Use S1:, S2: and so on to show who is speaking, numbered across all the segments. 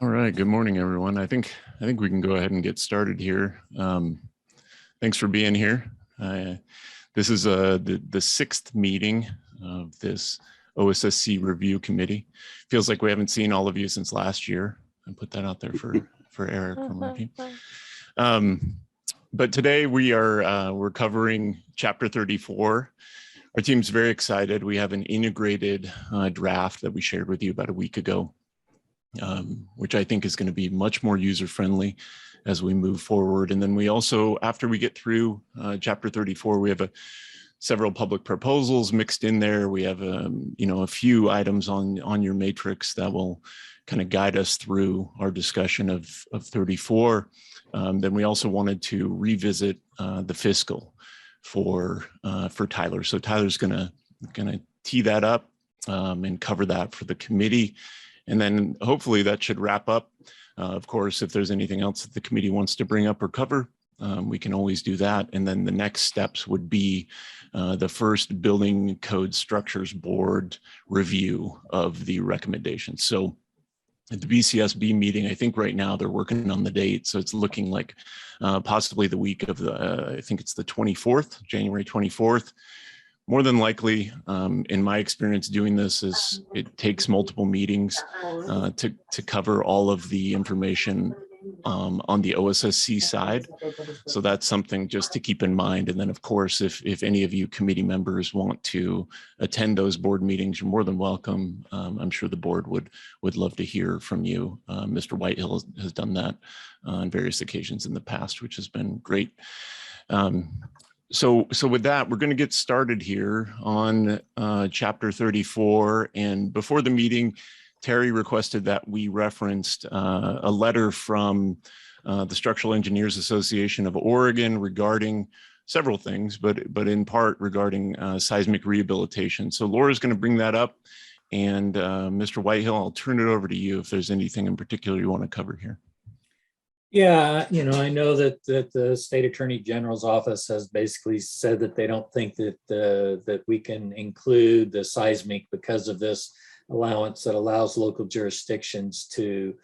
S1: All right. Good morning, everyone. I think we can go ahead and get started here. Thanks for being here. This is the sixth meeting of this OSSC review committee. Feels like we haven't seen all of you since last year. I put that out there for Eric from our team. But today we're covering Chapter 34. Our team's very excited. We have an integrated draft that we shared with you about a week ago, which I think is going to be much more user-friendly as we move forward. And then we also, after we get through Chapter 34, we have several public proposals mixed in there. We have a few items on your matrix that will kind of guide us through our discussion of 34. Then we also wanted to revisit the fiscal for Tyler. So Tyler's gonna tee that up and cover that for the committee. And then hopefully that should wrap up. Of course, if there's anything else that the committee wants to bring up or cover, we can always do that. And then the next steps would be the first Building Code Structures Board review of the recommendations. So at the BCSB meeting, I think right now they're working on the date. So it's looking like possibly the week of I think it's the 24th, January 24th. More than likely, in my experience doing this, is it takes multiple meetings to cover all of the information on the OSSC side. So that's something just to keep in mind. And then, of course, if any of you committee members want to attend those board meetings, you're more than welcome. I'm sure the board would love to hear from you. Mr. Whitehill has done that on various occasions in the past, which has been great. So with that, we're going to get started here on Chapter 34. And before the meeting, Terry requested that we referenced a letter from the Structural Engineers Association of Oregon regarding several things, but in part regarding seismic rehabilitation. So Laura's going to bring that up. And Mr. Whitehill, I'll turn it over to you if there's anything in particular you want to cover here.
S2: Yeah, I know that the State Attorney General's office has basically said that they don't think that that we can include the seismic because of this allowance that allows local jurisdictions to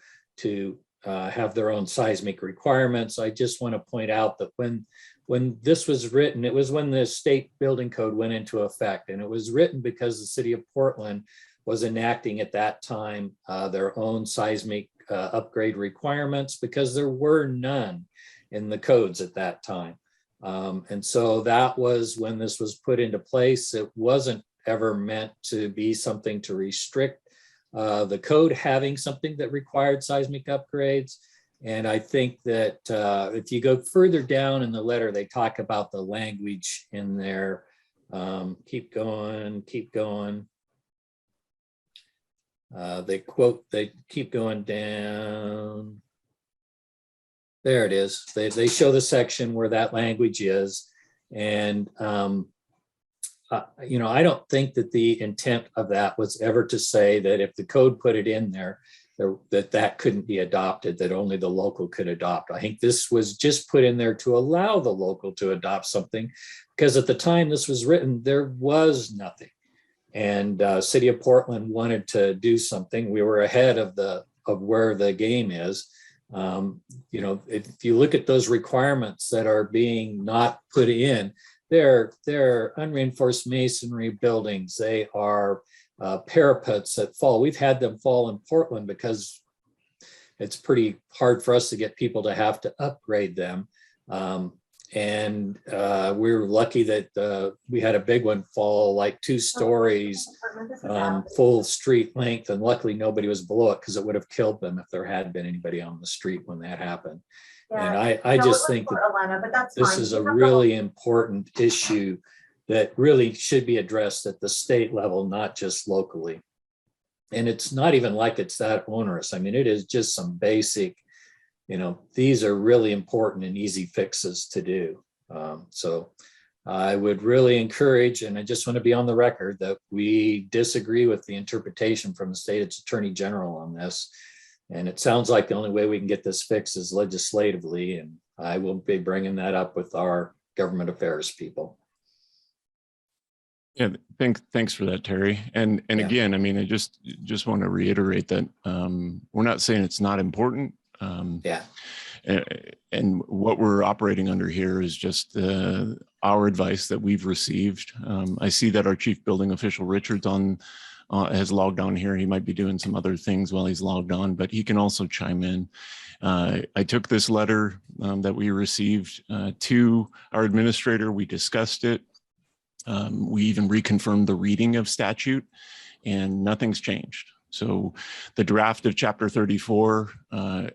S2: have their own seismic requirements. I just want to point out that when this was written, it was when the state building code went into effect, and it was written because the city of Portland was enacting at that time their own seismic upgrade requirements, because there were none in the codes at that time. And so that was when this was put into place. It wasn't ever meant to be something to restrict the code having something that required seismic upgrades. And I think that if you go further down in the letter, they talk about the language in there. Keep going. They keep going down. There it is. They show the section where that language is. And, I don't think that the intent of that was ever to say that if the code put it in there, that couldn't be adopted, that only the local could adopt. I think this was just put in there to allow the local to adopt something, because at the time this was written, there was nothing. And City of Portland wanted to do something. We were ahead of where the game is. If you look at those requirements that are being not put in, they're unreinforced masonry buildings. They are parapets that fall. We've had them fall in Portland because it's pretty hard for us to get people to have to upgrade them. And we were lucky that we had a big one fall like 2 stories, full street length, and luckily nobody was below it, because it would have killed them if there had been anybody on the street when that happened. Yeah, and I just think that this is a really important issue that really should be addressed at the state level, not just locally. And it's not even like it's that onerous. I mean, it is just some basic, these are really important and easy fixes to do. So I would really encourage, and I just want to be on the record, that we disagree with the interpretation from the state attorney general on this. And it sounds like the only way we can get this fixed is legislatively. And I will be bringing that up with our government affairs people.
S1: Yeah, thanks for that, Terry. And
S2: Yeah.
S1: again, I mean, I just want to reiterate that we're not saying it's not important.
S2: Yeah.
S1: And what we're operating under here is just our advice that we've received. I see that our chief building official Richards has logged on here. He might be doing some other things while he's logged on, but he can also chime in. I took this letter that we received to our administrator. We discussed it. We even reconfirmed the reading of statute, and nothing's changed. So the draft of Chapter 34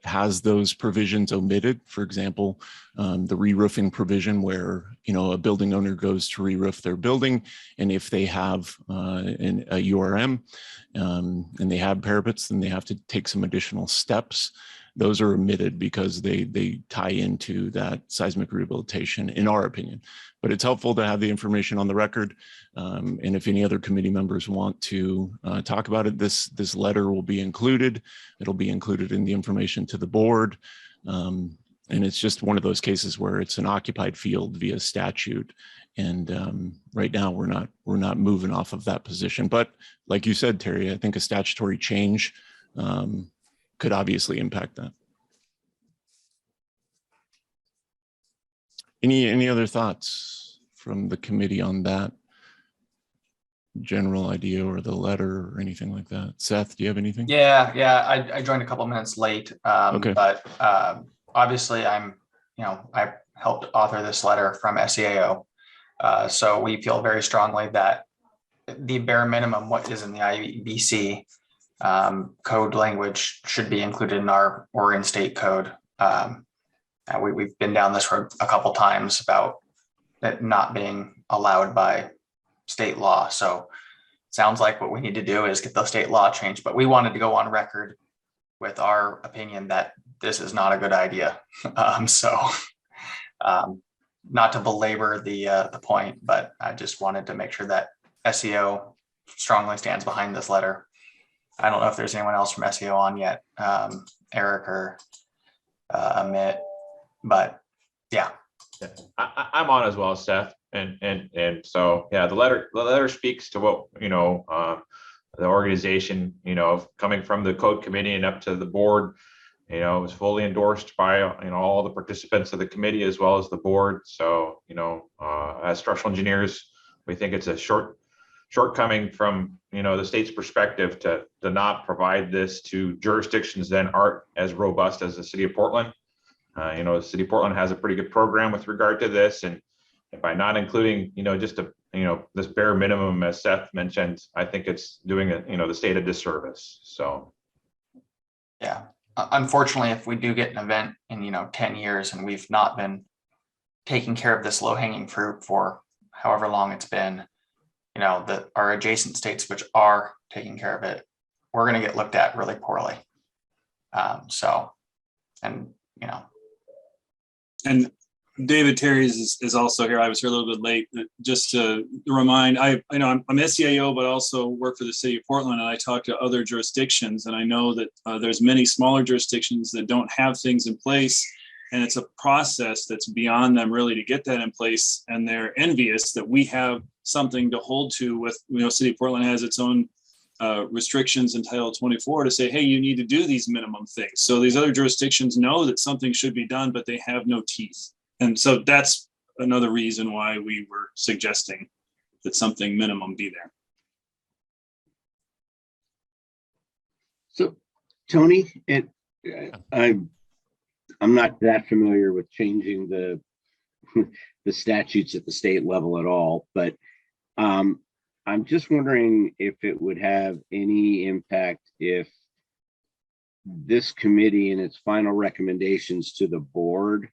S1: has those provisions omitted. For example, the re-roofing provision where, you know, a building owner goes to re-roof their building, and if they have a URM and they have parapets, then they have to take some additional steps. Those are omitted because they tie into that seismic rehabilitation, in our opinion. But it's helpful to have the information on the record. And if any other committee members want to talk about it, this letter will be included. It'll be included in the information to the board. And it's just one of those cases where it's an occupied field via statute. And right now we're not moving off of that position. But like you said, Terry, I think a statutory change could obviously impact that. Any other thoughts from the committee on that general idea or the letter or anything like that? Seth, do you have anything?
S3: Yeah. I joined a couple minutes late,
S1: Okay.
S3: but obviously I helped author this letter from SEAO. So we feel very strongly that the bare minimum, what is in the IBC code language, should be included in our Oregon State Code. We've been down this road a couple times about it not being allowed by state law. So it sounds like what we need to do is get the state law changed, but we wanted to go on record with our opinion that this is not a good idea. Not to belabor the point, but I just wanted to make sure that SEO strongly stands behind this letter. I don't know if there's anyone else from SEO on yet, Eric or Amit, but yeah.
S4: I'm on as well, Seth, and so yeah, the letter speaks to what the organization, coming from the code committee and up to the board, it was fully endorsed by all the participants of the committee as well as the board. So as structural engineers, we think it's a shortcoming from the state's perspective to not provide this to jurisdictions that aren't as robust as the city of Portland. The city of Portland has a pretty good program with regard to this, and by not including just this bare minimum, as Seth mentioned, I think it's doing the state a disservice. So
S3: yeah, unfortunately, if we do get an event in 10 years and we've not been taking care of this low-hanging fruit for however long it's been, that our adjacent states which are taking care of it, we're going to get looked at really poorly.
S5: And David Terry is also here. I was here a little bit late, but just to remind, I'm SEAO, but also work for the city of Portland, and I talk to other jurisdictions, and I know that there's many smaller jurisdictions that don't have things in place, and it's a process that's beyond them really to get that in place, and they're envious that we have something to hold to with, city of Portland has its own restrictions in Title 24 to say, hey, you need to do these minimum things. So these other jurisdictions know that something should be done, but they have no teeth. And so that's another reason why we were suggesting that something minimum be there.
S6: So, Tony, I'm not that familiar with changing the statutes at the state level at all, but I'm just wondering if it would have any impact if this committee in its final recommendations to the board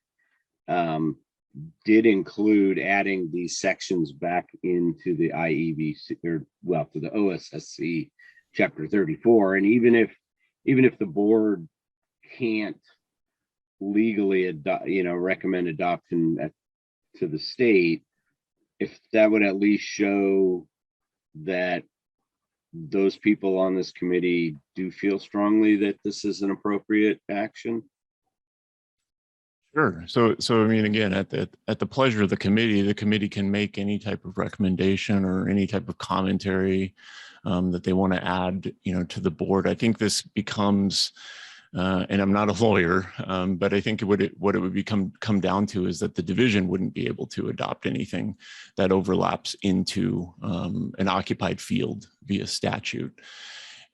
S6: did include adding these sections back into the IEBC, or to the OSSC Chapter 34. And even if the board can't legally recommend adoption to the state, if that would at least show that those people on this committee do feel strongly that this is an appropriate action.
S1: Sure. So I mean, again, at the pleasure of the committee can make any type of recommendation or any type of commentary that they want to add, to the board. I think this becomes, and I'm not a lawyer, but I think what it would come down to is that the division wouldn't be able to adopt anything that overlaps into an occupied field via statute.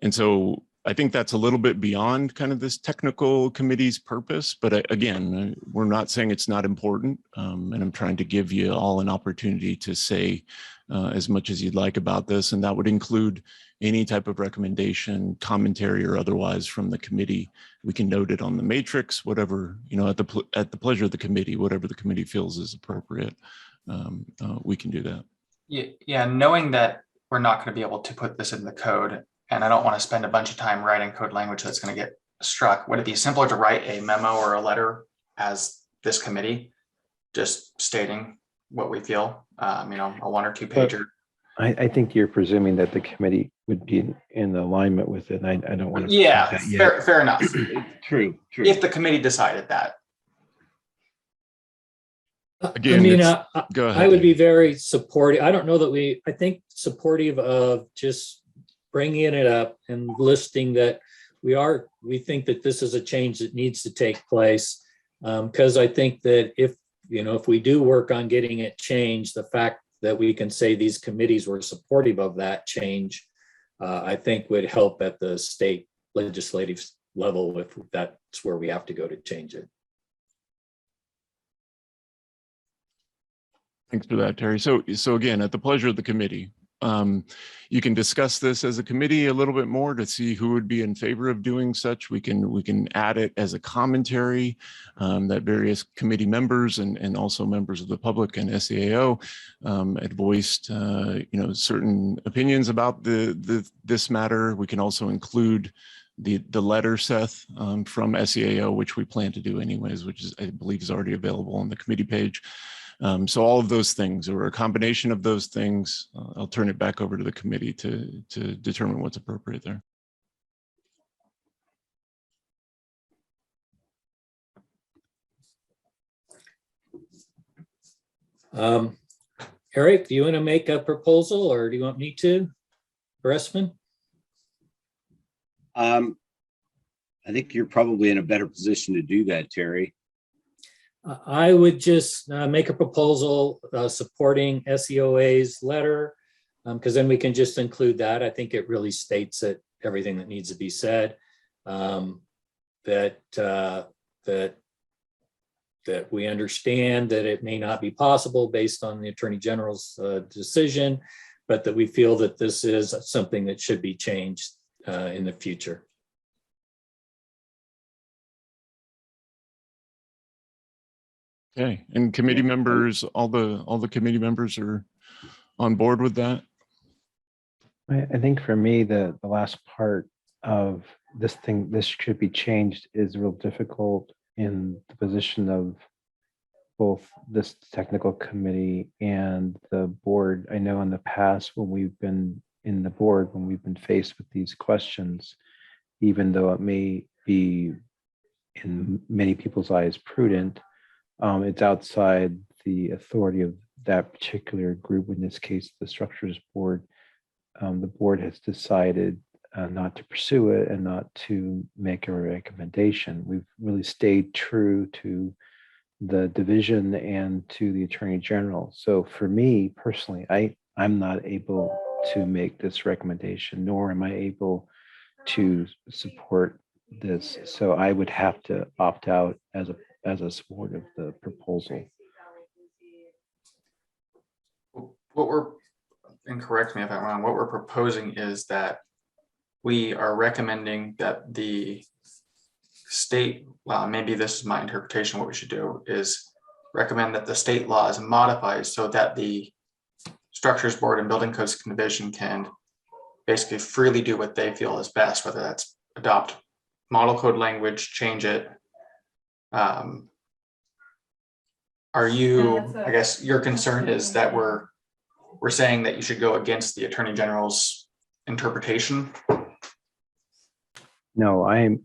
S1: And so I think that's a little bit beyond kind of this technical committee's purpose, but again, we're not saying it's not important. And I'm trying to give you all an opportunity to say as much as you'd like about this. And that would include any type of recommendation, commentary, or otherwise from the committee. We can note it on the matrix, whatever, at the pleasure of the committee, whatever the committee feels is appropriate. We can do that.
S3: Yeah, knowing that we're not going to be able to put this in the code, and I don't want to spend a bunch of time writing code language that's going to get struck, would it be simpler to write a memo or a letter as this committee, just stating what we feel, a 1 or 2 pager?
S7: I think you're presuming that the committee would be in alignment with it. I don't want to.
S3: Yeah, fair enough.
S6: True.
S3: If the committee decided that.
S1: Again,
S2: I mean,
S1: go ahead.
S2: I would be very supportive. I don't know that I think supportive of just bringing it up and listing that we think that this is a change that needs to take place. Because I think that if we do work on getting it changed, the fact that we can say these committees were supportive of that change, I think would help at the state legislative level if that's where we have to go to change it.
S1: Thanks for that, Terry. So again, at the pleasure of the committee, you can discuss this as a committee a little bit more to see who would be in favor of doing such. We can add it as a commentary that various committee members and also members of the public and SEAO had voiced, certain opinions about this matter. We can also include the letter, Seth, from SEAO, which we plan to do anyways, which I believe is already available on the committee page. So all of those things, or a combination of those things, I'll turn it back over to the committee to determine what's appropriate there.
S2: Eric, do you want to make a proposal, or do you want me to? Bressman?
S6: I think you're probably in a better position to do that, Terry.
S2: I would just make a proposal supporting SEOA's letter, because then we can just include that. I think it really states everything that needs to be said. That we understand that it may not be possible based on the Attorney General's decision, but that we feel that this is something that should be changed in the future.
S1: Okay, and committee members, all the committee members are on board with that?
S7: I think for me, the last part of this should be changed is real difficult in the position of both this technical committee and the board. I know in the past when we've been in the board, when we've been faced with these questions, even though it may be in many people's eyes prudent, it's outside the authority of that particular group. In this case, the structures board. The board has decided not to pursue it and not to make a recommendation. We've really stayed true to the division and to the Attorney General. So for me personally, I'm not able to make this recommendation, nor am I able to support this. So I would have to opt out as a support of the proposal.
S3: What we're, and correct me if I'm wrong, what we're proposing is that we are recommending that the state, well, maybe this is my interpretation, what we should do is recommend that the state law is modified so that the Structures Board and Building Codes Division can basically freely do what they feel is best, whether that's adopt model code language, change it. Are you, I guess your concern is that we're saying that you should go against the Attorney General's interpretation?
S7: No, I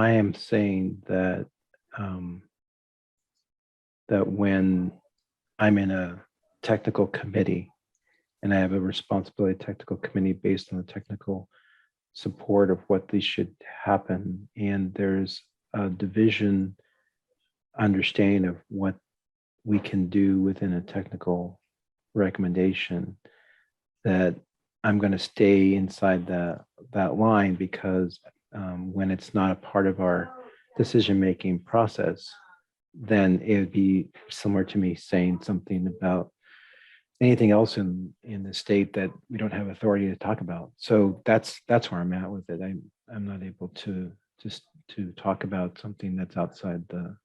S7: am saying that that when I'm in a technical committee and I have a responsibility technical committee based on the technical support of what these should happen, and there's a division understanding of what we can do within a technical recommendation, that I'm going to stay inside that line, because when it's not a part of our decision-making process, then it would be similar to me saying something about anything else in the state that we don't have authority to talk about. So that's where I'm at with it. I'm not able to talk about something that's outside the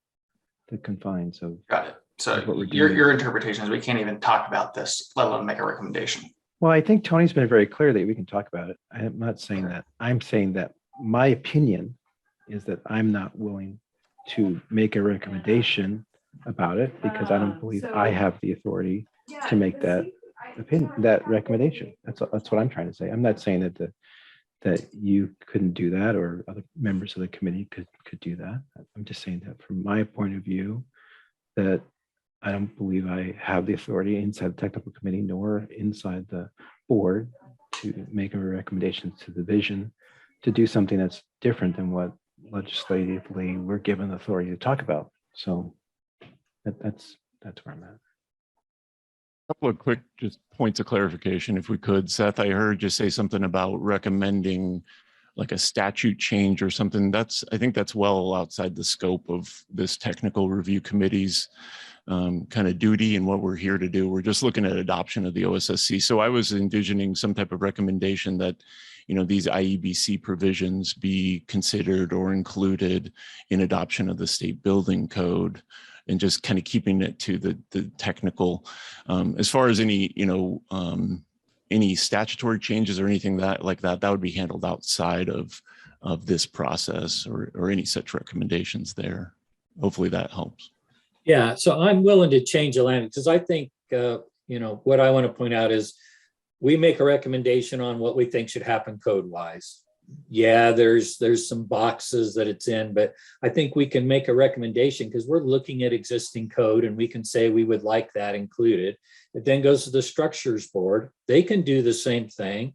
S7: confines of.
S3: Got it. So
S7: What we're
S3: your,
S7: doing.
S3: your interpretation is we can't even talk about this, let alone make a recommendation.
S7: Well, I think Tony's been very clear that we can talk about it. I'm not saying that. I'm saying that my opinion is that I'm not willing to make a recommendation about it, because I don't believe I have the authority to make that opinion, that recommendation. That's what I'm trying to say. I'm not saying that you couldn't do that, or other members of the committee could do that. I'm just saying that from my point of view, that I don't believe I have the authority inside the technical committee nor inside the board to make a recommendation to the division to do something that's different than what legislatively we're given authority to talk about. So that's where I'm at.
S1: Couple of quick just points of clarification, if we could. Seth, I heard you say something about recommending like a statute change or something. I think that's well outside the scope of this technical review committee's kind of duty and what we're here to do. We're just looking at adoption of the OSSC. So I was envisioning some type of recommendation that, these IEBC provisions be considered or included in adoption of the state building code, and just kind of keeping it to the technical. As far as any, any statutory changes or anything that would be handled outside of this process, or any such recommendations there. Hopefully that helps.
S2: Yeah, so I'm willing to change the language, because I think, what I want to point out is we make a recommendation on what we think should happen code-wise. Yeah, there's some boxes that it's in, but I think we can make a recommendation because we're looking at existing code, and we can say we would like that included. It then goes to the structures board. They can do the same thing,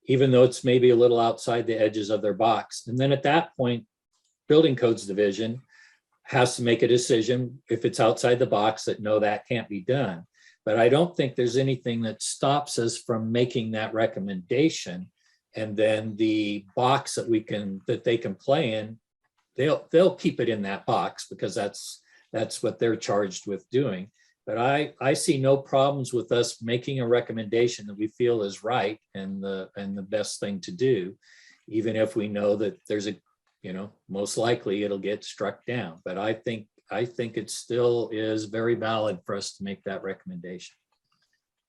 S2: even though it's maybe a little outside the edges of their box. And then at that point, building codes division has to make a decision if it's outside the box that no, that can't be done. But I don't think there's anything that stops us from making that recommendation. And then the box that they can play in, they'll keep it in that box, because that's what they're charged with doing. But I see no problems with us making a recommendation that we feel is right and the best thing to do, even if we know that there's most likely it'll get struck down. But I think it still is very valid for us to make that recommendation.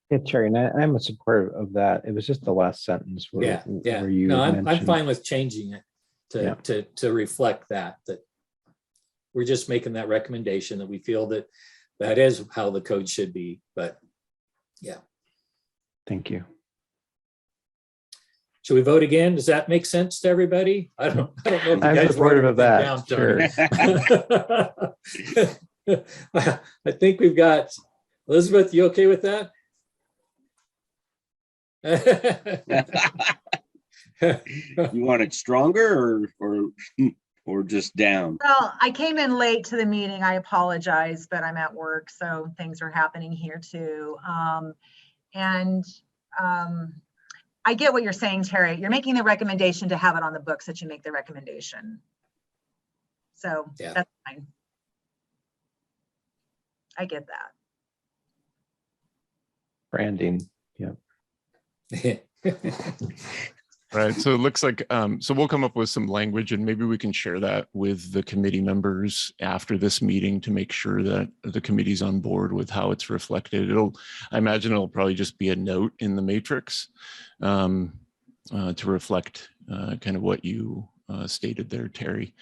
S7: Yeah, Terry, and I'm a supporter of that. It was just the last sentence where you
S2: No, I'm
S7: mentioned.
S2: fine with changing it to reflect that we're just making that recommendation, that we feel that is how the code should be. But yeah.
S7: Thank you.
S2: Should we vote again? Does that make sense to everybody? I don't know if you
S7: I'm
S2: guys
S7: supportive
S2: wrote
S7: of
S2: everything
S7: that.
S2: down, Tony. I think we've got Elizabeth. You okay with that?
S6: You want it stronger or just down?
S8: Well, I came in late to the meeting. I apologize, but I'm at work, so things are happening here too. I get what you're saying, Terry. You're making the recommendation to have it on the books that you make the recommendation. So
S2: Yeah.
S8: That's fine. I get that.
S7: Branding. Yeah.
S1: Right. So it looks like, so we'll come up with some language, and maybe we can share that with the committee members after this meeting to make sure that the committee's on board with how it's reflected. I imagine it'll probably just be a note in the matrix to reflect kind of what you stated there, Terry.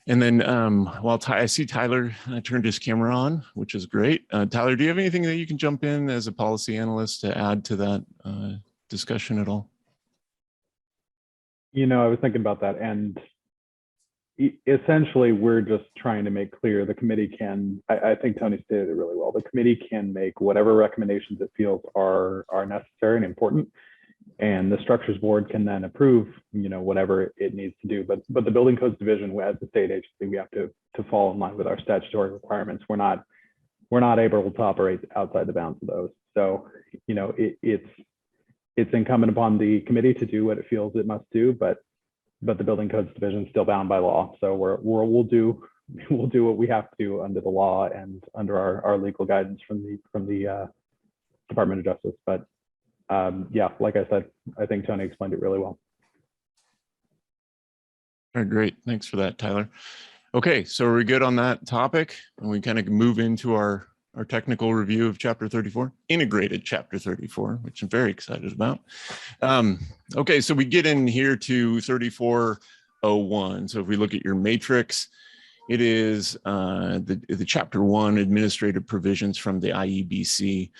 S1: And then while I see Tyler turned his camera on, which is great. Tyler, do you have anything that you can jump in as a policy analyst to add to that discussion at all?
S9: I was thinking about that end essentially, we're just trying to make clear the committee can, I think Tony stated it really well. The committee can make whatever recommendations it feels are necessary and important. And the structures board can then approve, whatever it needs to do. But the building codes division, as the state agency, we have to fall in line with our statutory requirements. We're not able to operate outside the bounds of those. So, it's incumbent upon the committee to do what it feels it must do, but the building codes division is still bound by law. So we'll do what we have to do under the law and under our legal guidance from the Department of Justice. But yeah, like I said, I think Tony explained it really well.
S1: All right, great. Thanks for that, Tyler. Okay, so are we good on that topic? And we kind of move into our technical review of Chapter 34, integrated Chapter 34, which I'm very excited about. Okay, so we get in here to 3401. So if we look at your matrix, it is the Chapter 1 administrative provisions from the IEBC.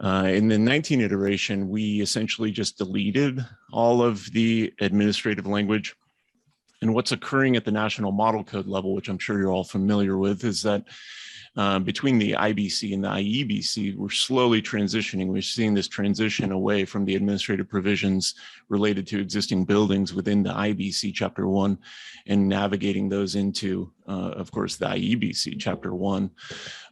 S1: In the 19 iteration, we essentially just deleted all of the administrative language. And what's occurring at the National Model Code level, which I'm sure you're all familiar with, is that between the IBC and the IEBC, we're slowly transitioning. We're seeing this transition away from the administrative provisions related to existing buildings within the IBC Chapter 1 and navigating those into, of course, the IEBC Chapter 1.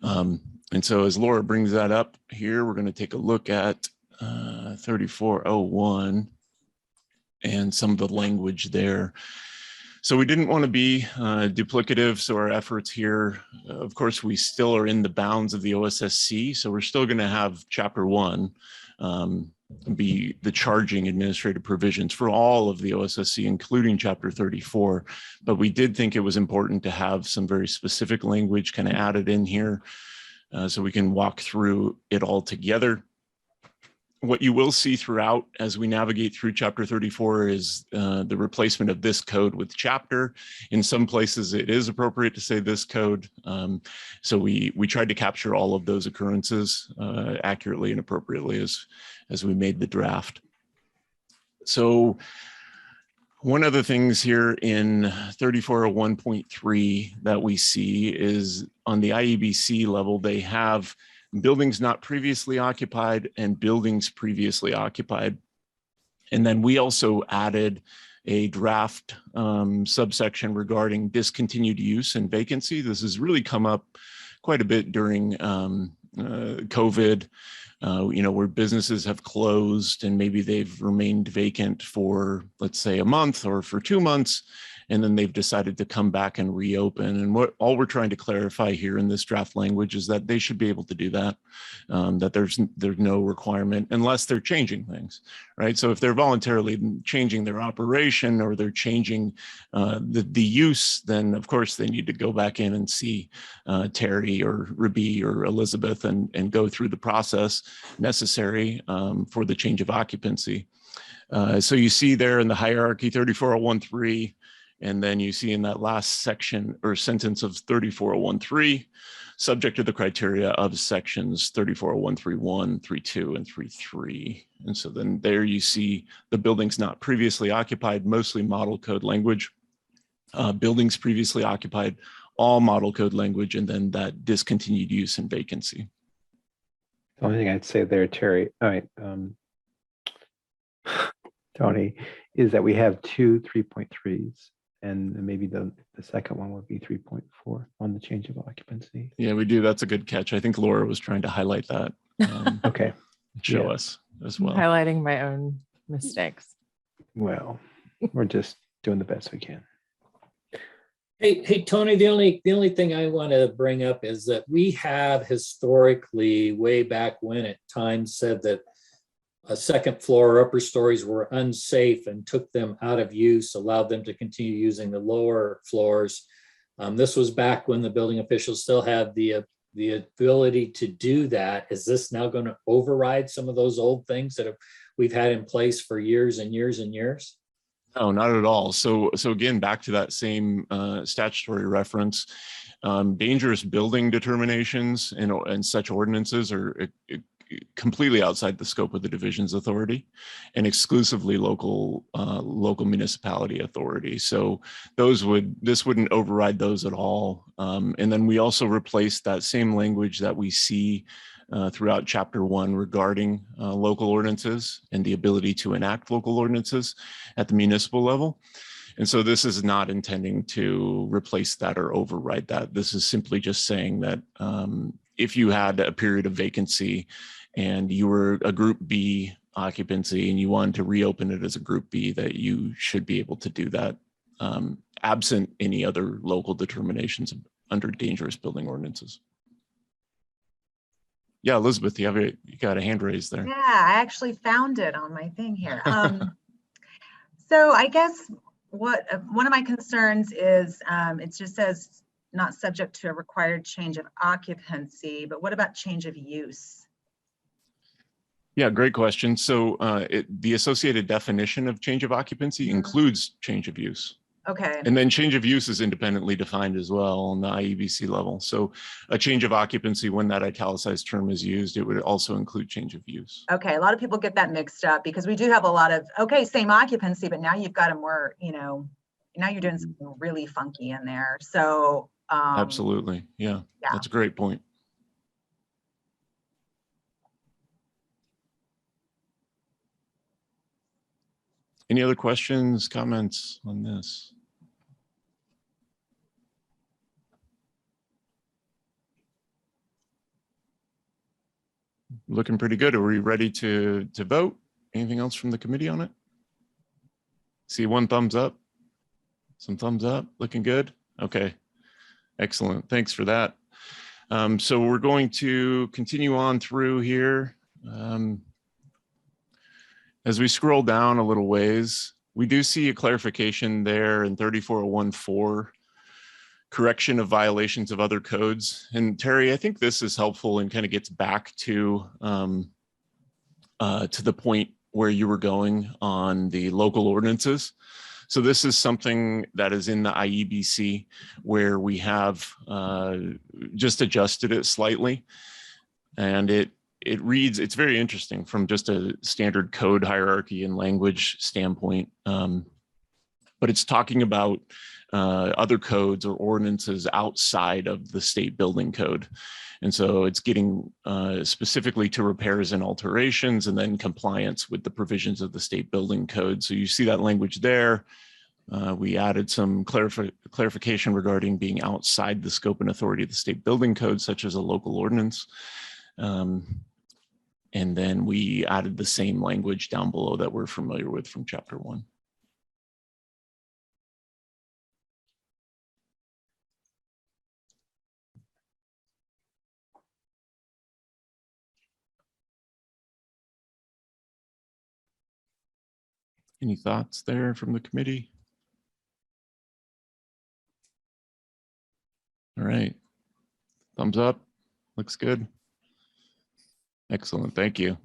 S1: And so as Laura brings that up here, we're going to take a look at 3401 and some of the language there. So we didn't want to be duplicative. So our efforts here, of course, we still are in the bounds of the OSSC. So we're still going to have Chapter 1 be the charging administrative provisions for all of the OSSC, including Chapter 34. But we did think it was important to have some very specific language kind of added in here so we can walk through it all together. What you will see throughout as we navigate through Chapter 34 is the replacement of this code with chapter. In some places, it is appropriate to say this code. So we tried to capture all of those occurrences accurately and appropriately as we made the draft. So one of the things here in 3401.3 that we see is on the IEBC level, they have buildings not previously occupied and buildings previously occupied. And then we also added a draft subsection regarding discontinued use and vacancy. This has really come up quite a bit during COVID, where businesses have closed and maybe they've remained vacant for, let's say, a month or for 2 months, and then they've decided to come back and reopen. And all we're trying to clarify here in this draft language is that they should be able to do that, that there's no requirement unless they're changing things, right? So if they're voluntarily changing their operation or they're changing the use, then of course they need to go back in and see Terry or Rabi or Elizabeth and go through the process necessary for the change of occupancy. So you see there in the hierarchy 34013, and then you see in that last section or sentence of 34013, subject to the criteria of sections 34013.1, 3.2, and 3.3. And so then there you see the buildings not previously occupied, mostly model code language, buildings previously occupied, all model code language, and then that discontinued use and vacancy.
S7: The only thing I'd say there, Terry, all right, Tony, is that we have two 3.3s. And maybe the second one would be 3.4 on the change of occupancy.
S1: Yeah, we do. That's a good catch. I think Laura was trying to highlight that.
S7: Okay.
S1: Show us as well.
S10: Highlighting my own mistakes.
S7: Well, we're just doing the best we can.
S2: Hey, Tony, the only thing I want to bring up is that we have historically, way back when at times, said that a second floor or upper stories were unsafe and took them out of use, allowed them to continue using the lower floors. This was back when the building officials still had the ability to do that. Is this now going to override some of those old things that we've had in place for years and years and years?
S1: No, not at all. So again, back to that same statutory reference, dangerous building determinations and such ordinances are completely outside the scope of the division's authority and exclusively local municipality authority. So this wouldn't override those at all. And then we also replaced that same language that we see throughout Chapter 1 regarding local ordinances and the ability to enact local ordinances at the municipal level. And so this is not intending to replace that or override that. This is simply just saying that if you had a period of vacancy and you were a Group B occupancy and you wanted to reopen it as a Group B, that you should be able to do that absent any other local determinations under dangerous building ordinances. Yeah, Elizabeth, you got a hand raised there.
S8: Yeah, I actually found it on my thing here. So I guess one of my concerns is it just says not subject to a required change of occupancy, but what about change of use?
S1: Yeah, great question. So the associated definition of change of occupancy includes change of use.
S8: Okay.
S1: And then change of use is independently defined as well on the IEBC level. So a change of occupancy, when that italicized term is used, it would also include change of use.
S8: Okay, a lot of people get that mixed up because we do have a lot of, okay, same occupancy, but now you've got a more, now you're doing something really funky in there. So
S1: absolutely. Yeah, that's a great point. Any other questions, comments on this? Looking pretty good. Are we ready to vote? Anything else from the committee on it? See one thumbs up, some thumbs up, looking good. Okay, excellent. Thanks for that. So we're going to continue on through here. As we scroll down a little ways, we do see a clarification there in 34014, correction of violations of other codes. And Terry, I think this is helpful and kind of gets back to the point where you were going on the local ordinances. So this is something that is in the IEBC where we have just adjusted it slightly. And it reads, it's very interesting from just a standard code hierarchy and language standpoint. But it's talking about other codes or ordinances outside of the state building code. And so it's getting specifically to repairs and alterations and then compliance with the provisions of the state building code. So you see that language there. We added some clarification regarding being outside the scope and authority of the state building code, such as a local ordinance. And then we added the same language down below that we're familiar with from Chapter 1. Any thoughts there from the committee? All right. Thumbs up. Looks good. Excellent. Thank you.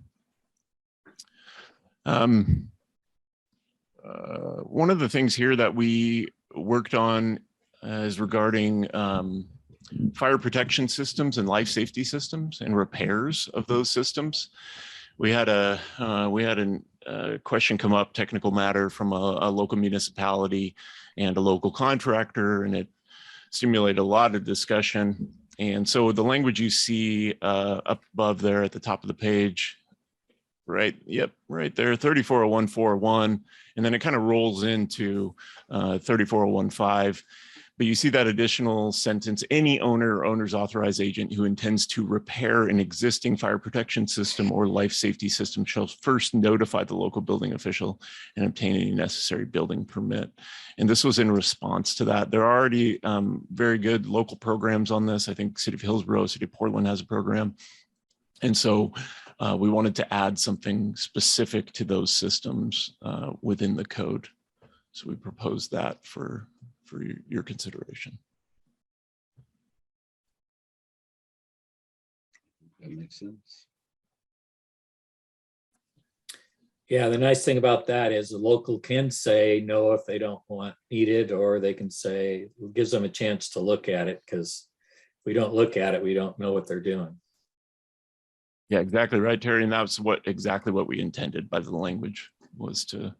S1: One of the things here that we worked on is regarding fire protection systems and life safety systems and repairs of those systems. We had a question come up, technical matter from a local municipality and a local contractor, and it stimulated a lot of discussion. And so the language you see up above there at the top of the page, right? Yep, right there, 34014.1, and then it kind of rolls into 34015. But you see that additional sentence, any owner or owner's authorized agent who intends to repair an existing fire protection system or life safety system shall first notify the local building official and obtain any necessary building permit. And this was in response to that. There are already very good local programs on this. I think City of Hillsborough, City of Portland has a program. And so we wanted to add something specific to those systems within the code. So we proposed that for your consideration.
S6: That makes sense.
S2: Yeah, the nice thing about that is the local can say no if they don't need it, or they can say, it gives them a chance to look at it, because if we don't look at it, we don't know what they're doing.
S1: Yeah, exactly right, Terry. And that's exactly what we intended by the language, was to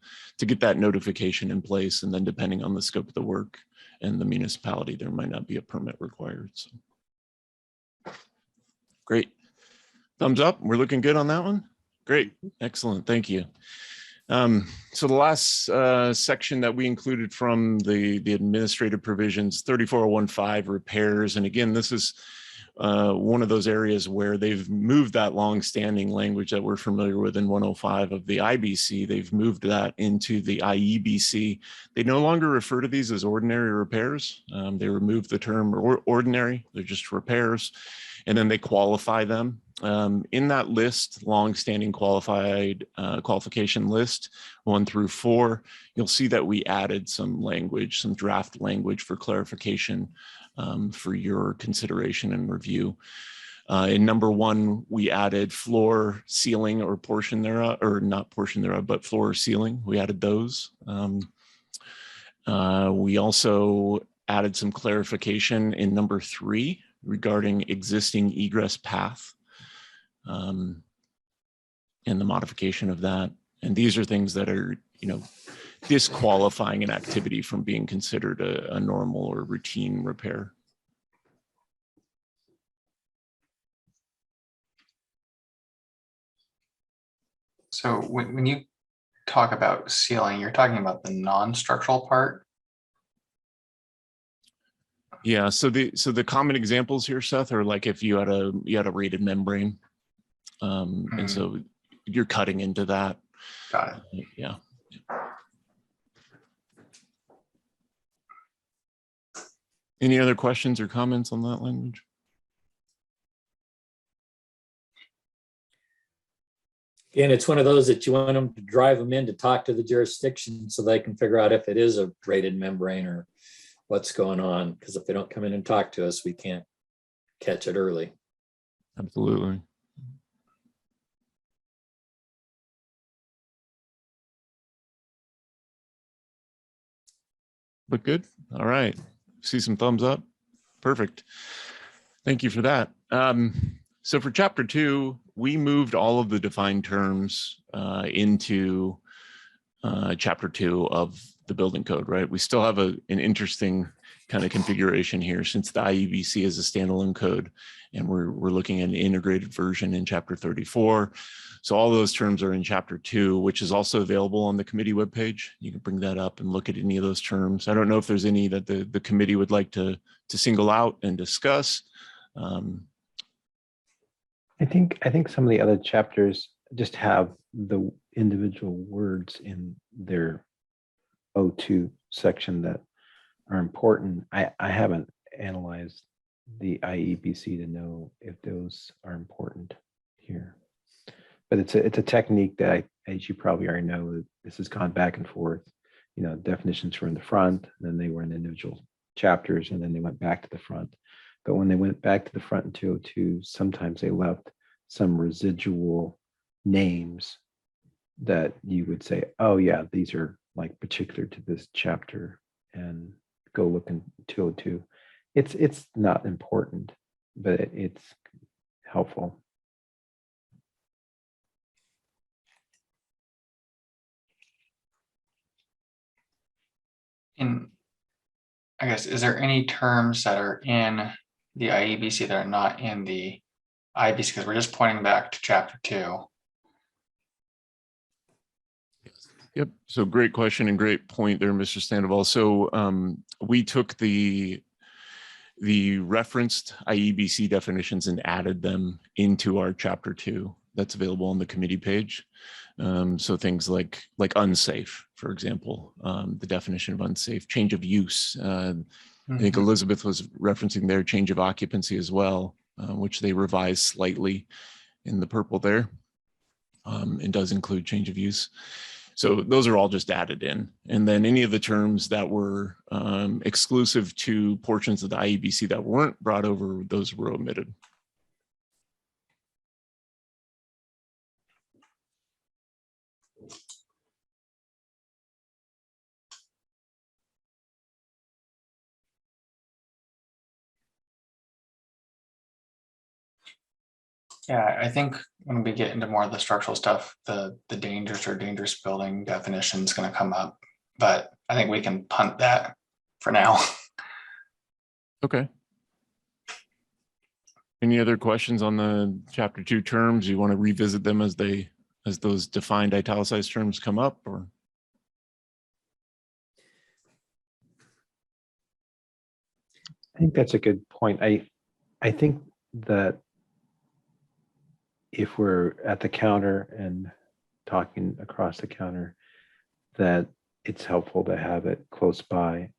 S1: get that notification in place. And then depending on the scope of the work and the municipality, there might not be a permit required. So great. Thumbs up. We're looking good on that one. Great. Excellent. Thank you. So the last section that we included from the administrative provisions, 34015 repairs. And again, this is one of those areas where they've moved that long-standing language that we're familiar with in 105 of the IBC. They've moved that into the IEBC. They no longer refer to these as ordinary repairs. They removed the term ordinary. They're just repairs. And then they qualify them. In that list, long-standing qualification list, 1 through 4, you'll see that we added some language, some draft language for clarification for your consideration and review. In number 1, we added floor, ceiling, or portion thereof, or not portion thereof, but floor or ceiling. We added those. We also added some clarification in number 3 regarding existing egress path and the modification of that. And these are things that are, disqualifying an activity from being considered a normal or routine repair.
S3: So when you talk about ceiling, you're talking about the non-structural part?
S1: Yeah, so the common examples here, Seth, are like if you had a rated membrane, and so you're cutting into that.
S3: Got it.
S1: Yeah. Any other questions or comments on that language?
S2: And it's one of those that you want them to drive them in to talk to the jurisdiction so they can figure out if it is a rated membrane or what's going on. Because if they don't come in and talk to us, we can't catch it early.
S1: Absolutely. Look good. All right. See some thumbs up. Perfect. Thank you for that. So for chapter 2, we moved all of the defined terms into chapter 2 of the building code, right? We still have an interesting kind of configuration here since the IEBC is a standalone code, and we're looking at an integrated version in chapter 34. So all those terms are in chapter 2, which is also available on the committee webpage. You can bring that up and look at any of those terms. I don't know if there's any that the committee would like to single out and discuss.
S7: I think some of the other chapters just have the individual words in their O2 section that are important. I haven't analyzed the IEBC to know if those are important here. But it's a technique that as you probably already know, this has gone back and forth. Definitions were in the front, then they were in individual chapters, and then they went back to the front. But when they went back to the front in 202, sometimes they left some residual names that you would say, oh yeah, these are like particular to this chapter, and go look in 202. It's not important, but it's helpful.
S3: I guess, is there any terms that are in the IEBC that are not in the IBC? Because we're just pointing back to chapter 2.
S1: Yep. So great question and great point there, Mr. Sandoval. So we took the referenced IEBC definitions and added them into our chapter 2 that's available on the committee page. So things like unsafe, for example, the definition of unsafe, change of use. I think Elizabeth was referencing their change of occupancy as well, which they revised slightly in the purple there. It does include change of use. So those are all just added in. And then any of the terms that were exclusive to portions of the IEBC that weren't brought over, those were omitted.
S3: Yeah, I think when we get into more of the structural stuff, the dangerous or dangerous building definition is going to come up, but I think we can punt that for now.
S1: Okay. Any other questions on the chapter 2 terms? You want to revisit them as those defined italicized terms come up, or?
S7: I think that's a good point. I think that if we're at the counter and talking across the counter, that it's helpful to have it close by,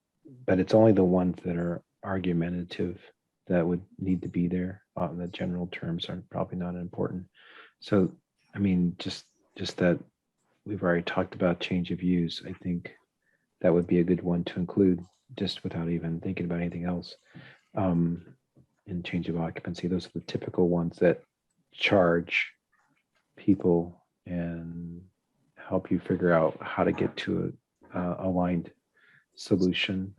S7: but it's only the ones that are argumentative that would need to be there. The general terms are probably not important. So, I mean, just that we've already talked about change of use. I think that would be a good one to include, just without even thinking about anything else. In change of occupancy, those are the typical ones that charge people and help you figure out how to get to a aligned solution.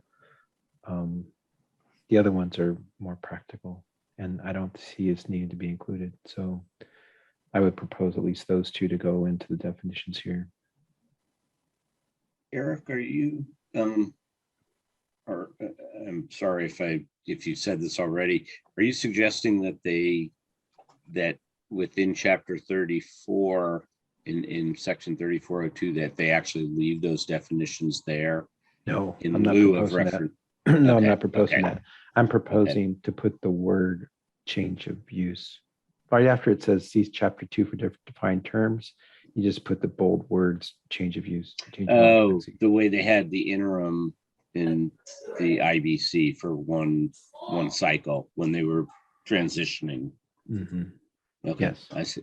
S7: The other ones are more practical, and I don't see as needing to be included. So I would propose at least those two to go into the definitions here.
S6: Eric, are you, or I'm sorry if you said this already, are you suggesting that within chapter 34 in section 3402 that they actually leave those definitions there?
S7: No,
S6: in
S7: I'm not
S6: lieu of
S7: proposing that.
S6: reference?
S7: No, I'm
S6: Okay,
S7: not proposing
S6: okay.
S7: that. I'm proposing to put the word change of use. Right after it says see chapter 2 for defined terms, you just put the bold words change of use. Change of
S6: Oh,
S7: occupancy.
S6: the way they had the interim in the IBC for one cycle when they were transitioning.
S7: Mhm.
S6: Okay,
S7: Yes.
S6: I see.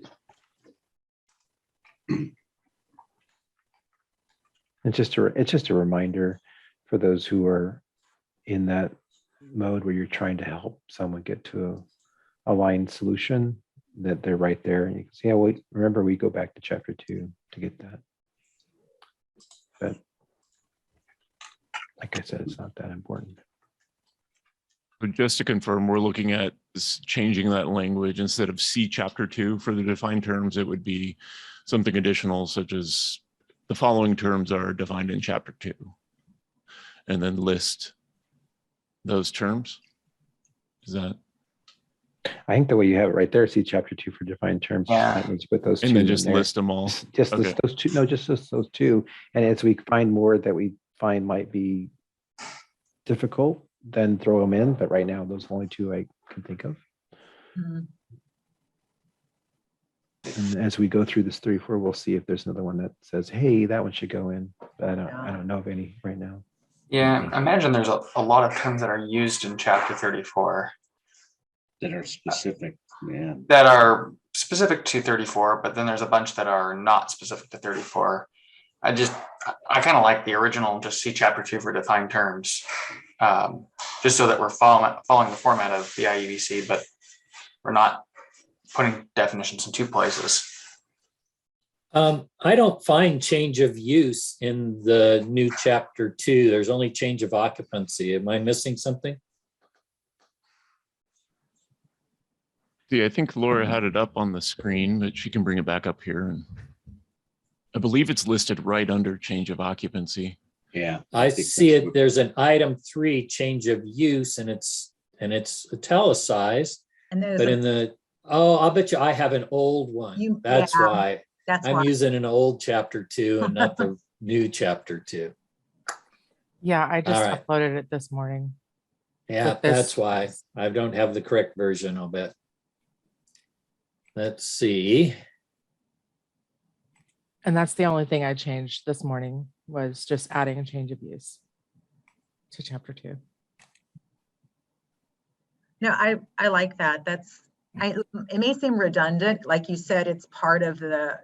S7: It's just a reminder for those who are in that mode where you're trying to help someone get to a aligned solution, that they're right there. And you can see, yeah, remember we go back to chapter 2 to get that. But like I said, it's not that important.
S1: But just to confirm, we're looking at changing that language. Instead of see chapter 2 for the defined terms, it would be something additional, such as the following terms are defined in chapter 2, and then list those terms. Is that?
S7: I think the way you have it right there, see chapter 2 for defined terms,
S3: Yeah.
S7: means put those
S1: And
S7: two
S1: then
S7: in
S1: just
S7: there.
S1: list them all.
S7: Just
S1: Okay.
S7: list those two. No, just those two. And as we find more that we find might be difficult, then throw them in. But right now, those are the only two I can think of.
S8: Mhm.
S7: And as we go through this 3-4, we'll see if there's another one that says, "Hey, that one should go in." But I don't know of any right now.
S3: Yeah, I imagine there's a lot of terms that are used in chapter 34
S6: That are specific, yeah.
S3: that are specific to 34, but then there's a bunch that are not specific to 34. I kind of like the original, just see chapter 2 for defined terms, just so that we're following the format of the IEBC, but we're not putting definitions in two places.
S2: I don't find change of use in the new chapter 2. There's only change of occupancy. Am I missing something?
S1: See, I think Laura had it up on the screen, but she can bring it back up here. And I believe it's listed right under change of occupancy.
S6: Yeah.
S2: I
S6: think
S2: see
S6: that's
S2: it.
S6: what-
S2: There's an item 3, change of use, and it's italicized.
S8: And there's,
S2: But in the, I'll bet you I have an old one. That's
S8: yeah,
S2: why
S8: that's
S2: I'm
S8: why.
S2: using an old chapter 2 and not the new chapter 2.
S10: Yeah, I just
S2: All right.
S10: uploaded it this morning.
S2: Yeah,
S10: But this-
S2: that's why I don't have the correct version, I'll bet. Let's see.
S10: And that's the only thing I changed this morning, was just adding a change of use to chapter 2.
S8: No, I like that. It may seem redundant, like you said, it's part of the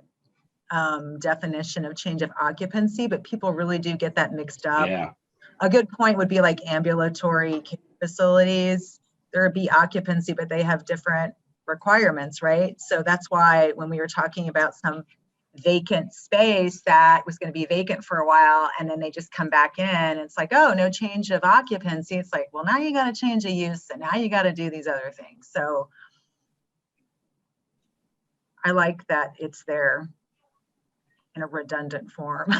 S8: definition of change of occupancy, but people really do get that mixed up.
S6: Yeah,
S8: A good point would be like ambulatory care facilities. There would be occupancy, but they have different requirements, right? So that's why when we were talking about some vacant space that was going to be vacant for a while, and then they just come back in, it's like, oh, no change of occupancy. It's like, well, now you got to change a use, and now you got to do these other things. So I like that it's there in a redundant form.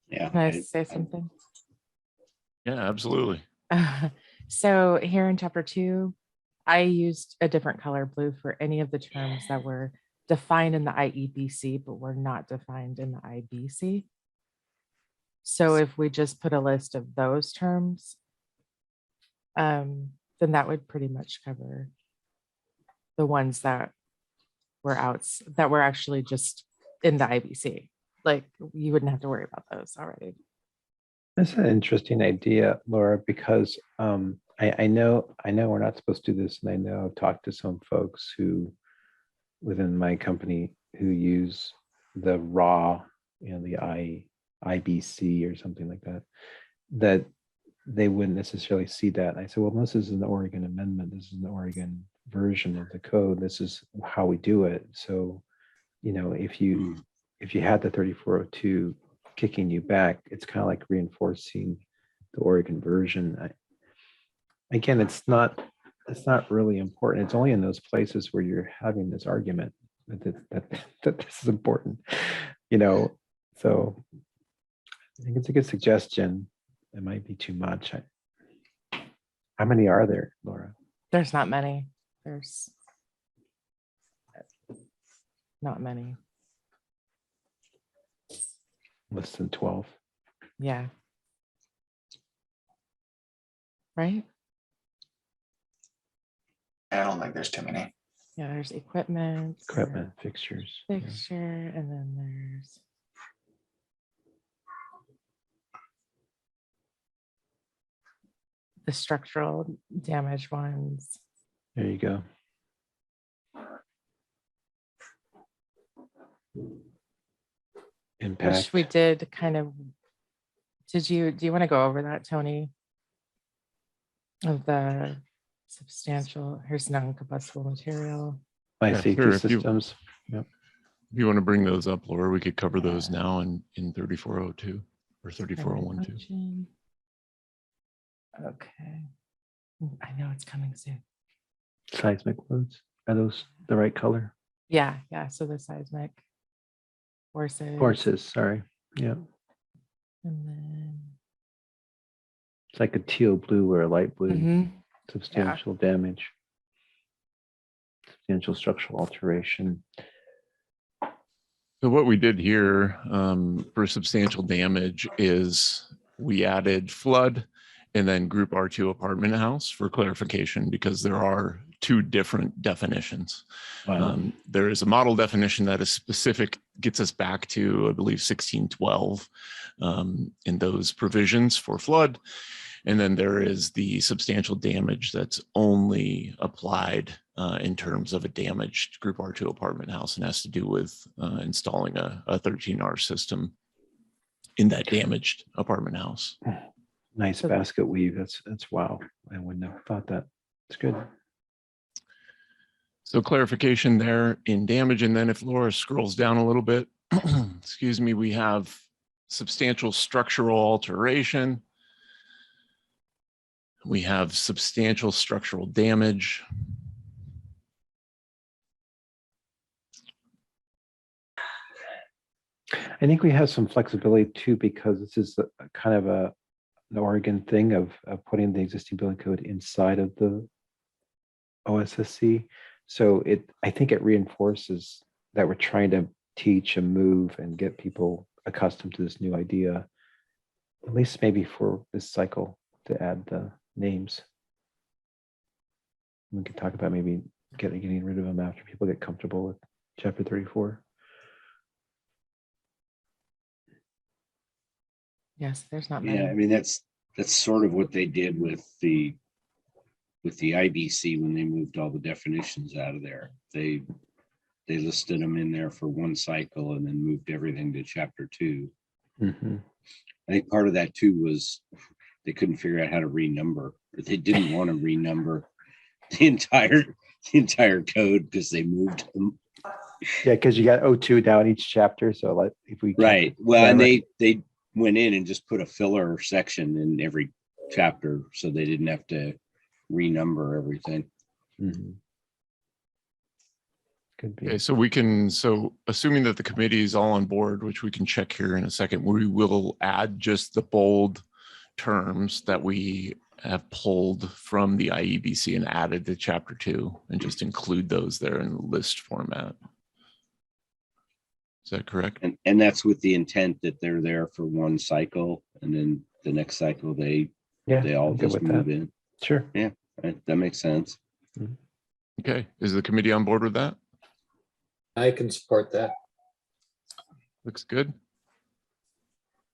S6: Yeah.
S10: Can I say something?
S1: Yeah, absolutely.
S10: So here in chapter 2, I used a different color blue for any of the terms that were defined in the IEBC, but were not defined in the IBC. So if we just put a list of those terms, then that would pretty much cover the ones that were actually just in the IBC. Like you wouldn't have to worry about those already.
S7: That's an interesting idea, Laura, because I know we're not supposed to do this, and I know I've talked to some folks who within my company who use the raw, the IBC or something like that, that they wouldn't necessarily see that. And I said, well, this is an Oregon amendment. This is an Oregon version of the code. This is how we do it. So, if you had the 3402 kicking you back, it's kind of like reinforcing the Oregon version. Again, it's not really important. It's only in those places where you're having this argument that this is important, So I think it's a good suggestion. It might be too much. How many are there, Laura?
S10: There's not many. There's not many.
S7: Less than 12.
S10: Yeah. Right?
S3: I don't think there's too many.
S10: Yeah, there's equipment,
S7: Fixtures.
S10: fixture, and then there's the structural damage ones.
S7: There you go. Impact.
S10: Which we did kind of. Do you want to go over that, Tony? Of the substantial, here's non-combustible material.
S7: My
S1: Yeah,
S7: safety
S1: sure, if you-
S7: systems. Yep.
S1: If you want to bring those up, Laura, we could cover those now in 3402 or 3401 too.
S10: Function. Okay. I know it's coming soon.
S7: Seismic loads. Are those the right color?
S10: Yeah. So the seismic forces.
S7: Forces, sorry. Yeah.
S10: And then
S7: It's like a teal blue or a light blue.
S10: Mhm.
S7: Substantial damage. Substantial structural alteration.
S1: So what we did here for substantial damage is we added flood and then group R2 apartment house for clarification, because there are two different definitions.
S7: Wow.
S1: There is a model definition that is specific, gets us back to, I believe, 1612 in those provisions for flood. And then there is the substantial damage that's only applied in terms of a damaged Group R2 apartment house, and has to do with installing a 13R system in that damaged apartment house.
S7: Nice basket weave. That's wow. I wouldn't have thought that. It's good.
S1: So clarification there in damage. And then if Laura scrolls down a little bit, excuse me, we have substantial structural alteration. We have substantial structural damage.
S7: I think we have some flexibility too, because this is a kind of an Oregon thing of putting the existing building code inside of the OSSC. So I think it reinforces that we're trying to teach and move and get people accustomed to this new idea, at least maybe for this cycle, to add the names. We can talk about maybe getting rid of them after people get comfortable with chapter 34.
S10: Yes, there's not many.
S6: Yeah, I mean, that's sort of what they did with the IBC when they moved all the definitions out of there. They listed them in there for one cycle and then moved everything to chapter 2.
S7: Mm-hmm.
S6: I think part of that too was they couldn't figure out how to renumber, or they didn't want to renumber the entire code because they moved them.
S7: Yeah, because you got O2 down each chapter. So like if we
S6: Right. Well, and they went in and just put a filler section in every chapter so they didn't have to renumber everything.
S7: Mhm. Could be.
S1: Okay, so assuming that the committee is all on board, which we can check here in a second, we will add just the bold terms that we have pulled from the IEBC and added to chapter 2 and just include those there in the list format. Is that correct?
S6: And that's with the intent that they're there for one cycle, and then the next cycle they all
S7: I'm good
S6: just
S7: with
S6: move
S7: that.
S6: in.
S7: Sure.
S6: That makes sense.
S1: Okay, is the committee on board with that?
S2: I can support that.
S1: Looks good.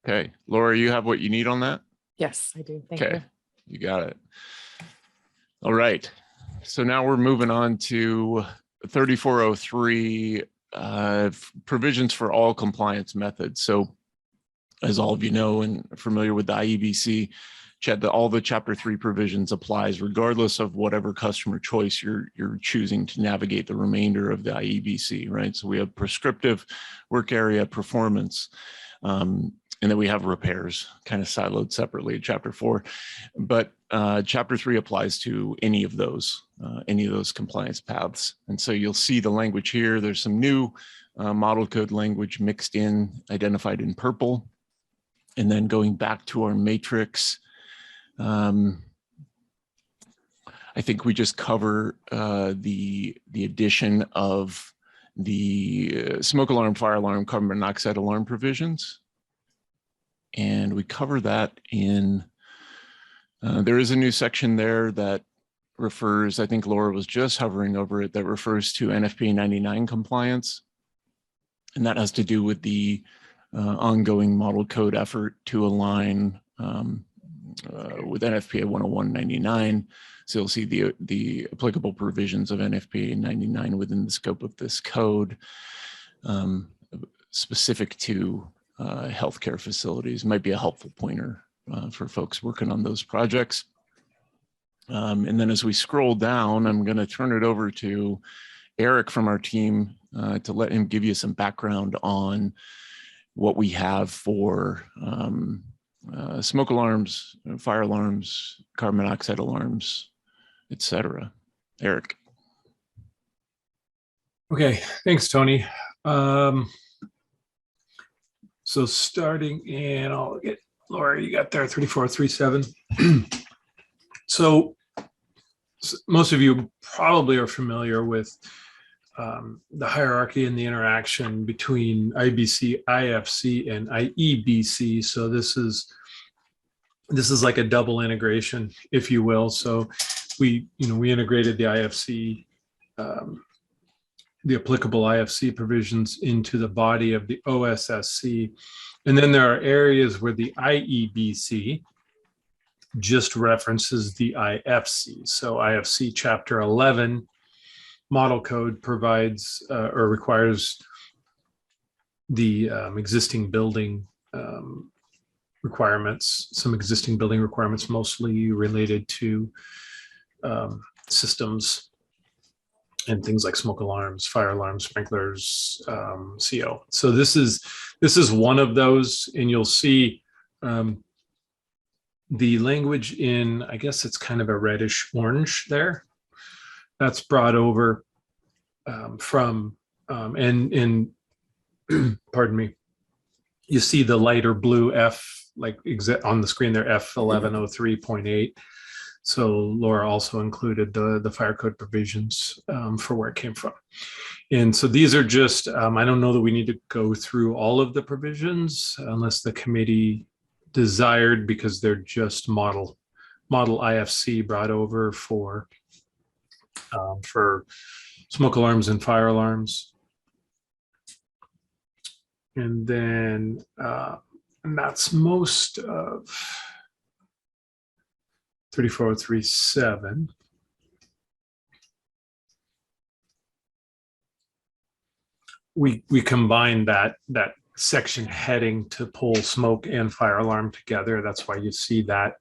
S1: Okay, Laura, you have what you need on that?
S10: Yes, I do. Thank
S1: Okay,
S10: you.
S1: you got it. All right. So now we're moving on to 3403, provisions for all compliance methods. So as all of you know and are familiar with the IEBC, all the chapter 3 provisions applies regardless of whatever customer choice you're choosing to navigate the remainder of the IEBC, right? So we have prescriptive, work area, performance, and then we have repairs kind of siloed separately in chapter 4. But chapter 3 applies to any of those compliance paths. And so you'll see the language here. There's some new model code language mixed in, identified in purple. And then going back to our matrix, I think we just cover the addition of the smoke alarm, fire alarm, carbon monoxide alarm provisions. And we cover that in, there is a new section there that refers, I think Laura was just hovering over it, that refers to NFPA 99 compliance. And that has to do with the ongoing model code effort to align with NFPA 101.99. So you'll see the applicable provisions of NFPA 99 within the scope of this code, specific to healthcare facilities. Might be a helpful pointer for folks working on those projects. And then as we scroll down, I'm going to turn it over to Eric from our team to let him give you some background on what we have for smoke alarms, fire alarms, carbon monoxide alarms, etc. Eric.
S11: Okay, thanks, Tony. So starting in, I'll get Laura, you got there 3437. So most of you probably are familiar with the hierarchy and the interaction between IBC, IFC, and IEBC. So this is like a double integration, if you will. So we integrated the IFC, the applicable IFC provisions into the body of the OSSC. And then there are areas where the IEBC just references the IFC. So IFC chapter 11 model code provides or requires the existing building requirements, some existing building requirements, mostly related to systems and things like smoke alarms, fire alarms, sprinklers, CO. So this is one of those, and you'll see the language in, I guess it's kind of a reddish orange there. That's brought over from, and pardon me, you see the lighter blue F, like on the screen there, F1103.8. So Laura also included the fire code provisions for where it came from. And so these are just, I don't know that we need to go through all of the provisions unless the committee desired, because they're just model IFC brought over for smoke alarms and fire alarms. And then, and that's most of 3437. We combined that section heading to pull smoke and fire alarm together. That's why you see that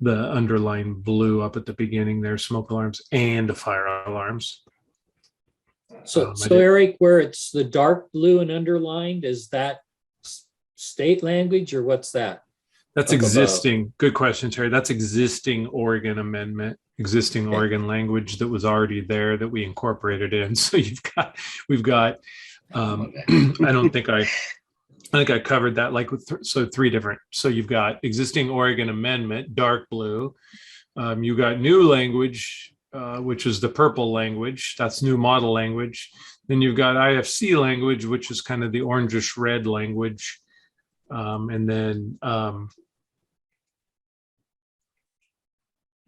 S11: the underlined blue up at the beginning there, smoke alarms and fire alarms.
S2: So Eric, where it's the dark blue and underlined, is that state language or what's that?
S11: That's
S2: Up above.
S11: existing. Good question, Terry. That's existing Oregon amendment, existing
S2: Okay.
S11: Oregon language that was already there that we incorporated in. So we've got, I think I covered that like with, so three different. So you've got existing Oregon amendment, dark blue. You got new language, which is the purple language. That's new model language. Then you've got IFC language, which is kind of the orangish red language. And then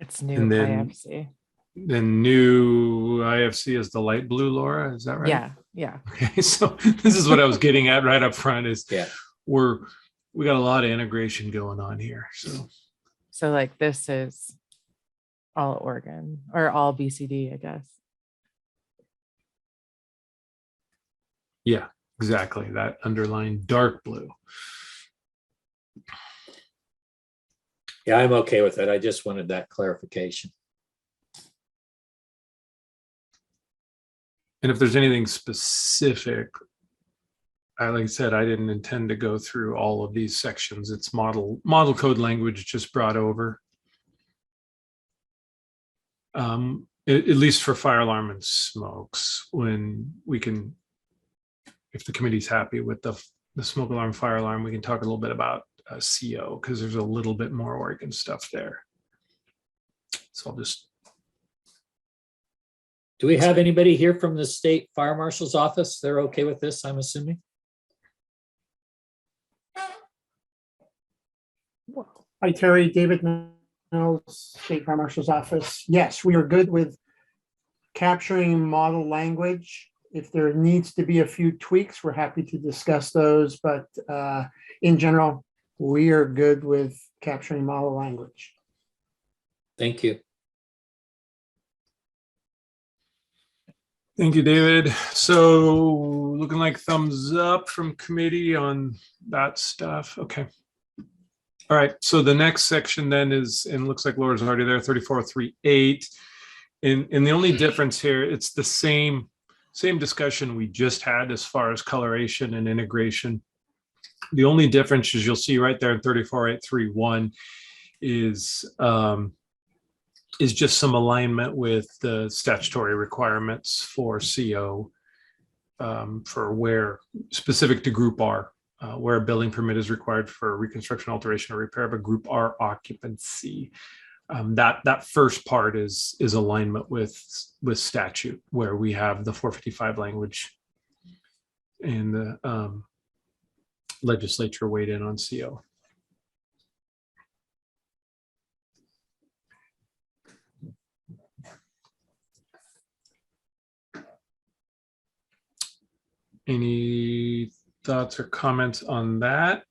S10: It's new
S11: And then-
S10: IFC.
S11: new IFC is the light blue, Laura. Is that right?
S10: Yeah.
S11: Okay, so this is what I was getting at right up front is
S2: Yeah.
S11: we got a lot of integration going on here.
S10: So like this is all Oregon or all BCD, I guess.
S11: Yeah, exactly. That underlined dark blue.
S2: Yeah, I'm okay with it. I just wanted that clarification.
S11: And if there's anything specific, like I said, I didn't intend to go through all of these sections. It's model code language just brought over. At least for fire alarm and smokes, when we can, if the committee's happy with the smoke alarm, fire alarm, we can talk a little bit about CO because there's a little bit more Oregon stuff there. So I'll just.
S2: Do we have anybody here from the state fire marshal's office? They're okay with this, I'm assuming?
S12: Hi, Terry. David Mills, State Fire Marshal's Office. Yes, we are good with capturing model language. If there needs to be a few tweaks, we're happy to discuss those. But in general, we are good with capturing model language.
S2: Thank you.
S11: Thank you, David. So looking like thumbs up from committee on that stuff. Okay. All right. So the next section then is, and it looks like Laura's already there, 34338. And the only difference here, it's the same discussion we just had as far as coloration and integration. The only difference is you'll see right there in 34831 is just some alignment with the statutory requirements for CO for where specific to Group R, where a building permit is required for reconstruction, alteration, or repair of a Group R occupancy. That first part is alignment with statute, where we have the 455 language and the legislature weighed in on CO. Any thoughts or comments on that?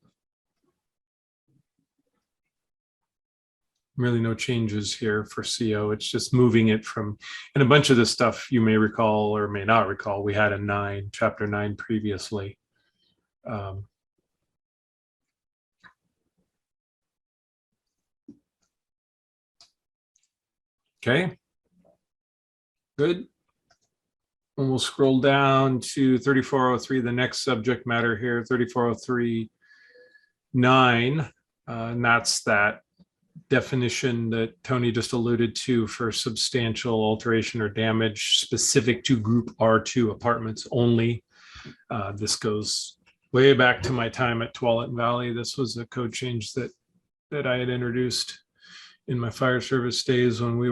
S11: Really no changes here for CO. It's just moving it from, and a bunch of this stuff you may recall or may not recall, we had in chapter 9 previously. Okay. Good. And we'll scroll down to 3403, the next subject matter here, 3403.9, and that's that definition that Tony just alluded to for substantial alteration or damage specific to Group R2 apartments only. This goes way back to my time at Tualatin Valley. This was a code change that I had introduced in my fire service days when we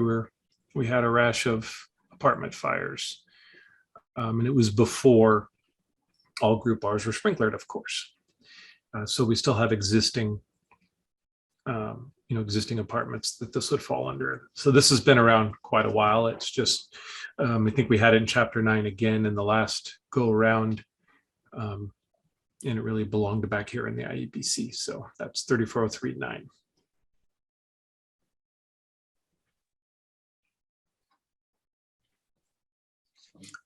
S11: had a rash of apartment fires. And it was before all Group Rs were sprinklered, of course. So we still have existing apartments that this would fall under. So this has been around quite a while. It's just, I think we had it in chapter 9 again in the last go around. And it really belonged back here in the IEBC. So that's 3403.9.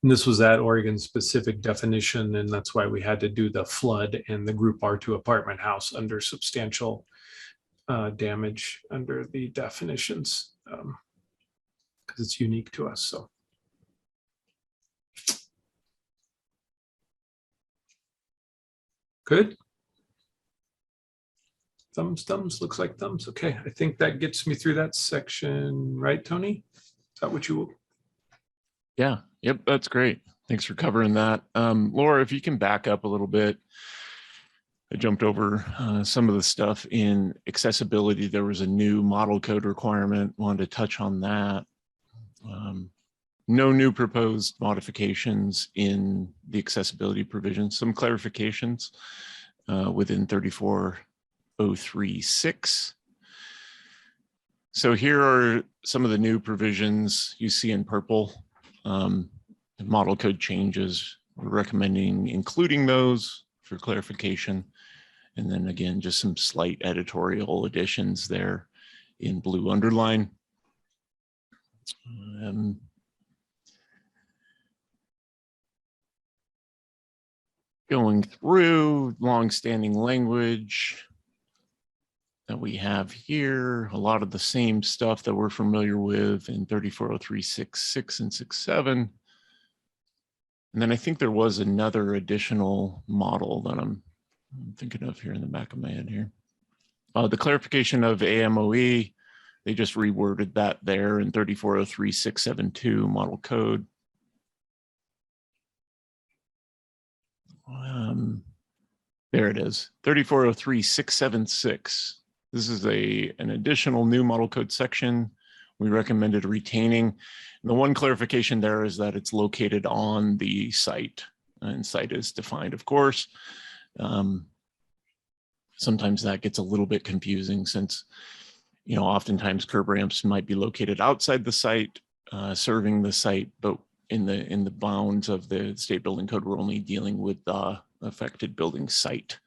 S11: And this was that Oregon specific definition, and that's why we had to do the flood and the Group R2 apartment house under substantial damage under the definitions, because it's unique to us. So. Good. Thumbs, looks like thumbs. Okay, I think that gets me through that section, right, Tony? Is that what you?
S1: Yeah, yep, that's great. Thanks for covering that. Laura, if you can back up a little bit. I jumped over some of the stuff in accessibility. There was a new model code requirement. Wanted to touch on that. No new proposed modifications in the accessibility provisions. Some clarifications within 34036. So here are some of the new provisions you see in purple. Model code changes. We're recommending including those for clarification. And then again, just some slight editorial additions there in blue underline. Going through long-standing language that we have here, a lot of the same stuff that we're familiar with in 34036 and 67. And then I think there was another additional model that I'm thinking of here in the back of my head here. The clarification of AMOE, they just reworded that there in 3403672 model code. There it is, 3403676. This is an additional new model code section we recommended retaining. And the one clarification there is that it's located on the site, and site is defined, of course. Sometimes that gets a little bit confusing since, you know, oftentimes curb ramps might be located outside the site, serving the site, but in the bounds of the state building code, we're only dealing with the affected building site.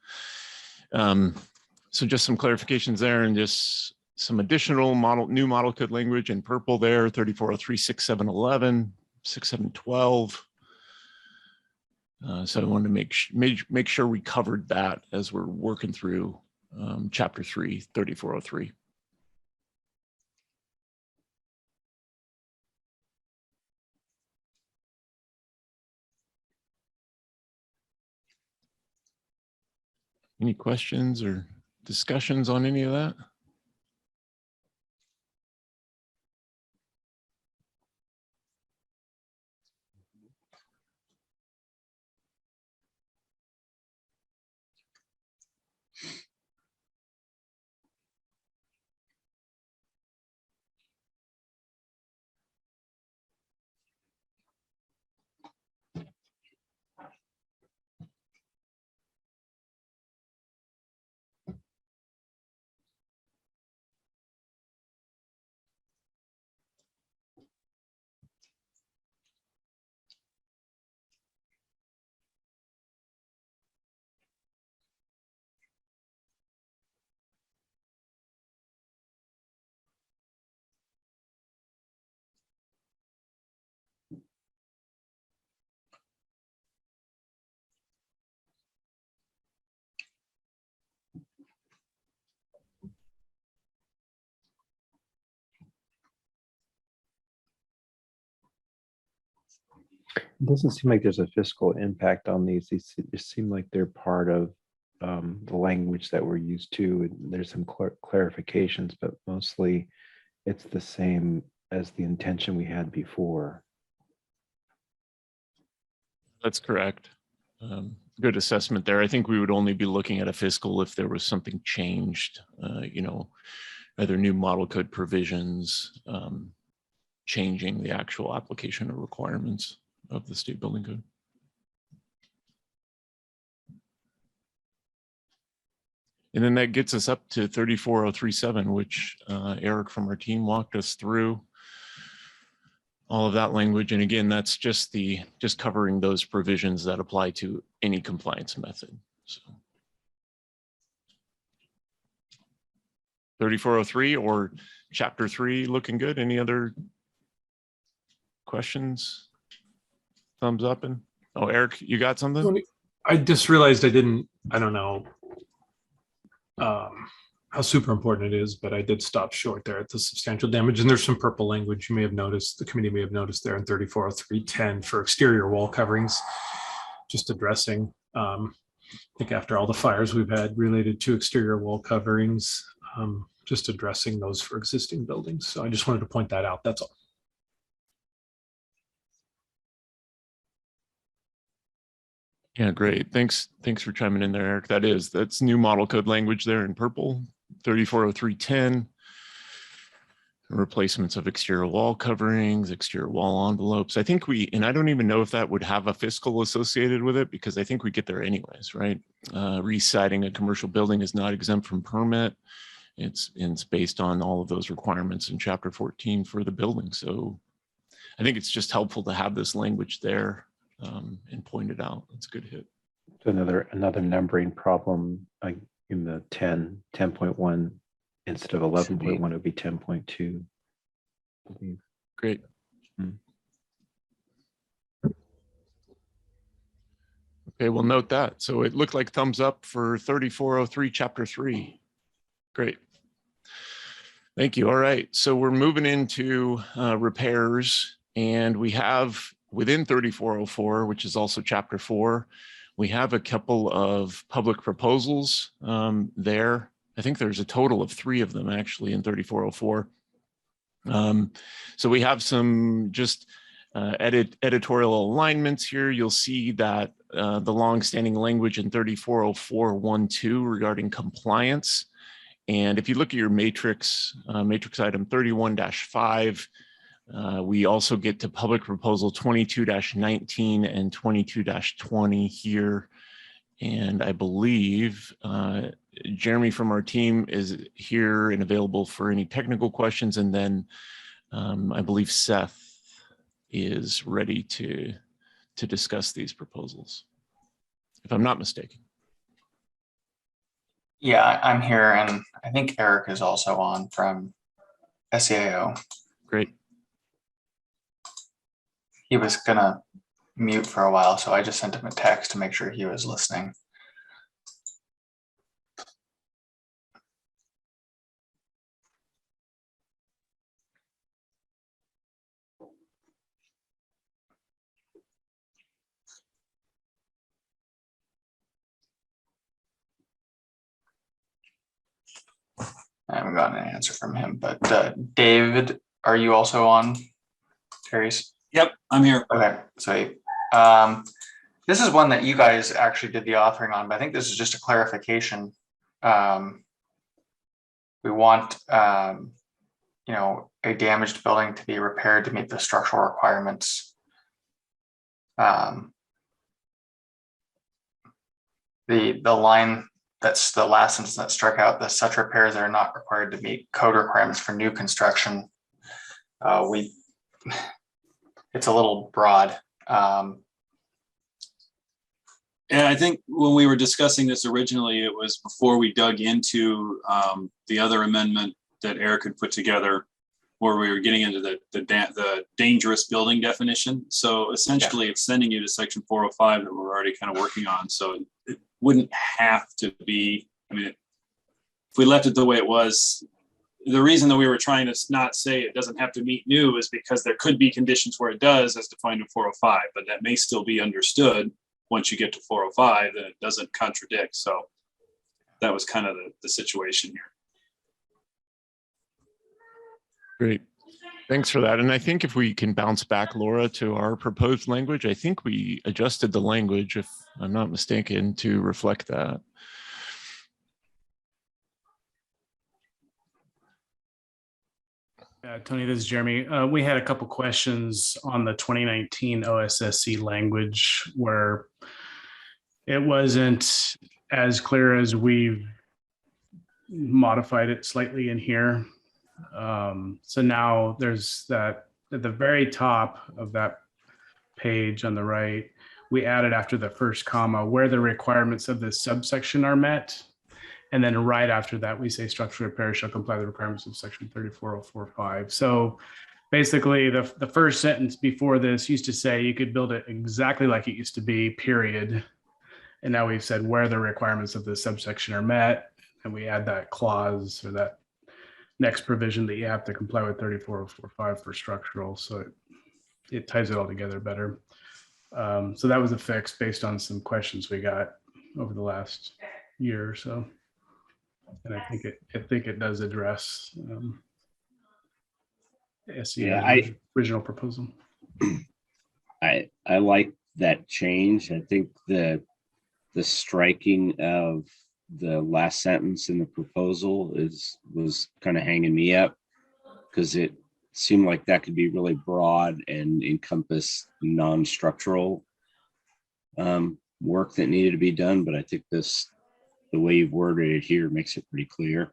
S1: So just some clarifications there, and just some additional new model code language in purple there, 3403671, 6712. So I wanted to make sure we covered that as we're working through chapter 3, 3403. Any questions or discussions on any of that?
S7: It doesn't seem like there's a fiscal impact on these. These just seem like they're part of the language that we're used to. And there's some clarifications, but mostly it's the same as the intention we had before. That's correct. Good assessment there. I think we would only be looking at a fiscal if there was something changed, you know, either new model code provisions, changing the actual application or requirements of the state building code. And then that gets us up to 34037, which Eric from our team walked us through all of that language. And again, that's just covering those provisions that apply to any compliance method. So 3403 or chapter 3 looking good. Any other questions? Thumbs up. And oh, Eric, you got something?
S11: I just realized I don't know how super important it is, but I did stop short there at the substantial damage. And there's some purple language you may have noticed, the committee may have noticed there in 340310 for exterior wall coverings, just addressing think after all the fires we've had related to exterior wall coverings, just addressing those for existing buildings. So I just wanted to point that out. That's all.
S1: Yeah, great. Thanks for chiming in there, Eric. That's new model code language there in purple, 340310. Replacements of exterior wall coverings, exterior wall envelopes. I think and I don't even know if that would have a fiscal associated with it, because I think we get there anyways, right? Reciting a commercial building is not exempt from permit. It's based on all of those requirements in chapter 14 for the building. So I think it's just helpful to have this language there and point it out. It's a good hit.
S7: So another numbering problem in the 10.1 instead of 11.1, it would be 10.2.
S1: Great. Okay, we'll note that. So it looked like thumbs up for 3403 chapter 3. Great. Thank you. All right, so we're moving into repairs, and we have within 3404, which is also chapter 4, we have a couple of public proposals there. I think there's a total of 3 of them actually in 3404. So we have some just editorial alignments here. You'll see that the longstanding language in 3404.12 regarding compliance. And if you look at your matrix, matrix item 31-5, we also get to public proposal 22-19 and 22-20 here. And I believe Jeremy from our team is here and available for any technical questions. And then I believe Seth is ready to discuss these proposals, if I'm not mistaken.
S3: Yeah, I'm here, and I think Eric is also on from SEAO.
S1: Great.
S3: He was gonna mute for a while, so I just sent him a text to make sure he was listening. I haven't gotten an answer from him, but David, are you also on, Terry's?
S5: Yep, I'm here.
S3: Okay, so this is one that you guys actually did the authoring on, but I think this is just a clarification. We want, you know, a damaged building to be repaired to meet the structural requirements. The line that's the last sentence that struck out, the such repairs are not required to meet code requirements for new construction. It's a little broad.
S5: And I think when we were discussing this originally, it was before we dug into the other amendment that Eric had put together, where we were getting into the dangerous building definition. So essentially, it's sending you to section 405 that we're already kind of working on. So it wouldn't have to be. I mean, if we left it the way it was, the reason that we were trying to not say it doesn't have to meet new is because there could be conditions where it does, as defined in 405, but that may still be understood once you get to 405, that it doesn't contradict. So that was kind of the situation here.
S1: Great. Thanks for that. And I think if we can bounce back, Laura, to our proposed language, I think we adjusted the language, if I'm not mistaken, to reflect that.
S13: Tony, this is Jeremy. We had a couple questions on the 2019 OSSC language where it wasn't as clear as we've modified it slightly in here. So now there's that at the very top of that page on the right, we added after the first comma where the requirements of this subsection are met. And then right after that, we say structural repair shall comply with the requirements of section 34045. So basically the first sentence before this used to say you could build it exactly like it used to be, period. And now we've said where the requirements of the subsection are met. And we add that clause or that next provision that you have to comply with 34045 for structural. So it ties it all together better. So that was a fix based on some questions we got. over the last year or so. And I think it does address SEI's original proposal.
S6: I like that change. I think the striking of the last sentence in the proposal was kind of hanging me up, because it seemed like that could be really broad and encompass non-structural work that needed to be done. But I think the way you've worded it here makes it pretty clear.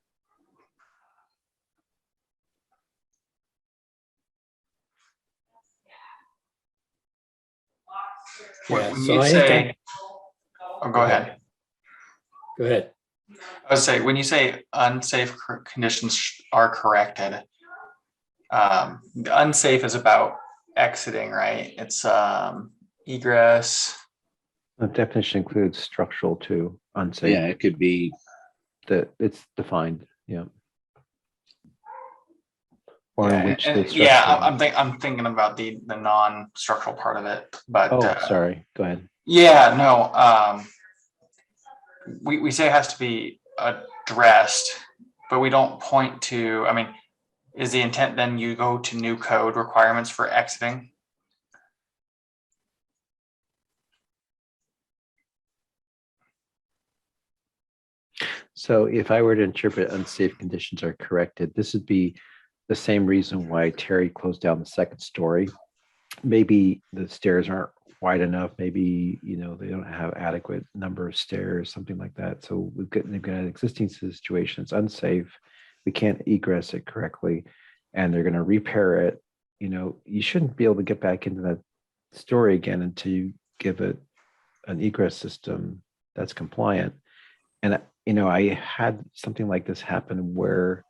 S2: Yeah,
S3: When
S2: so
S3: you
S2: I think
S3: say, oh, go ahead.
S2: Go ahead.
S3: I would say, when you say unsafe conditions are corrected, the unsafe is about exiting, right? It's egress.
S7: The definition includes structural too, unsafe.
S6: Yeah, it could be.
S7: It's defined, yeah. Or in which the
S3: Yeah,
S7: structure-
S3: I'm thinking about the non-structural part of it, but
S7: Oh, sorry, go ahead.
S3: yeah, no, we say it has to be addressed, but we don't point to, I mean, is the intent then you go to new code requirements for exiting?
S7: So if I were to interpret unsafe conditions are corrected, this would be the same reason why Terry closed down the second story. Maybe the stairs aren't wide enough. Maybe, they don't have adequate number of stairs, something like that. So they've got an existing situation. It's unsafe. We can't egress it correctly, and they're going to repair it. You shouldn't be able to get back into that story again until you give it an egress system that's compliant. And I had something like this happen where,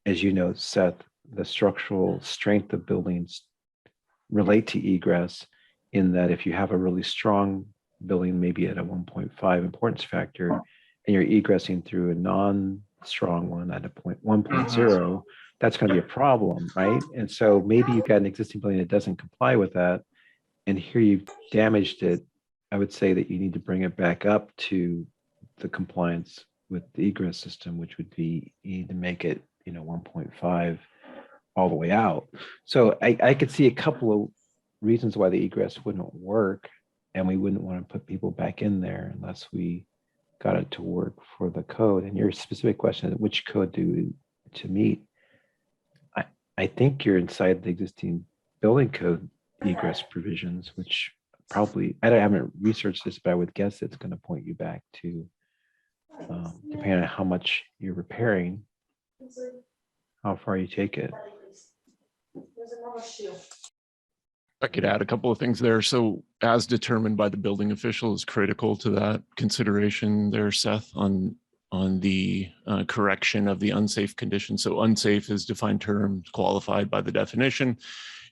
S7: as you know, Seth, the structural strength of buildings relate to egress, in that if you have a really strong building, maybe at a 1.5 importance factor, and you're egressing through a non-strong one at a 1.0, that's going to be a problem, right? And so maybe you've got an existing building that doesn't comply with that, and here you've damaged it. I would say that you need to bring it back up to the compliance with the egress system, which would be, you need to make it 1.5 all the way out. So I could see a couple of reasons why the egress wouldn't work, and we wouldn't want to put people back in there unless we got it to work for the code. And your specific question, which code to meet, I think you're inside the existing building code egress provisions, which probably, I haven't researched this, but I would guess it's going to point you back to, depending on how much you're repairing, how far you take it.
S1: I could add a couple of things there. So as determined by the building official is critical to that consideration there, Seth, on the correction of the unsafe condition. So unsafe is defined term qualified by the definition,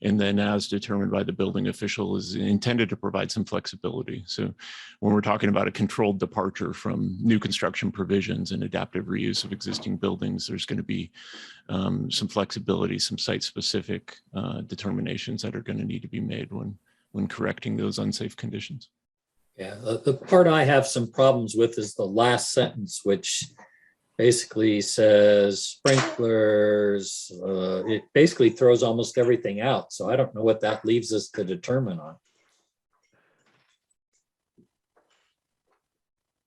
S1: and then as determined by the building official is intended to provide some flexibility. So when we're talking about a controlled departure from new construction provisions and adaptive reuse of existing buildings, there's going to be some flexibility, some site-specific determinations that are going to need to be made when correcting those unsafe conditions.
S2: Yeah, the part I have some problems with is the last sentence, which basically says sprinklers. It basically throws almost everything out. So I don't know what that leaves us to determine on.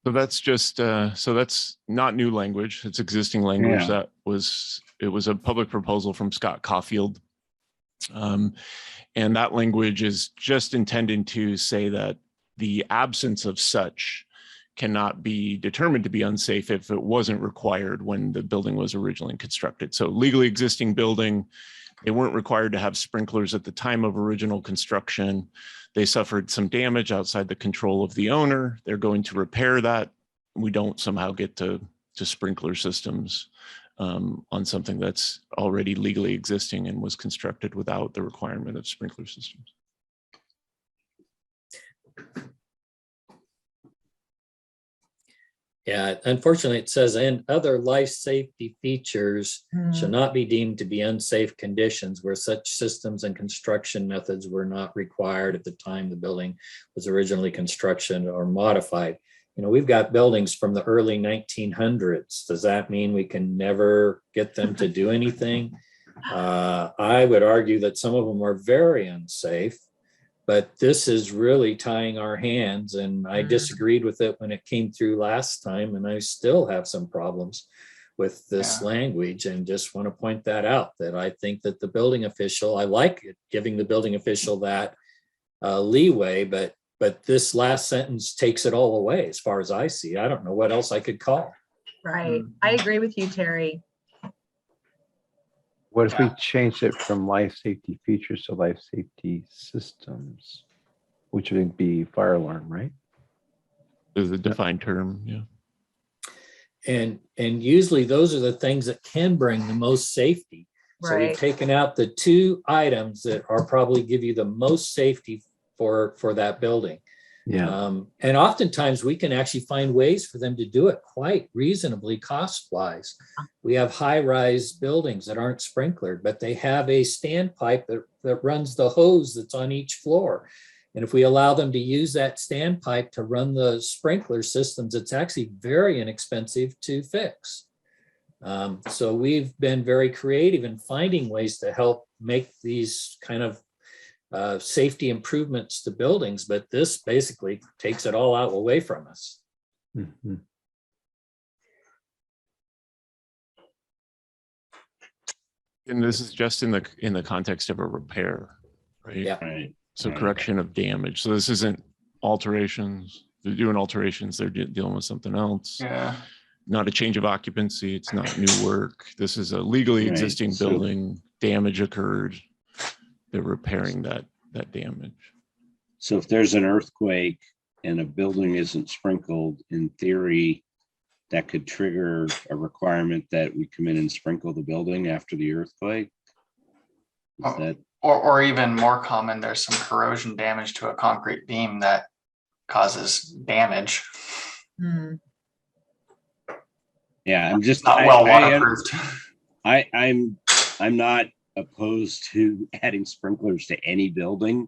S1: So that's just, so that's not new language. It's existing language.
S6: Yeah.
S1: It was a public proposal from Scott Caulfield. And that language is just intended to say that the absence of such cannot be determined to be unsafe if it wasn't required when the building was originally constructed. So legally existing building, they weren't required to have sprinklers at the time of original construction. They suffered some damage outside the control of the owner. They're going to repair that. We don't somehow get to sprinkler systems on something that's already legally existing and was constructed without the requirement of sprinkler systems.
S2: Yeah, unfortunately, it says, and other life safety features shall not be deemed to be unsafe conditions where such systems and construction methods were not required at the time the building was originally constructed or modified. You know, we've got buildings from the early 1900s. Does that mean we can never get them to do anything? I would argue that some of them are very unsafe, but this is really tying our hands. And I disagreed with it when it came through last time, and I still have some problems with this language, and just want to point that out, that I think that the building official, I like it, giving the building official that leeway, but this last sentence takes it all away as far as I see. I don't know what else I could call.
S8: Right. I agree with you, Terry.
S7: What if we changed it from life safety features to life safety systems, which would be fire alarm, right?
S1: Is a defined term, yeah.
S2: And usually those are the things that can bring the most safety. So we've
S8: Right.
S2: taken out the two items that are probably give you the most safety for that building.
S7: Yeah.
S2: And oftentimes we can actually find ways for them to do it quite reasonably cost-wise. We have high-rise buildings that aren't sprinklered, but they have a standpipe that runs the hose that's on each floor. And if we allow them to use that standpipe to run the sprinkler systems, it's actually very inexpensive to fix. So we've been very creative in finding ways to help make these kind of safety improvements to buildings, but this basically takes it all out away from us.
S7: Mhm.
S1: And this is just in the context of a repair, right?
S2: Yeah.
S6: Right.
S1: So
S6: Right.
S1: correction of damage. So this isn't alterations. They're doing alterations. They're dealing with something else.
S3: Yeah.
S1: Not a change of occupancy. It's not new work. This is a legally
S6: Right.
S1: existing
S6: So-
S1: building. Damage occurred. They're repairing that damage.
S6: So if there's an earthquake and a building isn't sprinkled, in theory, that could trigger a requirement that we come in and sprinkle the building after the earthquake? Is that,
S3: Or even more common, there's some corrosion damage to a concrete beam that causes damage.
S8: Hmm.
S6: yeah, I'm just,
S3: Not well waterproofed.
S6: I'm not opposed to adding sprinklers to any building.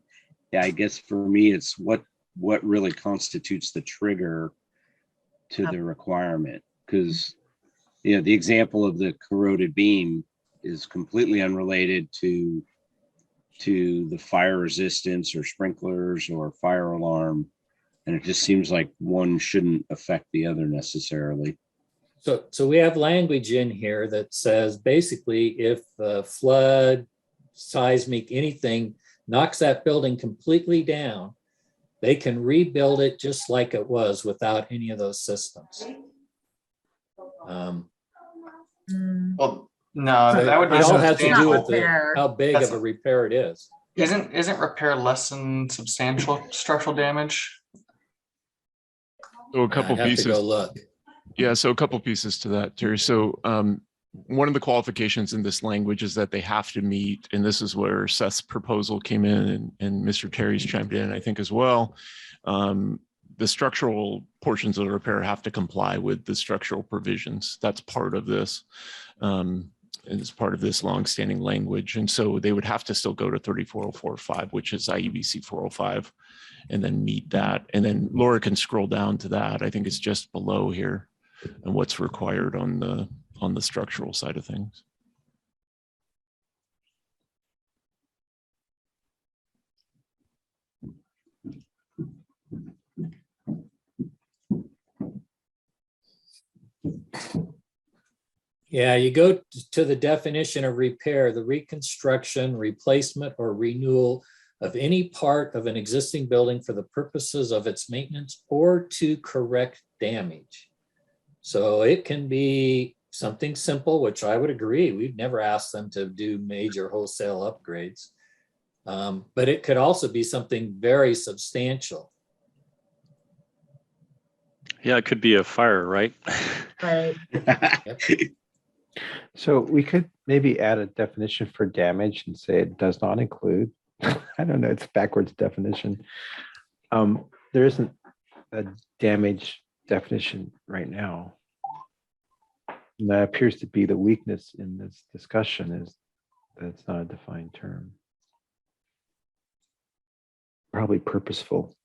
S6: Yeah, I guess for me, it's what really constitutes the trigger to the requirement. Because, you know, the example of the corroded beam is completely unrelated to the fire resistance or sprinklers or fire alarm. And it just seems like one shouldn't affect the other necessarily.
S2: So we have language in here that says basically if the flood, seismic, anything knocks that building completely down, they can rebuild it just like it was without any of those systems.
S8: Hmm.
S3: Well, no, that would be
S2: It all has to do
S3: substantial.
S2: with
S8: Repair.
S2: how big
S3: That's-
S2: of a repair it is.
S3: Isn't repair less than substantial structural damage?
S1: So a couple
S2: I'd have to
S1: pieces.
S2: go look.
S1: Yeah, so a couple pieces to that, Terry. So one of the qualifications in this language is that they have to meet, and this is where Seth's proposal came in and Mr. Terry's chimed in, I think, as well. The structural portions of the repair have to comply with the structural provisions. That's part of this. And it's part of this longstanding language. And so they would have to still go to 34045, which is IUBC 405, and then meet that. And then Laura can scroll down to that. I think it's just below here and what's required on the structural side of things.
S2: Yeah, you go to the definition of repair, the reconstruction, replacement, or renewal of any part of an existing building for the purposes of its maintenance or to correct damage. So it can be something simple, which I would agree. We've never asked them to do major wholesale upgrades. But it could also be something very substantial.
S14: Yeah, it could be a fire, right?
S8: Right.
S7: So we could maybe add a definition for damage and say it does not include. I don't know, it's backwards definition. There isn't a damage definition right now. And that appears to be the weakness in this discussion, is that it's not a defined term. Probably purposeful.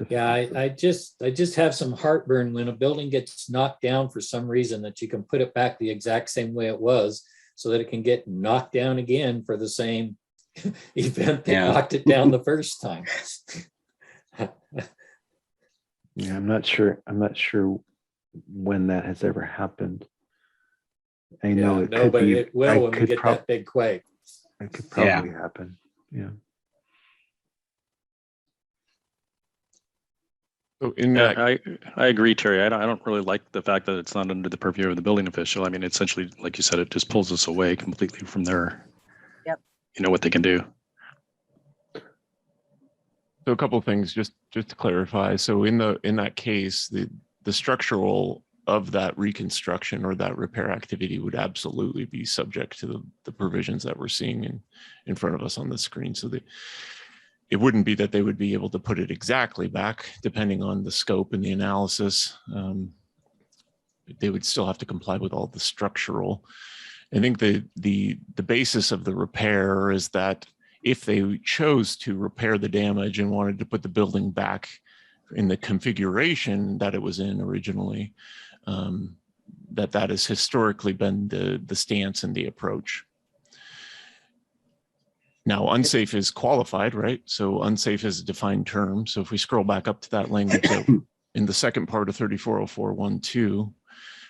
S2: Yeah,
S7: difficult.
S2: I just have some heartburn when a building gets knocked down for some reason that you can put it back the exact same way it was so that it can get knocked down again for the same event that
S6: Yeah.
S2: knocked it down the first time.
S7: Yeah, I'm not sure when that has ever happened. I know
S2: Yeah,
S7: it
S2: no,
S7: could
S2: but
S7: be,
S2: it will when we get that big quake.
S7: it could
S6: Yeah.
S7: probably happen. Yeah.
S1: So in
S14: Yeah,
S1: that,
S14: I agree, Terry. I don't really like the fact that it's not under the purview of the building official. I mean, essentially, like you said, it just pulls us away completely from their,
S8: Yep.
S14: you know, what they can do.
S1: so a couple of things just to clarify. So in that case, the structural of that reconstruction or that repair activity would absolutely be subject to the provisions that we're seeing in front of us on the screen. So it wouldn't be that they would be able to put it exactly back, depending on the scope and the analysis. They would still have to comply with all the structural. I think the basis of the repair is that if they chose to repair the damage and wanted to put the building back in the configuration that it was in originally, that has historically been the stance and the approach. Now, unsafe is qualified, right? So unsafe is a defined term. So if we scroll back up to that language in the second part of 3404.1.2,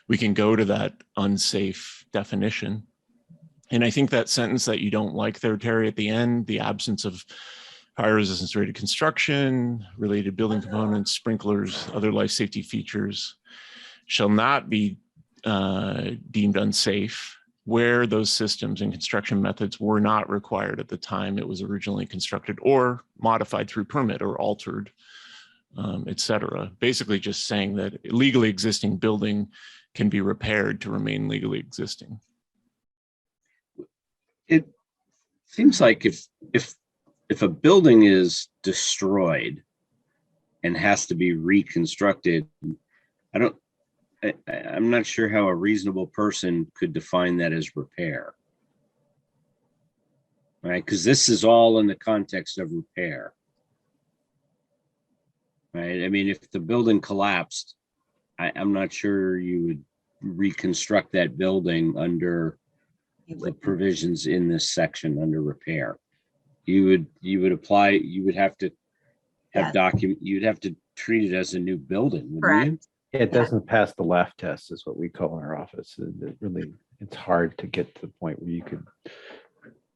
S1: we can go to that unsafe definition. And I think that sentence that you don't like there, Terry, at the end, the absence of fire resistance rated construction, related building components, sprinklers, other life safety features shall not be deemed unsafe where those systems and construction methods were not required at the time it was originally constructed or modified through permit or altered, et cetera. Basically just saying that a legally existing building can be repaired to remain legally existing.
S6: It seems like if a building is destroyed and has to be reconstructed, I'm not sure how a reasonable person could define that as repair. Right? Because this is all in the context of repair. Right? I mean, if the building collapsed, I'm not sure you would reconstruct that building under the provisions in this section under repair. You would apply, you would have to have you'd have to treat it as a new building, wouldn't you?
S7: It doesn't pass the laugh test is what we call in our office. It's hard to get to the point where you could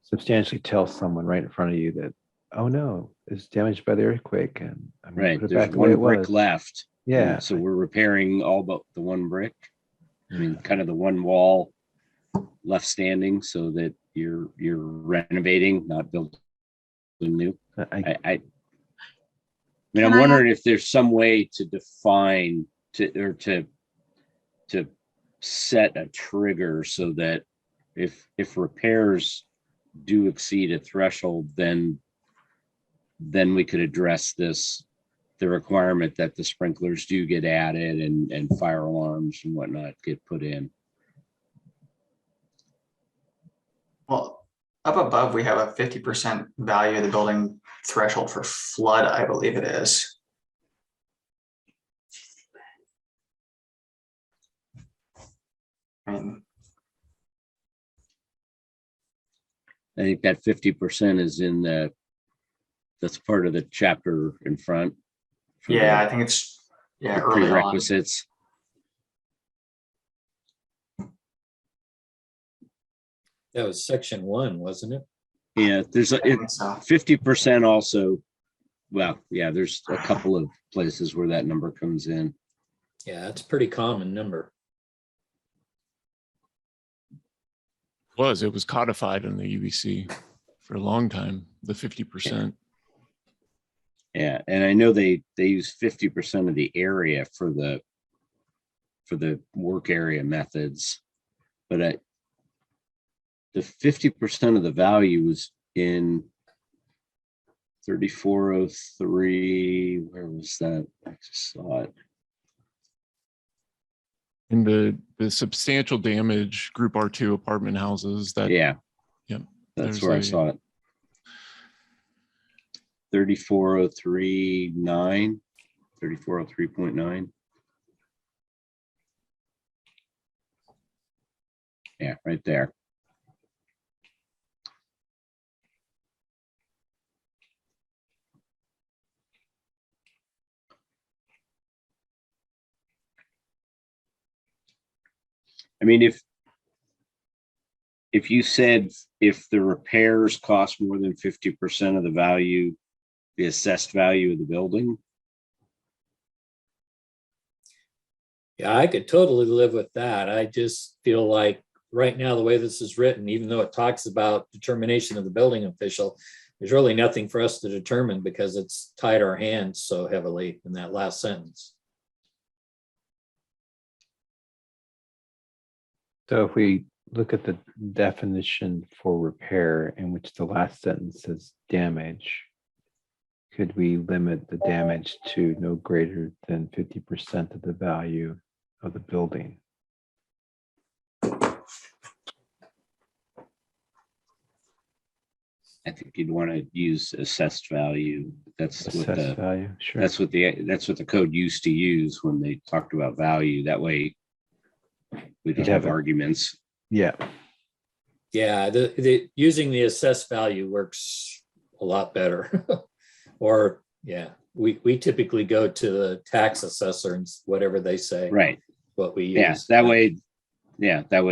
S7: substantially tell someone right in front of you that, oh no, it's damaged by the earthquake and I'm gonna
S6: Right,
S7: put it
S6: there's
S7: back the way
S6: one
S7: it
S6: brick
S7: was.
S6: left.
S7: Yeah.
S6: So we're repairing all but the one brick. I mean, kind of the one wall left standing so that you're renovating, not building new. I mean, I'm wondering if there's some way to define to set a trigger so that if repairs do exceed a threshold, then we could address the requirement that the sprinklers do get added and fire alarms and whatnot get put in.
S3: Well, up above, we have a 50% value of the building threshold for flood, I believe it is. I mean,
S6: I think that 50% is that's part of the chapter in front. for
S3: yeah,
S6: the-
S3: I think it's, yeah,
S6: the
S3: early on.
S6: prerequisites.
S2: That was section 1, wasn't it?
S6: Yeah, there's
S3: I
S6: a
S3: think so.
S6: 50% also. Well, yeah, there's a couple of places where that number comes in.
S2: Yeah, that's a pretty common number.
S1: It was codified in the UBC for a long time, the 50%.
S6: Yeah, and I know they use 50% of the area for the work area methods, but the 50% of the value was in 3403. Where was that? I just saw it.
S1: In the substantial damage group R2 apartment houses that,
S6: Yeah,
S1: yep,
S6: that's
S1: there's
S6: where I saw it. 3403.9. 3403.9. Yeah, right there. I mean, if you said if the repairs cost more than 50% of the value, the assessed value of the building,
S2: Yeah, I could totally live with that. I just feel like right now, the way this is written, even though it talks about determination of the building official, there's really nothing for us to determine because it's tied our hands so heavily in that last sentence.
S7: So if we look at the definition for repair, in which the last sentence says damage, could we limit the damage to no greater than 50% of the value of the building?
S6: I think you'd want to use assessed value. That's what
S7: Assessed
S6: the
S7: value, sure.
S6: that's what the code used to use when they talked about value. That way we don't
S7: You'd
S6: have
S7: have a-
S6: arguments.
S7: Yeah,
S2: Yeah, the using the assessed value works a lot better. Or, yeah, we typically go to the tax assessor and whatever they say.
S6: Right.
S2: What we
S6: Yeah,
S2: use.
S6: that way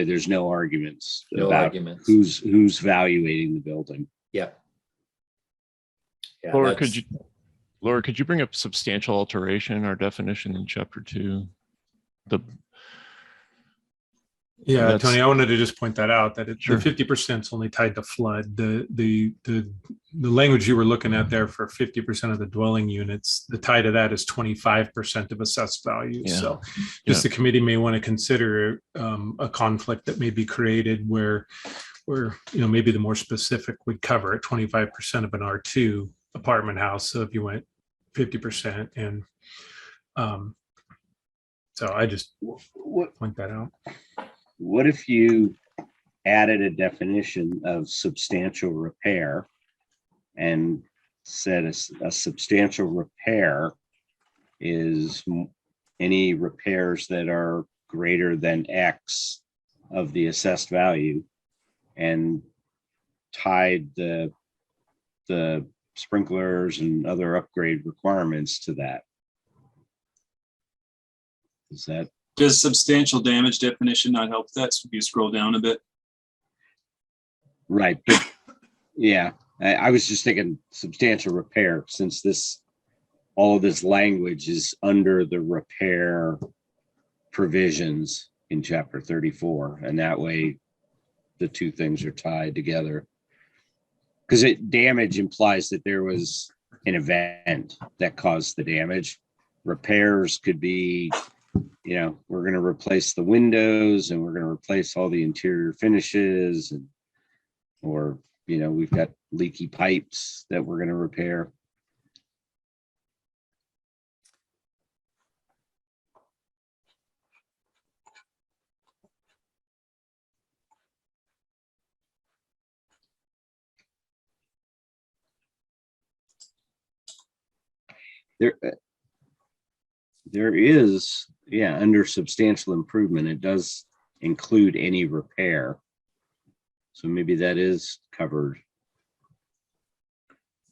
S6: there's no arguments
S2: No
S6: about
S2: arguments.
S6: who's valuating the building.
S2: Yeah. Yeah,
S1: Laura,
S2: that's-
S1: could you bring up substantial alteration, our definition in chapter 2?
S11: Yeah,
S1: That's-
S11: Tony, I wanted to just point that out, that
S1: Sure.
S11: the 50% is only tied to flood. The language you were looking at there for 50% of the dwelling units, the tie to that is 25% of assessed value.
S1: Yeah.
S11: So
S1: Yeah.
S11: just the committee may want to consider a conflict that may be created where maybe the more specific would cover it, 25% of an R2 apartment house. So if you went 50% and so I just point that out.
S6: What if you added a definition of substantial repair and said a substantial repair is any repairs that are greater than X of the assessed value, and tied the sprinklers and other upgrade requirements to that? Is that
S5: Does substantial damage definition not help that? So if you scroll down a bit.
S6: right? But yeah, I was just thinking substantial repair, since all of this language is under the repair provisions in chapter 34, and that way the two things are tied together. Because damage implies that there was an event that caused the damage. Repairs could be, we're going to replace the windows and we're going to replace all the interior finishes, or we've got leaky pipes that we're going to repair. There is, under substantial improvement, it does include any repair. So maybe that is covered.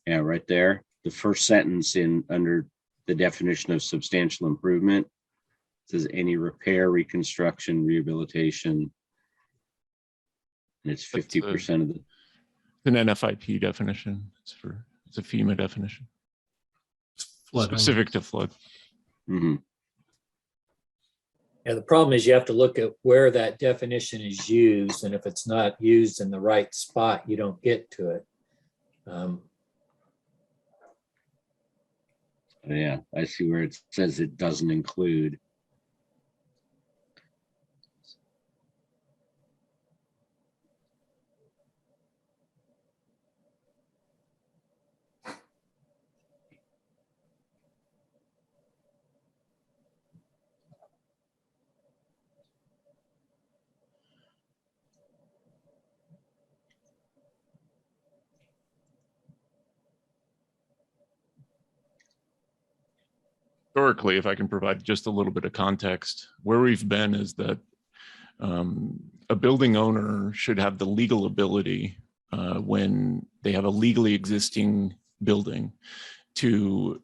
S6: Yeah, right there. The first sentence under the definition of substantial improvement says any repair, reconstruction, rehabilitation. And it's 50% of the.
S1: An NFIP definition. It's a FEMA definition.
S11: Flooding.
S1: Specific to flood.
S6: Mm-hmm.
S2: Yeah, the problem is you have to look at where that definition is used, and if it's not used in the right spot, you don't get to it.
S6: Yeah, I see where it says it doesn't include.
S1: historically, if I can provide just a little bit of context, where we've been is that a building owner should have the legal ability when they have a legally existing building to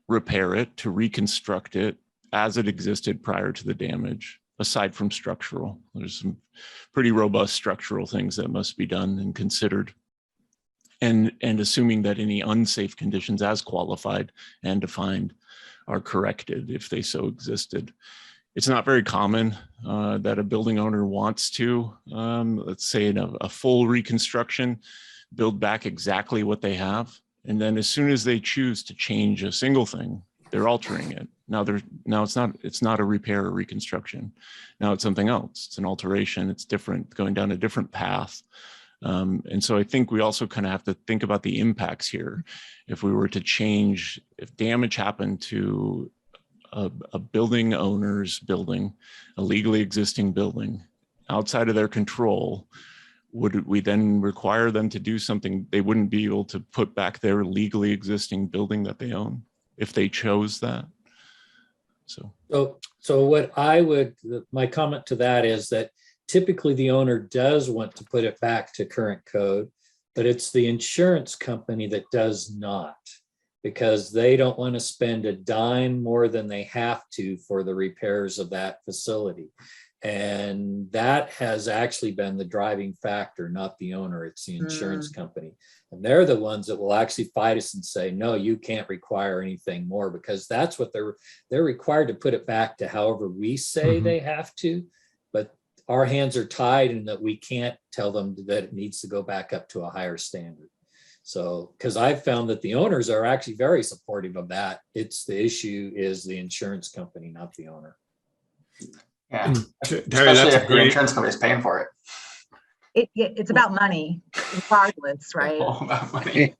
S1: repair it, to reconstruct it as it existed prior to the damage, aside from structural. There's some pretty robust structural things that must be done and considered. And assuming that any unsafe conditions as qualified and defined are corrected if they so existed. It's not very common that a building owner wants to, let's say in a full reconstruction, build back exactly what they have. And then as soon as they choose to change a single thing, they're altering it. Now it's not a repair or reconstruction. Now it's something else. It's an alteration. It's different, going down a different path. And so I think we also kind of have to think about the impacts here. If we were to change, if damage happened to a building owner's building, a legally existing building outside of their control, would we then require them to do something they wouldn't be able to put back their legally existing building that they own if they chose that?
S2: So what my comment to that is that typically the owner does want to put it back to current code, but it's the insurance company that does not, because they don't want to spend a dime more than they have to for the repairs of that facility. And that has actually been the driving factor, not the owner, it's the insurance company. And they're the ones that will actually fight us and say, no, you can't require anything more, because that's what they're required to put it back to however we say they have to. But our hands are tied and that we can't tell them that it needs to go back up to a higher standard. So, because I've found that the owners are actually very supportive of that. It's the issue is the insurance company, not the owner.
S3: Yeah,
S11: Terry,
S3: especially
S11: that's
S3: if the insurance company is paying for it.
S8: It's about money, regardless, right?
S3: All about money.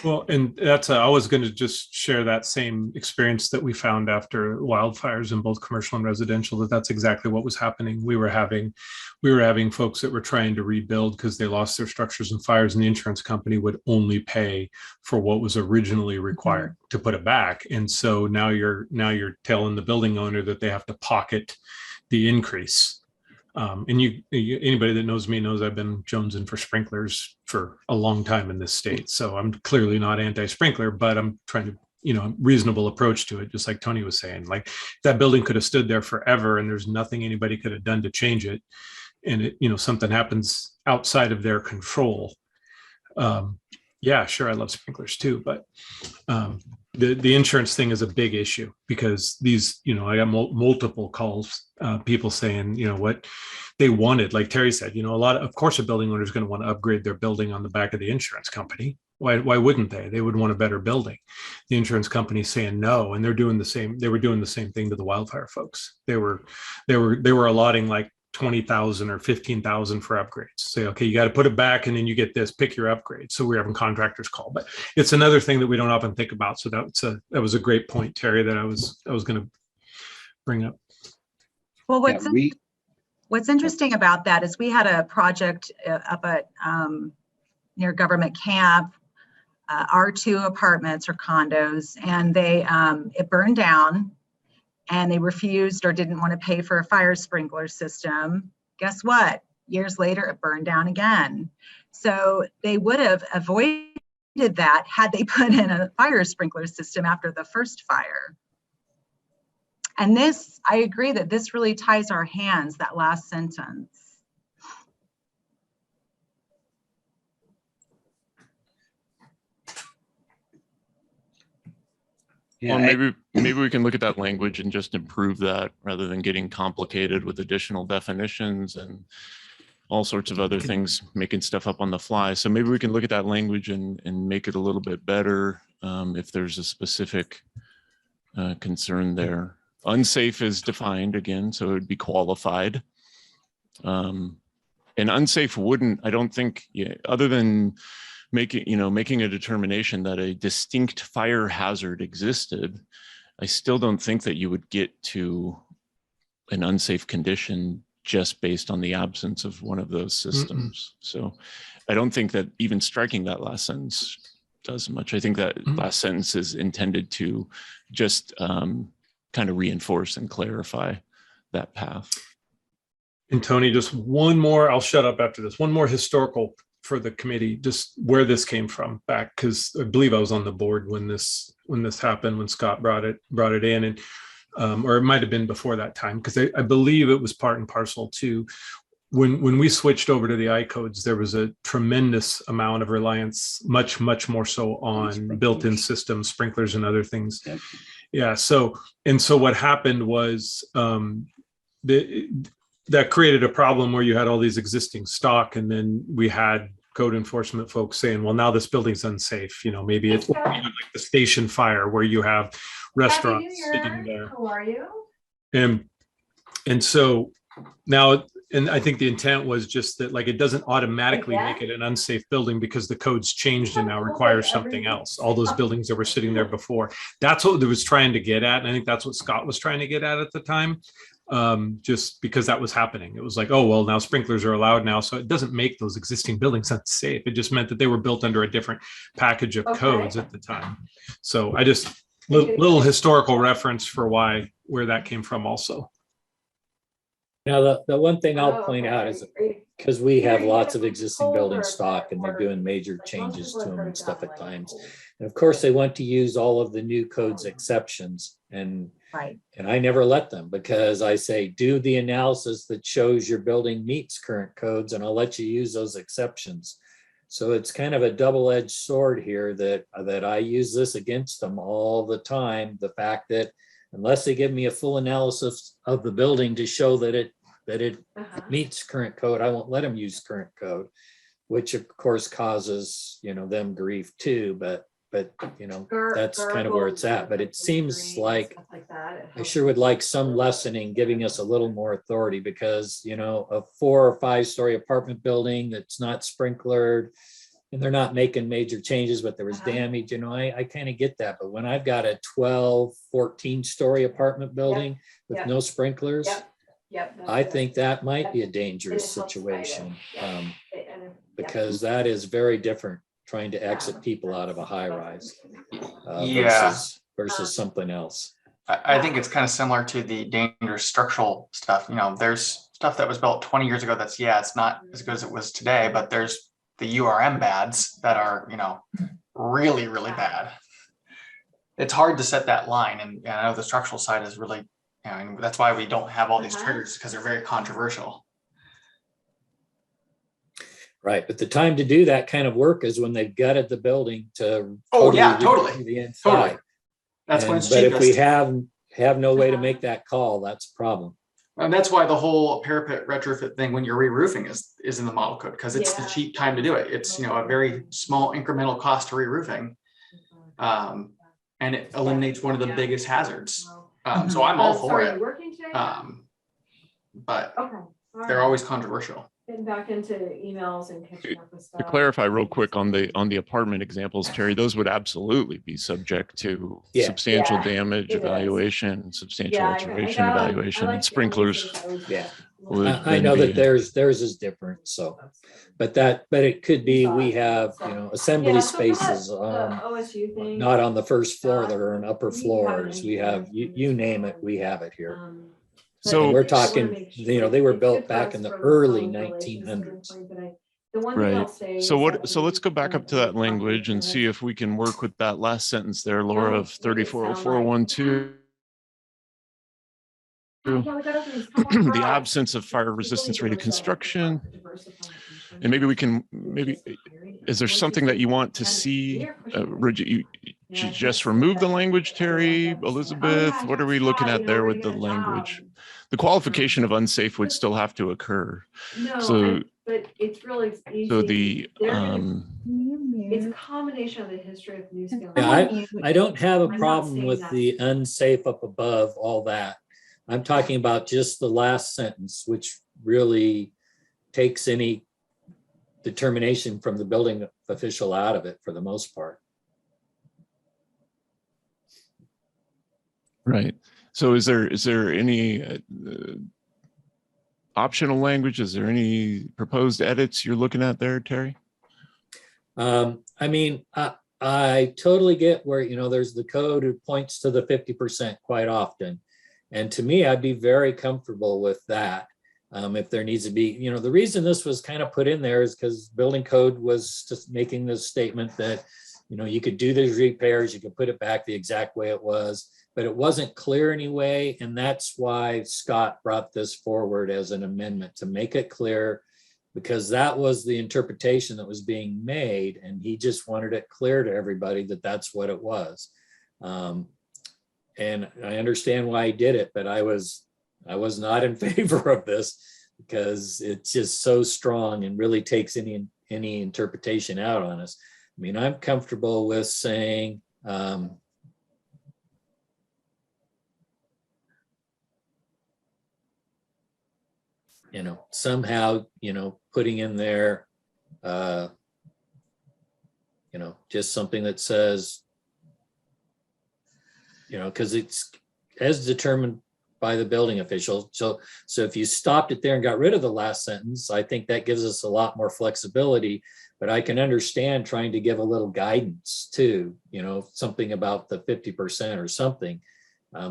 S11: Well, and I was going to just share that same experience that we found after wildfires in both commercial and residential, that's exactly what was happening. We were having folks that were trying to rebuild because they lost their structures in fires, and the insurance company would only pay for what was originally required to put it back. And so now you're telling the building owner that they have to pocket the increase. And anybody that knows me knows I've been jonesing for sprinklers for a long time in this state. So I'm clearly not anti-sprinkler, but I'm trying to, reasonable approach to it. Just like Tony was saying, like that building could have stood there forever and there's nothing anybody could have done to change it. And it, something happens outside of their control. Yeah, sure. I love sprinklers too, but the insurance thing is a big issue because these, I got multiple calls, people saying, what they wanted, like Terry said, of course, a building owner is going to want to upgrade their building on the back of the insurance company. Why wouldn't they? They would want a better building. The insurance company is saying no, and they're doing the same. They were doing the same thing to the wildfire folks. They were allotting like 20,000 or 15,000 for upgrades. Say, okay, you got to put it back and then you get this, pick your upgrade. So we're having contractors call, but it's another thing that we don't often think about. So that was a great point, Terry, that I was going to bring up.
S8: Well, what's interesting about that is we had a project up at near government camp, R2 apartments or condos, and it burned down. And they refused or didn't want to pay for a fire sprinkler system. Guess what? Years later, it burned down again. So they would have avoided that had they put in a fire sprinkler system after the first fire. And I agree that this really ties our hands, that last sentence.
S1: Yeah, well, maybe we can look at that language and just improve that rather than getting complicated with additional definitions and all sorts of other things, making stuff up on the fly. So maybe we can look at that language and make it a little bit better if there's a specific concern there. Unsafe is defined again, so it would be qualified. And unsafe wouldn't, I don't think, other than making a determination that a distinct fire hazard existed, I still don't think that you would get to an unsafe condition just based on the absence of one of those systems. So I don't think that even striking that last sentence does much. I think that last sentence is intended to just kind of reinforce and clarify that path.
S11: And Tony, just one more, I'll shut up after this, one more historical for the committee, just where this came from back, because I believe I was on the board when this happened, when Scott brought it in, and or it might have been before that time, because I believe it was part and parcel too. When we switched over to the I codes, there was a tremendous amount of reliance, much more so on built-in systems, sprinklers and other things.
S6: Yep.
S11: Yeah. So what happened was that created a problem where you had all these existing stock, and then we had code enforcement folks saying, well, now this building's unsafe. You know, maybe it's like the station fire where you have restaurants sitting there.
S15: How are you?
S11: And so now, and I think the intent was just that, like, it doesn't automatically make it an unsafe building because the code's changed and now requires something else. All those buildings that were sitting there before. That's what it was trying to get at. And I think that's what Scott was trying to get at the time. Just because that was happening. It was like, oh, well, now sprinklers are allowed now. So it doesn't make those existing buildings unsafe. It just meant that they were built under a different package of codes at the time. So I just, little historical reference for where that came from also.
S2: Now, the one thing I'll point out is because we have lots of existing building stock and they're doing major changes to them and stuff at times. And of course, they want to use all of the new codes exceptions, and I never let them, because I say, do the analysis that shows your building meets current codes, and I'll let you use those exceptions. So it's kind of a double-edged sword here that I use this against them all the time. The fact that unless they give me a full analysis of the building to show that it meets current code, I won't let them use current code, which of course causes, them grief too. But that's kind of where it's at. But it seems like I sure would like some lessening, giving us a little more authority, because, a 4 or 5 story apartment building that's not sprinklered and they're not making major changes, but there was damage, I kind of get that. But when I've got a 12, 14 story apartment building with no sprinklers, I think that might be a dangerous situation, because that is very different, trying to exit people out of a high rise versus something else.
S3: I think it's kind of similar to the dangerous structural stuff. There's stuff that was built 20 years ago that's, it's not as good as it was today, but there's the URM bads that are, really, really bad. It's hard to set that line. And I know the structural side is really, and that's why we don't have all these triggers, because they're very controversial.
S2: Right, but the time to do that kind of work is when they've gutted the building to
S3: totally
S2: the inside.
S3: Totally. That's when it's
S2: cheapest. But if we have no way to make that call, that's a problem.
S3: And that's why the whole parapet retrofit thing, when you're re-roofing, is in the model code, because it's the cheap time to do it. It's a very small incremental cost to re-roofing, and it eliminates one of the biggest hazards. So I'm all for it. But they're always controversial.
S15: Getting back into emails and catching up with stuff.
S1: To clarify real quick on the apartment examples, Terry, those would absolutely be subject to substantial damage evaluation, substantial alteration evaluation, and sprinklers.
S2: I know that theirs is different. So, but it could be, we have, assembly spaces, not on the first floor, that are on upper floors. We have, you name it, we have it here. So we're talking, they were built back in the early 1900s.
S1: Right. So let's go back up to that language and see if we can work with that last sentence there, Laura, of 340412. The absence of fire resistance rated construction. And maybe is there something that you want to see? You just remove the language, Terry, Elizabeth? What are we looking at there with the language? The qualification of unsafe would still have to occur.
S15: But it's really easy.
S1: So
S15: it's a combination of the history of new scale.
S2: I don't have a problem with the unsafe up above, all that. I'm talking about just the last sentence, which really takes any determination from the building official out of it for the most part.
S1: Right. So is there any optional language? Is there any proposed edits you're looking at there, Terry?
S2: I I totally get where, there's the code who points to the 50% quite often. And to me, I'd be very comfortable with that. If there needs to be, the reason this was kind of put in there is because building code was just making this statement that, you could do these repairs, you could put it back the exact way it was, but it wasn't clear anyway. And that's why Scott brought this forward as an amendment to make it clear, because that was the interpretation that was being made. And he just wanted it clear to everybody that that's what it was. And I understand why he did it, but I was not in favor of this because it's just so strong and really takes any interpretation out on us. I mean, I'm comfortable with saying, somehow, putting in there, just something that says, because it's as determined by the building official. So if you stopped it there and got rid of the last sentence, I think that gives us a lot more flexibility, but I can understand trying to give a little guidance too, something about the 50% or something,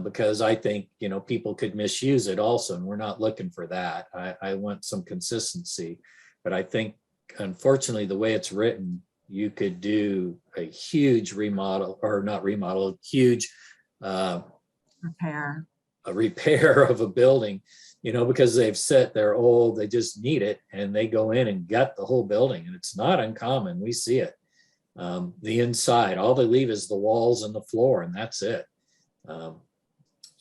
S2: because I think, people could misuse it also, and we're not looking for that. I want some consistency, but I think unfortunately the way it's written, you could do a huge remodel, or not remodel, huge
S8: Repair.
S2: a repair of a building, because they've said they're old, they just need it, and they go in and gut the whole building, and it's not uncommon. We see it. The inside, all they leave is the walls and the floor, and that's it.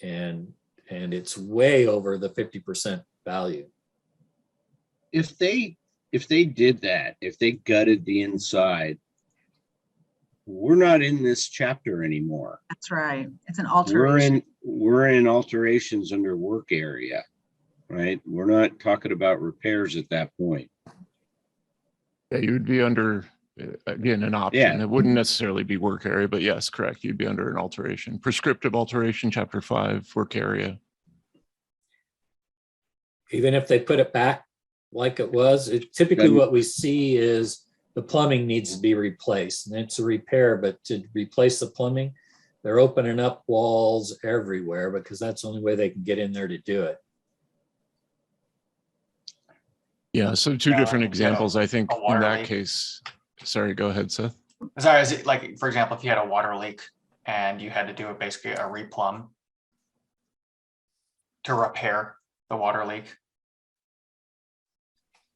S2: And it's way over the 50% value.
S6: If they did that, if they gutted the inside, we're not in this chapter anymore.
S8: That's right. It's an alteration.
S6: We're in alterations under work area, right? We're not talking about repairs at that point.
S1: Yeah, you would be under, again, an option.
S6: Yeah.
S1: It wouldn't necessarily be work area, but yes, correct. You'd be under an alteration. Prescriptive alteration, chapter 5, work area.
S2: Even if they put it back like it was, typically what we see is the plumbing needs to be replaced, and it's a repair, but to replace the plumbing, they're opening up walls everywhere because that's the only way they can get in there to do it.
S1: Yeah, so two
S3: Yeah,
S1: different
S3: like,
S1: examples, I think,
S3: a water
S1: in that
S3: leak.
S1: case. Sorry, go ahead, Seth.
S3: Sorry, is it like, for example, if you had a water leak and you had to do basically a replumb to repair the water leak?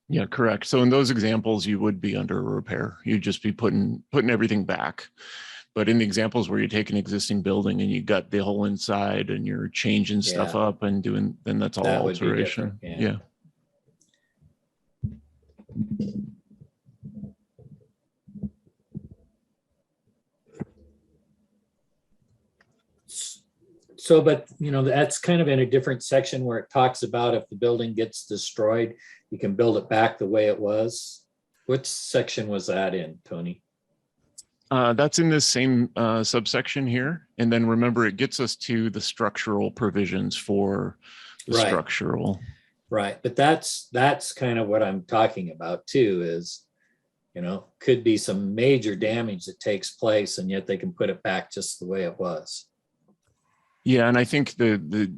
S1: Yeah, correct. So in those examples, you would be under a repair. You'd just be putting everything back. But in the examples where you take an existing building and you gut the whole inside and you're changing stuff
S2: Yeah.
S1: up and doing, then that's all
S2: That would be
S1: alteration.
S2: different,
S1: Yeah.
S2: So, but that's kind of in a different section where it talks about if the building gets destroyed, you can build it back the way it was. Which section was that in, Tony?
S1: That's in this same subsection here. And then remember, it gets us to the structural provisions for the
S2: Right.
S1: structural.
S2: Right, but that's kind of what I'm talking about too, is, could be some major damage that takes place and yet they can put it back just the way it was.
S1: Yeah, and I think the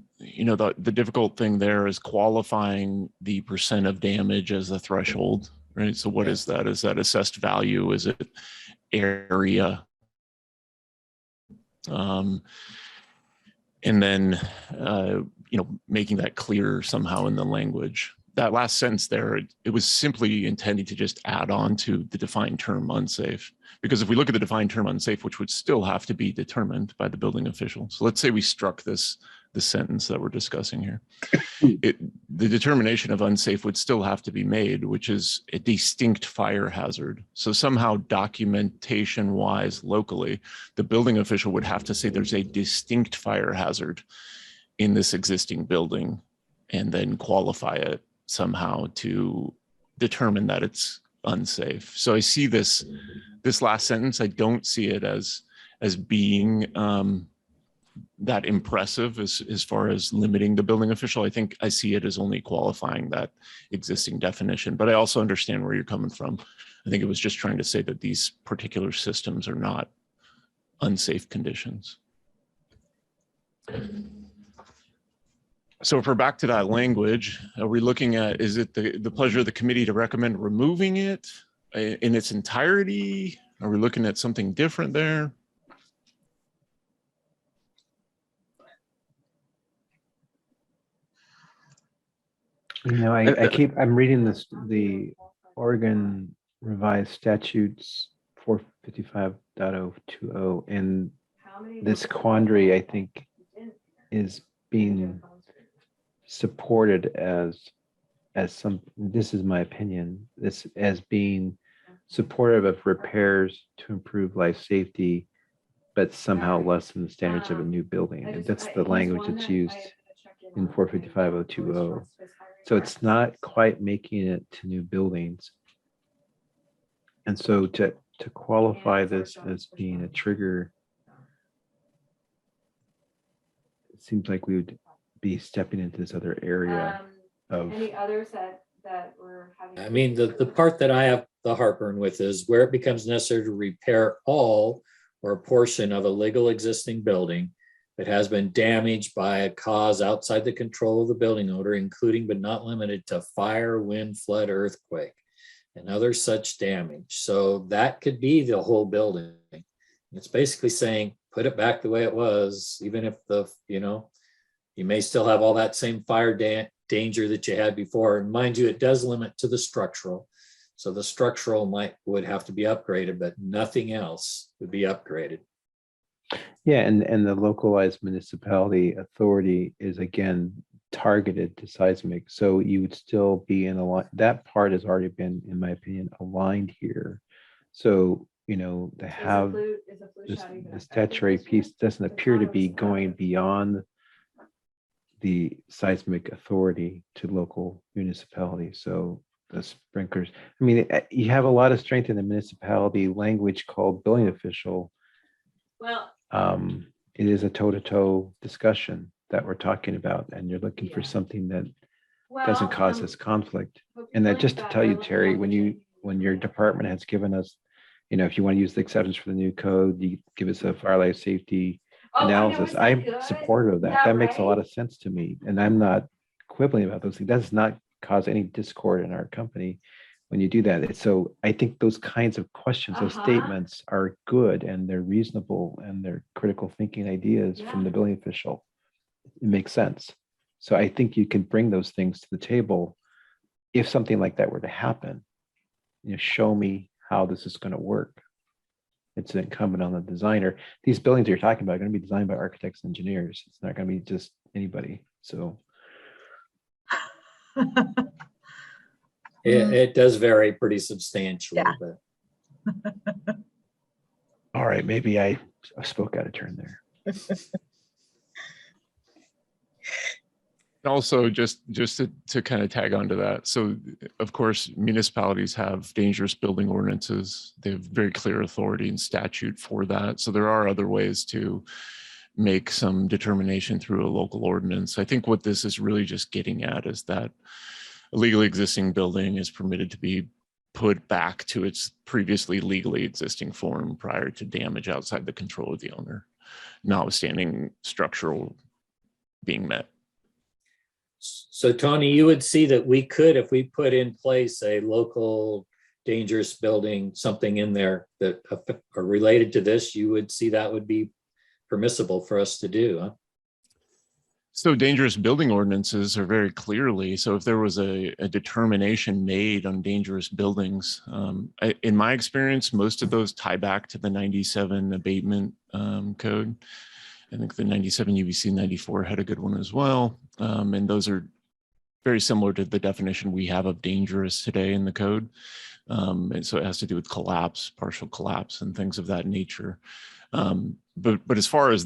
S1: difficult thing there is qualifying the percent of damage as a threshold, right? So what is that? Is that assessed value? Is it area? And then making that clear somehow in the language. That last sentence there, it was simply intending to just add on to the defined term unsafe. Because if we look at the defined term unsafe, which would still have to be determined by the building official. So let's say we struck this sentence that we're discussing here. The determination of unsafe would still have to be made, which is a distinct fire hazard. So somehow documentation wise, locally, the building official would have to say there's a distinct fire hazard in this existing building and then qualify it somehow to determine that it's unsafe. So I see this last sentence, I don't see it as being that impressive as far as limiting the building official. I think I see it as only qualifying that existing definition, but I also understand where you're coming from. I think it was just trying to say that these particular systems are not unsafe conditions. So if we're back to that language, are we looking at, is it the pleasure of the committee to recommend removing it in its entirety? Are we looking at something different there?
S7: You know, I'm reading this, the Oregon Revised Statutes 455.020, and this quandary, I think, is being supported as some, this is my opinion, this as being supportive of repairs to improve life safety, but somehow lessen the standards of a new building. And that's the language that's used in 455.020. So it's not quite making it to new buildings. And so to qualify this as being a trigger, it seems like we would be stepping into this other area of.
S15: Any others that were having?
S2: I mean, the part that I have the heartburn with is where it becomes necessary to repair all or a portion of a legal existing building that has been damaged by a cause outside the control of the building owner, including but not limited to fire, wind, flood, earthquake, and other such damage. So that could be the whole building. It's basically saying, put it back the way it was, even if you may still have all that same fire danger that you had before. And mind you, it does limit to the structural. So the structural would have to be upgraded, but nothing else would be upgraded.
S7: Yeah, and the localized municipality authority is again targeted to seismic. So you would still be in that part has already been, in my opinion, aligned here. So, to have the statutory piece doesn't appear to be going beyond the seismic authority to local municipalities. So the sprinklers, I mean, you have a lot of strength in the municipality language called building official.
S15: Well,
S7: it is a toe-to-toe discussion that we're talking about, and you're looking for something that doesn't cause this conflict. And that, just to tell you, Terry, when your department has given us, if you want to use the exceptions for the new code, you give us a fire life safety analysis. I'm supportive of that.
S15: Yeah,
S7: that makes a
S15: right.
S7: lot of sense to me, and I'm not quibbling about those things. That does not cause any discord in our company when you do that. So I think those kinds of questions, those statements are good, and they're reasonable, and they're critical thinking ideas from the building official. It makes sense. So I think you can bring those things to the table if something like that were to happen. Show me how this is going to work. It's incumbent on the designer. These buildings you're talking about are going to be designed by architects and engineers. It's not going to be just anybody. So
S2: it does vary pretty substantially.
S8: Yeah.
S2: But
S7: all right, maybe I spoke out of turn there.
S1: Also, just to kind of tag onto that. So, of course, municipalities have dangerous building ordinances. They have very clear authority and statute for that. So there are other ways to make some determination through a local ordinance. I think what this is really just getting at is that a legally existing building is permitted to be put back to its previously legally existing form prior to damage outside the control of the owner, notwithstanding structural being met.
S2: So Tony, you would see that we could, if we put in place a local dangerous building, something in there that are related to this, you would see that would be permissible for us to do, huh?
S1: So dangerous building ordinances are very clearly, so if there was a determination made on dangerous buildings, in my experience, most of those tie back to the 97 abatement code. I think the 97 UBC 94 had a good one as well. And those are very similar to the definition we have of dangerous today in the code. And so it has to do with collapse, partial collapse, and things of that nature. But as far as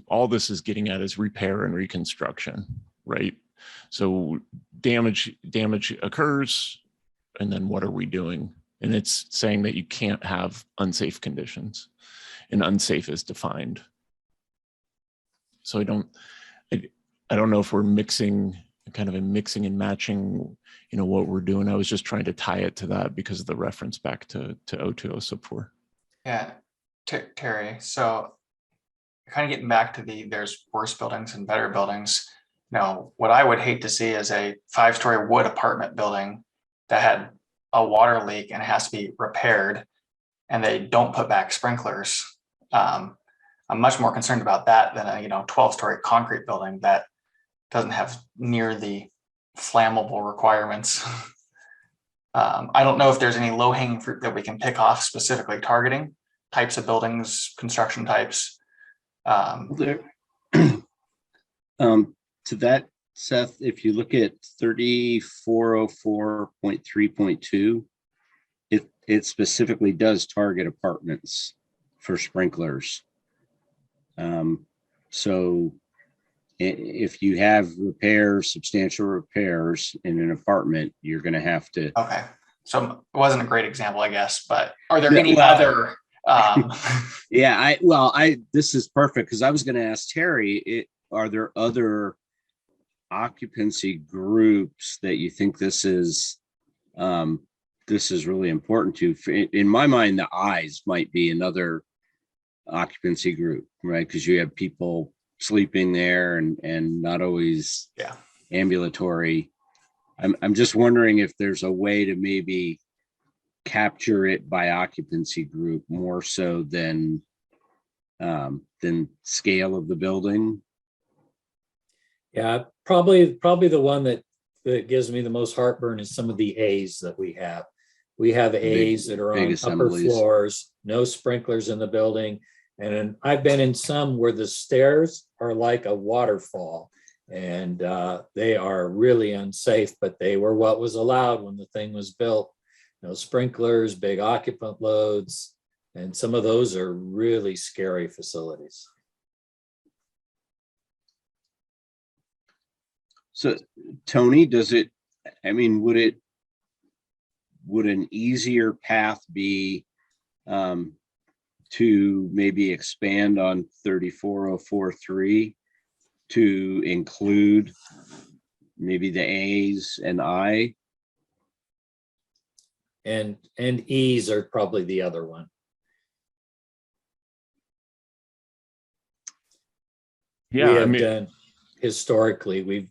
S1: all this is getting at is repair and reconstruction, right? So damage occurs, and then what are we doing? And it's saying that you can't have unsafe conditions, and unsafe is defined. So I don't know if we're mixing and matching, what we're doing. I was just trying to tie it to that because of the reference back to O2 sub 4.
S3: Yeah, Terry, so kind of getting back to there's worse buildings and better buildings. What I would hate to see is a 5-story wood apartment building that had a water leak and it has to be repaired and they don't put back sprinklers. I'm much more concerned about that than a 12-story concrete building that doesn't have near the flammable requirements. I don't know if there's any low-hanging fruit that we can pick off specifically targeting types of buildings, construction types.
S6: To that, Seth, if you look at 3404.3.2, it specifically does target apartments for sprinklers. So if you have substantial repairs in an apartment, you're going to have to.
S3: Okay, so it wasn't a great example, I guess, but are there any other?
S6: Yeah, this is perfect because I was going to ask Terry, are there other occupancy groups that you think this is really important to? In my mind, the I's might be another occupancy group, right? Because you have people sleeping there and not always ambulatory. I'm just wondering if there's a way to maybe capture it by occupancy group more so than scale of the building.
S2: Yeah, probably the one that gives me the most heartburn is some of the A's that we have. We have A's that are on upper floors, no sprinklers in the building. And I've been in some where the stairs are like a waterfall and they are really unsafe, but they were what was allowed when the thing was built. No sprinklers, big occupant loads, and some of those are really scary facilities.
S6: So Tony, would an easier path be to maybe expand on 34043 to include maybe the A's and I?
S2: And E's are probably the other one.
S1: Yeah,
S2: done historically, we've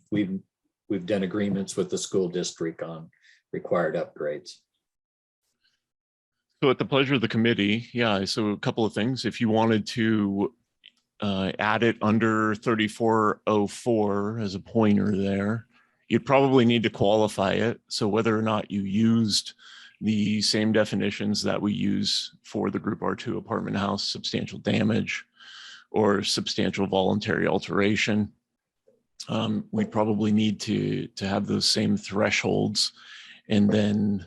S2: done agreements with the school district on required upgrades.
S1: So at the pleasure of the committee, so a couple of things. If you wanted to add it under 3404 as a pointer there, you'd probably need to qualify it. So whether or not you used the same definitions that we use for the Group R2 apartment house, substantial damage or substantial voluntary alteration, we'd probably need to have those same thresholds and then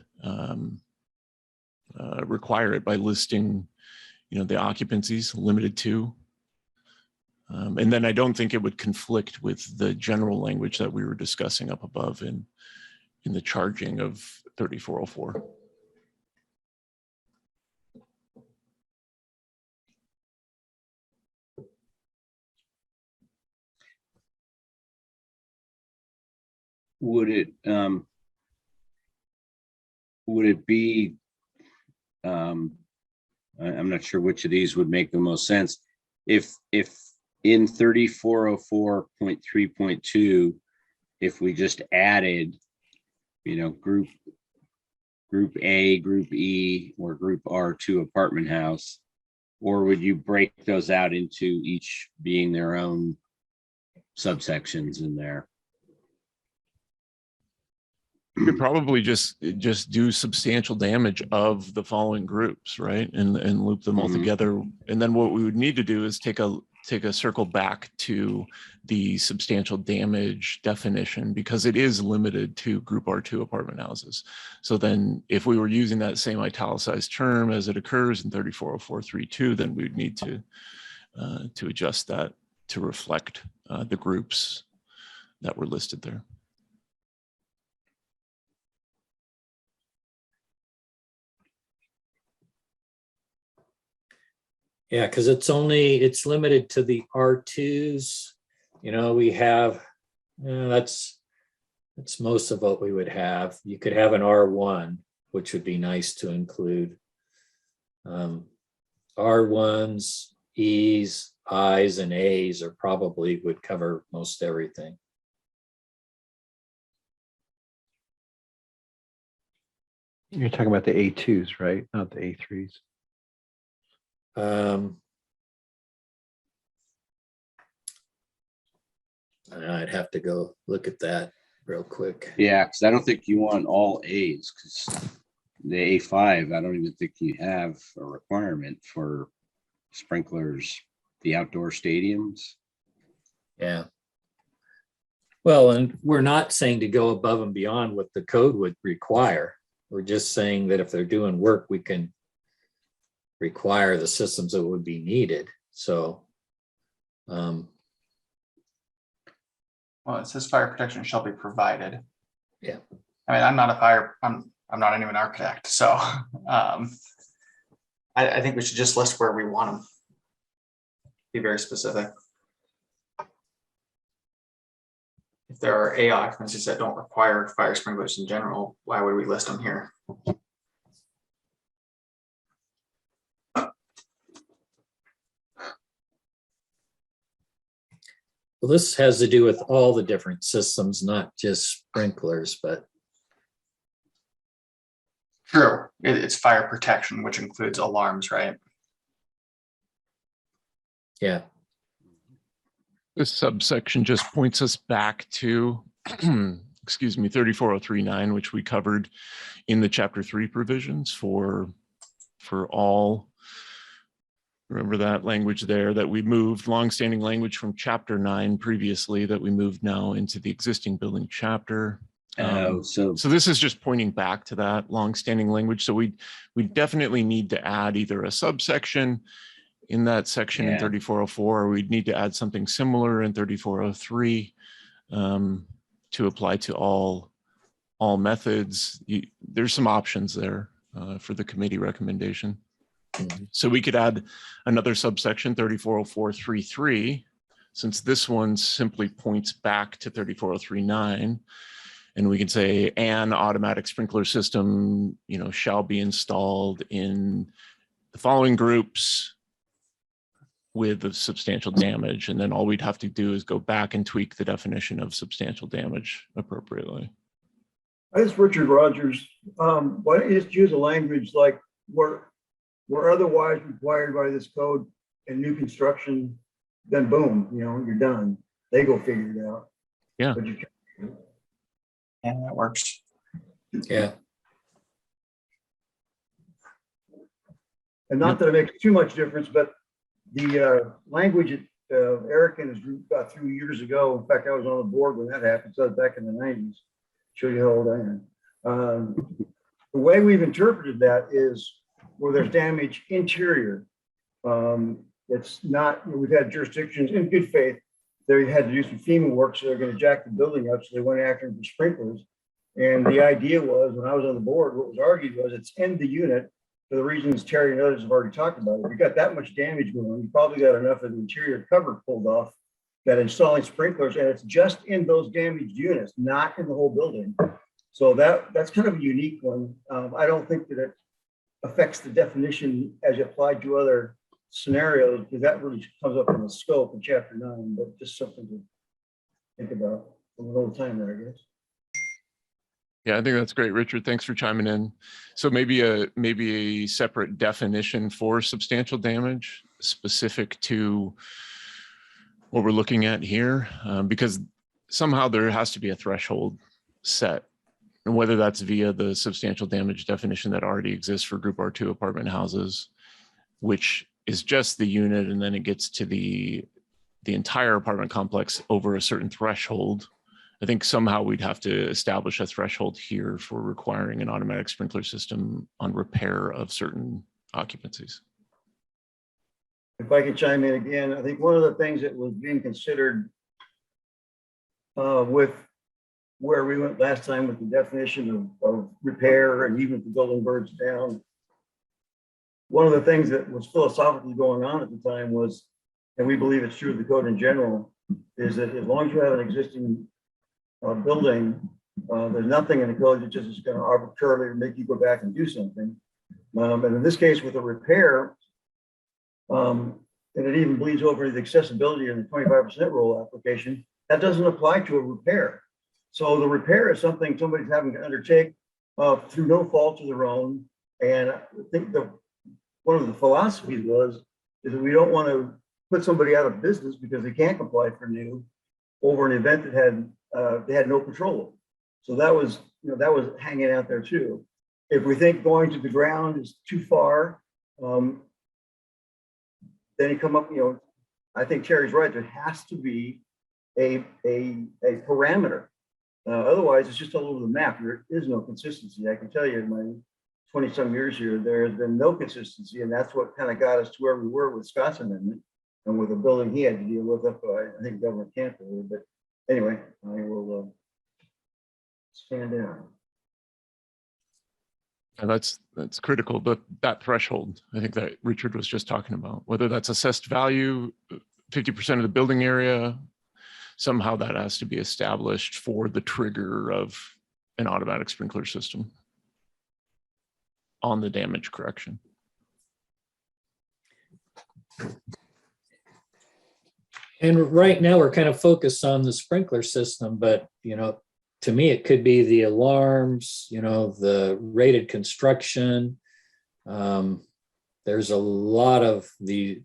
S1: require it by listing, the occupancies limited to. And then I don't think it would conflict with the general language that we were discussing up above in the charging of 3404.
S6: Would it be, I'm not sure which of these would make the most sense. If in 3404.3.2, if we just added, group A, group E, or group R2 apartment house, or would you break those out into each being their own subsections in there?
S1: You could probably just do substantial damage of the following groups, right? And loop them all together. And then what we would need to do is take a circle back to the substantial damage definition because it is limited to Group R2 apartment houses. So then if we were using that same italicized term as it occurs in 340432, then we would need to adjust that to reflect the groups that were listed there.
S2: Yeah, because it's limited to the R2s We have, that's most of what we would have. You could have an R1, which would be nice to include. R1s, Es, Is, and As are probably would cover most everything.
S7: You're talking about the A2s, right? Not the A3s.
S2: I'd have to go look at that real quick.
S6: Yeah, because I don't think you want all A's, because the A5, I don't even think you have a requirement for sprinklers, the outdoor stadiums.
S2: Yeah. Well, and we're not saying to go above and beyond what the code would require. We're just saying that if they're doing work, we can require the systems that would be needed. So,
S3: Well, it says fire protection shall be provided.
S2: Yeah.
S3: I mean, I'm not not even an architect, so I think we should just list where we want them. Be very specific. If there are A occupancies that don't require fire sprinklers in general, why would we list them here?
S2: well, this has to do with all the different systems, not just sprinklers, but
S3: True, it's fire protection, which includes alarms, right?
S2: yeah.
S1: This subsection just points us back to, excuse me, 34039, which we covered in the chapter 3 provisions for all. Remember that language there that we moved, longstanding language from chapter 9 previously that we moved now into the existing building chapter.
S6: So
S1: this is just pointing back to that longstanding language. So we definitely need to add either a subsection in that section in 3404, or we'd need to add something similar in 3403 to apply to all methods. There's some options there for the committee recommendation. So we could add another subsection 340433, since this one simply points back to 34039. And we can say an automatic sprinkler system, shall be installed in the following groups with the substantial damage. And then all we'd have to do is go back and tweak the definition of substantial damage appropriately.
S16: This is Richard Rogers. Why don't you just use a language like where otherwise required by this code in new construction, then boom, you're done. They go figure it out.
S1: Yeah.
S16: But you
S3: Yeah, that works.
S2: Yeah.
S16: And not that it makes too much difference, but the language Eric and his group got through years ago. In fact, I was on the board when that happened. So back in the 90s. Show you how old I am. The way we've interpreted that is where there's damage interior. It's not, we've had jurisdictions in good faith. They had to do some FEMA work, so they're going to jack the building up. So they went after them for sprinklers. And the idea was, when I was on the board, what was argued was it's in the unit for the reasons Terry and others have already talked about. If you got that much damage going on, you probably got enough of the interior cover pulled off that installing sprinklers, and it's just in those damaged units, not in the whole building. So that's kind of a unique one. I don't think that it affects the definition as applied to other scenarios, because that really comes up in the scope in chapter 9, but just something to think about from an old timer, I guess.
S1: Yeah, I think that's great, Richard. Thanks for chiming in. So maybe a separate definition for substantial damage specific to what we're looking at here, because somehow there has to be a threshold set, and whether that's via the substantial damage definition that already exists for Group R2 apartment houses, which is just the unit, and then it gets to the entire apartment complex over a certain threshold. I think somehow we'd have to establish a threshold here for requiring an automatic sprinkler system on repair of certain occupancies.
S16: If I could chime in again, I think one of the things that was being considered with where we went last time with the definition of repair, and even if the building burns down, one of the things that was philosophically going on at the time was, and we believe it's true of the code in general, is that as long as you have an existing building, there's nothing in the code that just is going to arbitrarily make you go back and do something. And in this case, with a repair, and it even bleeds over to the accessibility in the 25% rule application, that doesn't apply to a repair. So the repair is something somebody's having to undertake through no fault of their own. And I think one of the philosophies is that we don't want to put somebody out of business because they can't comply for new over an event that they had no control over. So that was hanging out there too. If we think going to the ground is too far, then you come up, I think Terry's right. There has to be a parameter. Otherwise, it's just all over the map. There is no consistency. I can tell you in my 20-some years here, there has been no consistency, and that's what kind of got us to where we were with Scott's amendment and with the building he had to deal with up, I think, Governor Cantor. But anyway, I will stand down.
S1: And that's critical, but that threshold, I think that Richard was just talking about, whether that's assessed value, 50% of the building area, somehow that has to be established for the trigger of an automatic sprinkler system on the damage correction.
S2: And right now we're kind of focused on the sprinkler system, but to me, it could be the alarms, the rated construction. There's a lot of the,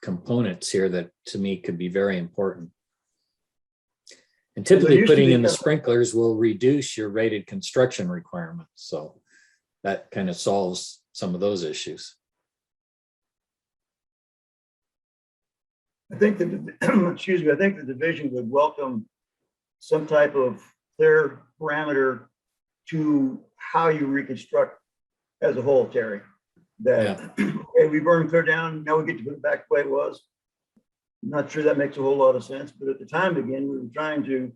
S2: components here that to me could be very important. And typically putting in the sprinklers will reduce your rated construction requirements. So that kind of solves some of those issues.
S16: I think that, excuse me, I think the division would welcome some type of clear parameter to how you reconstruct as a whole, Terry. That okay, we burned clear down, now we get to put it back the way it was. I'm not sure that makes a whole lot of sense, but at the time, again, we were trying to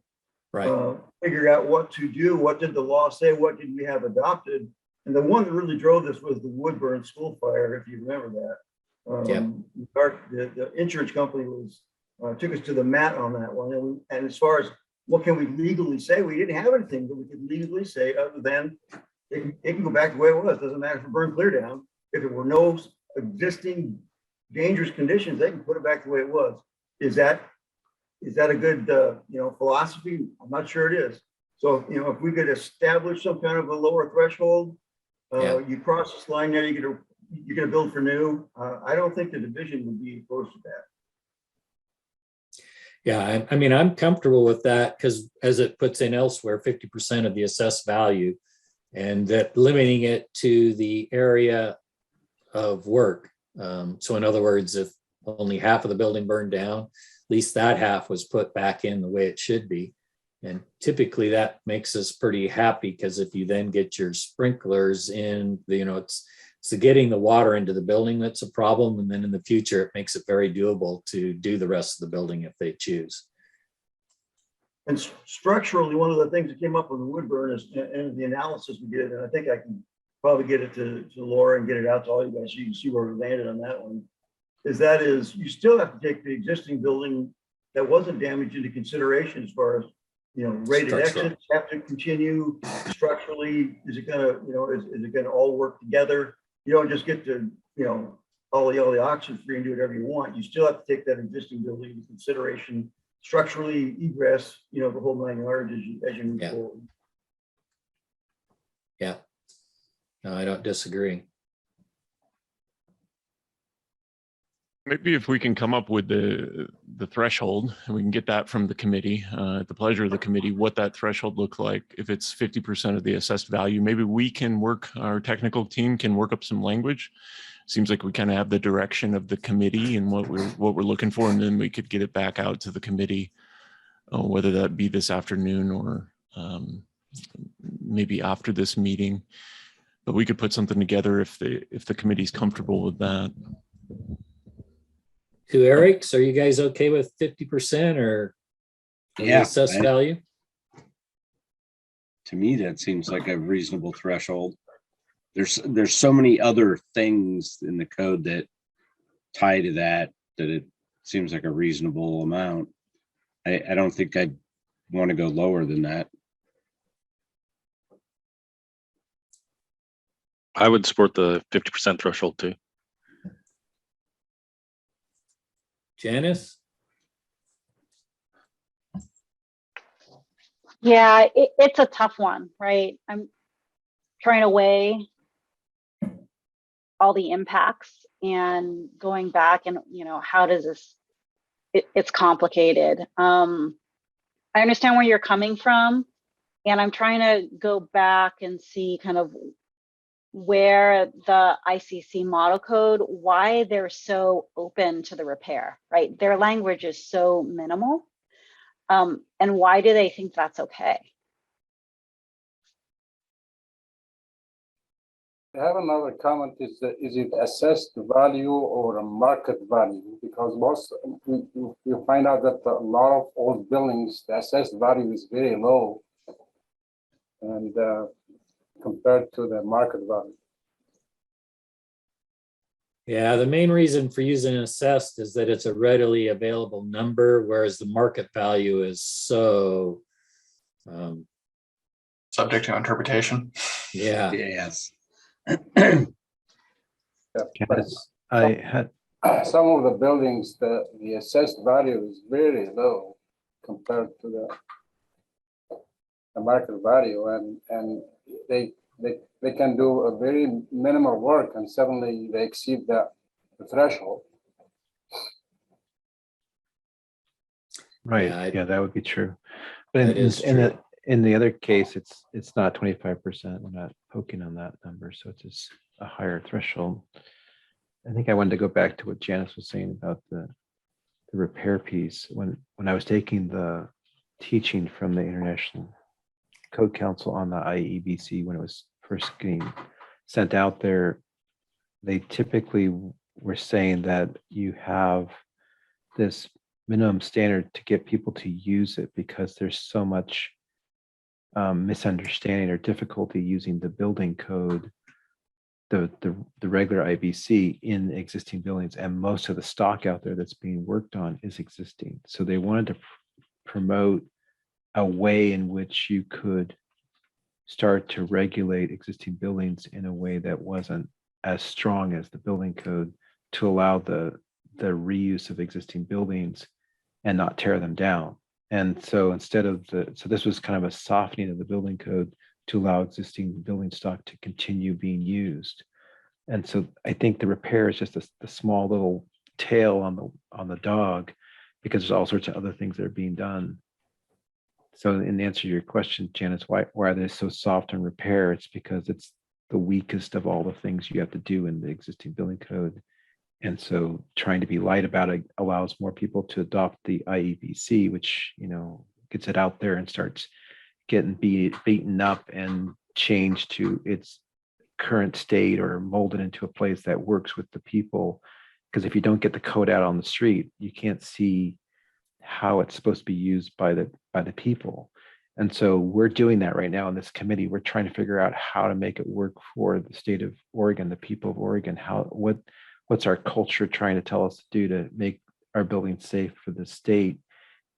S16: figure out what to do. What did the law say? What did we have adopted? And the one that really drove this was the Woodburn school fire, if you remember that. The insurance company took us to the mat on that one. And as far as what can we legally say, we didn't have anything that we could legally say other than it can go back the way it was. Doesn't matter if it burned clear down. If there were no existing dangerous conditions, they can put it back the way it was. Is that a good philosophy? I'm not sure it is. So if we could establish some kind of a lower threshold, you cross this line there, you're gonna build for new. I don't think the division would be opposed to that.
S2: Yeah, I mean, I'm comfortable with that because as it puts in elsewhere, 50% of the assessed value, and that limiting it to the area of work. So in other words, if only half of the building burned down, at least that half was put back in the way it should be. And typically that makes us pretty happy because if you then get your sprinklers in, it's getting the water into the building that's a problem. And then in the future, it makes it very doable to do the rest of the building if they choose.
S16: And structurally, one of the things that came up with the Woodburn is, and the analysis we did, and I think I can probably get it to Laura and get it out to all you guys so you can see where we landed on that one, is you still have to take the existing building that wasn't damaged into consideration as far as, rated exits have to continue structurally. Is it gonna, is it gonna all work together? You don't just get to, all the options free and do whatever you want. You still have to take that existing building into consideration structurally, egress, the whole 9 yards as you move forward.
S2: Yeah. No, I don't disagree.
S1: Maybe if we can come up with the threshold and we can get that from the committee, at the pleasure of the committee, what that threshold looks like. If it's 50% of the assessed value, maybe we can our technical team can work up some language. Seems like we kind of have the direction of the committee and what we're looking for, and then we could get it back out to the committee, whether that be this afternoon or maybe after this meeting. But we could put something together if the committee's comfortable with that.
S2: To Eric's, are you guys okay with 50% or assessed value?
S6: To me, that seems like a reasonable threshold. There's so many other things in the code that tie to that it seems like a reasonable amount. I don't think I'd want to go lower than that.
S14: I would support the 50% threshold too.
S2: Janice?
S17: Yeah, it's a tough one, right? I'm trying to weigh all the impacts and going back and, how does this, it's complicated. I understand where you're coming from, and I'm trying to go back and see kind of where the ICC model code, why they're so open to the repair, right? Their language is so minimal. And why do they think that's okay?
S18: I have another comment, is it assessed value or a market value? Because most, you find out that a lot of old buildings, the assessed value is very low and compared to the market value.
S2: Yeah, the main reason for using assessed is that it's a readily available number, whereas the market value is so
S3: subject to interpretation.
S2: Yeah.
S6: Yes.
S7: Janice, I had
S18: Some of the buildings, the assessed value is very low compared to the market value, and they can do a very minimal work and suddenly they exceed the threshold.
S7: right. Yeah, that would be true. But
S2: That is true.
S7: in the other case, it's not 25%. We're not poking on that number, so it's just a higher threshold. I think I wanted to go back to what Janice was saying about the repair piece. When I was taking the teaching from the International Code Council on the IEBC, when it was first getting sent out there, they typically were saying that you have this minimum standard to get people to use it because there's so much misunderstanding or difficulty using the building code, the regular IBC in existing buildings, and most of the stock out there that's being worked on is existing. So they wanted to promote a way in which you could start to regulate existing buildings in a way that wasn't as strong as the building code, to allow the reuse of existing buildings and not tear them down. And so instead of so this was kind of a softening of the building code to allow existing building stock to continue being used. And so I think the repair is just the small little tail on the dog, because there's all sorts of other things that are being done. So in answer to your question, Janice, why are they so soft on repair? It's because it's the weakest of all the things you have to do in the existing building code. And so trying to be light about it allows more people to adopt the IEBC, which, gets it out there and starts getting beaten up and changed to its current state or molded into a place that works with the people. Because if you don't get the code out on the street, you can't see how it's supposed to be used by the people. And so we're doing that right now in this committee. We're trying to figure out how to make it work for the state of Oregon, the people of Oregon. What's our culture trying to tell us to do to make our buildings safe for the state?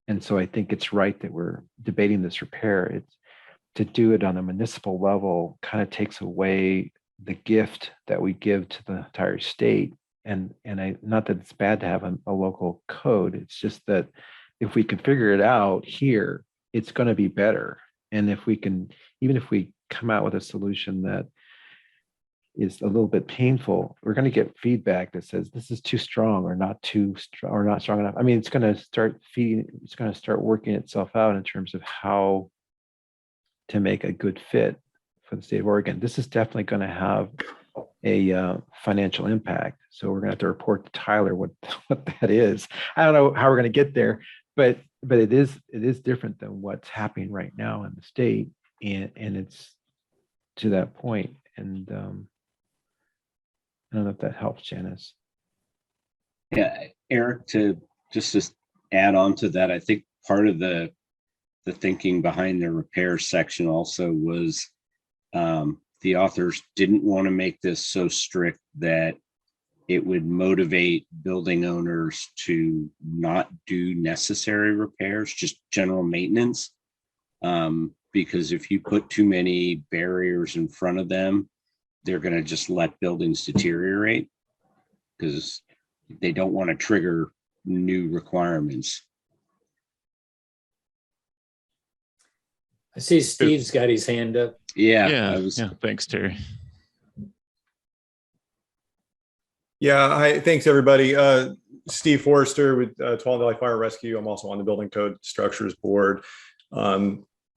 S7: And so I think it's right that we're debating this repair. It's to do it on a municipal level kind of takes away the gift that we give to the entire state. And not that it's bad to have a local code. It's just that if we can figure it out here, it's going to be better. And if we can, even if we come out with a solution that is a little bit painful, we're going to get feedback that says this is too strong or not too strong or not strong enough. I mean, it's going to start working itself out in terms of how to make a good fit for the state of Oregon. This is definitely going to have a financial impact. So we're going to have to report to Tyler what that is. I don't know how we're going to get there, but it is different than what's happening right now in the state, and it's to that point. And I don't know if that helps, Janice.
S6: Yeah, Eric, to add on to that, I think part of the thinking behind the repair section also was the authors didn't want to make this so strict that it would motivate building owners to not do necessary repairs, just general maintenance. Because if you put too many barriers in front of them, they're going to just let buildings deteriorate because they don't want to trigger new requirements.
S2: I see Steve's got his hand up.
S6: Yeah.
S1: Yeah. Thanks, Terry.
S19: Yeah, hi, thanks everybody. Steve Forrester with Tualatin Valley Fire Rescue. I'm also on the Building Code Structures Board.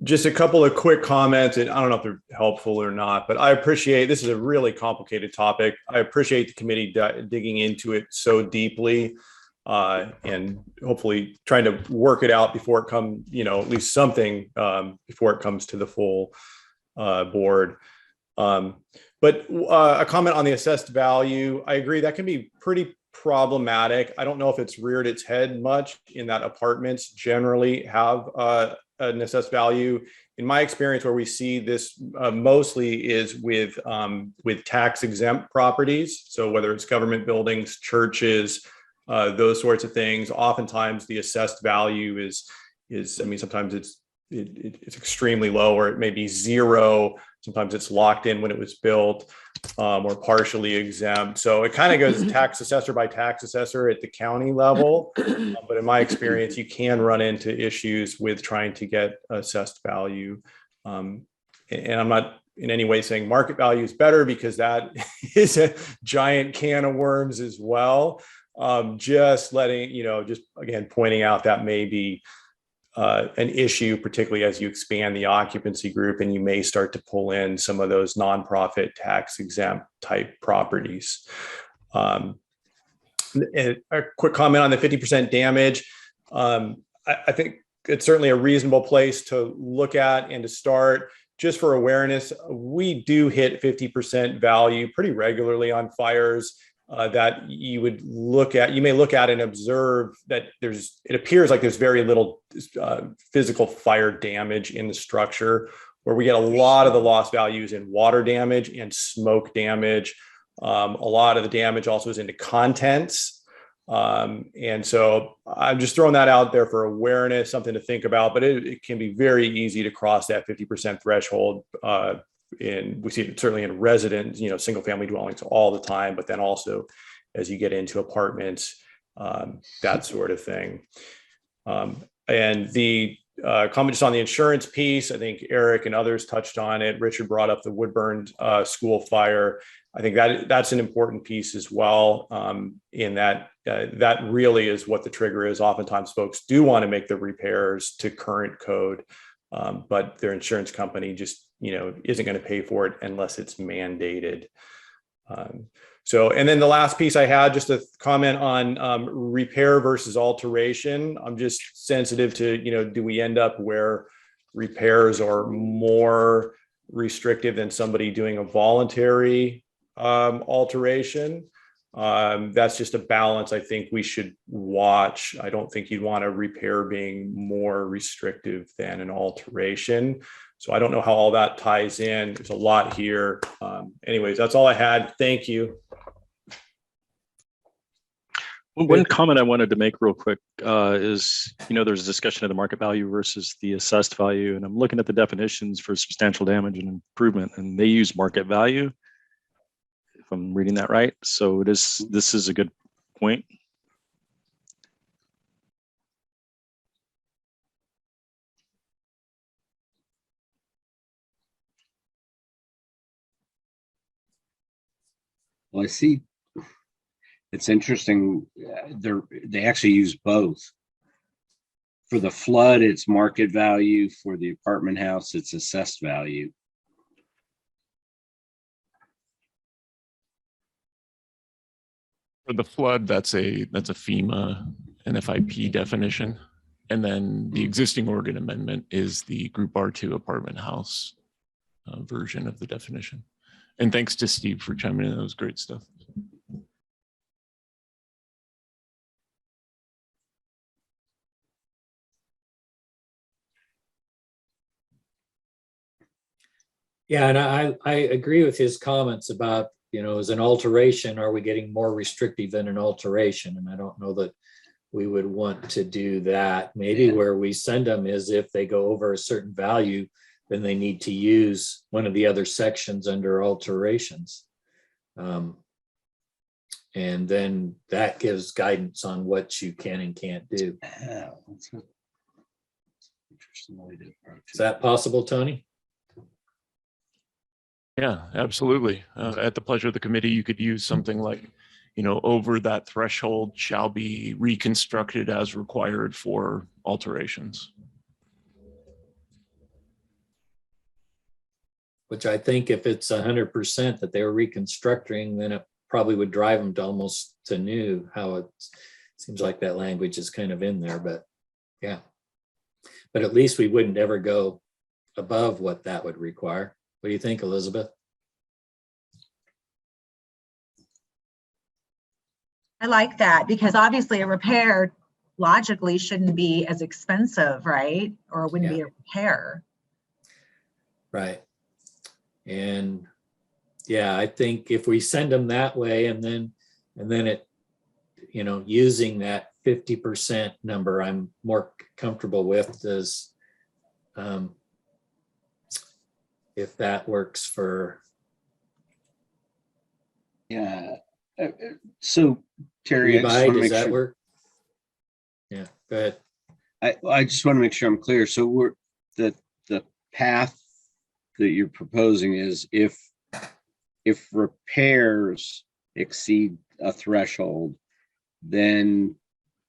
S19: Just a couple of quick comments, and I don't know if they're helpful or not, but I appreciate, this is a really complicated topic. I appreciate the committee digging into it so deeply and hopefully trying to work it out before it comes, at least something before it comes to the full board. But a comment on the assessed value, I agree that can be pretty problematic. I don't know if it's reared its head much in that apartments generally have an assessed value. In my experience, where we see this mostly is with tax exempt properties. So whether it's government buildings, churches, those sorts of things, oftentimes the assessed value is I mean, sometimes it's extremely low, or it may be zero. Sometimes it's locked in when it was built, or partially exempt. So it kind of goes tax assessor by tax assessor at the county level. But in my experience, you can run into issues with trying to get assessed value. And I'm not in any way saying market value is better, because that is a giant can of worms as well. Just letting, just again, pointing out that may be an issue, particularly as you expand the occupancy group and you may start to pull in some of those nonprofit tax exempt type properties. And a quick comment on the 50% damage. I think it's certainly a reasonable place to look at and to start. Just for awareness, we do hit 50% value pretty regularly on fires. That you would look at, you may look at and observe that it appears like there's very little physical fire damage in the structure, where we get a lot of the loss values in water damage and smoke damage. A lot of the damage also is into contents. And so I'm just throwing that out there for awareness, something to think about, but it can be very easy to cross that 50% threshold. We see it certainly in residents, single family dwellings all the time, but then also as you get into apartments, that sort of thing. And the comment just on the insurance piece, I think Eric and others touched on it. Richard brought up the Woodburn school fire. I think that's an important piece as well, in that that really is what the trigger is. Oftentimes folks do want to make the repairs to current code, but their insurance company just isn't going to pay for it unless it's mandated. And then the last piece I had, just a comment on repair versus alteration. I'm just sensitive to, do we end up where repairs are more restrictive than somebody doing a voluntary alteration? That's just a balance I think we should watch. I don't think you'd want a repair being more restrictive than an alteration. So I don't know how all that ties in. There's a lot here. Anyways, that's all I had. Thank you.
S14: One comment I wanted to make real quick is, there's a discussion of the market value versus the assessed value. And I'm looking at the definitions for substantial damage and improvement, and they use market value, if I'm reading that right. So this is a good point.
S6: Well, I see. It's interesting. They actually use both. For the flood, it's market value. For the apartment house, it's assessed value.
S1: For the flood, that's a FEMA NFIP definition. And then the existing Oregon amendment is the Group R2 apartment house version of the definition. And thanks to Steve for chiming in. That was great stuff.
S2: Yeah, and I agree with his comments about as an alteration, are we getting more restrictive than an alteration? And I don't know that we would want to do that. Maybe where we send them is if they go over a certain value, then they need to use one of the other sections under alterations. And then that gives guidance on what you can and can't do.
S6: Yeah, that's an interesting way to approach
S2: Is that possible, Tony?
S1: Yeah, absolutely. At the pleasure of the committee, you could use something like, over that threshold shall be reconstructed as required for alterations.
S2: Which I think if it's 100% that they're reconstructing, then it probably would drive them to almost to new. How it seems like that language is kind of in there, but yeah. But at least we wouldn't ever go above what that would require. What do you think, Elizabeth?
S8: I like that, because obviously a repair logically shouldn't be as expensive, right? Or it wouldn't be a repair.
S2: Right. And yeah, I think if we send them that way and then it, using that 50% number, I'm more comfortable with is if that works for.
S6: Yeah. So Terry, I just want to
S2: does
S6: make
S2: that
S6: sure.
S2: work? Yeah, go ahead.
S6: I just want to make sure I'm clear. So we're the path that you're proposing is if repairs exceed a threshold, then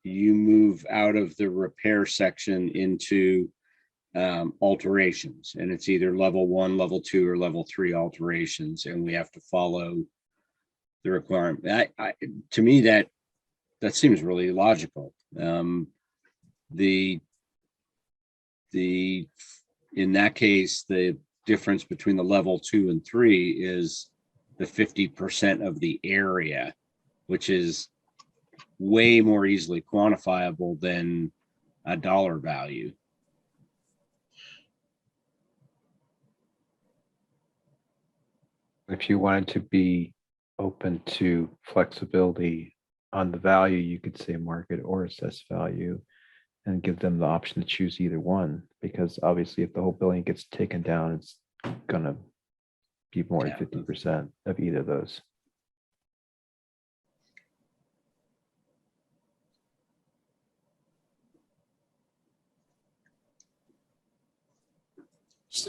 S6: you move out of the repair section into alterations, and it's either level 1, level 2, or level 3 alterations, and we have to follow the requirement. To me, that seems really logical. In that case, the difference between the level 2 and 3 is the 50% of the area, which is way more easily quantifiable than a dollar value.
S7: If you wanted to be open to flexibility on the value, you could say market or assessed value and give them the option to choose either one, because obviously if the whole building gets taken down, it's gonna be more than 50% of either of those.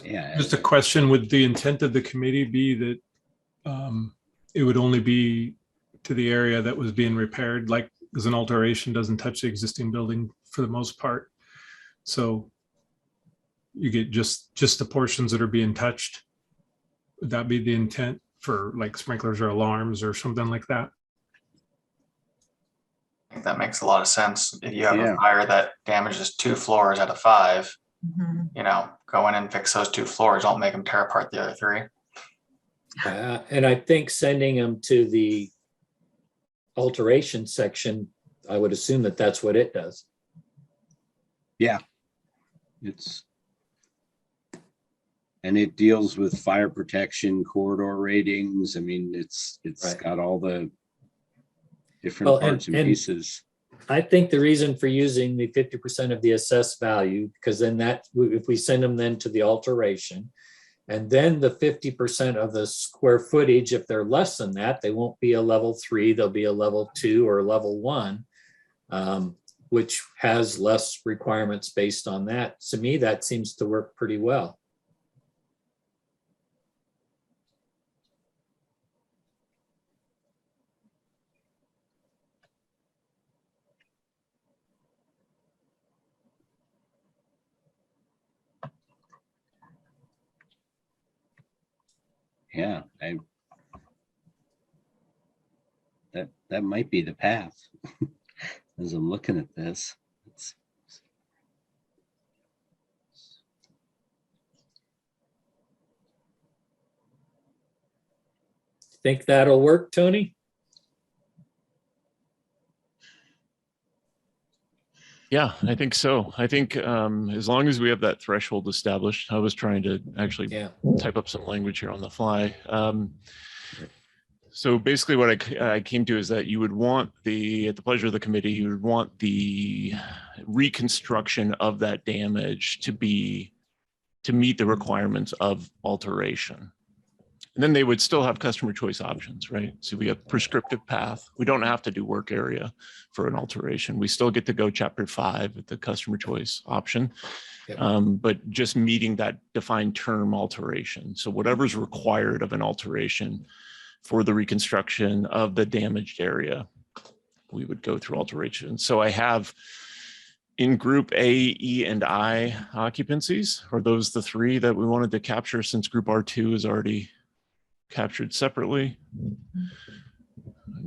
S6: Yeah.
S11: Just a question, would the intent of the committee be that it would only be to the area that was being repaired, like as an alteration doesn't touch the existing building for the most part? So you get just the portions that are being touched. Would that be the intent for like sprinklers or alarms or something like that?
S3: I think that makes a lot of sense. If you have a fire that damages 2 floors out of 5, go in and fix those 2 floors. Don't make them tear apart the other 3.
S2: And I think sending them to the alteration section, I would assume that that's what it does.
S6: Yeah. And it deals with fire protection, corridor ratings. I mean, it's got all the different parts and pieces.
S2: I think the reason for using the 50% of the assessed value, because then if we send them then to the alteration, and then the 50% of the square footage, if they're less than that, they won't be a level 3, they'll be a level 2 or level 1, which has less requirements based on that. To me, that seems to work pretty well.
S6: Yeah, that might be the path. As I'm looking at this,
S2: Think that'll work, Tony?
S1: Yeah, I think so. I think as long as we have that threshold established, I was trying to actually type up some language here on the fly. So basically what I came to is that you would want at the pleasure of the committee, you would want the reconstruction of that damage to meet the requirements of alteration. And then they would still have customer choice options, right? So we have prescriptive path. We don't have to do work area for an alteration. We still get to go chapter 5 with the customer choice option. But just meeting that defined term alteration. So whatever's required of an alteration for the reconstruction of the damaged area, we would go through alteration. So I have in group A, E, and I occupancies. Are those the 3 that we wanted to capture since group R2 is already captured separately?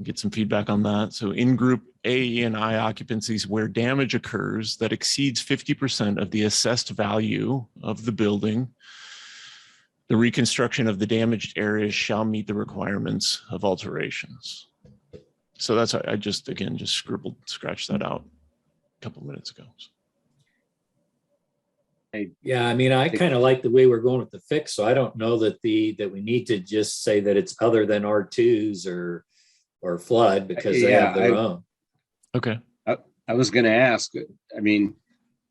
S1: Get some feedback on that. So in group A, E, and I occupancies where damage occurs that exceeds 50% of the assessed value of the building, the reconstruction of the damaged areas shall meet the requirements of alterations. So that's, I just scratched that out a couple of minutes ago.
S2: Yeah, I mean, I kind of like the way we're going with the fix, so I don't know that that we need to just say that it's other than R2s or flood because they have their own.
S1: Okay.
S6: I was going to ask, I mean,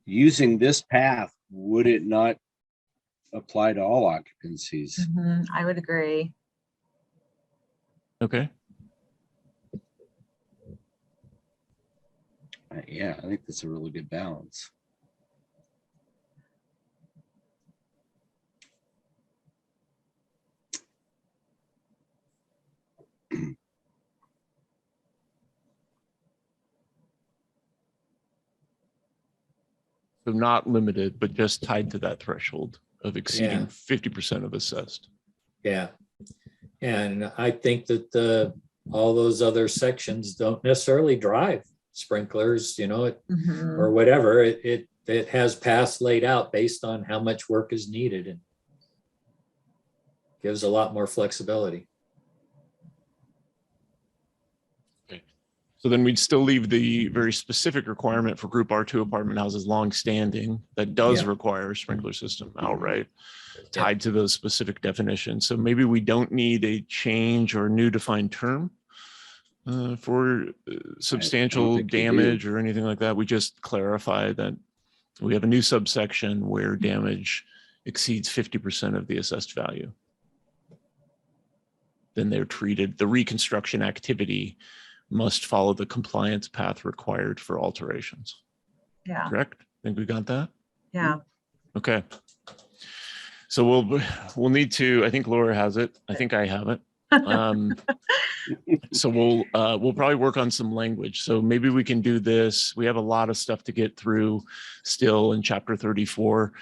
S6: using this path, would it not apply to all occupancies?
S8: I would agree.
S1: Okay.
S6: Yeah, I think that's a really good balance.
S1: So not limited, but just tied to that threshold of exceeding 50% of assessed.
S2: Yeah. And I think that all those other sections don't necessarily drive sprinklers, or whatever. It has paths laid out based on how much work is needed and gives a lot more flexibility.
S1: So then we'd still leave the very specific requirement for group R2 apartment houses long-standing that does require a sprinkler system outright tied to those specific definitions. So maybe we don't need a change or new defined term for substantial damage or anything like that. We just clarify that we have a new subsection where damage exceeds 50% of the assessed value. Then they're treated, the reconstruction activity must follow the compliance path required for alterations.
S8: Yeah.
S1: Correct? Think we got that?
S8: Yeah.
S1: Okay. So we'll need to, I think Laura has it. I think I have it. So we'll probably work on some language. So maybe we can do this. We have a lot of stuff to get through still in chapter 34.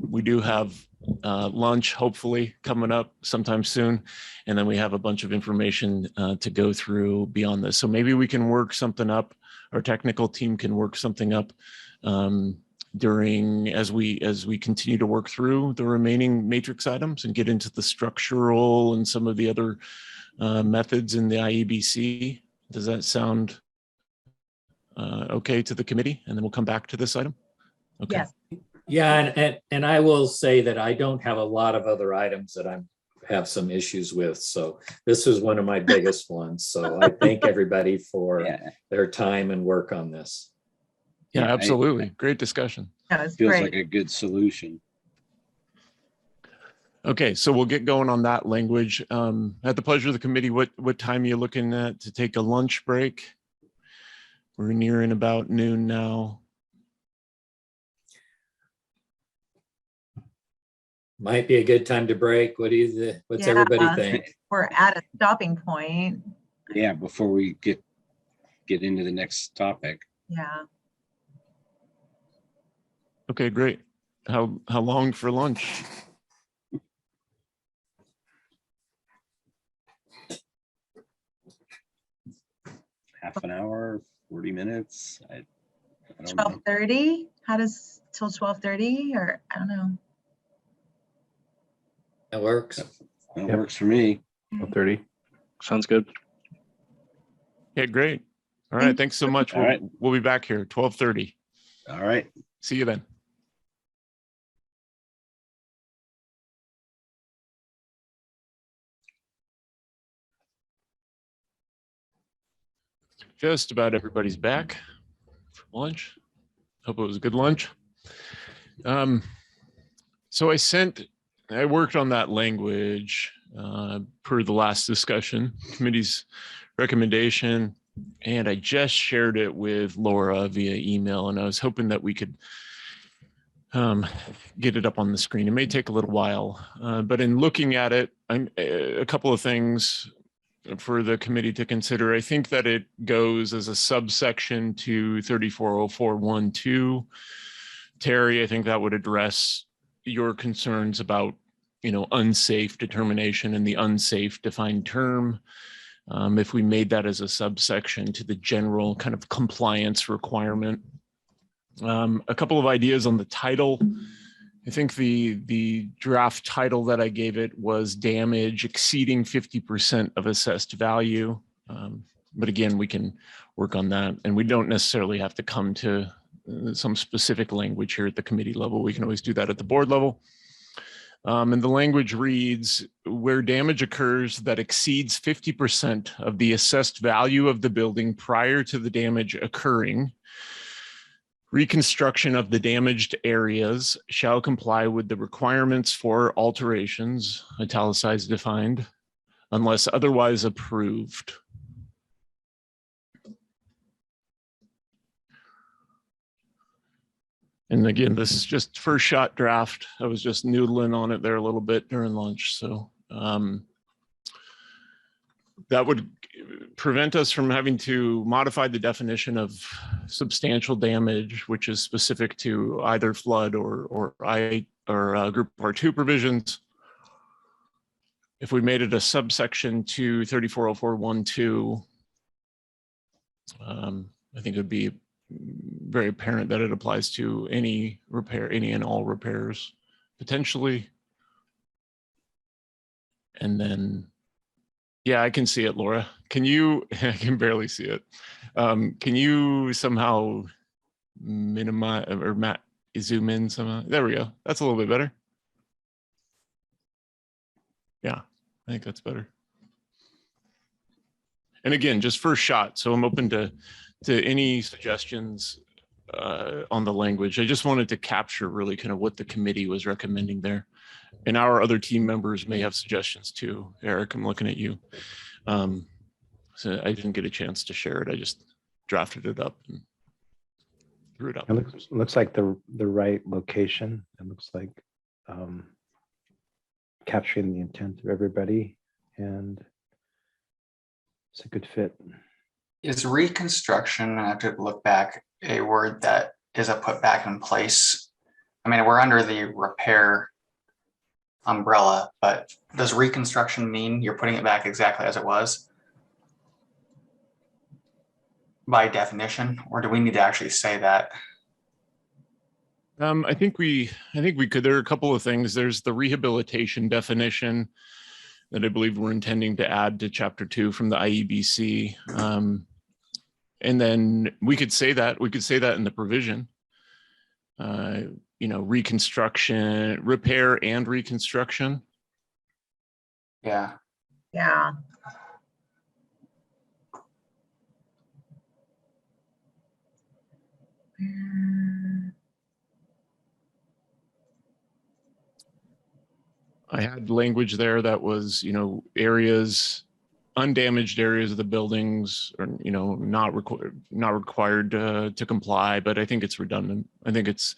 S1: We do have lunch hopefully coming up sometime soon. And then we have a bunch of information to go through beyond this. So maybe we can work something up. Our technical team can work something up during as we continue to work through the remaining matrix items and get into the structural and some of the other methods in the IEBC. Does that sound okay to the committee? And then we'll come back to this item. Okay.
S8: Yes.
S2: Yeah, and I will say that I don't have a lot of other items that I have some issues with. So this is one of my biggest ones. So I thank everybody for their time and work on this.
S1: Yeah, absolutely. Great discussion.
S8: That was
S6: Feels
S8: great.
S6: like a good solution.
S1: Okay, so we'll get going on that language. At the pleasure of the committee, what time are you looking at to take a lunch break? We're nearing about noon now.
S2: Might be a good time to break. What's everybody think?
S8: We're at a stopping point.
S6: Yeah, before we get into the next topic.
S8: Yeah.
S1: Okay, great. How long for lunch?
S6: Half an hour, 40 minutes. I don't know.
S8: 12:30? How does till 12:30 or I don't know.
S2: That works.
S6: That works for me.
S14: 12:30. Sounds good.
S1: Yeah, great. All right, thanks so much.
S6: All right.
S1: We'll be back here 12:30.
S6: All right.
S1: See you then. just about everybody's back from lunch. Hope it was a good lunch. So I worked on that language per the last discussion, committee's recommendation, and I just shared it with Laura via email, and I was hoping that we could get it up on the screen. It may take a little while, but in looking at it, a couple of things for the committee to consider. I think that it goes as a subsection to 340412. Terry, I think that would address your concerns about, unsafe determination and the unsafe defined term. If we made that as a subsection to the general kind of compliance requirement. A couple of ideas on the title. I think the draft title that I gave it was damage exceeding 50% of assessed value. But again, we can work on that, and we don't necessarily have to come to some specific language here at the committee level. We can always do that at the board level. And the language reads, where damage occurs that exceeds 50% of the assessed value of the building prior to the damage occurring, reconstruction of the damaged areas shall comply with the requirements for alterations, italicized defined, unless otherwise approved. And again, this is just first shot draft. I was just noodling on it there a little bit during lunch. So that would prevent us from having to modify the definition of substantial damage, which is specific to either flood or group R2 provisions. If we made it a subsection to 340412, I think it would be very apparent that it applies to any repair, any and all repairs potentially. And then, yeah, I can see it, Laura. Can you, I can barely see it. Can you somehow minimize or zoom in somehow? There we go. That's a little bit better. Yeah, I think that's better. And again, just first shot. So I'm open to any suggestions on the language. I just wanted to capture really kind of what the committee was recommending there. And our other team members may have suggestions too. Eric, I'm looking at you. So I didn't get a chance to share it. I just drafted it up and threw it up.
S7: It looks like the right location. It looks like capturing the intent of everybody, and it's a good fit.
S3: Is reconstruction, I have to look back, a word that is a put back in place? I mean, we're under the repair umbrella, but does reconstruction mean you're putting it back exactly as it was by definition, or do we need to actually say that?
S1: I think we could. There are a couple of things. There's the rehabilitation definition that I believe we're intending to add to Chapter 2 from the IEBC. And then we could say that in the provision, reconstruction, repair and reconstruction.
S3: Yeah.
S8: Yeah.
S1: I had language there that was, areas, undamaged areas of the buildings are, not required to comply, but I think it's redundant. I think it's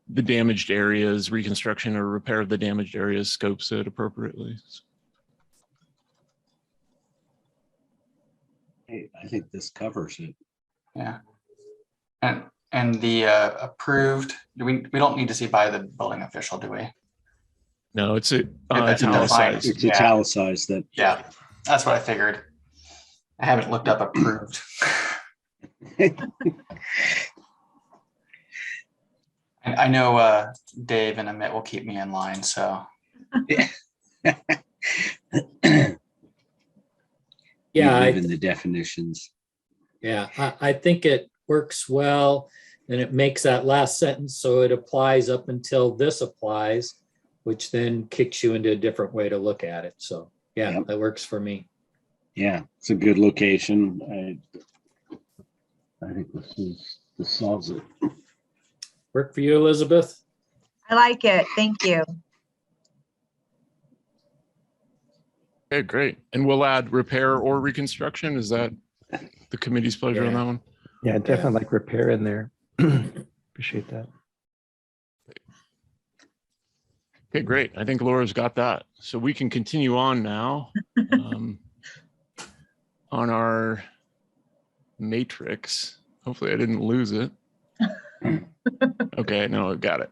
S1: the damaged areas, reconstruction or repair of the damaged areas scopes it appropriately.
S6: Hey, I think this covers it.
S3: Yeah. And the approved, we don't need to see by the building official, do we?
S1: No, it's
S3: italicized.
S6: It's italicized. That.
S3: Yeah, that's what I figured. I haven't looked up approved. I know Dave and Amit will keep me in line, so.
S2: Yeah,
S6: even the definitions.
S2: Yeah, I think it works well, and it makes that last sentence so it applies up until this applies, which then kicks you into a different way to look at it. So yeah, that works for me.
S6: Yeah, it's a good location. I think this solves it.
S2: Work for you, Elizabeth?
S8: I like it. Thank you.
S1: Okay, great. And we'll add repair or reconstruction. Is that the committee's pleasure on that one?
S7: Yeah, definitely like repair in there. Appreciate that.
S1: Okay, great. I think Laura's got that. So we can continue on now on our matrix. Hopefully I didn't lose it. Okay, no, I've got it.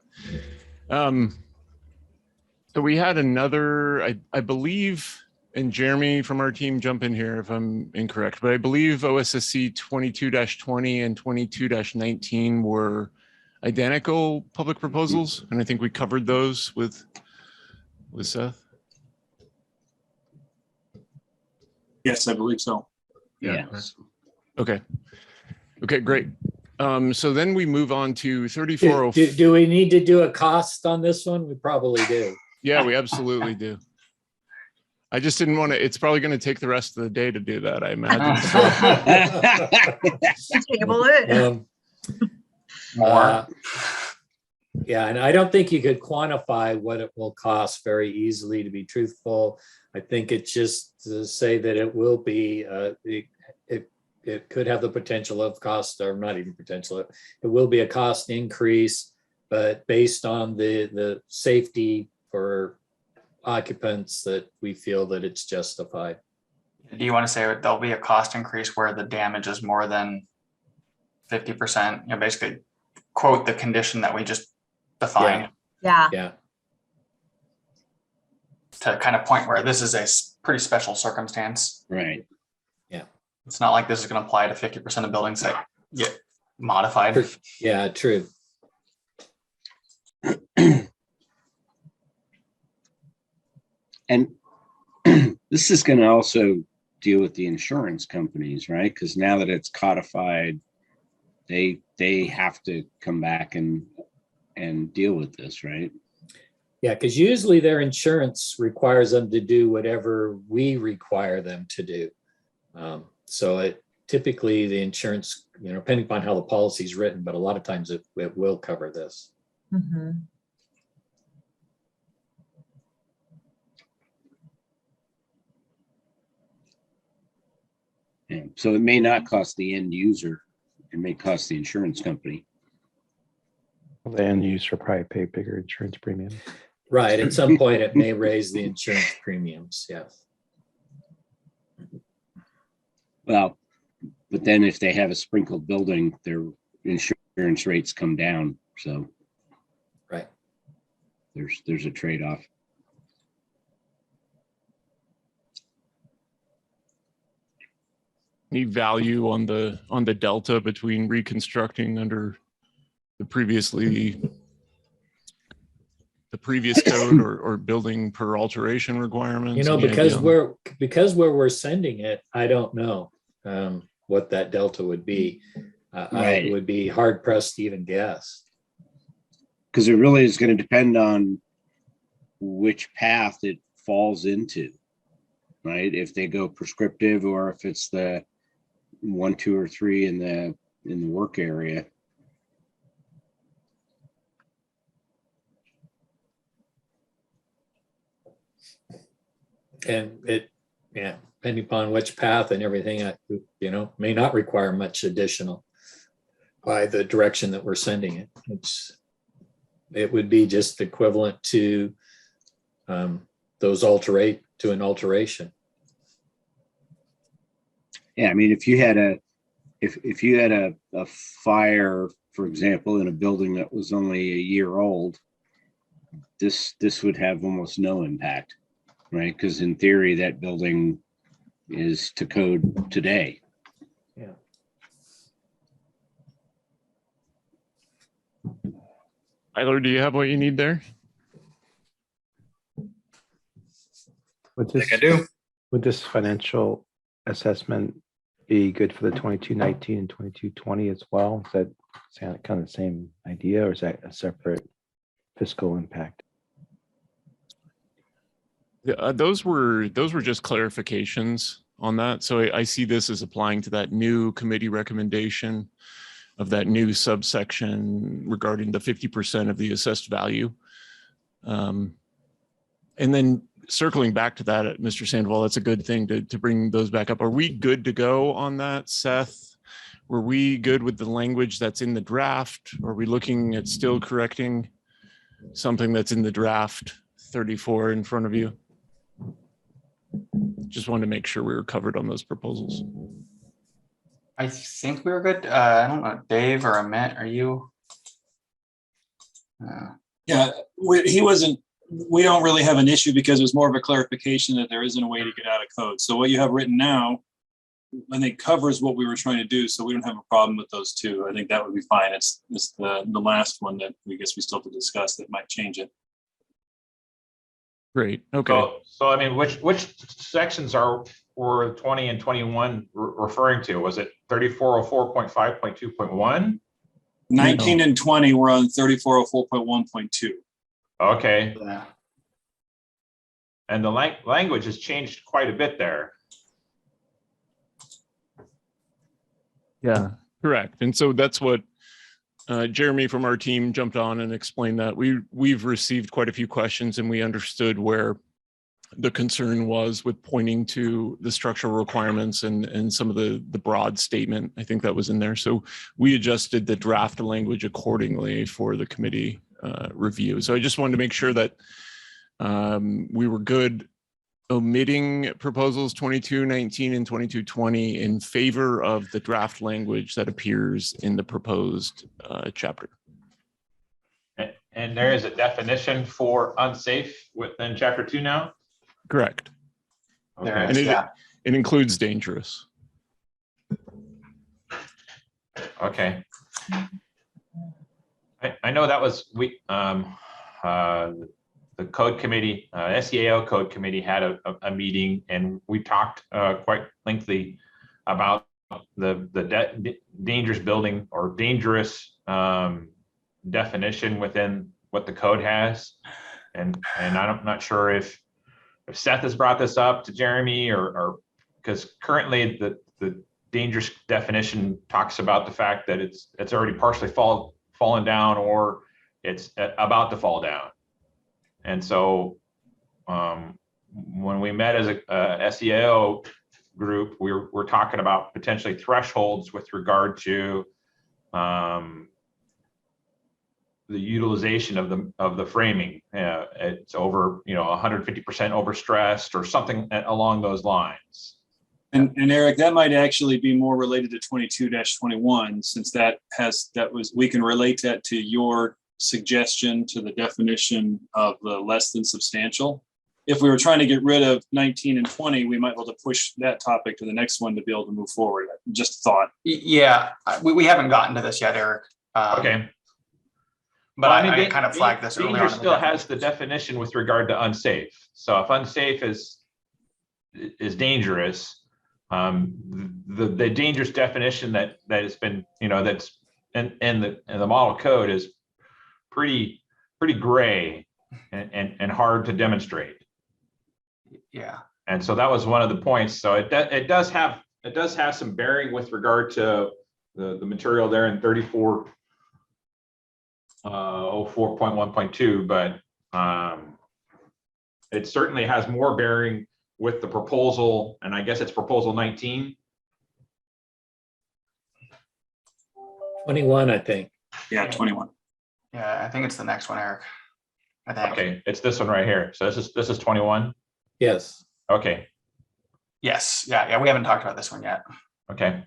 S1: So we had another, I believe, and Jeremy from our team, jump in here if I'm incorrect, but I believe OSSC 22-20 and 22-19 were identical public proposals. And I think we covered those with Seth.
S5: Yes, I believe so.
S6: Yes.
S1: Okay. Okay, great. So then we move on to 3404.
S2: Do we need to do a cost on this one? We probably do.
S1: Yeah, we absolutely do. I just didn't want to, it's probably going to take the rest of the day to do that, I imagine.
S8: Table it.
S2: Yeah, and I don't think you could quantify what it will cost very easily, to be truthful. I think it's just to say that it will be, it could have the potential of cost, or not even potential, it will be a cost increase, but based on the safety for occupants, that we feel that it's justified.
S3: Do you want to say there'll be a cost increase where the damage is more than 50%? You know, basically quote the condition that we just defined.
S8: Yeah.
S2: Yeah.
S3: To kind of point where this is a pretty special circumstance.
S6: Right.
S2: Yeah.
S3: It's not like this is going to apply to 50% of buildings that get modified.
S2: Yeah, true.
S6: And this is going to also deal with the insurance companies, right? Because now that it's codified, they have to come back and deal with this, right?
S2: Yeah, because usually their insurance requires them to do whatever we require them to do. So it typically the insurance, depending upon how the policy is written, but a lot of times it will cover this.
S8: Mhm.
S6: Yeah. So it may not cost the end user, it may cost the insurance company.
S7: Well, the end user probably pay bigger insurance premium.
S2: Right. At some point, it may raise the insurance premiums. Yes.
S6: Well, but then if they have a sprinkled building, their insurance rates come down. So
S2: right.
S6: There's a trade-off.
S1: Any value on the delta between reconstructing under the previous code or building per alteration requirements? Any
S2: Because
S1: idea on
S2: where we're sending it, I don't know what that delta would be.
S6: Right.
S2: It would be hard pressed to even guess.
S6: Because it really is going to depend on which path it falls into, right? If they go prescriptive or if it's the 1, 2, or 3 in the work area.
S2: And depending upon which path and everything, may not require much additional by the direction that we're sending it. It would be just equivalent to those to an alteration.
S6: Yeah, I mean, if you had a fire, for example, in a building that was only a year old, this would have almost no impact, right? Because in theory, that building is to code today.
S2: Yeah.
S1: Tyler, do you have what you need there?
S7: Would this,
S3: I do.
S7: Would this financial assessment be good for the 22-19 and 22-20 as well? Is that kind of the same idea, or is that a separate fiscal impact?
S1: Yeah, those were just clarifications on that. So I see this as applying to that new committee recommendation of that new subsection regarding the 50% of the assessed value. And then circling back to that, Mr. Sandoval, that's a good thing to bring those back up. Are we good to go on that, Seth? Were we good with the language that's in the draft? Are we looking at still correcting something that's in the draft 34 in front of you? Just wanted to make sure we were covered on those proposals.
S3: I think we were good. I don't know, Dave or Amit, are you?
S5: Yeah, he wasn't, we don't really have an issue because it was more of a clarification that there isn't a way to get out of code. So what you have written now, I think covers what we were trying to do. So we don't have a problem with those two. I think that would be fine. It's the last one that we guess we still have to discuss that might change it.
S1: Great. Okay.
S4: So I mean, which sections were 20 and 21 referring to? Was it 3404.5.2.1?
S5: 19 and 20 were on 3404.1.2.
S4: Okay.
S3: Yeah.
S4: And the language has changed quite a bit there.
S1: Yeah, correct. And so that's what Jeremy from our team jumped on and explained that we've received quite a few questions and we understood where the concern was with pointing to the structural requirements and some of the broad statement. I think that was in there. So we adjusted the draft language accordingly for the committee review. So I just wanted to make sure that we were good omitting proposals 2219 and 2220 in favor of the draft language that appears in the proposed chapter.
S4: And there is a definition for unsafe within chapter 2 now?
S1: Correct.
S4: Okay.
S1: And it includes dangerous.
S4: Okay. I know that was the code committee, SEAO code committee had a meeting and we talked quite lengthy about the dangerous building or dangerous definition within what the code has. And I'm not sure if Seth has brought this up to Jeremy or because currently the dangerous definition talks about the fact that it's already partially fallen down or it's about to fall down. And so when we met as a SEAO group, we're talking about potentially thresholds with regard to the utilization of the framing. It's over 150% overstressed or something along those lines.
S5: And Eric, that might actually be more related to 22-21 since we can relate that to your suggestion to the definition of the less than substantial. If we were trying to get rid of 19 and 20, we might be able to push that topic to the next one to be able to move forward. Just a thought.
S3: Yeah, we haven't gotten to this yet, Eric.
S4: Okay.
S3: But
S4: well,
S3: I kind of flagged this earlier.
S4: Danger still has the definition with regard to unsafe. So if unsafe is dangerous, the dangerous definition that has been that's in the model code is pretty gray and hard to demonstrate.
S3: Yeah.
S4: And so that was one of the points. So it does have some bearing with regard to the material there in 3404.1.2, but it certainly has more bearing with the proposal, and I guess it's proposal 19.
S2: 21, I think.
S5: Yeah, 21.
S3: Yeah, I think it's the next one, Eric. I think.
S4: Okay, it's this one right here. So this is 21.
S2: Yes.
S4: Okay.
S3: Yes. Yeah. We haven't talked about this one yet.
S4: Okay.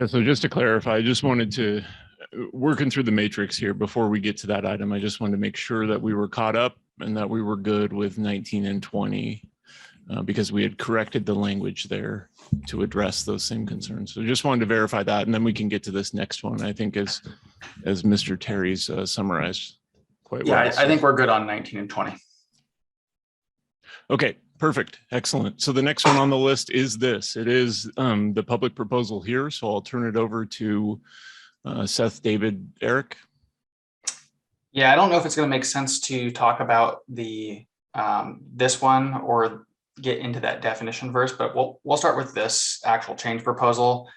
S1: Yeah, so just to clarify, I just wanted to, working through the matrix here before we get to that item, I just wanted to make sure that we were caught up and that we were good with 19 and 20 because we had corrected the language there to address those same concerns. So just wanted to verify that, and then we can get to this next one, I think, as Mr. Terry's summarized quite well.
S3: Yeah, I think we're good on 19 and 20.
S1: Okay, perfect. Excellent. So the next one on the list is this. It is the public proposal here. So I'll turn it over to Seth, David, Eric.
S3: Yeah, I don't know if it's going to make sense to talk about the this one or get into that definition verse, but we'll start with this actual change proposal.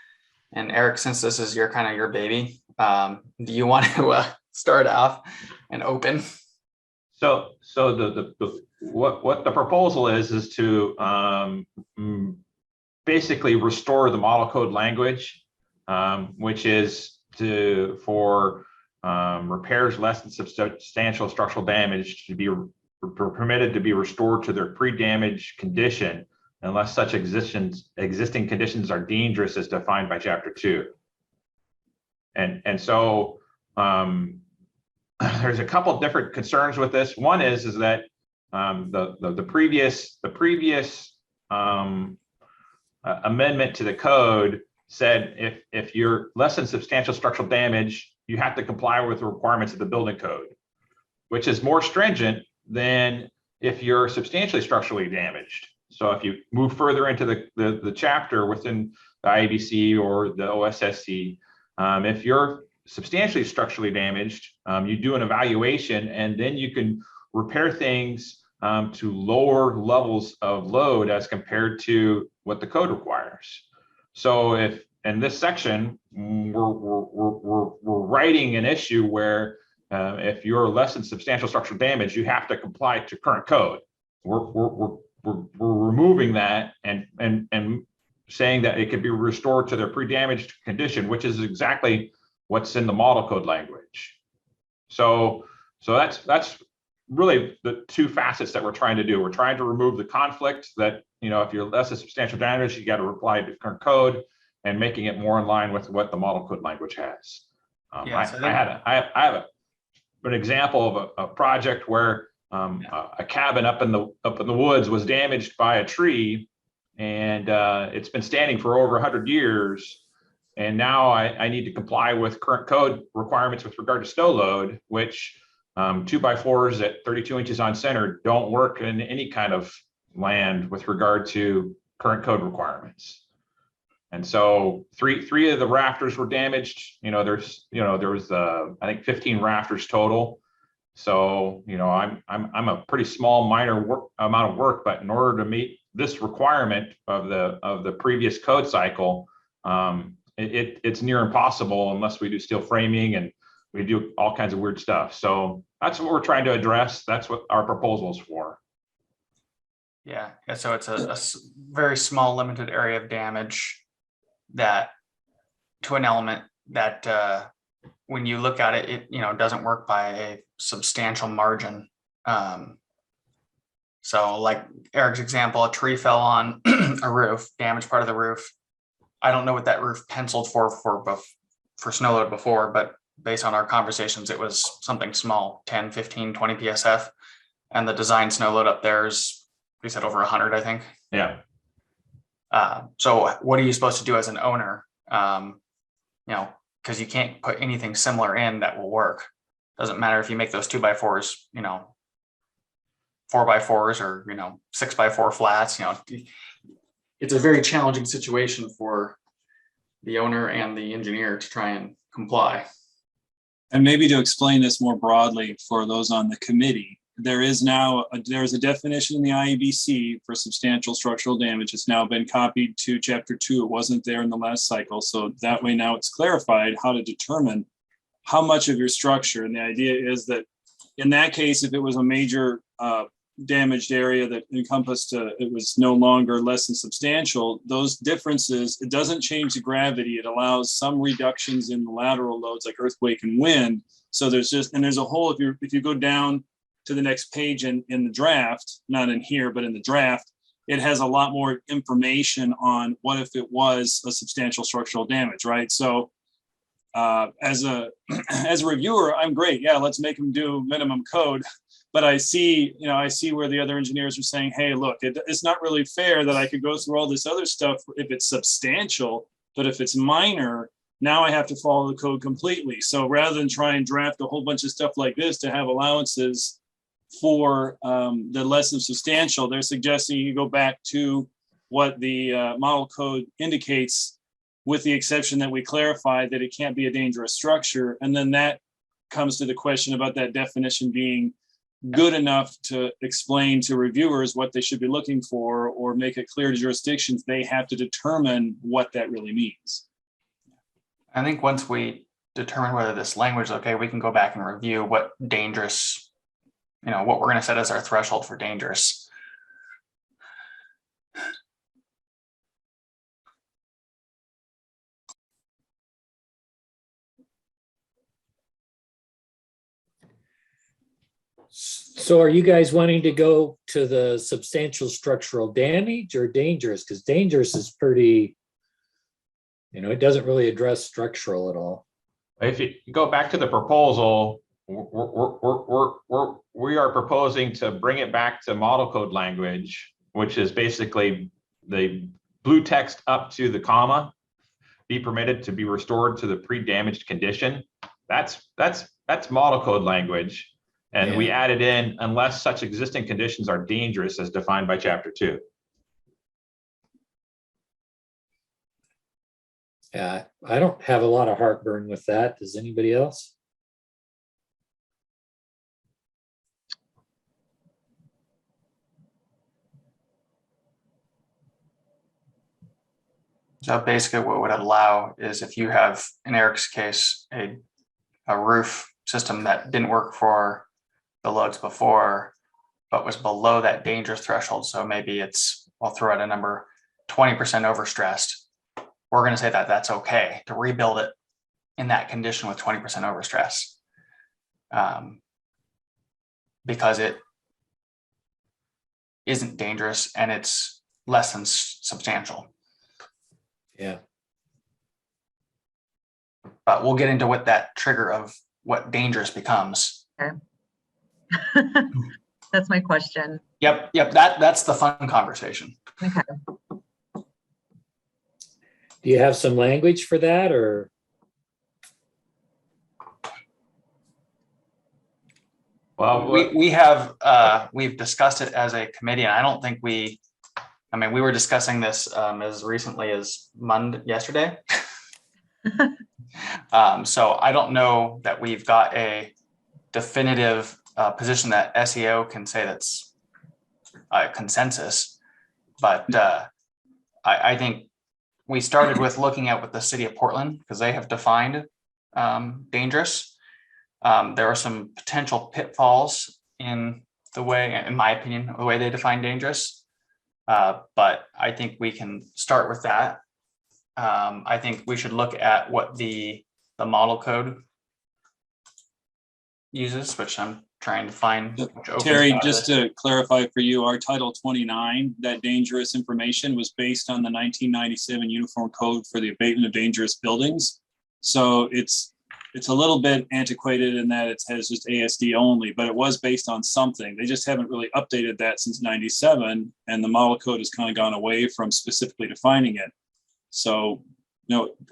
S3: And Eric, since this is your kind of your baby, do you want to start off and open?
S4: So what the proposal is to basically restore the model code language, which is for repairs less than substantial structural damage to be permitted to be restored to their pre-damage condition unless such existing conditions are dangerous as defined by Chapter 2. And so there's a couple different concerns with this. One is that the previous amendment to the code said if you're less than substantial structural damage, you have to comply with the requirements of the building code, which is more stringent than if you're substantially structurally damaged. So if you move further into the chapter within the IEBC or the OSSC, if you're substantially structurally damaged, you do an evaluation and then you can repair things to lower levels of load as compared to what the code requires. So if in this section, we're writing an issue where if you're less than substantial structural damage, you have to comply to current code. We're removing that and saying that it could be restored to their pre-damaged condition, which is exactly what's in the model code language. So that's really the two facets that we're trying to do. We're trying to remove the conflict that, if you're less than substantial damage, you got to apply to current code, and making it more in line with what the model code language has. I have an example of a project where a cabin up in the woods was damaged by a tree, and it's been standing for over 100 years. And now I need to comply with current code requirements with regard to snow load, which 2x4s at 32 inches on center don't work in any kind of land with regard to current code requirements. And so three of the rafters were damaged. There was I think 15 rafters total. So I'm a pretty small minor amount of work, but in order to meet this requirement of the previous code cycle, it's near impossible unless we do steel framing and we do all kinds of weird stuff. So that's what we're trying to address. That's what our proposal is for.
S3: Yeah. So it's a very small limited area of damage that to an element that when you look at it, it doesn't work by a substantial margin. So like Eric's example, a tree fell on a roof, damaged part of the roof. I don't know what that roof penciled for snow load before, but based on our conversations, it was something small, 10, 15, 20 PSF. And the design snow load up there is, we said over 100, I think.
S4: Yeah.
S3: So what are you supposed to do as an owner? Because you can't put anything similar in that will work. Doesn't matter if you make those 2x4s, 4x4s or 6x4 flats. It's a very challenging situation for the owner and the engineer to try and comply.
S5: And maybe to explain this more broadly for those on the committee, there is a definition in the IEBC for substantial structural damage. It's now been copied to Chapter 2. It wasn't there in the last cycle. So that way now it's clarified how to determine how much of your structure. And the idea is that in that case, if it was a major damaged area that encompassed, it was no longer less than substantial, those differences, it doesn't change the gravity. It allows some reductions in the lateral loads like earthquake and wind. So there's a whole, if you go down to the next page in the draft, not in here, but in the draft, it has a lot more information on what if it was a substantial structural damage, right? So as a reviewer, I'm great. Yeah, let's make them do minimum code. But I see where the other engineers are saying, hey, look, it's not really fair that I could go through all this other stuff if it's substantial, but if it's minor, now I have to follow the code completely. So rather than try and draft a whole bunch of stuff like this to have allowances for the less than substantial, they're suggesting you go back to what the model code indicates, with the exception that we clarified that it can't be a dangerous structure. And then that comes to the question about that definition being good enough to explain to reviewers what they should be looking for, or make it clear to jurisdictions, they have to determine what that really means.
S3: I think once we determine whether this language is okay, we can go back and review what dangerous, what we're going to set as our threshold for dangerous.
S2: So are you guys wanting to go to the substantial structural damage or dangerous? Because dangerous is pretty, it doesn't really address structural at all.
S4: If you go back to the proposal, we are proposing to bring it back to model code language, which is basically the blue text up to the comma, be permitted to be restored to the pre-damaged condition. That's model code language. And we added in, unless such existing conditions are dangerous as defined by chapter 2.
S2: Yeah, I don't have a lot of heartburn with that. Does anybody else?
S3: So basically what would allow is if you have, in Eric's case, a roof system that didn't work for the loads before, but was below that dangerous threshold. So maybe I'll throw out a number, 20% overstressed. We're going to say that that's okay to rebuild it in that condition with 20% overstress. Because it isn't dangerous and it's less than substantial.
S2: Yeah.
S3: But we'll get into what that trigger of what dangerous becomes.
S8: Okay. That's my question.
S3: Yep. That's the fun conversation.
S8: Okay.
S2: Do you have some language for that, or?
S3: Well, we've discussed it as a committee, and I don't think we were discussing this as recently as yesterday. So I don't know that we've got a definitive position that SEO can say that's a consensus, but I think we started with looking at what the city of Portland, because they have defined dangerous. There are some potential pitfalls in the way, in my opinion, the way they define dangerous. But I think we can start with that. I think we should look at what the model code uses, which I'm trying to find.
S5: Terry, just to clarify for you, our Title 29, that dangerous information was based on the 1997 Uniform Code for the Abatement of Dangerous Buildings. So it's a little bit antiquated in that it has just ASD only, but it was based on something. They just haven't really updated that since 97, and the model code has kind of gone away from specifically defining it. So,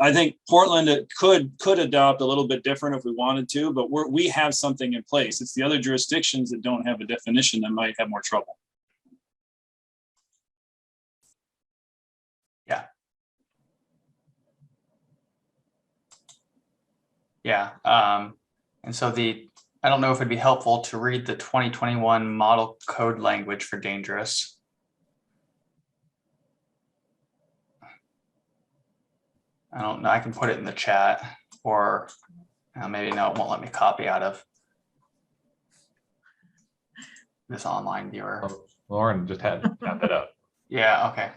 S5: I think Portland could adopt a little bit different if we wanted to, but we have something in place. It's the other jurisdictions that don't have a definition that might have more trouble.
S3: Yeah. And so I don't know if it'd be helpful to read the 2021 model code language for dangerous. I don't know. I can put it in the chat, or maybe no, it won't let me copy out of this online viewer.
S4: Lauren just had that up.
S3: Yeah. Okay.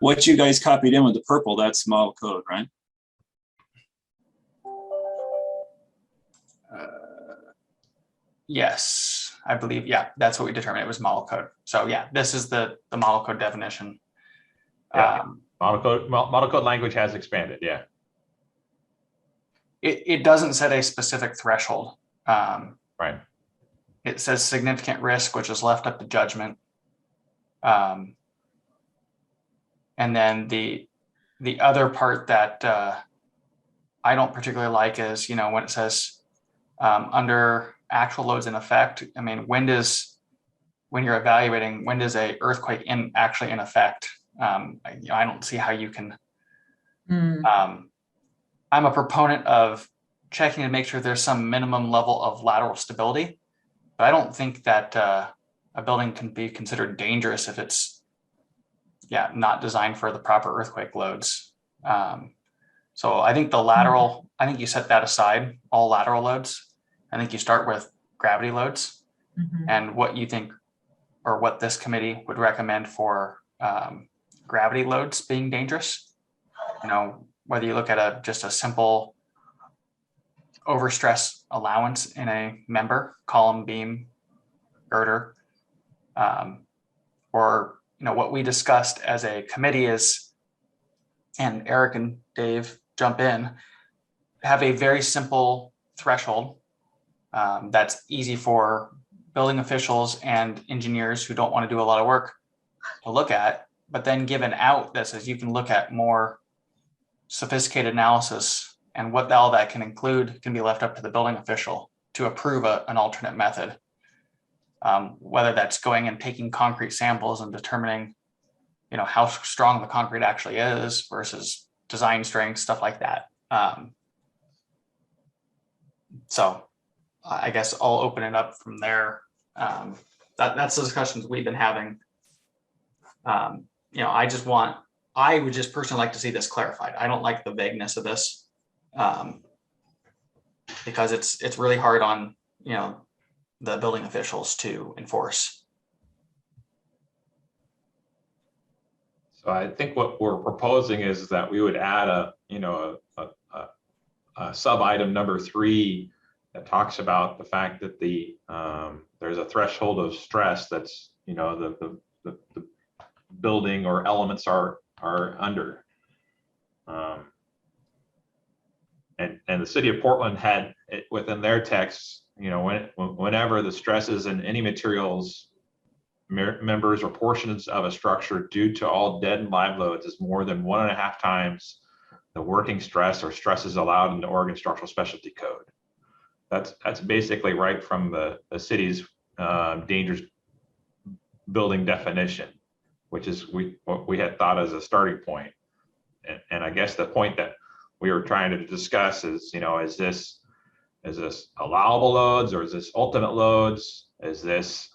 S5: What you guys copied in with the purple, that's model code, right?
S3: Yes, I believe. Yeah, that's what we determined. It was model code. So yeah, this is the model code definition.
S4: Yeah. Model code language has expanded. Yeah.
S3: It doesn't set a specific threshold.
S4: Right.
S3: It says significant risk, which is left up to judgment. And then the other part that I don't particularly like is, when it says under actual loads in effect. I mean, when you're evaluating, when does a earthquake actually in effect? I don't see how you can. I'm a proponent of checking to make sure there's some minimum level of lateral stability. But I don't think that a building can be considered dangerous if it's, not designed for the proper earthquake loads. So I think the lateral, I think you set that aside, all lateral loads. I think you start with gravity loads and what you think, or what this committee would recommend for gravity loads being dangerous. You know, whether you look at just a simple overstress allowance in a member, column, beam, girder, or what we discussed as a committee is, and Eric and Dave jump in, have a very simple threshold that's easy for building officials and engineers who don't want to do a lot of work to look at, but then give an out that says you can look at more sophisticated analysis, and what all that can include can be left up to the building official to approve an alternate method. Whether that's going and taking concrete samples and determining, how strong the concrete actually is versus design strength, stuff like that. So I guess I'll open it up from there. That's the discussions we've been having. I would just personally like to see this clarified. I don't like the vagueness of this because it's really hard on, the building officials to enforce.
S4: So I think what we're proposing is that we would add a sub item number 3 that talks about the fact that there's a threshold of stress that's, the building or elements are under. And the city of Portland had it within their text, whenever the stresses in any materials, members or portions of a structure due to all dead and live loads is more than 1.5 times the working stress or stresses allowed in the Oregon Structural Specialty Code. That's basically right from the city's dangerous building definition, which is what we had thought as a starting point. And I guess the point that we were trying to discuss is, is this allowable loads, or is this ultimate loads? Is this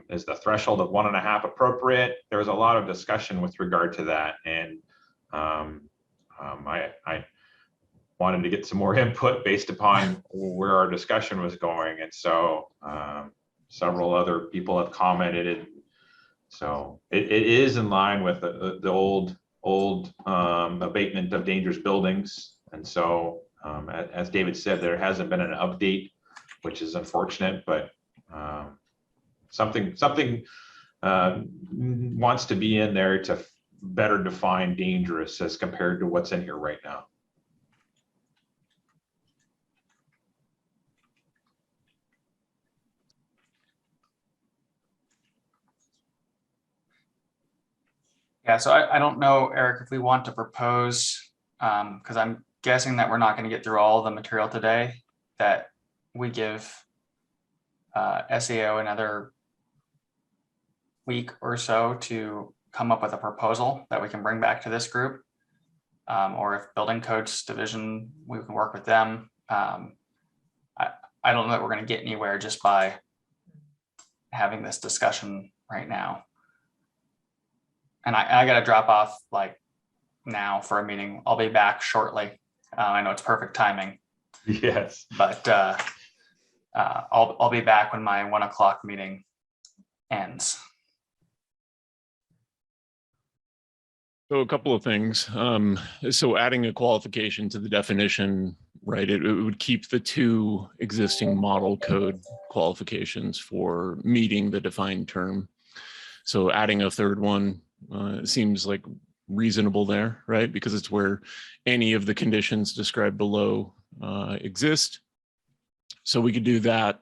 S4: is the threshold of 1.5 appropriate? There was a lot of discussion with regard to that, and I wanted to get some more input based upon where our discussion was going, and so several other people have commented. And so it is in line with the old abatement of dangerous buildings, and so as David said, there hasn't been an update, which is unfortunate, but something wants to be in there to better define dangerous as compared to what's in here right now.
S3: Yeah, so I don't know, Eric, if we want to propose, because I'm guessing that we're not going to get through all the material today, that we give SAO another week or so to come up with a proposal that we can bring back to this group, or if building codes division, we can work with them. I don't know that we're going to get anywhere just by having this discussion right now. And I got to drop off like now for a meeting. I'll be back shortly. I know it's perfect timing.
S4: Yes.
S3: But I'll be back when my 1 o'clock meeting ends.
S1: So a couple of things. So adding a qualification to the definition, right, it would keep the 2 existing model code qualifications for meeting the defined term. So adding a 3rd one seems like reasonable there, right? Because it's where any of the conditions described below exist. So we could do that.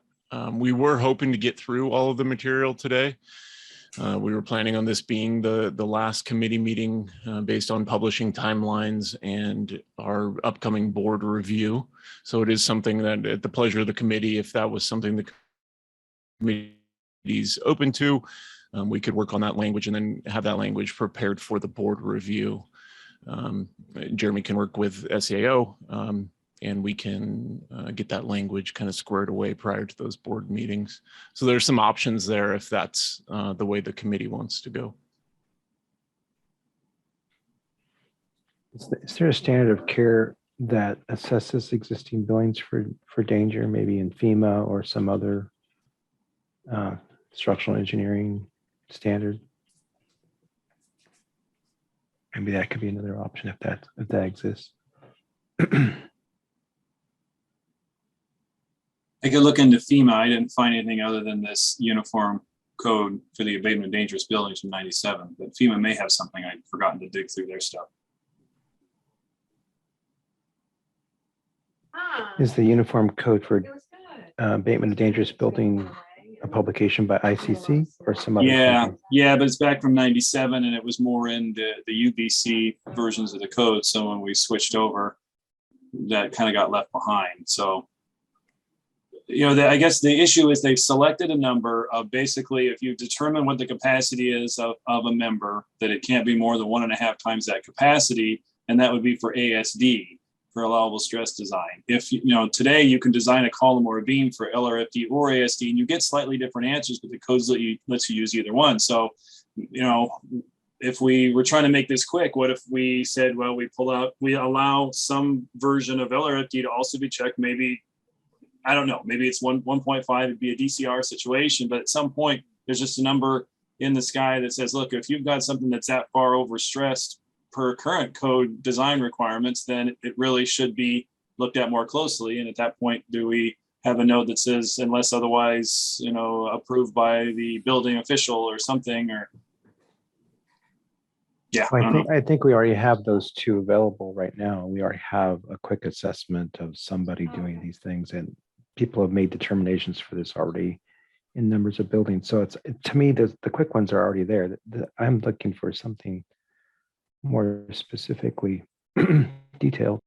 S1: We were hoping to get through all of the material today. We were planning on this being the last committee meeting based on publishing timelines and our upcoming board review. So it is something that at the pleasure of the committee, if that was something the committee's open to, we could work on that language and then have that language prepared for the board review. Jeremy can work with SAO and we can get that language kind of squared away prior to those board meetings. So there's some options there if that's the way the committee wants to go.
S7: Is there a standard of care that assesses existing buildings for danger, maybe in FEMA or some other structural engineering standard? Maybe that could be another option if that exists.
S5: I could look into FEMA. I didn't find anything other than this uniform code for the abatement of dangerous buildings from '97, but FEMA may have something. I'd forgotten to dig through their stuff.
S7: Is the uniform code for abatement of dangerous building a publication by ICC or some other?
S5: Yeah,
S7: company?
S5: yeah, but it's back from '97, and it was more in the UBC versions of the code. So when we switched over, that kind of got left behind. So, I guess the issue is they've selected a number of basically, if you determine what the capacity is of a member, that it can't be more than 1.5 times that capacity, and that would be for ASD, for allowable stress design. If today you can design a column or a beam for LRFD or ASD, and you get slightly different answers, but the codes lets you use either one. So, if we were trying to make this quick, what if we said, well, we allow some version of LRFD to also be checked? Maybe, I don't know, maybe it's 1.5, it'd be a DCR situation, but at some point there's just a number in the sky that says, look, if you've got something that's that far overstressed per current code design requirements, then it really should be looked at more closely. And at that point, do we have a note that says, unless otherwise, approved by the building official or something, or yeah.
S7: I think we already have those two available right now. We already have a quick assessment of somebody doing these things, and people have made determinations for this already in numbers of buildings. So to me, the quick ones are already there. I'm looking for something more specifically detailed.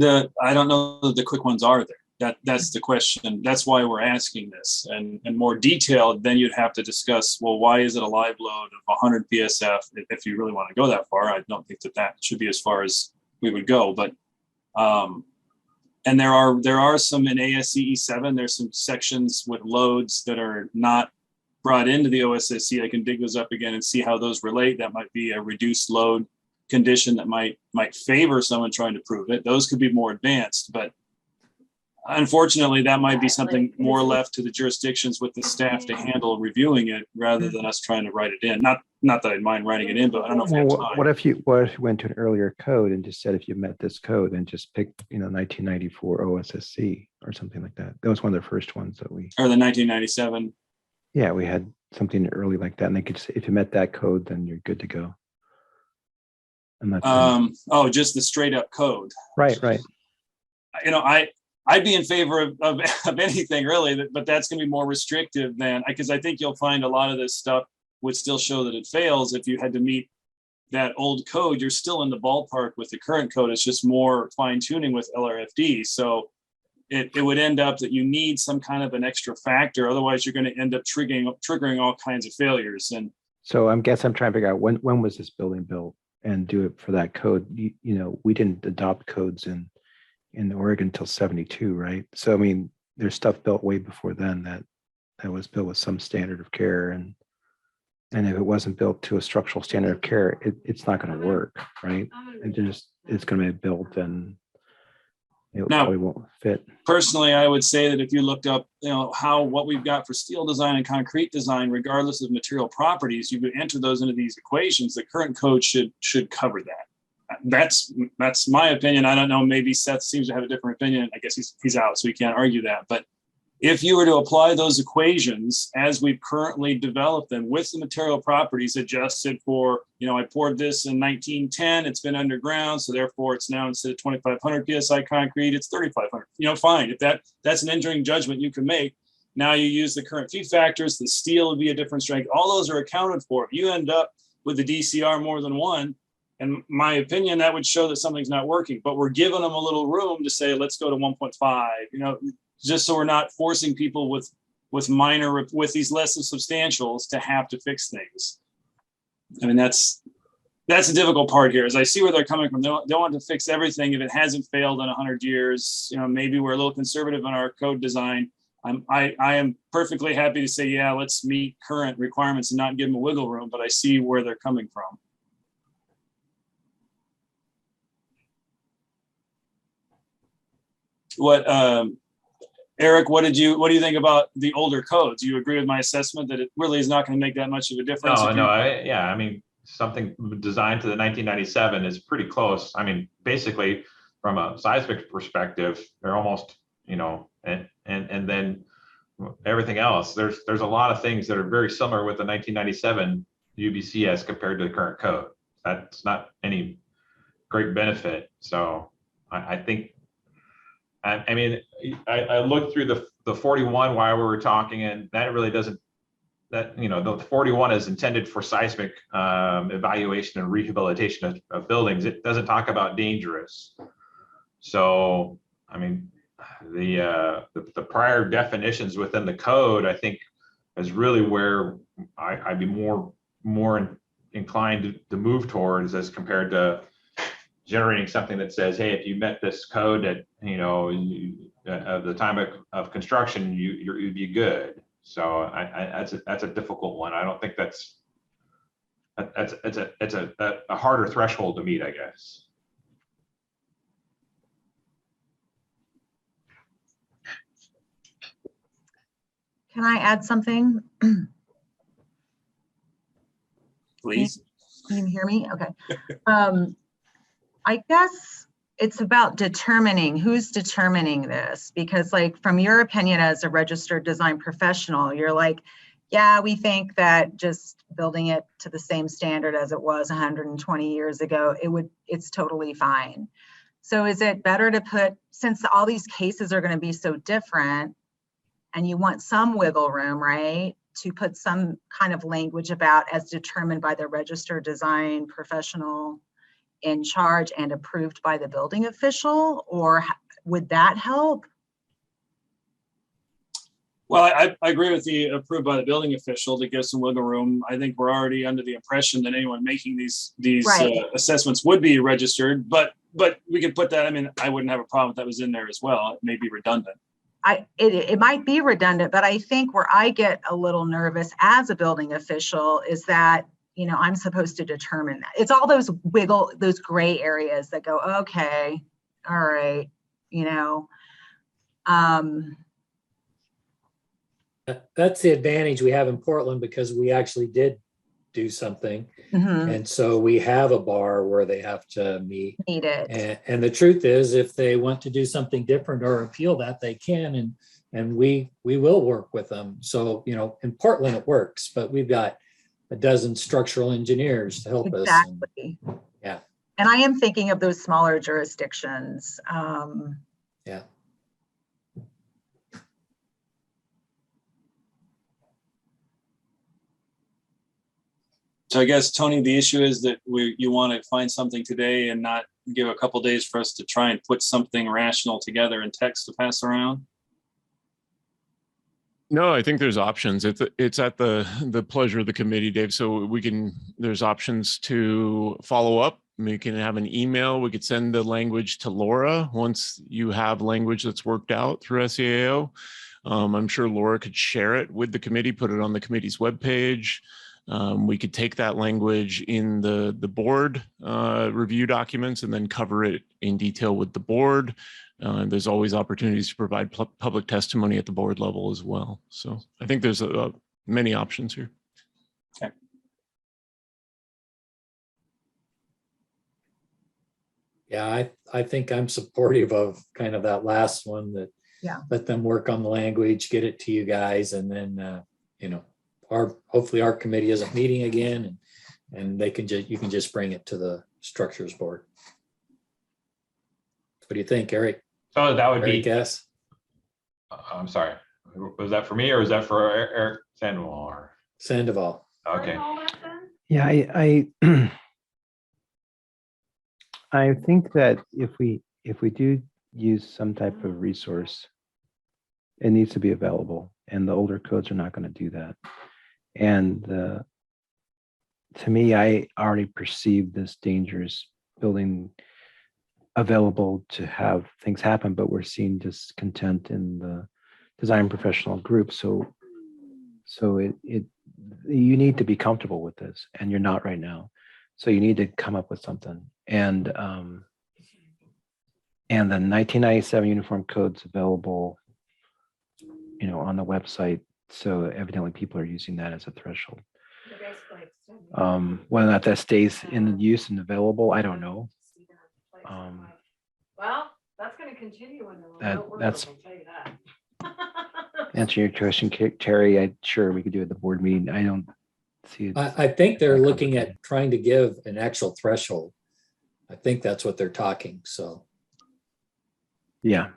S5: I don't know that the quick ones are there. That's the question. That's why we're asking this. And more detailed, then you'd have to discuss, well, why is it a live load of 100 PSF? If you really want to go that far, I don't think that should be as far as we would go. But and there are some in ASCE 7. There's some sections with loads that are not brought into the OSSC. I can dig those up again and see how those relate. That might be a reduced load condition that might favor someone trying to prove it. Those could be more advanced, but unfortunately, that might be something more left to the jurisdictions with the staff to handle reviewing it rather than us trying to write it in. Not that I'd mind writing it in, but I don't know if we have time.
S7: What if you went to an earlier code and just said, if you met this code, and just picked 1994 OSSC or something like that? That was one of the first ones that we.
S5: Or the 1997.
S7: Yeah, we had something early like that, and they could say, if you met that code, then you're good to go.
S5: Just the straight up code.
S7: Right.
S5: I'd be in favor of anything really, but that's going to be more restrictive than, because I think you'll find a lot of this stuff would still show that it fails. If you had to meet that old code, you're still in the ballpark with the current code. It's just more fine tuning with LRFD. So it would end up that you need some kind of an extra factor. Otherwise, you're going to end up triggering all kinds of failures. And
S7: so I'm trying to figure out when was this building built and do it for that code. We didn't adopt codes in Oregon until 72, right? So I mean, there's stuff built way before then that was built with some standard of care, and if it wasn't built to a structural standard of care, it's not going to work, right? It's going to be built and it probably won't fit.
S5: Personally, I would say that if you looked up, what we've got for steel design and concrete design, regardless of material properties, you could enter those into these equations. The current code should cover that. That's my opinion. I don't know. Maybe Seth seems to have a different opinion. I guess he's out, so we can't argue that. But if you were to apply those equations as we've currently developed them with the material properties adjusted for, I poured this in 1910, it's been underground, so therefore it's now, instead of 2,500 PSI concrete, it's 3,500. Fine. If that's an engineering judgment you can make. Now you use the current few factors, the steel would be a different strength. All those are accounted for. If you end up with the DCR more than one, in my opinion, that would show that something's not working. But we're giving them a little room to say, let's go to 1.5, just so we're not forcing people with these less than substantials to have to fix things. I mean, that's that's the difficult part here is I see where they're coming from. They don't want to fix everything if it hasn't failed in 100 years. Maybe we're a little conservative in our code design. I am perfectly happy to say, yeah, let's meet current requirements and not give them a wiggle room, but I see where they're coming from. Eric, what do you think about the older codes? You agree with my assessment that it really is not going to make that much of a difference?
S4: Yeah, I mean, something designed to the 1997 is pretty close. I mean, basically, from a seismic perspective, they're almost, and then everything else. There's a lot of things that are very similar with the 1997 UBC as compared to the current code. That's not any great benefit. So I think. I mean, I looked through the 41 while we were talking, and that really doesn't. The 41 is intended for seismic evaluation and rehabilitation of buildings. It doesn't talk about dangerous. So, I mean, the prior definitions within the code, I think, is really where I'd be more inclined to move towards as compared to generating something that says, hey, if you met this code at at the time of construction, you'd be good. So that's a difficult one. I don't think it's a harder threshold to meet, I guess.
S8: Can I add something?
S5: Please.
S8: Can you hear me? Okay. I guess it's about determining who's determining this, because like from your opinion as a registered design professional, you're like, yeah, we think that just building it to the same standard as it was 120 years ago, it's totally fine. So is it better to put, since all these cases are going to be so different and you want some wiggle room, right, to put some kind of language about as determined by the registered design professional in charge and approved by the building official, or would that help?
S5: Well, I agree with the approved by the building official to give some wiggle room. I think we're already under the impression that anyone making these
S8: Right.
S5: Assessments would be registered, but we could put that. I mean, I wouldn't have a problem if that was in there as well. It may be redundant.
S8: It might be redundant, but I think where I get a little nervous as a building official is that, I'm supposed to determine that. It's all those gray areas that go, okay, all right,
S2: That's the advantage we have in Portland because we actually did do something.
S8: Mhm.
S2: And so we have a bar where they have to meet.
S8: Need it.
S2: And the truth is, if they want to do something different or appeal that, they can, and we will work with them. So, in Portland it works, but we've got a dozen structural engineers to help us.
S8: Exactly.
S2: Yeah.
S8: And I am thinking of those smaller jurisdictions.
S2: Yeah.
S5: So I guess, Tony, the issue is that you want to find something today and not give a couple days for us to try and put something rational together in text to pass around.
S1: No, I think there's options. It's at the pleasure of the committee, Dave. So there's options to follow up. We can have an email. We could send the language to Laura once you have language that's worked out through SEAO. I'm sure Laura could share it with the committee, put it on the committee's webpage. We could take that language in the board review documents and then cover it in detail with the board. There's always opportunities to provide public testimony at the board level as well. So I think there's many options here.
S5: Okay.
S2: Yeah, I think I'm supportive of kind of that last one, that let them work on the language, get it to you guys, and then hopefully our committee isn't meeting again, and you can just bring it to the structures board. What do you think, Eric?
S4: So that would be.
S2: Yes.
S4: I'm sorry. Was that for me or was that for Eric Sandoval?
S2: Sandoval.
S4: Okay.
S7: Yeah, I think that if we do use some type of resource, it needs to be available, and the older codes are not going to do that. And to me, I already perceive this dangerous building available to have things happen, but we're seeing discontent in the design professional group. So you need to be comfortable with this, and you're not right now. So you need to come up with something. And the 1997 uniform code's available, on the website. So evidently people are using that as a threshold. Whether or not that stays in use and available, I don't know.
S15: Well, that's going to continue in the remote world,
S7: That's
S15: I'll tell you that.
S7: answer your question, Terry. I'm sure we could do it at the board meeting. I don't see it.
S2: I think they're looking at trying to give an actual threshold. I think that's what they're talking, so.
S7: Yeah.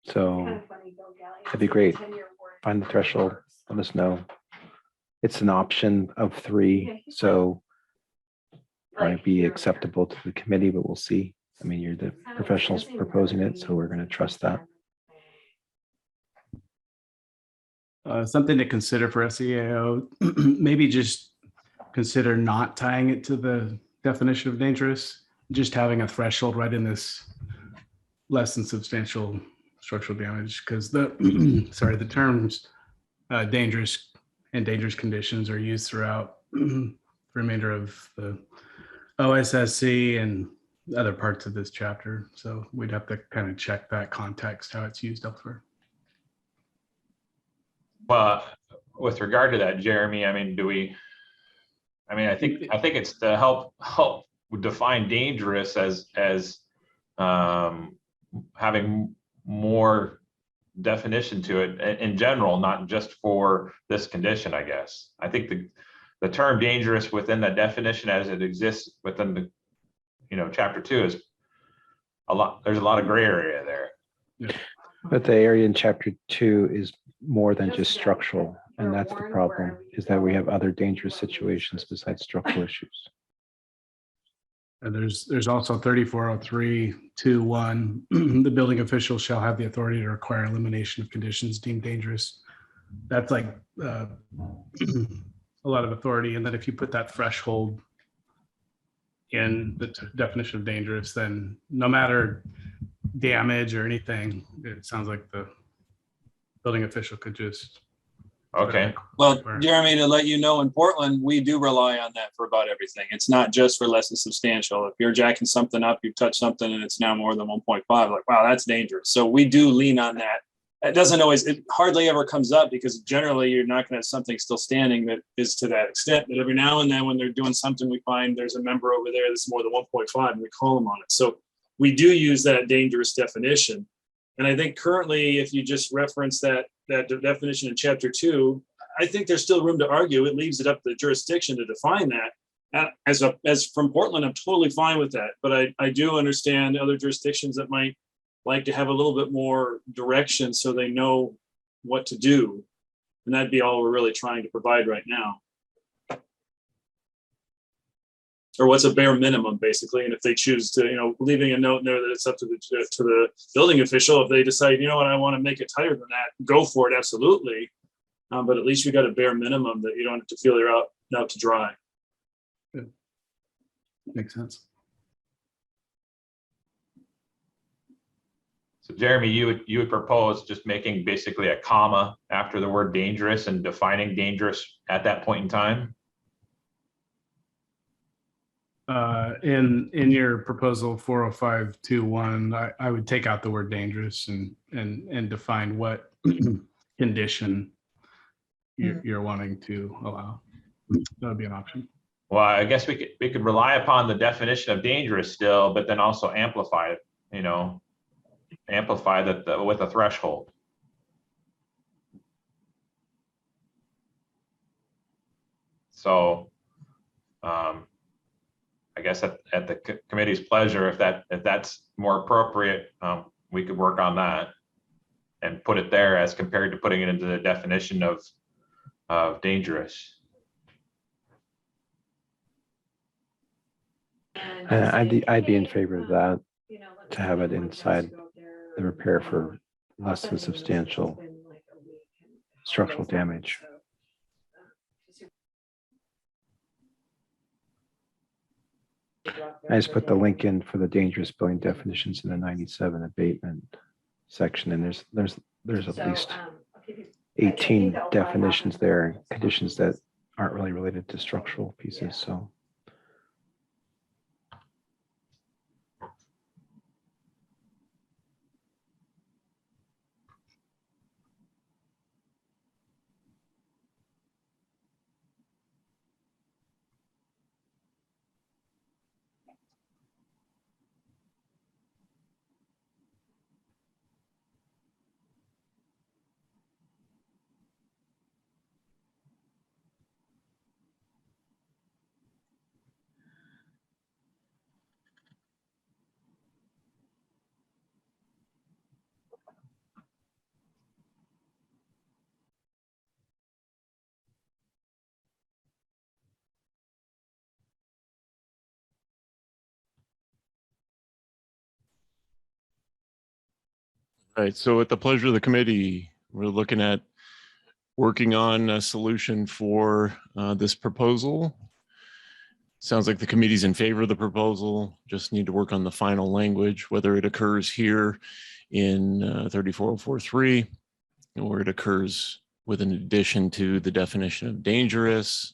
S7: So that'd be great. Find the threshold. Let us know. It's an option of 3, so might be acceptable to the committee, but we'll see. I mean, you're the professionals proposing it, so we're going to trust that.
S13: Something to consider for SEAO, maybe just consider not tying it to the definition of dangerous, just having a threshold right in this less than substantial structural damage, because the terms dangerous and dangerous conditions are used throughout the remainder of the OSSC and other parts of this chapter. So we'd have to kind of check that context, how it's used elsewhere.
S4: Well, with regard to that, Jeremy, I mean, I think it's to help define dangerous as having more definition to it in general, not just for this condition, I guess. I think the term dangerous within the definition as it exists within the, chapter 2 is there's a lot of gray area there.
S13: Yeah.
S7: But the area in chapter 2 is more than just structural. And that's the problem, is that we have other dangerous situations besides structural issues.
S13: And there's also 3403(2)(1). The building official shall have the authority to require elimination of conditions deemed dangerous. That's like a lot of authority. And then if you put that threshold in the definition of dangerous, then no matter damage or anything, it sounds like the building official could just.
S4: Okay.
S5: Well, Jeremy, to let you know, in Portland, we do rely on that for about everything. It's not just for less than substantial. If you're jacking something up, you touch something and it's now more than 1.5, like, wow, that's dangerous. So we do lean on that. It hardly ever comes up because generally you're not going to have something still standing that is to that extent. But every now and then when they're doing something, we find there's a member over there that's more than 1.5 and we call them on it. So we do use that dangerous definition. And I think currently, if you just reference that definition in chapter 2, I think there's still room to argue. It leaves it up to the jurisdiction to define that. As from Portland, I'm totally fine with that. But I do understand other jurisdictions that might like to have a little bit more direction so they know what to do. And that'd be all we're really trying to provide right now. Or what's a bare minimum, basically. And if they choose to, leaving a note in there that it's up to the building official, if they decide, you know what, I want to make it tighter than that, go for it, absolutely. But at least we got a bare minimum that you don't have to feel you're out to dry.
S13: Good. Makes sense.
S4: So Jeremy, you would propose just making basically a comma after the word dangerous and defining dangerous at that point in time?
S13: In your proposal 405(2)(1), I would take out the word dangerous and define what condition you're wanting to allow. That would be an option.
S4: Well, I guess we could rely upon the definition of dangerous still, but then also amplify it, amplify that with a threshold. So I guess at the committee's pleasure, if that's more appropriate, we could work on that and put it there as compared to putting it into the definition of dangerous.
S7: I'd be in favor of that, to have it inside the repair for less than substantial structural damage. I just put the link in for the dangerous building definitions in the 97 abatement section, and there's at least 18 definitions there, conditions that aren't really related to structural pieces. So.
S1: Right. So at the pleasure of the committee, we're looking at working on a solution for this proposal. Sounds like the committee's in favor of the proposal. Just need to work on the final language, whether it occurs here in 34043 or it occurs with an addition to the definition of dangerous.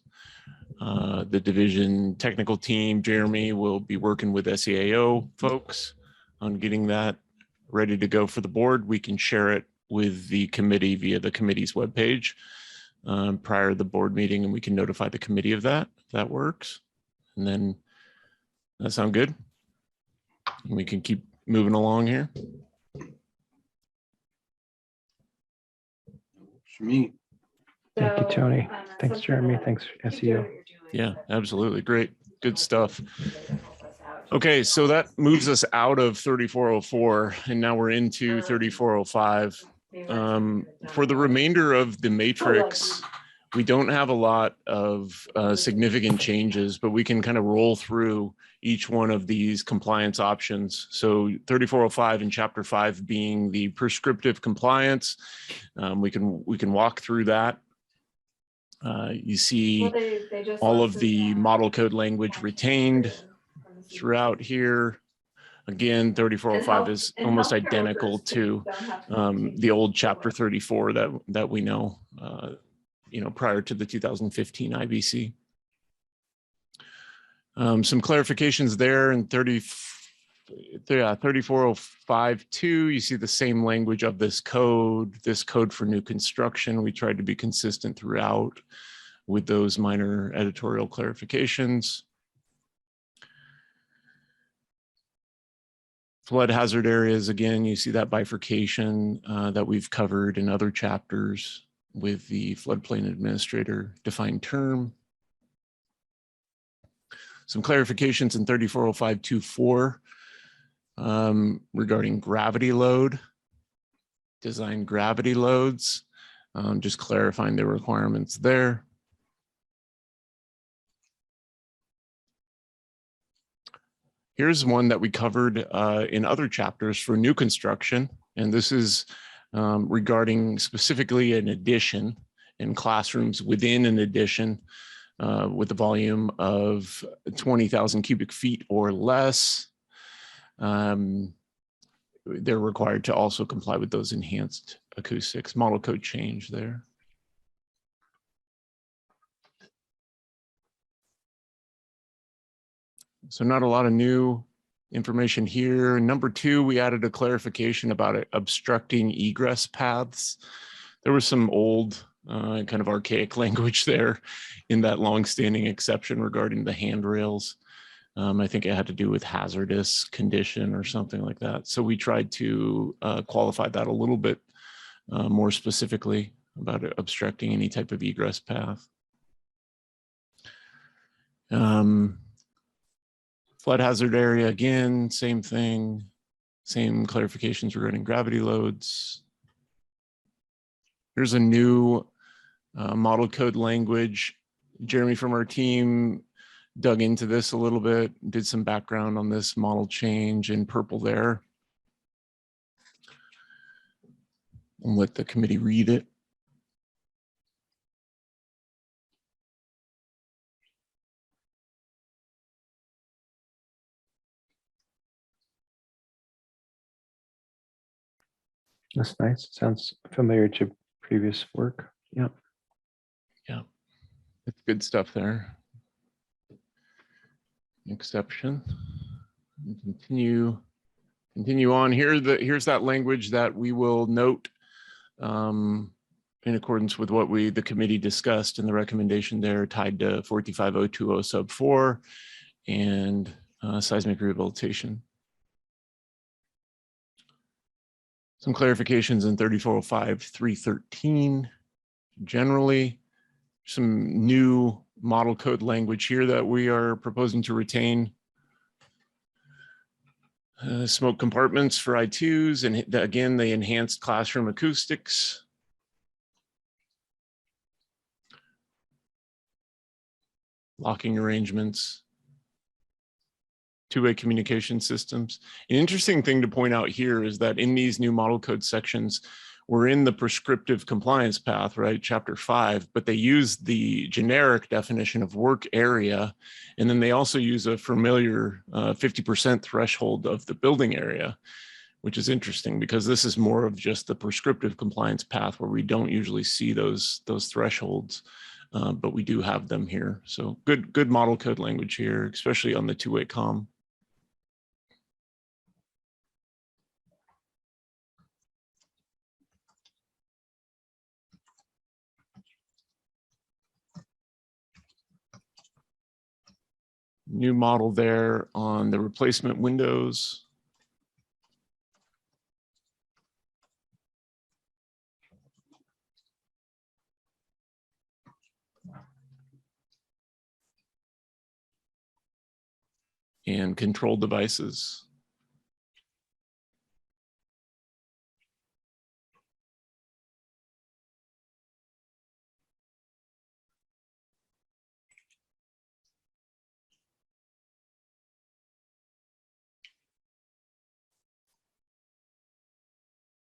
S1: The division technical team, Jeremy, will be working with SEAO folks on getting that ready to go for the board. We can share it with the committee via the committee's webpage prior to the board meeting, and we can notify the committee of that if that works. And then that sound good? And we can keep moving along here.
S5: For me.
S7: Thank you, Tony. Thanks, Jeremy. Thanks, SEO.
S1: Yeah, absolutely. Great. Good stuff. Okay, so that moves us out of 3404 and now we're into 3405. For the remainder of the matrix, we don't have a lot of significant changes, but we can kind of roll through each one of these compliance options. So 3405 in chapter 5 being the prescriptive compliance, we can walk through that. You see all of the model code language retained throughout here. Again, 3405 is almost identical to the old chapter 34 that we know, prior to the 2015 IBC. Some clarifications there in 34052, you see the same language of this code for new construction. We tried to be consistent throughout with those minor editorial clarifications. Flood hazard areas, again, you see that bifurcation that we've covered in other chapters with the floodplain administrator defined term. Some clarifications in 340524 regarding gravity load, design gravity loads, just clarifying the requirements there. Here's one that we covered in other chapters for new construction, and this is regarding specifically an addition in classrooms within an addition with a volume of 20,000 cubic feet or less. They're required to also comply with those enhanced acoustics. Model code change there. So not a lot of new information here. Number 2, we added a clarification about obstructing egress paths. There was some old kind of archaic language there in that longstanding exception regarding the handrails. I think it had to do with hazardous condition or something like that. So we tried to qualify that a little bit more specifically about obstructing any type of egress path. Flood hazard area, again, same thing, same clarifications regarding gravity loads. Here's a new model code language. Jeremy from our team dug into this a little bit, did some background on this model change in purple there. I'll let the committee read it.
S7: That's nice. Sounds familiar to previous work. Yeah.
S1: Yeah, it's good stuff there. Exception. And continue on here. Here's that language that we will note in accordance with what the committee discussed in the recommendation there, tied to 45020 sub 4 and seismic rehabilitation. Some clarifications in 3405-313. Generally, some new model code language here that we are proposing to retain. Smoke compartments for I2s, and again, the enhanced classroom acoustics. Locking arrangements. Two-way communication systems. An interesting thing to point out here is that in these new model code sections, we're in the prescriptive compliance path, right? Chapter 5, but they use the generic definition of work area. And then they also use a familiar 50% threshold of the building area, which is interesting because this is more of just the prescriptive compliance path where we don't usually see those thresholds, but we do have them here. So good model code language here, especially on the two-way comm. New model there on the replacement windows. And control devices.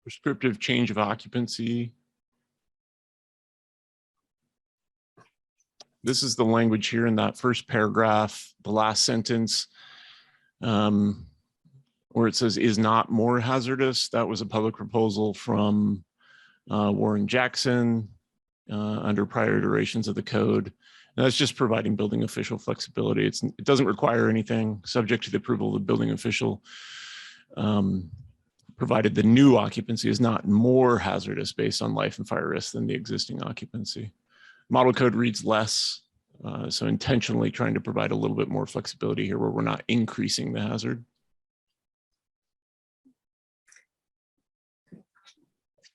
S1: Prescriptive change of occupancy. This is the language here in that first paragraph, the last sentence, where it says is not more hazardous. That was a public proposal from Warren Jackson under prior iterations of the code. And that's just providing building official flexibility. It doesn't require anything, subject to the approval of the building official, provided the new occupancy is not more hazardous based on life and fire risk than the existing occupancy. Model code reads less, so intentionally trying to provide a little bit more flexibility here where we're not increasing the hazard.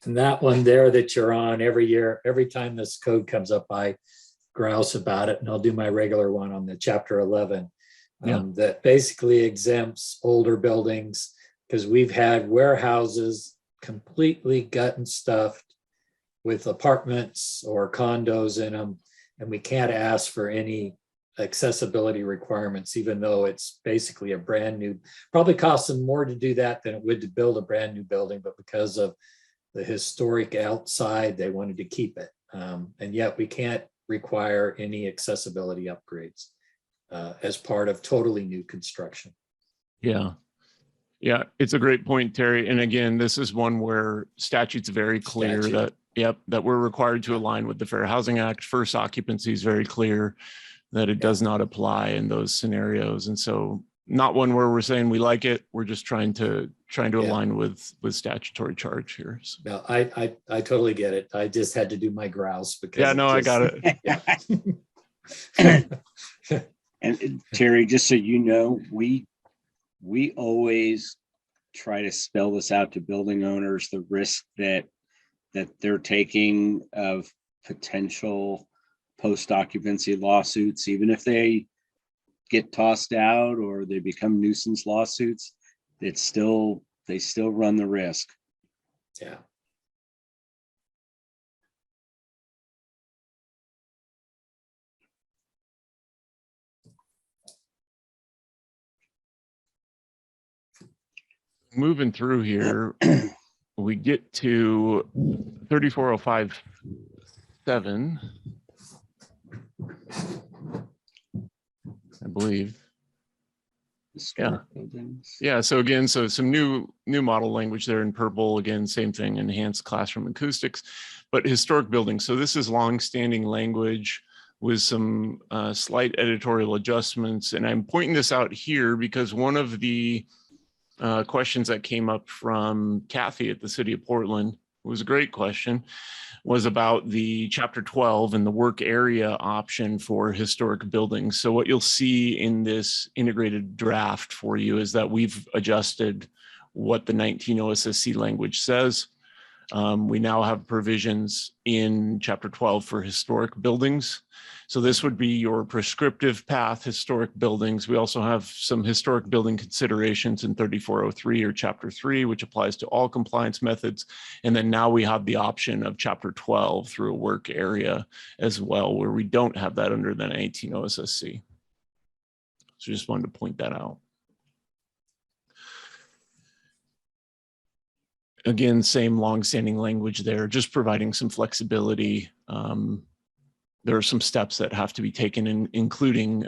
S2: And that one there that you're on every year, every time this code comes up, I grouse about it, and I'll do my regular one on the chapter 11 that basically exempts older buildings, because we've had warehouses completely gut and stuffed with apartments or condos in them, and we can't ask for any accessibility requirements, even though it's basically a brand new, probably costs them more to do that than it would to build a brand new building, but because of the historic outside, they wanted to keep it. And yet we can't require any accessibility upgrades as part of totally new construction.
S1: Yeah. Yeah, it's a great point, Terry. And again, this is one where statute's very clear that we're required to align with the Fair Housing Act. First occupancy is very clear that it does not apply in those scenarios. And so not one where we're saying we like it. We're just trying to align with statutory charge here. So.
S2: No, I totally get it. I just had to do my grouse because
S1: I got
S2: it.
S6: And Terry, just so you know, we always try to spell this out to building owners, the risk that they're taking of potential post-occupancy lawsuits, even if they get tossed out or they become nuisance lawsuits, they still run the risk.
S2: Yeah.
S1: Moving through here, we get to 3405-7, I believe. Yeah. Yeah. So again, so some new model language there in purple. Again, same thing, enhanced classroom acoustics, but historic buildings. So this is long-standing language with some slight editorial adjustments. And I'm pointing this out here because one of the questions that came up from Kathy at the City of Portland, it was a great question, was about the chapter 12 and the work area option for historic buildings. So what you'll see in this integrated draft for you is that we've adjusted what the 19 OSSC language says. We now have provisions in chapter 12 for historic buildings. So this would be your prescriptive path historic buildings. We also have some historic building considerations in 3403 or chapter 3, which applies to all compliance methods. And then now we have the option of chapter 12 through a work area as well, where we don't have that under the 19 OSSC. So just wanted to point that out. Again, same long-standing language there, just providing some flexibility. There are some steps that have to be taken, including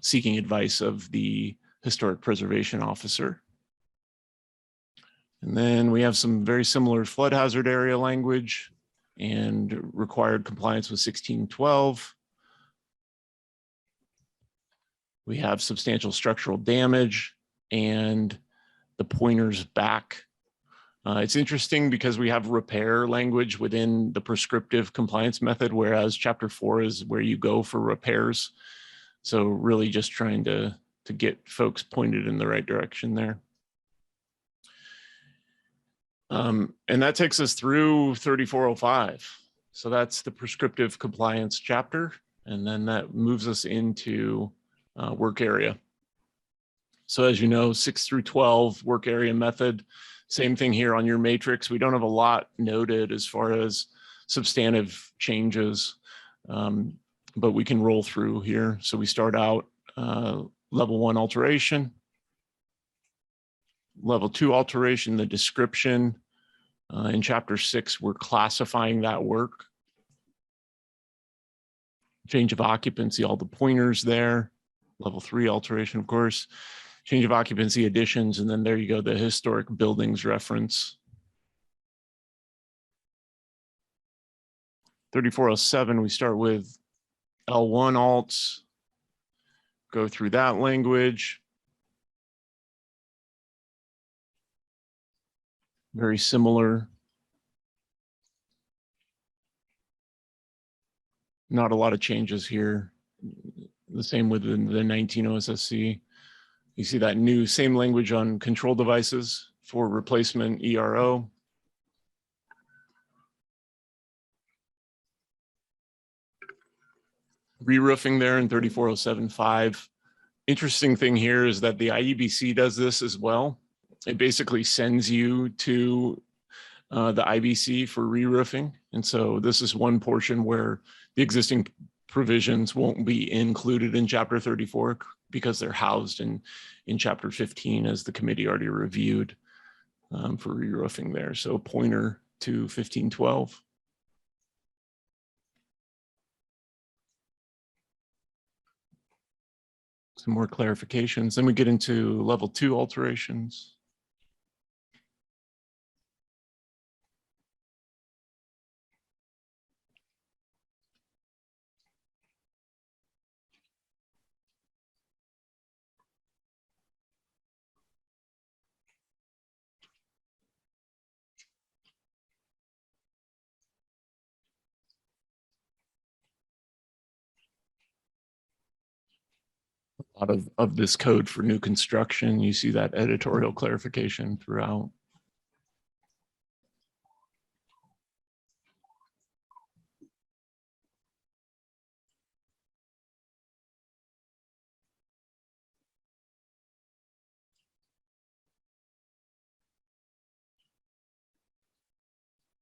S1: seeking advice of the historic preservation officer. And then we have some very similar flood hazard area language and required compliance with 1612. We have substantial structural damage and the pointers back. It's interesting because we have repair language within the prescriptive compliance method, whereas chapter 4 is where you go for repairs. So really just trying to get folks pointed in the right direction there. And that takes us through 3405. So that's the prescriptive compliance chapter. And then that moves us into work area. So as you know, 6 through 12 work area method. Same thing here on your matrix. We don't have a lot noted as far as substantive changes, but we can roll through here. So we start out level 1 alteration, level 2 alteration, the description. In chapter 6, we're classifying that work. Change of occupancy, all the pointers there. Level 3 alteration, of course. Change of occupancy additions, and then there you go, the historic buildings reference. 3407, we start with L1 alts, go through that language. Very similar. Not a lot of changes here. The same with the 19 OSSC. You see that new same language on control devices for replacement ERO. Re-roofing there in 34075. Interesting thing here is that the IEBC does this as well. It basically sends you to the IBC for re-roofing. And so this is one portion where the existing provisions won't be included in chapter 34 because they're housed in chapter 15 as the committee already reviewed for re-roofing there. So pointer to 1512. Some more clarifications. Then we get into level 2 alterations. A lot of this code for new construction, you see that editorial clarification throughout.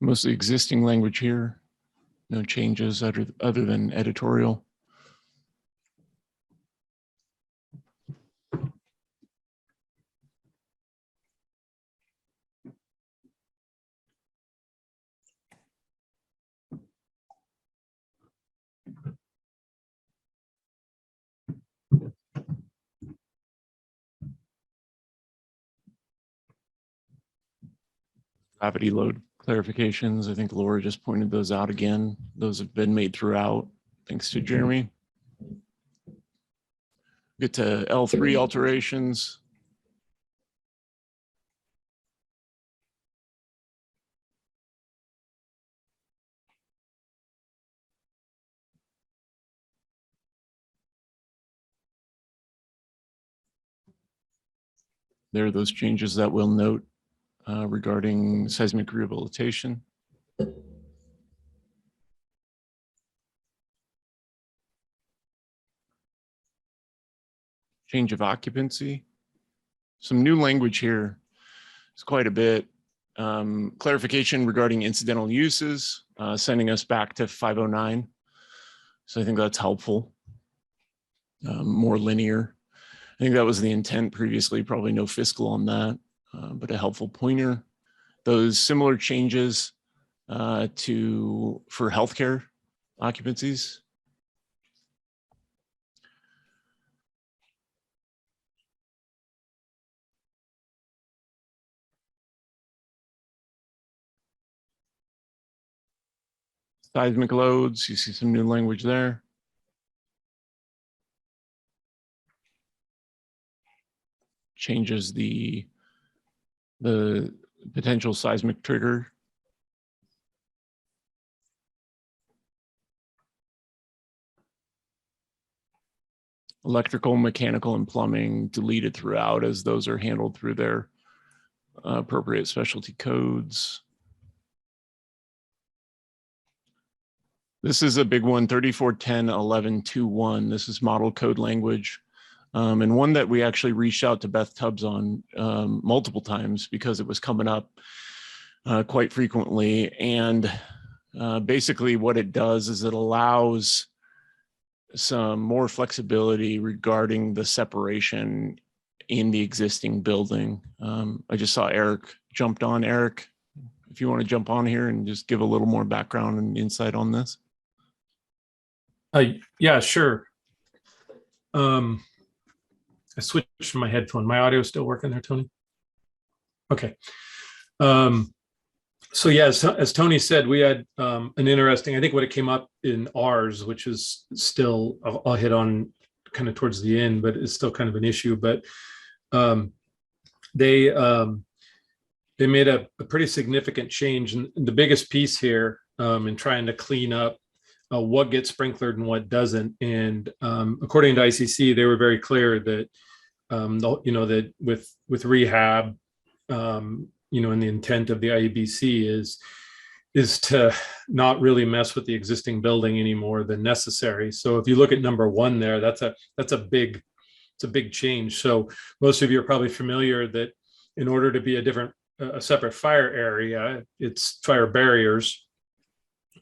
S1: Mostly existing language here, no changes other than editorial. Gravity load clarifications. I think Laura just pointed those out again. Those have been made throughout, thanks to Jeremy. Get to L3 alterations. There are those changes that we'll note regarding seismic rehabilitation. Change of occupancy. Some new language here. It's quite a bit. Clarification regarding incidental uses, sending us back to 509. So I think that's helpful. More linear. I think that was the intent previously, probably no fiscal on that, but a helpful pointer. Those similar changes for healthcare occupancies. Seismic loads, you see some new language there. Changes the potential seismic trigger. Electrical, mechanical, and plumbing deleted throughout, as those are handled through their appropriate specialty codes. This is a big one, 3410.11.2.1. This is model code language. And one that we actually reached out to Beth Tubbs on multiple times because it was coming up quite frequently. And basically what it does is it allows some more flexibility regarding the separation in the existing building. I just saw Eric jumped on. Eric, if you want to jump on here and just give a little more background and insight on this.
S11: Yeah, sure. I switched my headphone. My audio is still working there, Tony? Okay. So yeah, as Tony said, we had an interesting, I think what it came up in ours, which is still, I'll hit on kind of towards the end, but it's still kind of an issue. But they made a pretty significant change. And the biggest piece here in trying to clean up what gets sprinklered and what doesn't. And according to ICC, they were very clear that, that with rehab, and the intent of the IEBC is to not really mess with the existing building any more than necessary. So if you look at number 1 there, that's a big change. So most of you are probably familiar that in order to be a separate fire area, it's fire barriers.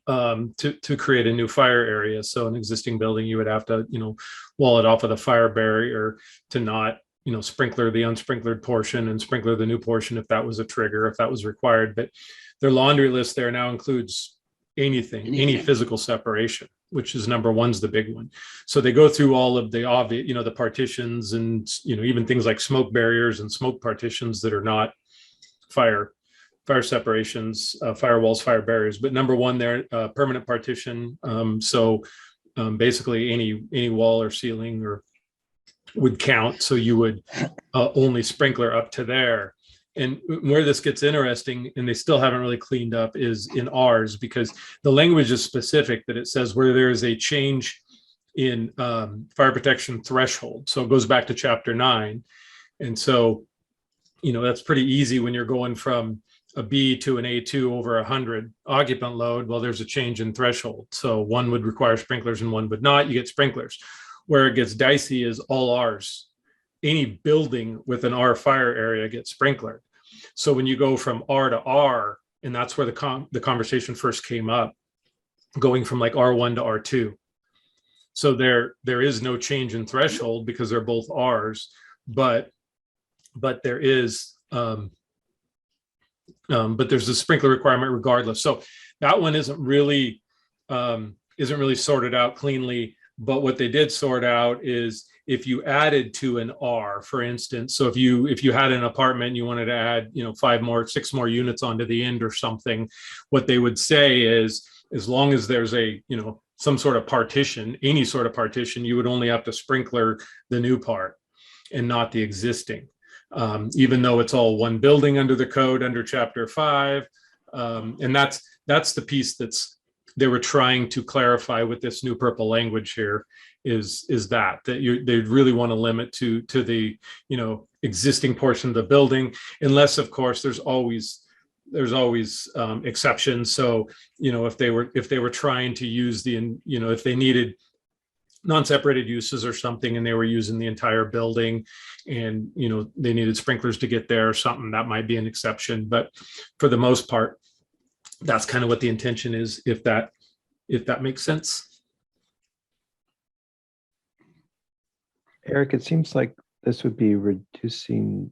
S11: To create a new fire area. So an existing building, you would have to, wall it off with a fire barrier to not, sprinkler the unsprinklered portion and sprinkler the new portion if that was a trigger, if that was required. But their laundry list there now includes anything, any physical separation, which is number 1's the big one. So they go through all of the obvious, the partitions and, even things like smoke barriers and smoke partitions that are not fire separations, firewalls, fire barriers. But number 1 there, permanent partition. Basically any wall or ceiling would count. So you would only sprinkler up to there. And where this gets interesting, and they still haven't really cleaned up, is in ours, because the language is specific that it says where there is a change in fire protection threshold. So it goes back to chapter 9. And so, that's pretty easy when you're going from a B to an A2 over 100 occupant load. Well, there's a change in threshold. So one would require sprinklers and one would not. You get sprinklers. Where it gets dicey is all R's. Any building with an R fire area gets sprinklered. So when you go from R to R, and that's where the conversation first came up, going from like R1 to R2. So there is no change in threshold because they're both R's, but there is but there's a sprinkler requirement regardless. So that one isn't really sorted out cleanly. But what they did sort out is if you added to an R, for instance, so if you had an apartment and you wanted to add, 6 more units onto the end or something, what they would say is, as long as there's some sort of partition, any sort of partition, you would only have to sprinkler the new part and not the existing. Even though it's all one building under the code under Chapter 5. And that's the piece they were trying to clarify with this new purple language here is that they really want to limit to the existing portion of the building, unless of course there's always exceptions. So if they were trying to use if they needed non-separated uses or something and they were using the entire building and they needed sprinklers to get there or something, that might be an exception. But for the most part, that's kind of what the intention is, if that makes sense.
S7: Eric, it seems like this would be reducing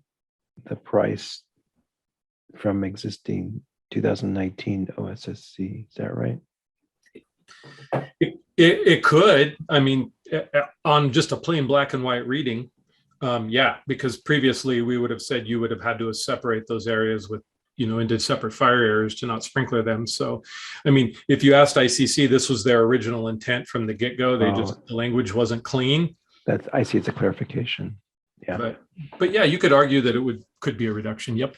S7: the price from existing 2019 OSSC. Is that right?
S11: It could. I mean, on just a plain black and white reading, yeah, because previously we would have said you would have had to separate those areas with, into separate fire areas to not sprinkler them. So, I mean, if you asked ICC, this was their original intent from the get-go. The language wasn't clean.
S7: I see. It's a clarification. Yeah.
S11: But yeah, you could argue that could be a reduction. Yep.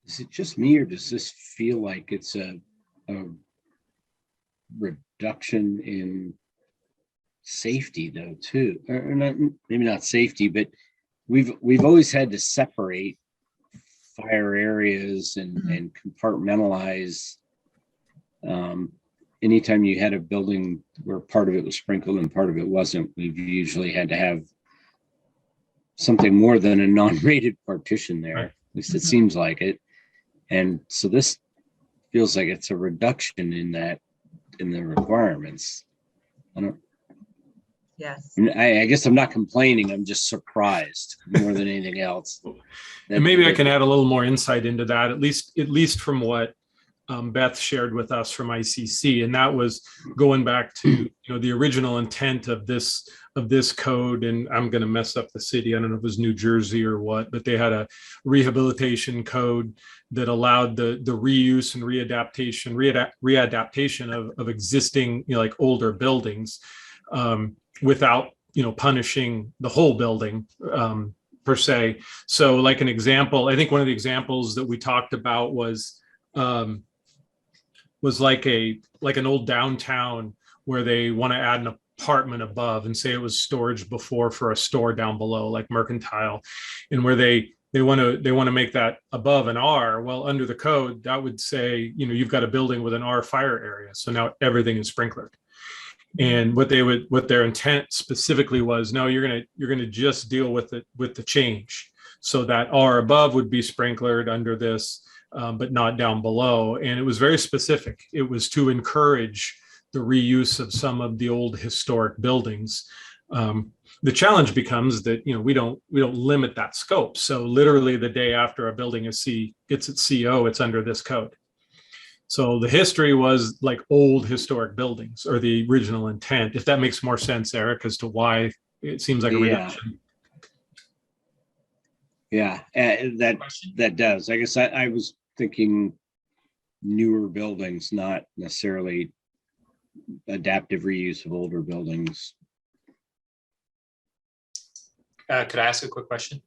S6: Is it just me, or does this feel like it's a reduction in safety though too? Or not, maybe not safety, but we've always had to separate fire areas and compartmentalize. Anytime you had a building where part of it was sprinkled and part of it wasn't, we've usually had to have something more than a non-rated partition there. At least it seems like it. And so this feels like it's a reduction in the requirements.
S8: Yes.
S6: I guess I'm not complaining. I'm just surprised more than anything else.
S11: And maybe I can add a little more insight into that, at least from what Beth shared with us from ICC, and that was going back to the original intent of this code. And I'm going to mess up the city. I don't know if it was New Jersey or what, but they had a rehabilitation code that allowed the reuse and readaptation of existing like older buildings without punishing the whole building per se. So like an example, I think one of the examples that we talked about was like an old downtown where they want to add an apartment above and say it was storage before for a store down below, like Mercantile, and where they want to make that above an R. Well, under the code, that would say, you've got a building with an R fire area. So now everything is sprinklered. And what their intent specifically was, no, you're gonna just deal with the change. So that R above would be sprinklered under this, but not down below. And it was very specific. It was to encourage the reuse of some of the old historic buildings. The challenge becomes that we don't limit that scope. So literally the day after a building gets its CO, it's under this code. So the history was like old historic buildings, or the original intent, if that makes more sense, Eric, as to why it seems like a reduction.
S6: Yeah, that does. I guess I was thinking newer buildings, not necessarily adaptive reuse of older buildings.
S20: Could I ask a quick question?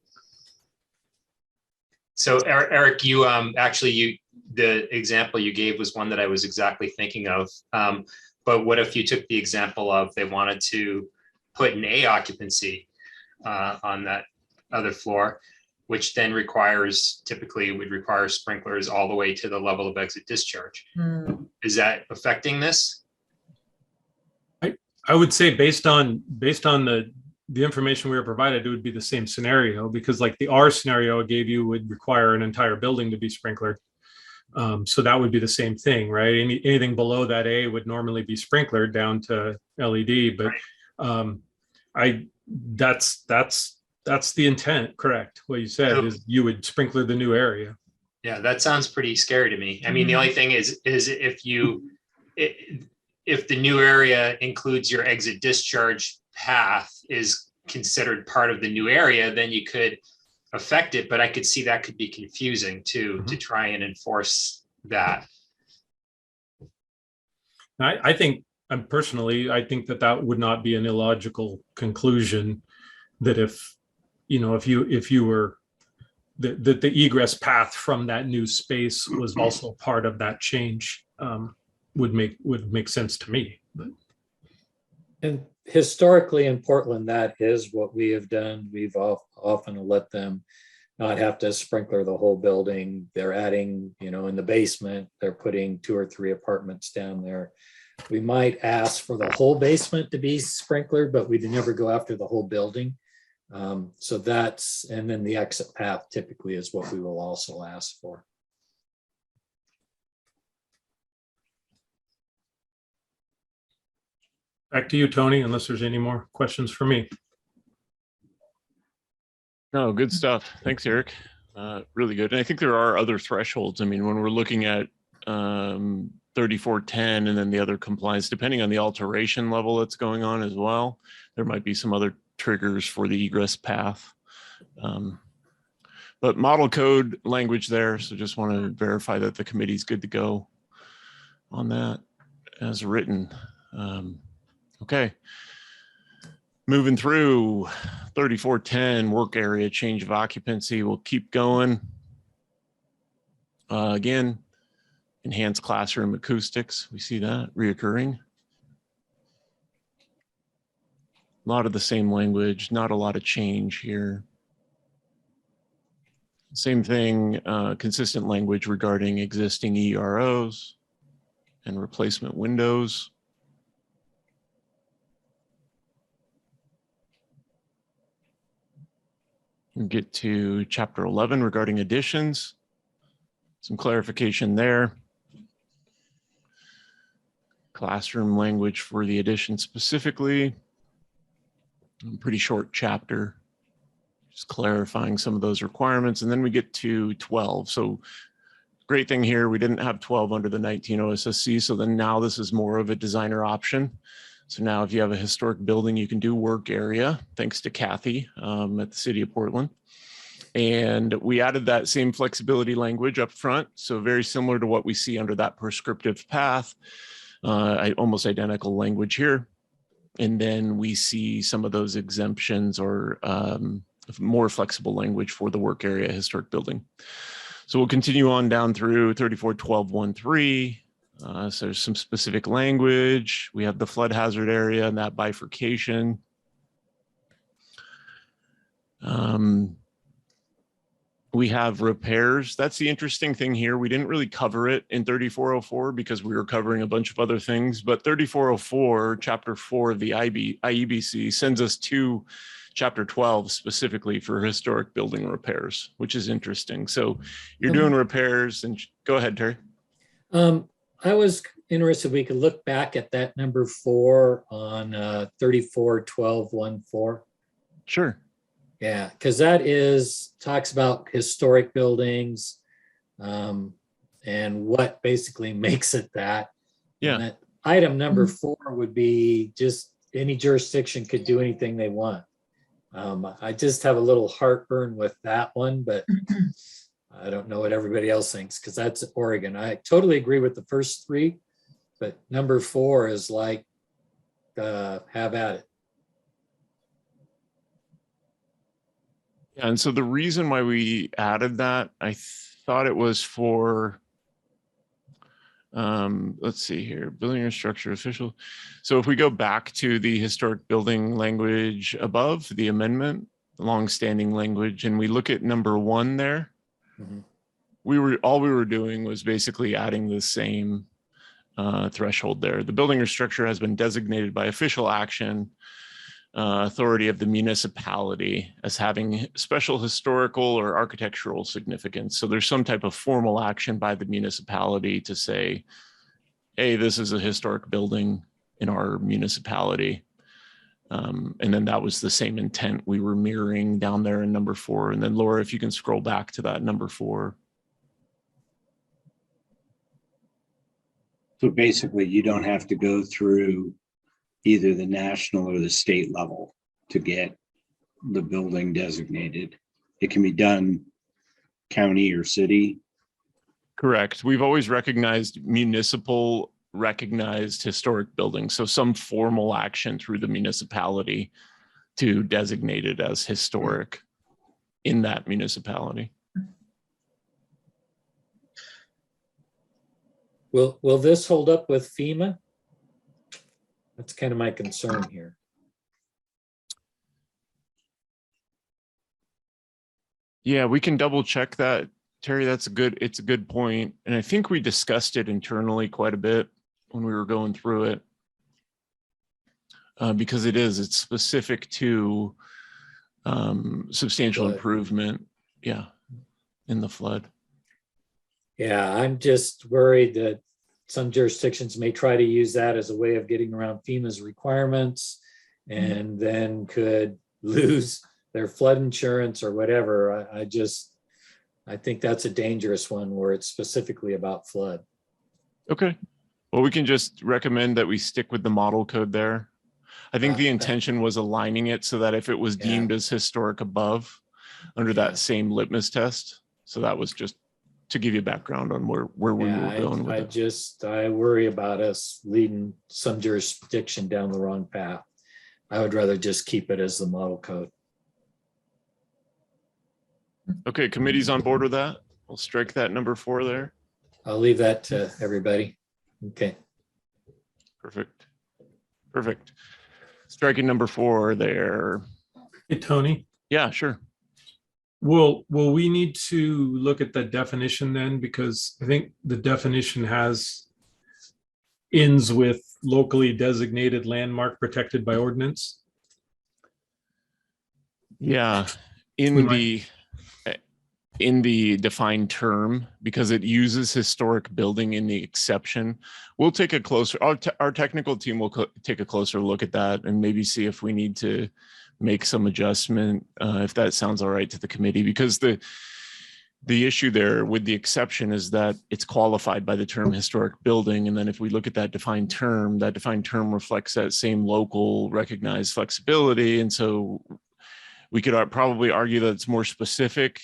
S20: So Eric, you the example you gave was one that I was exactly thinking of. But what if you took the example of they wanted to put an A occupancy on that other floor, which then typically would require sprinklers all the way to the level of exit discharge. Is that affecting this?
S11: I would say based on the information we were provided, it would be the same scenario, because like the R scenario I gave you would require an entire building to be sprinklered. So that would be the same thing, right? Anything below that A would normally be sprinklered down to LED, but that's the intent, correct? What you said is you would sprinkler the new area.
S20: Yeah, that sounds pretty scary to me. I mean, the only thing is if if the new area includes your exit discharge path is considered part of the new area, then you could affect it. But I could see that could be confusing too, to try and enforce that.
S11: I think, personally, I think that that would not be an illogical conclusion, that if you were, that the egress path from that new space was also part of that change, would make sense to me. But.
S2: And historically in Portland, that is what we have done. We've often let them not have to sprinkler the whole building. They're adding, in the basement, they're putting 2 or 3 apartments down there. We might ask for the whole basement to be sprinklered, but we'd never go after the whole building. So that's, and then the exit path typically is what we will also ask for.
S11: Back to you, Tony, unless there's any more questions for me.
S1: No, good stuff. Thanks, Eric. Really good. And I think there are other thresholds. I mean, when we're looking at 3410 and then the other compliance, depending on the alteration level that's going on as well, there might be some other triggers for the egress path. But model code language there. So just want to verify that the committee's good to go on that as written. Okay. Moving through 3410 work area change of occupancy. We'll keep going. Again, enhanced classroom acoustics. We see that reoccurring. A lot of the same language, not a lot of change here. Same thing, consistent language regarding existing EROs and replacement windows. We'll get to chapter 11 regarding additions. Some clarification there. Classroom language for the addition specifically. Pretty short chapter, just clarifying some of those requirements. And then we get to 12. So great thing here, we didn't have 12 under the 19 OSSC. So then now this is more of a designer option. So now if you have a historic building, you can do work area, thanks to Kathy at the City of Portland. And we added that same flexibility language up front. So very similar to what we see under that prescriptive path, almost identical language here. And then we see some of those exemptions or more flexible language for the work area historic building. So we'll continue on down through 341213. So there's some specific language. We have the flood hazard area and that bifurcation. We have repairs. That's the interesting thing here. We didn't really cover it in 3404 because we were covering a bunch of other things, but 3404, chapter 4 of the IEBC sends us to chapter 12 specifically for historic building repairs, which is interesting. So you're doing repairs, and go ahead, Terry.
S2: I was interested, we could look back at that number 4 on 341214.
S1: Sure.
S2: Yeah, because that talks about historic buildings and what basically makes it that.
S1: Yeah.
S2: And that item number 4 would be just any jurisdiction could do anything they want. I just have a little heartburn with that one, but I don't know what everybody else thinks because that's Oregon. I totally agree with the first 3, but number 4 is like, have at it.
S1: Yeah, and so the reason why we added that, I thought it was for, let's see here, building or structure official. So if we go back to the historic building language above the amendment, longstanding language, and we look at number 1 there, all we were doing was basically adding the same threshold there. The building or structure has been designated by official action authority of the municipality as having special historical or architectural significance. So there's some type of formal action by the municipality to say, hey, this is a historic building in our municipality. And then that was the same intent we were mirroring down there in number 4. And then Laura, if you can scroll back to that number 4.
S6: So basically, you don't have to go through either the national or the state level to get the building designated. It can be done county or city.
S1: Correct. We've always recognized municipal recognized historic buildings. So some formal action through the municipality to designate it as historic in that municipality.
S2: Will this hold up with FEMA? That's kind of my concern here.
S1: Yeah, we can double check that. Terry, it's a good point. And I think we discussed it internally quite a bit when we were going through it. Because it's specific to substantial improvement. Yeah, in the flood.
S2: Yeah, I'm just worried that some jurisdictions may try to use that as a way of getting around FEMA's requirements and then could lose their flood insurance or whatever. I think that's a dangerous one where it's specifically about flood.
S1: Okay. Well, we can just recommend that we stick with the model code there. I think the intention was aligning it so that if it was deemed as historic above under that same litmus test. So that was just to give you background on where we were going with it.
S2: I worry about us leading some jurisdiction down the wrong path. I would rather just keep it as the model code.
S1: Okay, committee's on board with that. We'll strike that number 4 there.
S2: I'll leave that to everybody. Okay.
S1: Perfect. Perfect. Striking number 4 there.
S11: Hey, Tony.
S1: Yeah, sure.
S11: Will we need to look at the definition then? Because I think the definition ends with locally designated landmark protected by ordinance.
S1: Yeah, in the defined term, because it uses historic building in the exception. We'll take a closer, our technical team will take a closer look at that and maybe see if we need to make some adjustment, if that sounds all right to the committee, because the issue there with the exception is that it's qualified by the term historic building. And then if we look at that defined term reflects that same local recognized flexibility. And so we could probably argue that it's more specific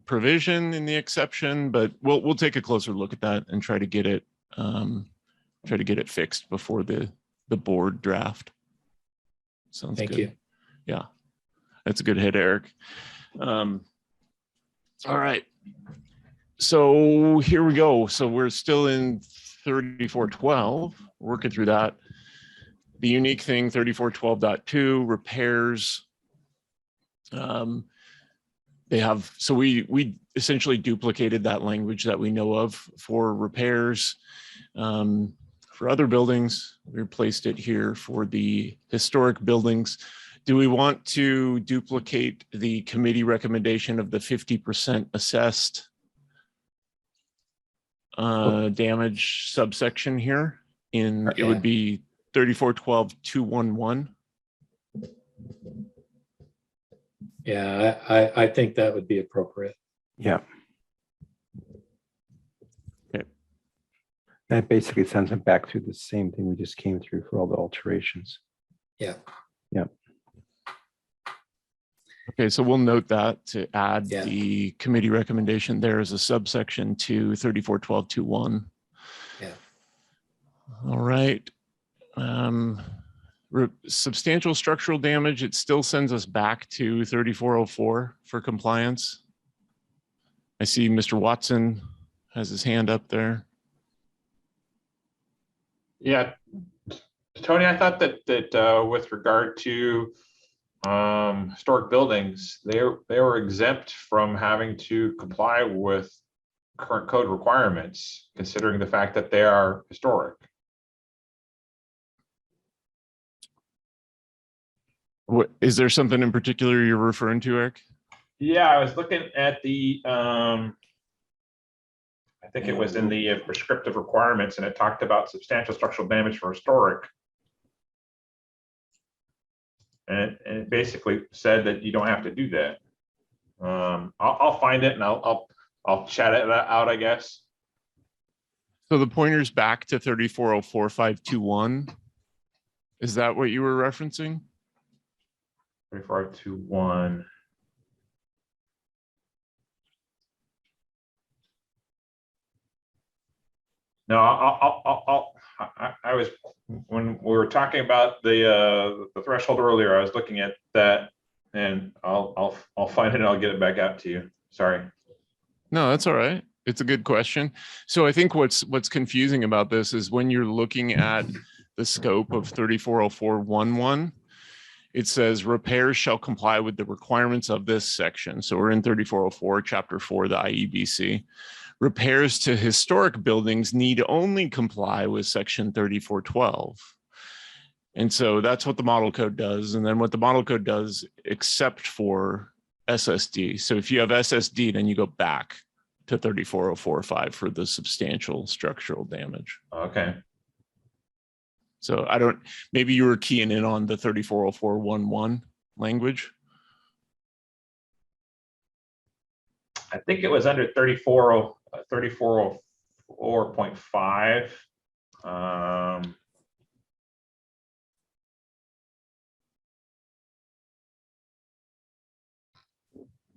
S1: provision in the exception, but we'll take a closer look at that and try to get it fixed before the board draft. Sounds good. Thank you. Yeah, that's a good hit, Eric. All right, so here we go. So we're still in 3412, working through that. The unique thing, 3412.2 repairs. They have, so we essentially duplicated that language that we know of for repairs. For other buildings, we replaced it here for the historic buildings. Do we want to duplicate the committee recommendation of the 50% assessed damage subsection here? It would be 3412.211.
S2: Yeah, I think that would be appropriate.
S7: Yeah. Okay. That basically sends it back through the same thing we just came through for all the alterations.
S2: Yeah.
S7: Yeah.
S1: Okay, so we'll note that to add the committee recommendation there as a subsection to 3412.2.1.
S2: Yeah.
S1: All right. Substantial structural damage, it still sends us back to 3404 for compliance. I see Mr. Watson has his hand up there.
S4: Yeah, Tony, I thought that with regard to historic buildings, they were exempt from having to comply with current code requirements, considering the fact that they are historic.
S1: What, is there something in particular you're referring to, Eric?
S4: Yeah, I was looking at the, I think it was in the prescriptive requirements, and it talked about substantial structural damage for historic. And it basically said that you don't have to do that. I'll find it and I'll chat it out, I guess.
S1: So the pointer's back to 3404.521. Is that what you were referencing?
S4: 3421. No, I was, when we were talking about the threshold earlier, I was looking at that, and I'll find it and I'll get it back out to you. Sorry.
S1: No, that's all right. It's a good question. So I think what's confusing about this is when you're looking at the scope of 3404.11, it says repairs shall comply with the requirements of this section. So we're in 3404, chapter 4, the IEBC. Repairs to historic buildings need only comply with section 3412. And so that's what the model code does. And then what the model code does, except for SSD. So if you have SSD, then you go back to 3404.5 for the substantial structural damage.
S4: Okay.
S1: So I don't, maybe you were keying in on the 3404.11 language.
S4: I think it was under 3404.5.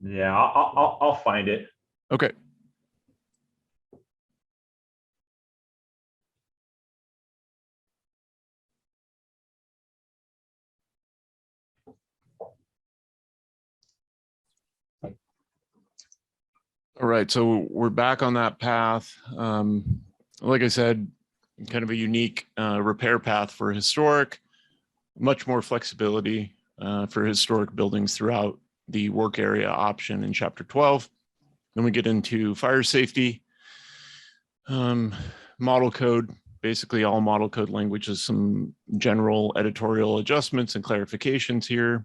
S4: Yeah, I'll find it.
S1: Okay. All right, so we're back on that path. Like I said, kind of a unique repair path for historic, much more flexibility for historic buildings throughout the work area option in chapter 12. Then we get into fire safety, model code, basically all model code language is some general editorial adjustments and clarifications here.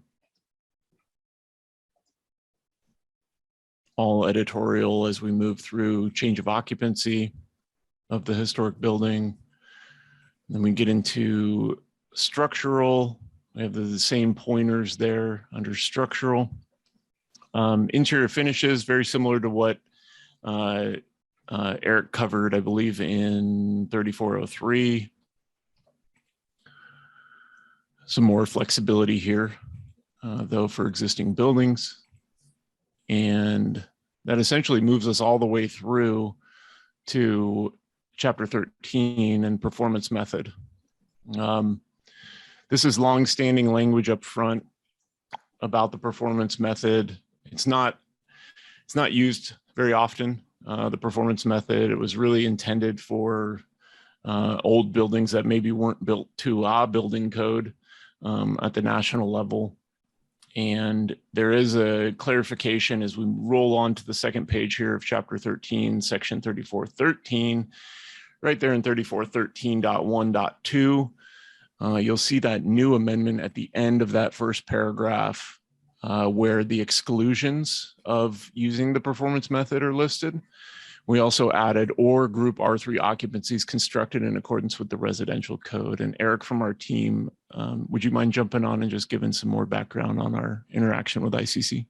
S1: All editorial as we move through change of occupancy of the historic building. Then we get into structural. We have the same pointers there under structural. Interior finishes, very similar to what Eric covered, I believe, in 3403. Some more flexibility here, though, for existing buildings. And that essentially moves us all the way through to chapter 13 and performance method. This is long-standing language up front about the performance method. It's not used very often, the performance method. It was really intended for old buildings that maybe weren't built to our building code at the national level. And there is a clarification as we roll on to the second page here of chapter 13, section 3413, right there in 3413.1.2. You'll see that new amendment at the end of that first paragraph where the exclusions of using the performance method are listed. We also added or group R3 occupancies constructed in accordance with the residential code. And Eric from our team, would you mind jumping on and just giving some more background on our interaction with ICC?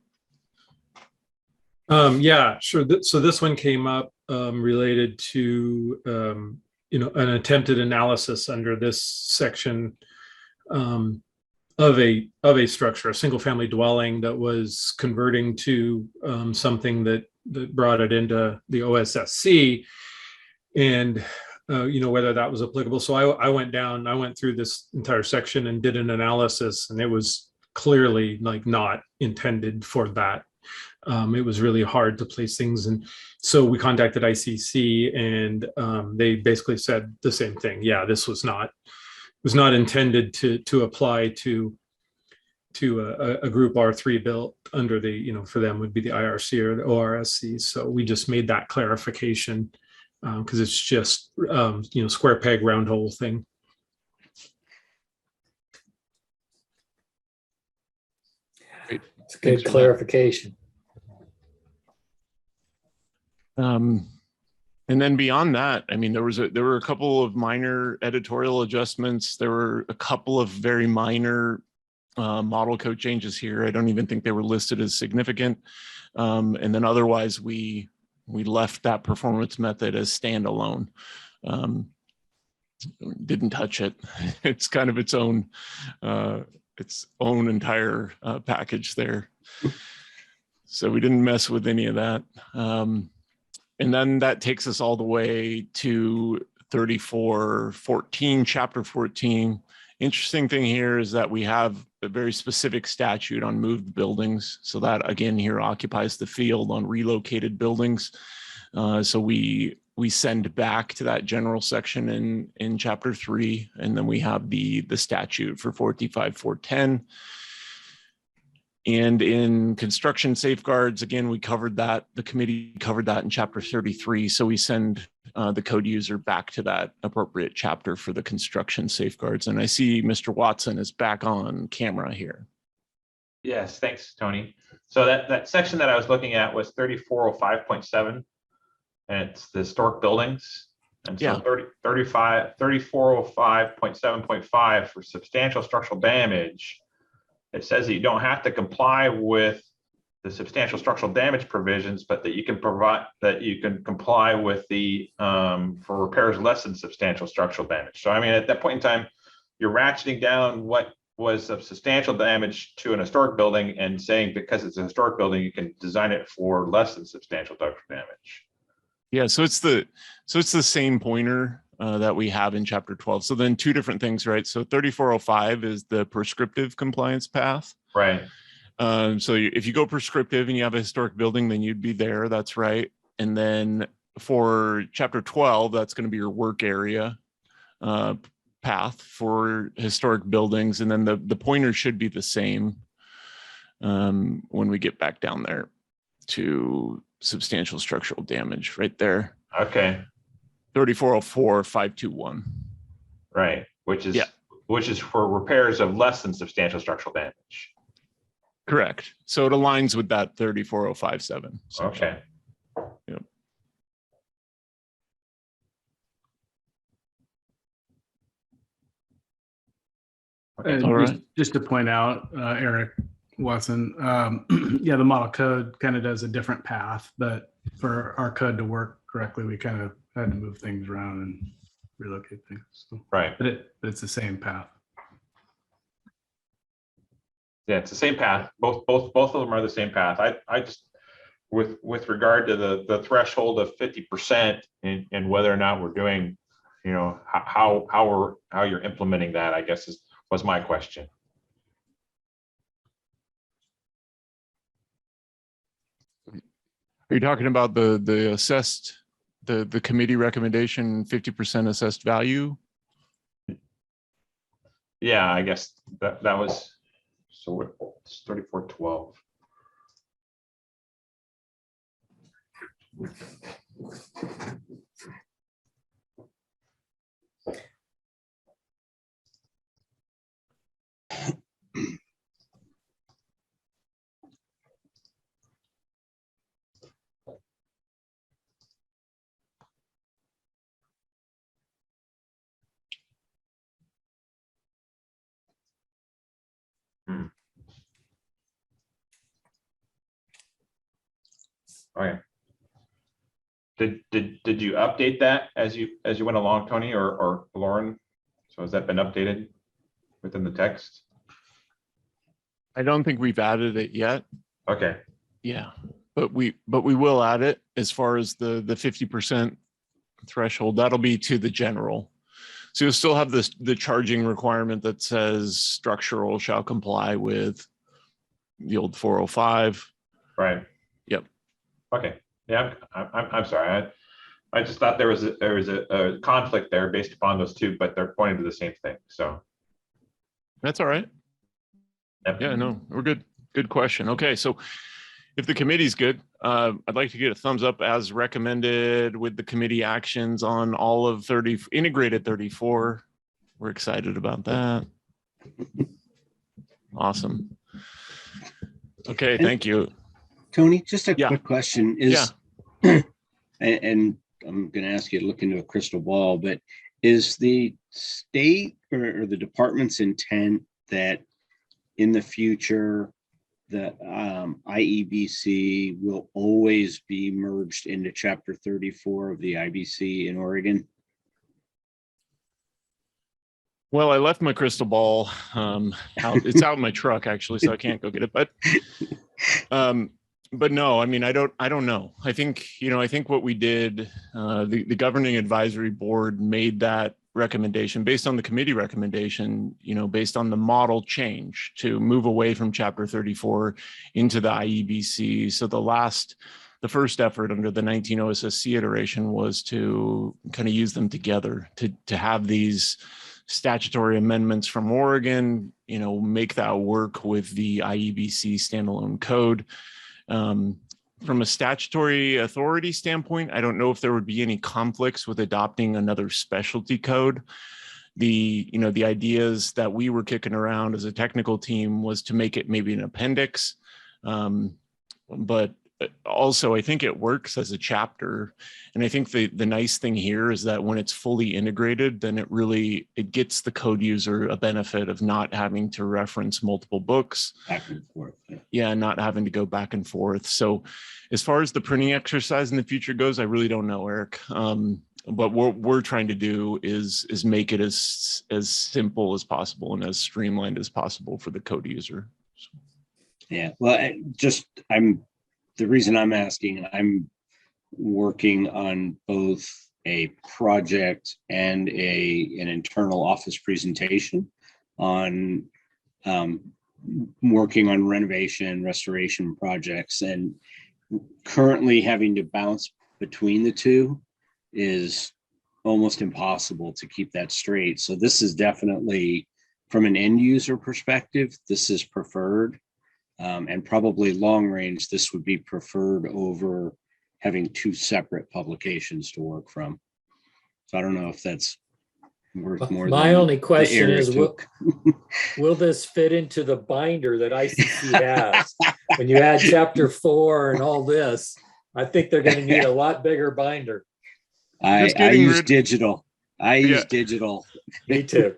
S11: Yeah, sure. So this one came up related to an attempted analysis under this section of a structure, a single family dwelling that was converting to something that brought it into the OSSC, and whether that was applicable. So I went through this entire section and did an analysis, and it was clearly like not intended for that. It was really hard to place things, and so we contacted ICC, and they basically said the same thing. Yeah, this was not intended to apply to a group R3 built under the, for them would be the IRC or the ORSC. So we just made that clarification because it's just, square peg, round hole thing.
S2: It's a good clarification.
S1: And then beyond that, I mean, there were a couple of minor editorial adjustments. There were a couple of very minor model code changes here. I don't even think they were listed as significant. And then otherwise, we left that performance method as standalone. Didn't touch it. It's kind of its own entire package there. So we didn't mess with any of that. And then that takes us all the way to 3414, chapter 14. Interesting thing here is that we have a very specific statute on moved buildings. So that again here occupies the field on relocated buildings. So we send back to that general section in chapter 3, and then we have the statute for 45410. And in construction safeguards, again, we covered that, the committee covered that in chapter 33. So we send the code user back to that appropriate chapter for the construction safeguards. And I see Mr. Watson is back on camera here.
S4: Yes, thanks, Tony. So that section that I was looking at was 3405.7, and it's the historic buildings. And so 3405.7.5 for substantial structural damage. It says that you don't have to comply with the substantial structural damage provisions, but that you can comply with the for repairs less than substantial structural damage. So I mean, at that point in time, you're ratcheting down what was of substantial damage to an historic building and saying because it's a historic building, you can design it for less than substantial structural damage.
S1: Yeah, so it's the same pointer that we have in chapter 12. So then two different things, right? So 3405 is the prescriptive compliance path.
S4: Right.
S1: So if you go prescriptive and you have a historic building, then you'd be there. That's right. And then for chapter 12, that's going to be your work area path for historic buildings. And then the pointer should be the same when we get back down there to substantial structural damage right there.
S4: Okay.
S1: 3404.521.
S4: Right. Which is for repairs of less than substantial structural damage.
S1: Correct. So it aligns with that 34057.
S4: Okay.
S1: Yep.
S13: All right. Just to point out, Eric Watson, yeah, the model code kind of does a different path, but for our code to work correctly, we kind of had to move things around and relocate things. So,
S4: right.
S13: But it's the same path.
S4: Yeah, it's the same path. Both of them are the same path. I just with regard to the threshold of 50% and whether or not we're doing, you know, how you're implementing that, I guess was my question.
S1: Are you talking about the assessed, the committee recommendation 50% assessed value?
S4: Yeah, I guess that was, so it's 3412. Okay. Did you update that as you went along, Tony or Lauren? So has that been updated within the text?
S1: I don't think we've added it yet.
S4: Okay.
S1: Yeah, but we will add it as far as the 50% threshold. That'll be to the general. So you'll still have the charging requirement that says structural shall comply with the old 405.
S4: Right.
S1: Yep.
S4: Okay. Yeah, I'm sorry. I just thought there was a conflict there based upon those two, but they're pointing to the same thing. So
S1: that's all right.
S4: Yep.
S1: Yeah, no, we're good. Good question. Okay, so if the committee's good, I'd like to get a thumbs up as recommended with the committee actions on all of integrated 34. We're excited about that. Awesome. Okay, thank you.
S6: Tony, just a quick question is, and I'm going to ask you to look into a crystal ball, but is the state or the department's intent that in the future, the IEBC will always be merged into chapter 34 of the IBC in Oregon?
S1: Well, I left my crystal ball out. It's out in my truck actually, so I can't go get it. But no, I mean, I don't know. I think, I think what we did, the governing advisory board made that recommendation based on the committee recommendation, based on the model change to move away from Chapter 34 into the IEBC. So the first effort under the 19 OSSC iteration was to kind of use them together to have these statutory amendments from Oregon, make that work with the IEBC standalone code. From a statutory authority standpoint, I don't know if there would be any conflicts with adopting another specialty code. The ideas that we were kicking around as a technical team was to make it maybe an appendix. But also I think it works as a chapter. And I think the nice thing here is that when it's fully integrated, then it gets the code user a benefit of not having to reference multiple books.
S6: Back and forth.
S1: Yeah, not having to go back and forth. So as far as the printing exercise in the future goes, I really don't know, Eric. But what we're trying to do is make it as simple as possible and as streamlined as possible for the code user.
S6: Yeah, well, the reason I'm asking, I'm working on both a project and an internal office presentation on working on renovation, restoration projects, and currently having to bounce between the two is almost impossible to keep that straight. So this is definitely, from an end user perspective, this is preferred. And probably long range, this would be preferred over having two separate publications to work from. So I don't know if that's worth more.
S2: My only question is,
S6: took.
S2: will this fit into the binder that ICC has? When you add Chapter 4 and all this, I think they're going to need a lot bigger binder.
S6: I use digital. Digital.
S2: Me too.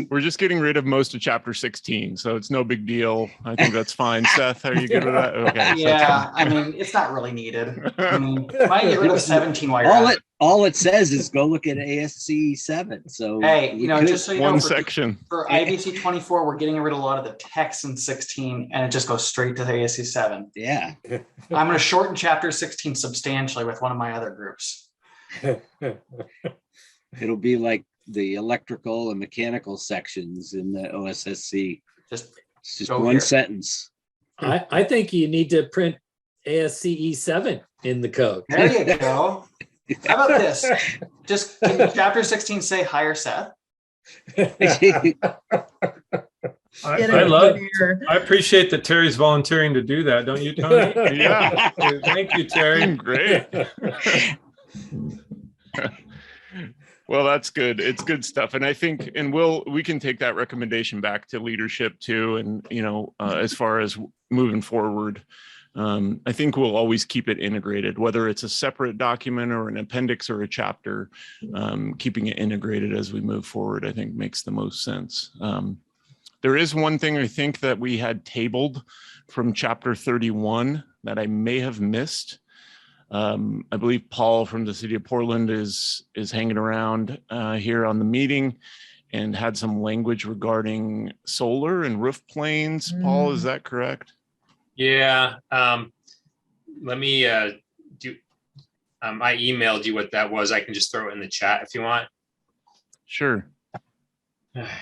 S1: We're just getting rid of most of Chapter 16, so it's no big deal. I think that's fine. Seth, are you good with that? Okay.
S3: Yeah, I mean, it's not really needed. I mean, might get rid of 17 while you're at it.
S6: All it says is go look at ASC 7. So
S3: hey, just so you know,
S1: section
S3: for IBC 24, we're getting rid of a lot of the text in 16, and it just goes straight to the ASC 7.
S6: Yeah.
S3: I'm going to shorten Chapter 16 substantially with one of my other groups.
S6: It'll be like the electrical and mechanical sections in the OSSC. It's just one sentence.
S2: I think you need to print ASCE 7 in the code.
S3: There you go. How about this? Just can Chapter 16 say hire Seth?
S11: I appreciate that Terry's volunteering to do that, don't you, Tony?
S1: Yeah.
S11: Thank you, Terry.
S1: Great. Well, that's good. It's good stuff. And I think, and we can take that recommendation back to leadership too. And, as far as moving forward, I think we'll always keep it integrated, whether it's a separate document or an appendix or a chapter, keeping it integrated as we move forward, I think makes the most sense. There is one thing I think that we had tabled from Chapter 31 that I may have missed. I believe Paul from the city of Portland is hanging around here on the meeting and had some language regarding solar and roof planes. Paul, is that correct?
S20: Yeah. Let me do. I emailed you what that was. I can just throw it in the chat if you want.
S1: Sure.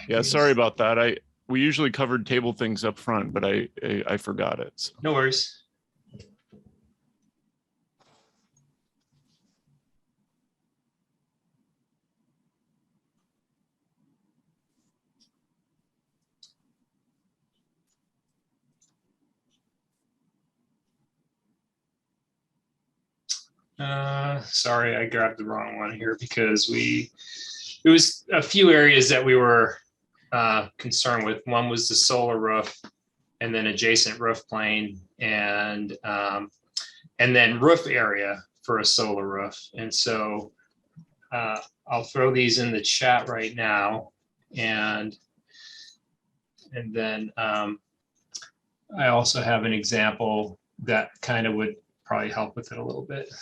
S1: Yeah, sorry about that. We usually covered table things up front, but I forgot it. So.
S20: No worries. Sorry, I grabbed the wrong one here because it was a few areas that we were concerned with. One was the solar roof, and then adjacent roof plane, and then roof area for a solar roof. And so I'll throw these in the chat right now, and then I also have an example that kind of would probably help with it a little bit.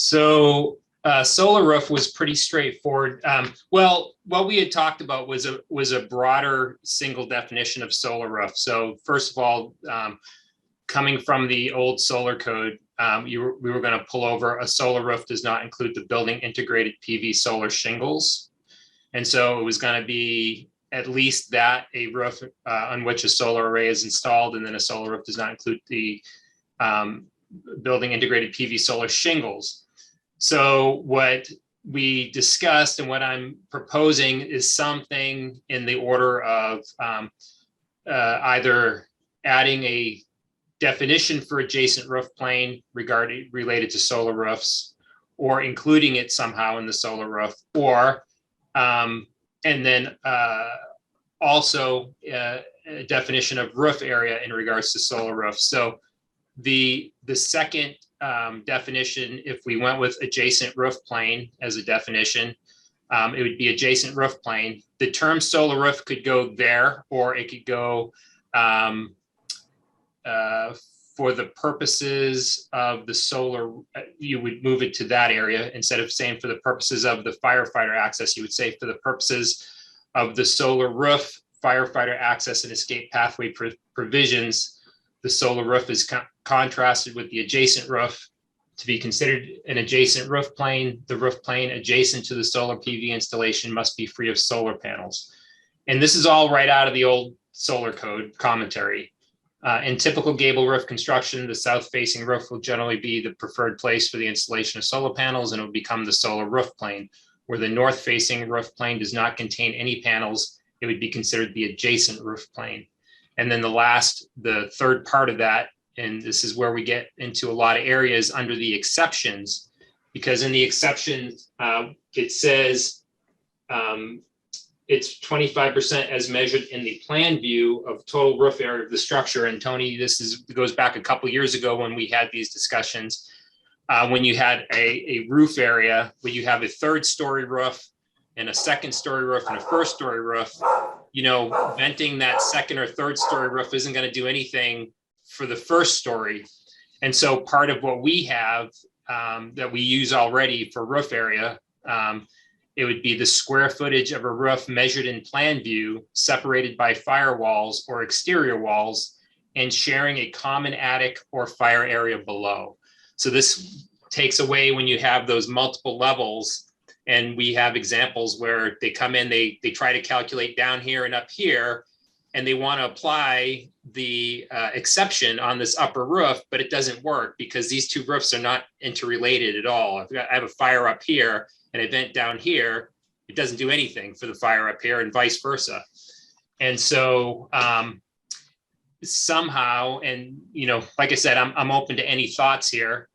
S20: So solar roof was pretty straightforward. Well, what we had talked about was a broader single definition of solar roof. So first of all, coming from the old solar code, we were going to pull over a solar roof does not include the building integrated PV solar shingles. And so it was going to be at least that a roof on which a solar array is installed, and then a solar roof does not include the building integrated PV solar shingles. So what we discussed and what I'm proposing is something in the order of either adding a definition for adjacent roof plane related to solar roofs, or including it somehow in the solar roof, or and then also a definition of roof area in regards to solar roofs. So the second definition, if we went with adjacent roof plane as a definition, it would be adjacent roof plane. The term solar roof could go there, or it could go for the purposes of the solar, you would move it to that area. Instead of saying for the purposes of the firefighter access, you would say for the purposes of the solar roof, firefighter access and escape pathway provisions, the solar roof is contrasted with the adjacent roof. To be considered an adjacent roof plane, the roof plane adjacent to the solar PV installation must be free of solar panels. And this is all right out of the old solar code commentary. In typical gable roof construction, the south-facing roof will generally be the preferred place for the installation of solar panels, and it will become the solar roof plane. Where the north-facing roof plane does not contain any panels, it would be considered the adjacent roof plane. And then the third part of that, and this is where we get into a lot of areas under the exceptions, because in the exceptions, it says it's 25% as measured in the plan view of total roof area of the structure. And Tony, goes back a couple of years ago when we had these discussions, when you had a roof area where you have a 3rd-story roof and a 2nd-story roof and a 1st-story roof, venting that 2nd or 3rd-story roof isn't going to do anything for the 1st story. And so part of what we have that we use already for roof area, it would be the square footage of a roof measured in plan view, separated by firewalls or exterior walls, and sharing a common attic or fire area below. So this takes away when you have those multiple levels, and we have examples where they come in, they try to calculate down here and up here, and they want to apply the exception on this upper roof, but it doesn't work because these two roofs are not interrelated at all. I have a fire up here and a vent down here, it doesn't do anything for the fire up here, and vice versa. And so somehow, and like I said, I'm open to any thoughts here,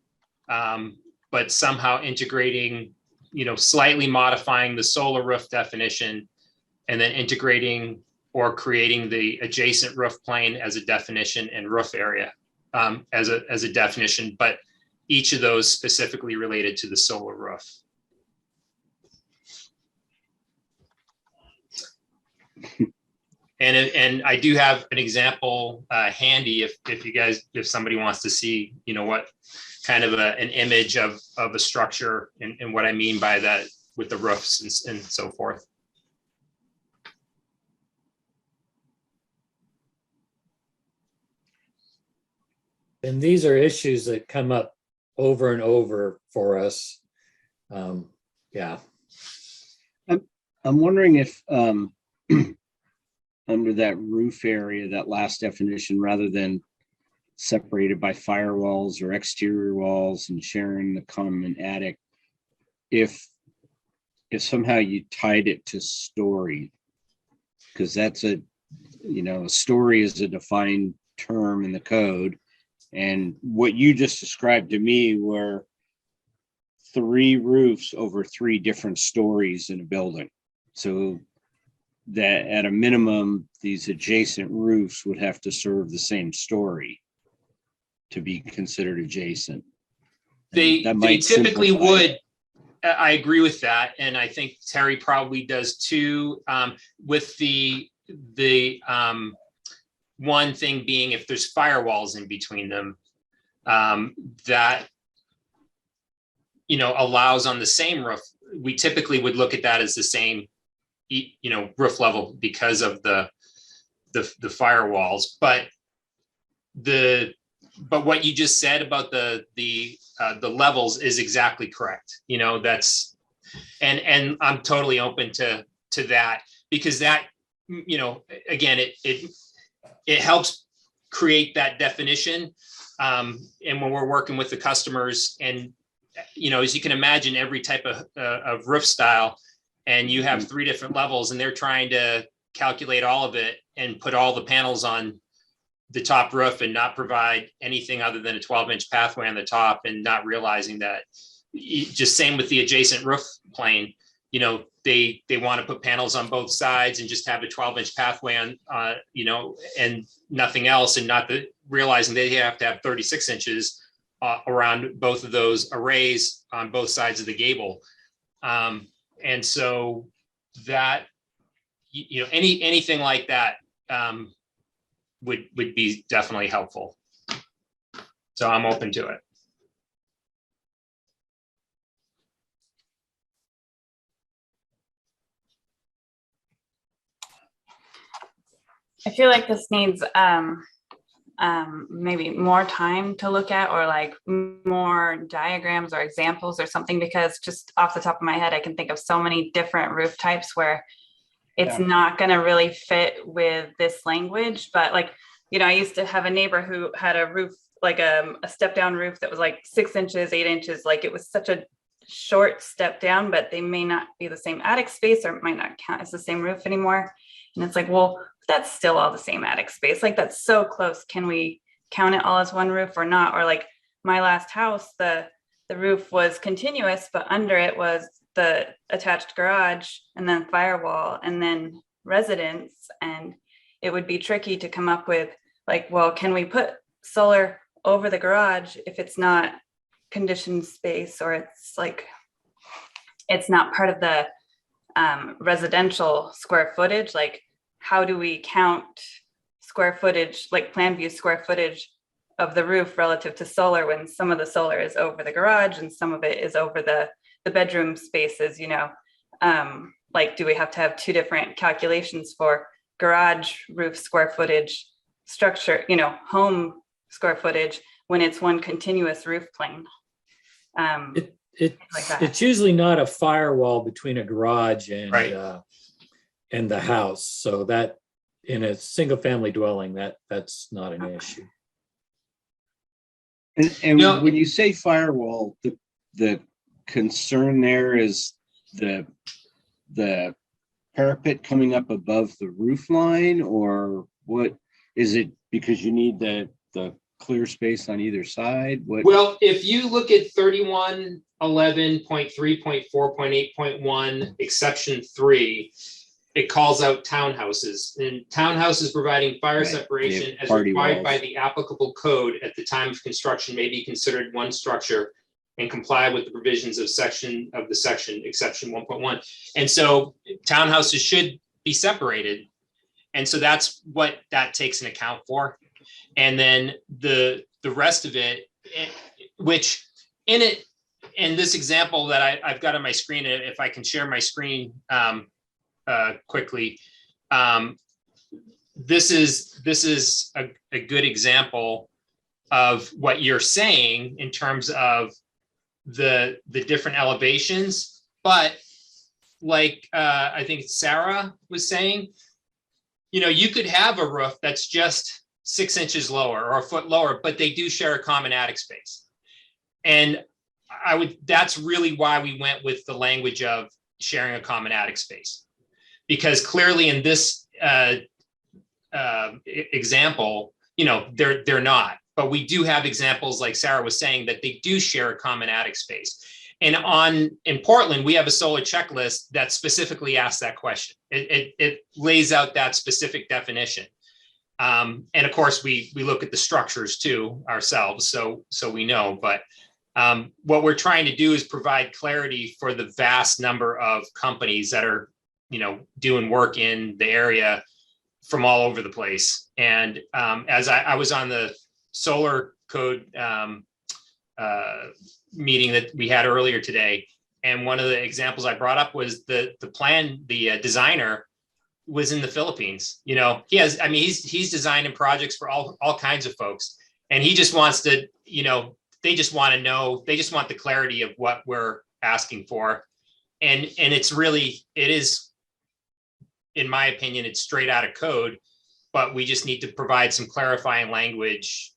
S20: but somehow integrating, slightly modifying the solar roof definition, and then integrating or creating the adjacent roof plane as a definition and roof area as a definition, but each of those specifically related to the solar roof. And I do have an example handy if somebody wants to see, what kind of an image of a structure and what I mean by that with the roofs and so forth.
S2: And these are issues that come up over and over for us. Yeah.
S6: I'm wondering if under that roof area, that last definition, rather than separated by firewalls or exterior walls and sharing the common attic, if somehow you tied it to story, because that's a story is a defined term in the code. And what you just described to me were 3 roofs over 3 different stories in a building. So that at a minimum, these adjacent roofs would have to serve the same story to be considered adjacent.
S20: They typically would. I agree with that. And I think Terry probably does too, with the one thing being if there's firewalls in between them, that allows on the same roof, we typically would look at that as the same, roof level because of the firewalls. But what you just said about the levels is exactly correct. That's, and I'm totally open to that, because that, again, it helps create that definition. And when we're working with the customers, and as you can imagine, every type of roof style, and you have 3 different levels, and they're trying to calculate all of it and put all the panels on the top roof and not provide anything other than a 12-inch pathway on the top, and not realizing that, just same with the adjacent roof plane, they want to put panels on both sides and just have a 12-inch pathway on, and nothing else, and not realizing they have to have 36 inches around both of those arrays on both sides of the gable. And so that, anything like that would be definitely helpful. So I'm open to it.
S21: I feel like this needs maybe more time to look at, or like more diagrams or examples or something, because just off the top of my head, I can think of so many different roof types where it's not going to really fit with this language. But like, I used to have a neighbor who had a roof, like a step down roof that was like 6 inches, 8 inches. Like it was such a short step down, but they may not be the same attic space, or it might not count as the same roof anymore. And it's like, well, that's still all the same attic space. Like that's so close. Can we count it all as one roof or not? Or like my last house, the roof was continuous, but under it was the attached garage, and then firewall, and then residence. And it would be tricky to come up with like, well, can we put solar over the garage if it's not conditioned space, or it's like, it's not part of the residential square footage? Like, how do we count square footage, like plan view square footage of the roof relative to solar, when some of the solar is over the garage and some of it is over the bedroom spaces? Like, do we have to have 2 different calculations for garage roof square footage, structure, home square footage, when it's one continuous roof plane?
S2: It's usually not a firewall between a garage and the house, so that in a single family dwelling, that's not an issue.
S6: And when you say firewall, the concern there is the parapet coming up above the roof line, or what is it? Because you need the clear space on either side?
S20: Well, if you look at 3111.3.4.8.1 exception 3, it calls out townhouses, and townhouses providing fire separation as required by the applicable code at the time of construction may be considered one structure and comply with the provisions of exception 1.1. And so townhouses should be separated. And so that's what that takes an account for. And then the rest of it, which in it, in this example that I've got on my screen, if I can share my screen quickly, this is a good example of what you're saying in terms of the different elevations. But like I think Sarah was saying, you could have a roof that's just 6 inches lower or a foot lower, but they do share a common attic space. And that's really why we went with the language of sharing a common attic space, because clearly in this example, they're not, but we do have examples like Sarah was saying that they do share a common attic space. And in Portland, we have a solar checklist that specifically asks that question. It lays out that specific definition. And of course, we look at the structures too ourselves, so we know. But what we're trying to do is provide clarity for the vast number of companies that are, doing work in the area from all over the place. And as I was on the solar code meeting that we had earlier today. And one of the examples I brought up was the designer was in the Philippines. You know, he's designing projects for all kinds of folks. And he just wants to, you know, they just want to know, they just want the clarity of what we're asking for. And it is, in my opinion, it's straight out of code, but we just need to provide some clarifying language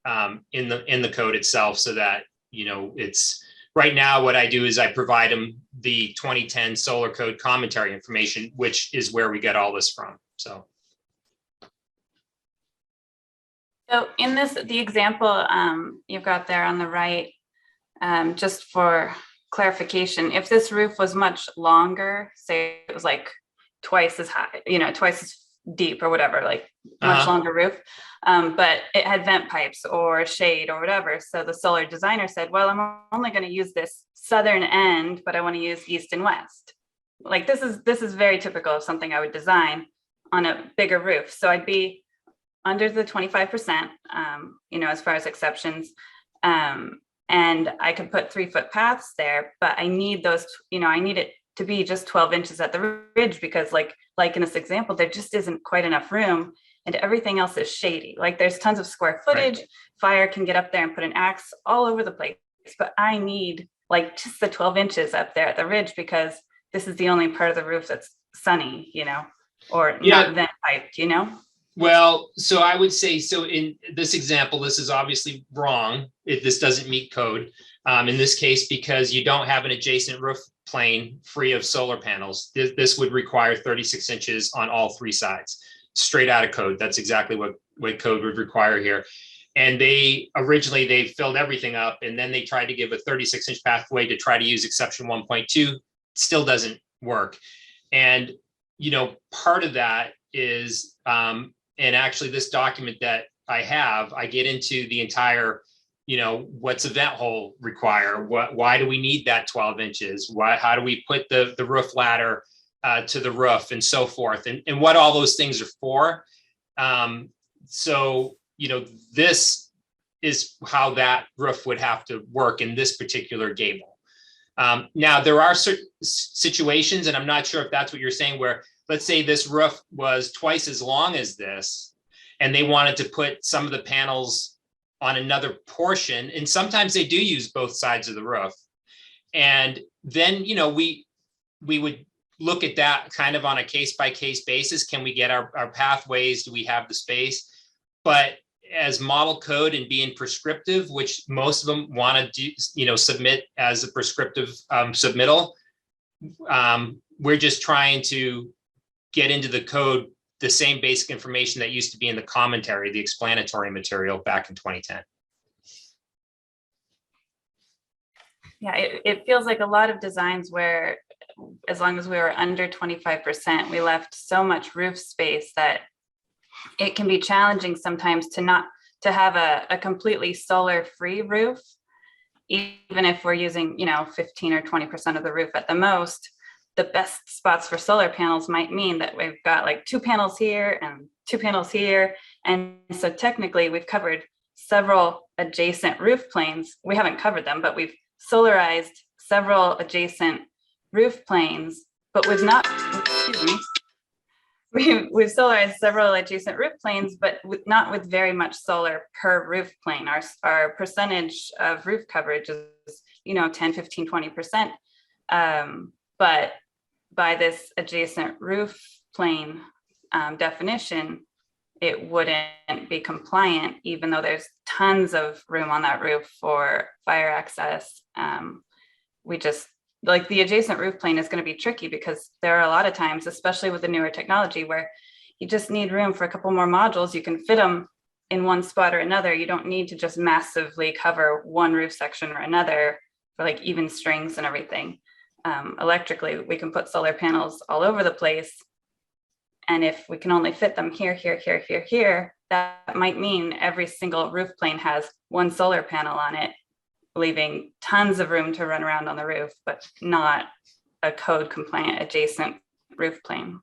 S20: in the code itself so that, you know, it's right now what I do is I provide them the 2010 solar code commentary information, which is where we get all this from. So
S21: in the example you've got there on the right, just for clarification, if this roof was much longer, say it was like twice as high, you know, twice as deep or whatever, like much longer roof, but it had vent pipes or shade or whatever. So the solar designer said, well, I'm only going to use this southern end, but I want to use east and west. Like this is very typical of something I would design on a bigger roof. So I'd be under the 25%, you know, as far as exceptions. And I could put 3-foot paths there, but I need those, you know, I need it to be just 12 inches at the ridge because like in this example, there just isn't quite enough room and everything else is shady. Like there's tons of square footage, fire can get up there and put an axe all over the place, but I need like just the 12 inches up there at the ridge because this is the only part of the roof that's sunny, you know, or not vent piped, you know?
S20: Well, so I would say, so in this example, this is obviously wrong. This doesn't meet code in this case, because you don't have an adjacent roof plane free of solar panels. This would require 36 inches on all 3 sides, straight out of code. That's exactly what code would require here. And they filled everything up and then they tried to give a 36-inch pathway to try to use exception 1.2. Still doesn't work. And, you know, part of that is, and actually this document that I have, I get into the entire, you know, what's a vent hole require? Why do we need that 12 inches? How do we put the roof ladder to the roof and so forth, and what all those things are for? So, you know, this is how that roof would have to work in this particular gable. Now, there are certain situations, and I'm not sure if that's what you're saying, where let's say this roof was twice as long as this, and they wanted to put some of the panels on another portion. And sometimes they do use both sides of the roof. And then, you know, we would look at that kind of on a case-by-case basis. Can we get our pathways? Do we have the space? But as model code and being prescriptive, which most of them want to do, you know, submit as a prescriptive submittal, we're just trying to get into the code the same basic information that used to be in the commentary, the explanatory material back in 2010.
S21: Yeah, it feels like a lot of designs where as long as we were under 25%, we left so much roof space that it can be challenging sometimes to have a completely solar free roof, even if we're using, you know, 15 or 20% of the roof at the most. The best spots for solar panels might mean that we've got like 2 panels here and 2 panels here. And so technically we've covered several adjacent roof planes. We haven't covered them, but we've solarized several adjacent roof planes, but we've not, excuse me, we've solarized several adjacent roof planes, but not with very much solar per roof plane. Our percentage of roof coverage is, you know, 10, 15, 20%. But by this adjacent roof plane definition, it wouldn't be compliant, even though there's tons of room on that roof for fire access. We just, like, the adjacent roof plane is going to be tricky because there are a lot of times, especially with the newer technology, where you just need room for a couple more modules. You can fit them in one spot or another. You don't need to just massively cover one roof section or another for like even strings and everything. Electrically, we can put solar panels all over the place. And if we can only fit them here, here, here, here, here, that might mean every single roof plane has one solar panel on it, leaving tons of room to run around on the roof, but not a code compliant adjacent roof plane.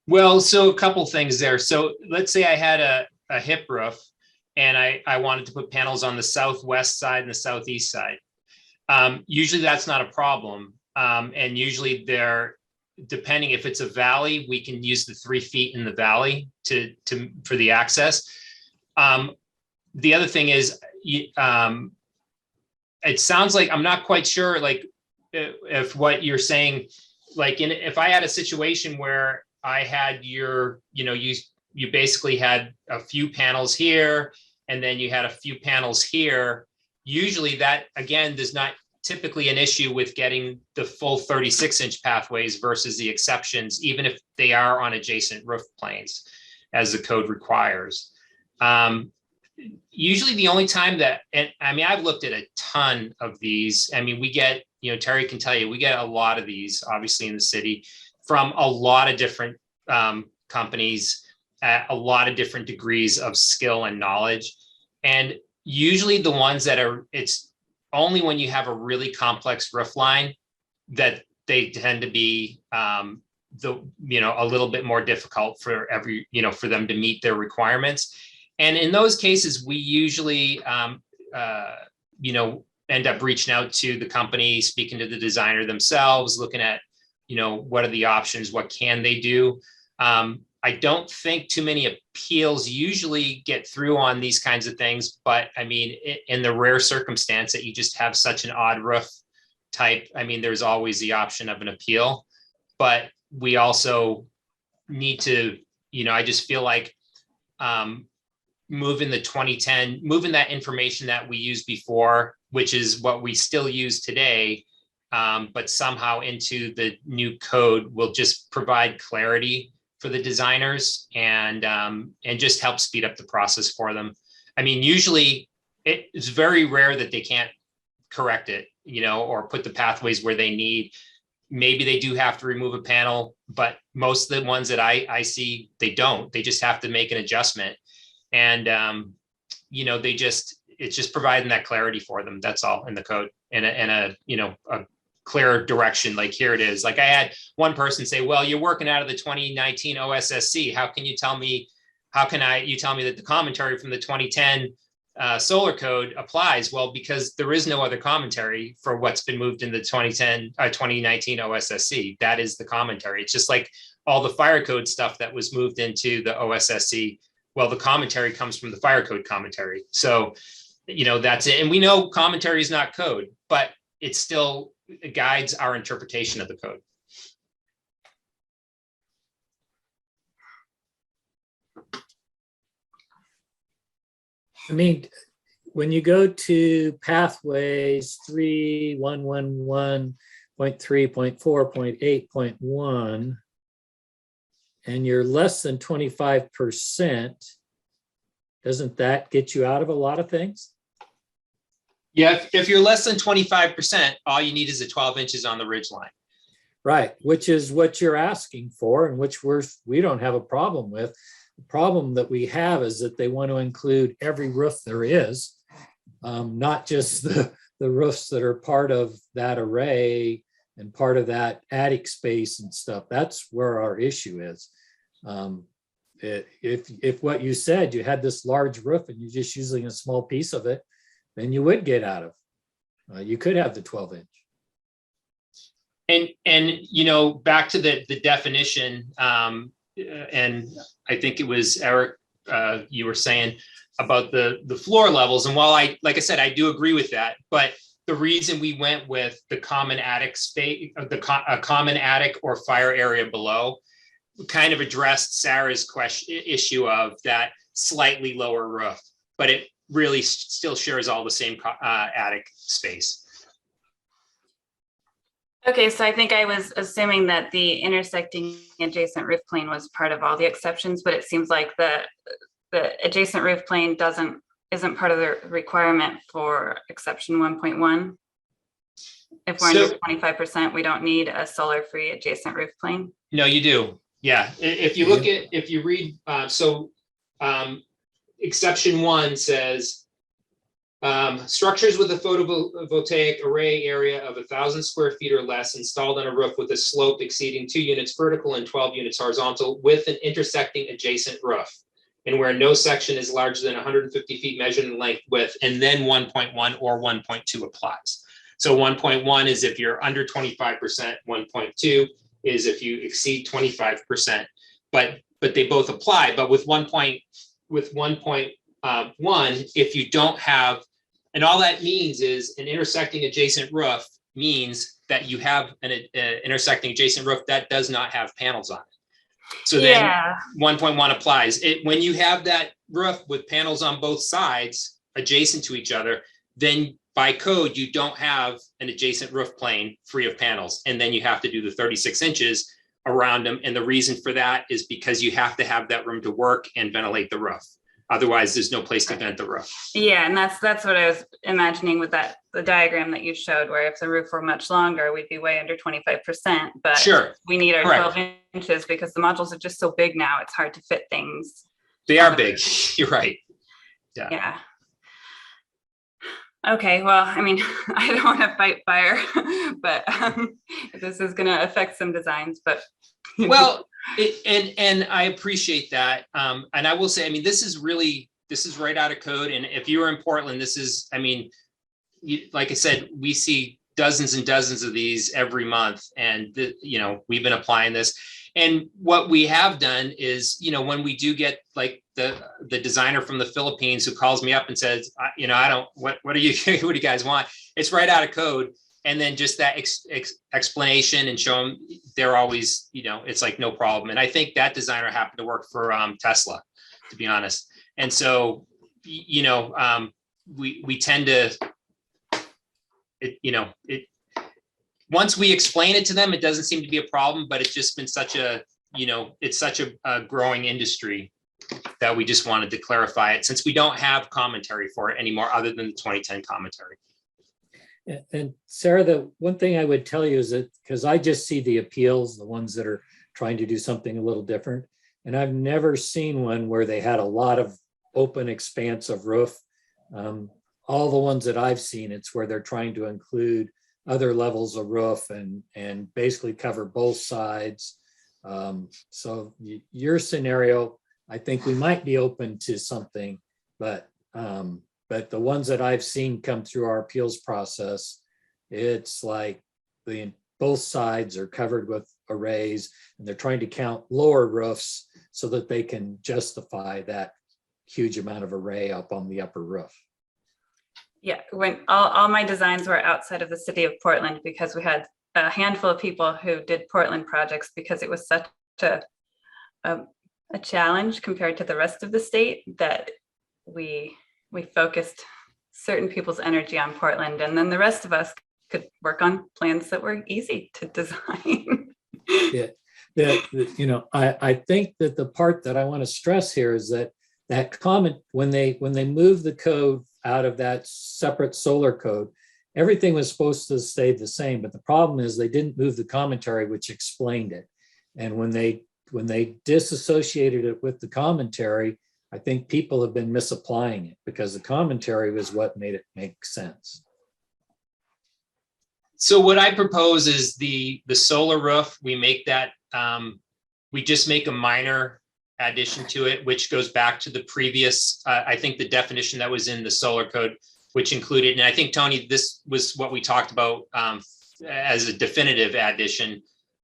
S20: Well, so a couple things there. So let's say I had a hip roof and I wanted to put panels on the southwest side and the southeast side. Usually that's not a problem. And usually they're, depending if it's a valley, we can use the 3 feet in the valley for the access. The other thing is, it sounds like, I'm not quite sure, like if what you're saying, like if I had a situation where I had you basically had a few panels here, and then you had a few panels here, usually that, again, there's not typically an issue with getting the full 36-inch pathways versus the exceptions, even if they are on adjacent roof planes, as the code requires. Usually the only time that, and I mean, I've looked at a ton of these. I mean, we get, Terry can tell you, we get a lot of these, obviously, in the city from a lot of different companies at a lot of different degrees of skill and knowledge. And usually the ones that are, it's only when you have a really complex roof line that they tend to be a little bit more difficult for for them to meet their requirements. And in those cases, we usually end up reaching out to the company, speaking to the designer themselves, looking at what are the options, what can they do. I don't think too many appeals usually get through on these kinds of things, but I mean, in the rare circumstance that you just have such an odd roof type, I mean, there's always the option of an appeal, but we also need to, I just feel like moving that information that we used before, which is what we still use today, but somehow into the new code will just provide clarity for the designers and just help speed up the process for them. I mean, usually it's very rare that they can't correct it, or put the pathways where they need. Maybe they do have to remove a panel, but most of the ones that I see, they don't. They just have to make an adjustment. And, it's just providing that clarity for them. That's all in the code, and a clear direction. Like, here it is. Like, I had one person say, well, you're working out of the 2019 OSSC. How can you tell me that the commentary from the 2010 solar code applies? Well, because there is no other commentary for what's been moved in the 2019 OSSC. That is the commentary. It's just like all the fire code stuff that was moved into the OSSC. Well, the commentary comes from the fire code commentary. So, that's it. And we know commentary is not code, but it still guides our interpretation of the code.
S2: I mean, when you go to pathways 3.111.3.4.8.1, and you're less than 25%, doesn't that get you out of a lot of things?
S20: Yeah, if you're less than 25%, all you need is a 12 inches on the ridge line.
S2: Right, which is what you're asking for, and which we don't have a problem with. The problem that we have is that they want to include every roof there is, not just the roofs that are part of that array and part of that attic space and stuff. That's where our issue is. If what you said, you had this large roof and you're just using a small piece of it, then you would get out of. You could have the 12 inch.
S20: And back to the definition, and I think it was Eric, you were saying about the floor levels. And while like I said, I do agree with that, but the reason we went with the common attic space, a common attic or fire area below, kind of addressed Sarah's issue of that slightly lower roof, but it really still shares all the same attic space.
S21: Okay, so I think I was assuming that the intersecting adjacent roof plane was part of all the exceptions, but it seems like the adjacent roof plane isn't part of the requirement for exception 1.1. If we're under 25%, we don't need a solar-free adjacent roof plane.
S20: No, you do. Yeah, if you read, exception 1 says, structures with a photovoltaic array area of 1,000 square feet or less installed on a roof with a slope exceeding 2 units vertical and 12 units horizontal with an intersecting adjacent roof, and where no section is larger than 150 feet measured in length, width, and then 1.1 or 1.2 applies. So 1.1 is if you're under 25%, 1.2 is if you exceed 25%, but they both apply. But with 1.1, if you don't have, and all that means is an intersecting adjacent roof means that you have an intersecting adjacent roof that does not have panels on it. So then 1.1 applies. When you have that roof with panels on both sides adjacent to each other, then by code, you don't have an adjacent roof plane free of panels. And then you have to do the 36 inches around them. And the reason for that is because you have to have that room to work and ventilate the roof. Otherwise, there's no place to vent the roof.
S21: Yeah, and that's what I was imagining with the diagram that you showed, where if the roof were much longer, we'd be way under 25%. But
S20: sure,
S21: we need our
S20: correct.
S21: 12 inches because the modules are just so big now. It's hard to fit things.
S20: They are big. You're right.
S21: Yeah. Okay, well, I mean, I don't want to fight fire, but this is going to affect some designs. But
S20: well, and I appreciate that. And I will say, I mean, this is right out of code. And if you're in Portland, this is, I mean, like I said, we see dozens and dozens of these every month, and we've been applying this. And what we have done is, when we do get like the designer from the Philippines who calls me up and says, I don't, what do you guys want? It's right out of code. And then just that explanation and show them they're always, it's like no problem. And I think that designer happened to work for Tesla, to be honest. And so, we tend to, once we explain it to them, it doesn't seem to be a problem, but it's just been such a, it's such a growing industry that we just wanted to clarify it, since we don't have commentary for it anymore other than the 2010 commentary.
S2: And Sarah, the one thing I would tell you is that, because I just see the appeals, the ones that are trying to do something a little different, and I've never seen one where they had a lot of open expanse of roof. All the ones that I've seen, it's where they're trying to include other levels of roof and basically cover both sides. So your scenario, I think we might be open to something, but the ones that I've seen come through our appeals process, it's like both sides are covered with arrays, and they're trying to count lower roofs so that they can justify that huge amount of array up on the upper roof.
S21: Yeah, when all my designs were outside of the city of Portland, because we had a handful of people who did Portland projects, because it was such a challenge compared to the rest of the state that we focused certain people's energy on Portland, and then the rest of us could work on plans that were easy to design.
S2: I think that the part that I want to stress here is that comment, when they moved the code out of that separate solar code, everything was supposed to stay the same. But the problem is they didn't move the commentary, which explained it. And when they disassociated it with the commentary, I think people have been misapplying it, because the commentary was what made it make sense.
S20: So what I propose is the solar roof, we make that, we just make a minor addition to it, which goes back to the previous, I think the definition that was in the solar code, which included, and I think, Tony, this was what we talked about as a definitive addition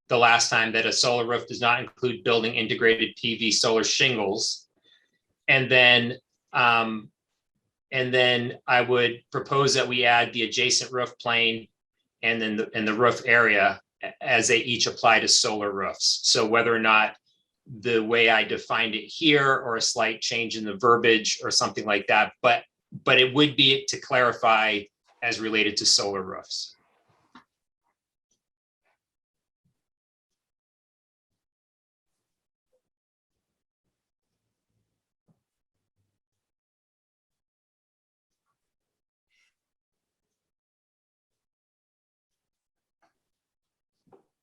S20: the last time, that a solar roof does not include building integrated PV solar shingles. And then I would propose that we add the adjacent roof plane and then the roof area as they each apply to solar roofs. So whether or not the way I defined it here, or a slight change in the verbiage or something like that, but it would be to clarify as related to solar roofs.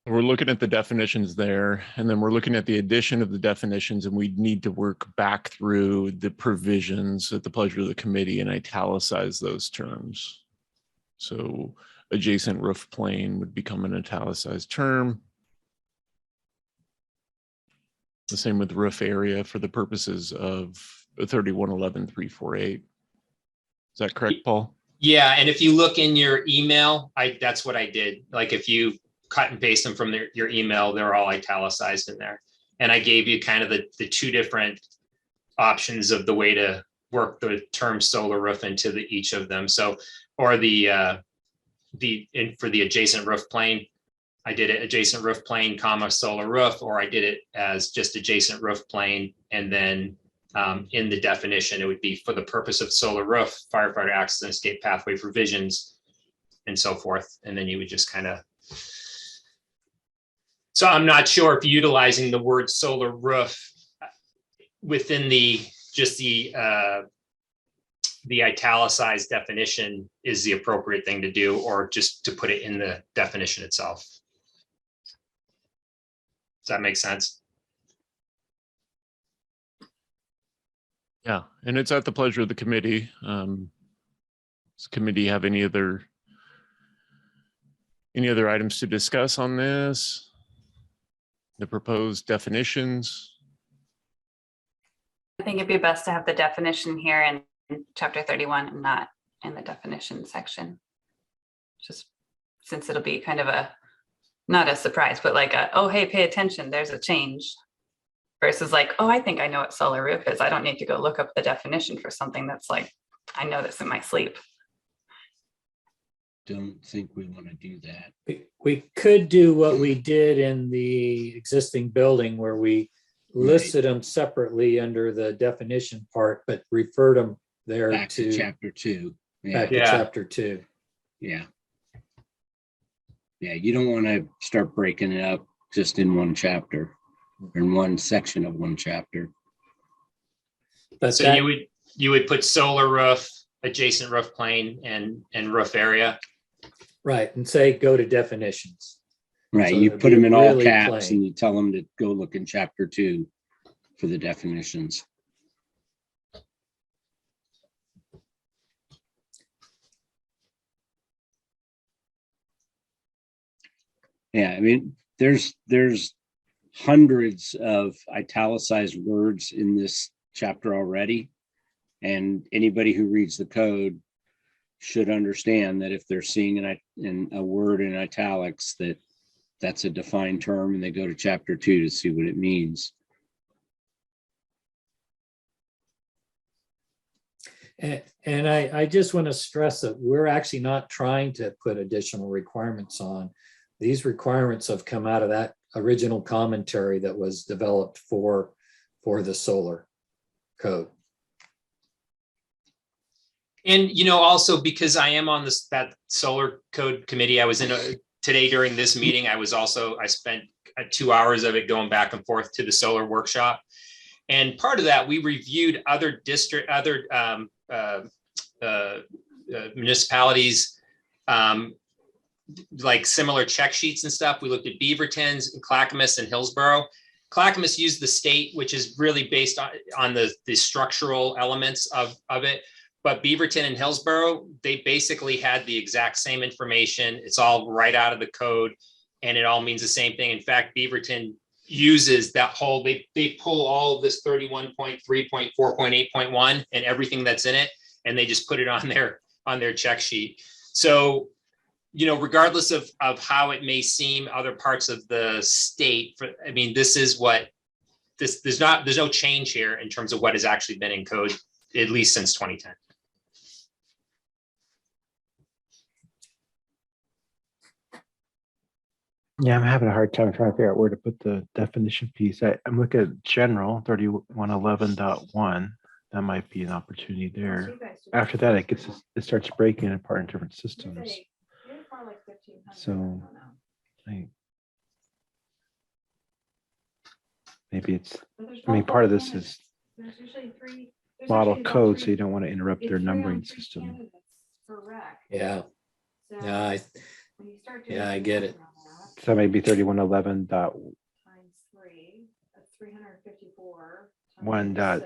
S1: We're looking at the definitions there, and then we're looking at the addition of the definitions, and we need to work back through the provisions at the pleasure of the committee and italicize those terms. So adjacent roof plane would become an italicized term. The same with roof area for the purposes of 3111.348. Is that correct, Paul?
S20: Yeah, and if you look in your email, that's what I did. Like if you cut and paste them from your email, they're all italicized in there. And I gave you kind of the two different options of the way to work the term solar roof into each of them. So, or for the adjacent roof plane, I did it adjacent roof plane, comma, solar roof, or I did it as just adjacent roof plane. And then in the definition, it would be for the purpose of solar roof, firefighter access and escape pathway provisions, and so forth. And then you would just kind of. So I'm not sure if utilizing the word solar roof within the italicized definition is the appropriate thing to do, or just to put it in the definition itself. Does that make sense?
S1: Yeah, and it's at the pleasure of the committee. Does the committee have any other items to discuss on this? The proposed definitions?
S21: I think it'd be best to have the definition here in chapter 31 and not in the definition section. Just since it'll be kind of not a surprise, but like oh, hey, pay attention, there's a change. Versus like, oh, I think I know what solar roof is. I don't need to go look up the definition for something that's like, I know this in my sleep.
S6: Don't think we want to do that.
S2: We could do what we did in the existing building where we listed them separately under the definition part, but referred them there
S6: Back to chapter 2.
S2: Back to chapter 2.
S6: Yeah. Yeah, you don't want to start breaking it up just in one chapter, or in one section of one chapter.
S2: But
S20: so you would put solar roof, adjacent roof plane, and roof area.
S2: Right, and say go to definitions.
S6: Right,
S2: So
S6: you
S2: it'd
S6: put
S2: be
S6: them in all
S2: really
S6: caps
S2: plain.
S6: and you tell them to go look in chapter 2 for the definitions. Yeah, I mean, there's hundreds of italicized words in this chapter already. And anybody who reads the code should understand that if they're seeing a word in italics, that's a defined term, and they go to chapter 2 to see what it means.
S2: And I just want to stress that we're actually not trying to put additional requirements on. These requirements have come out of that original commentary that was developed for the solar code.
S20: And, also because I am on that solar code committee, I was today during this meeting, I spent 2 hours of it going back and forth to the solar workshop. And part of that, we reviewed other municipalities, like similar check sheets and stuff. We looked at Beaverton's, Clackamas, and Hillsborough. Clackamas used the state, which is really based on the structural elements of it. But Beaverton and Hillsborough, they basically had the exact same information. It's all right out of the code, and it all means the same thing. In fact, Beaverton uses that whole, they pull all of this 31.3.4.8.1 and everything that's in it, and they just put it on their check sheet. So, regardless of how it may seem other parts of the state, this is what there's no change here in terms of what has actually been in code, at least since 2010.
S7: Yeah, I'm having a hard time trying to figure out where to put the definition piece. I'm looking at general 3111.1. That might be an opportunity there. After that, it starts breaking apart in different systems. So maybe it's, part of this is model code, so you don't want to interrupt their numbering system.
S2: Yeah. I get it.
S7: So maybe 3111.1.
S15: That's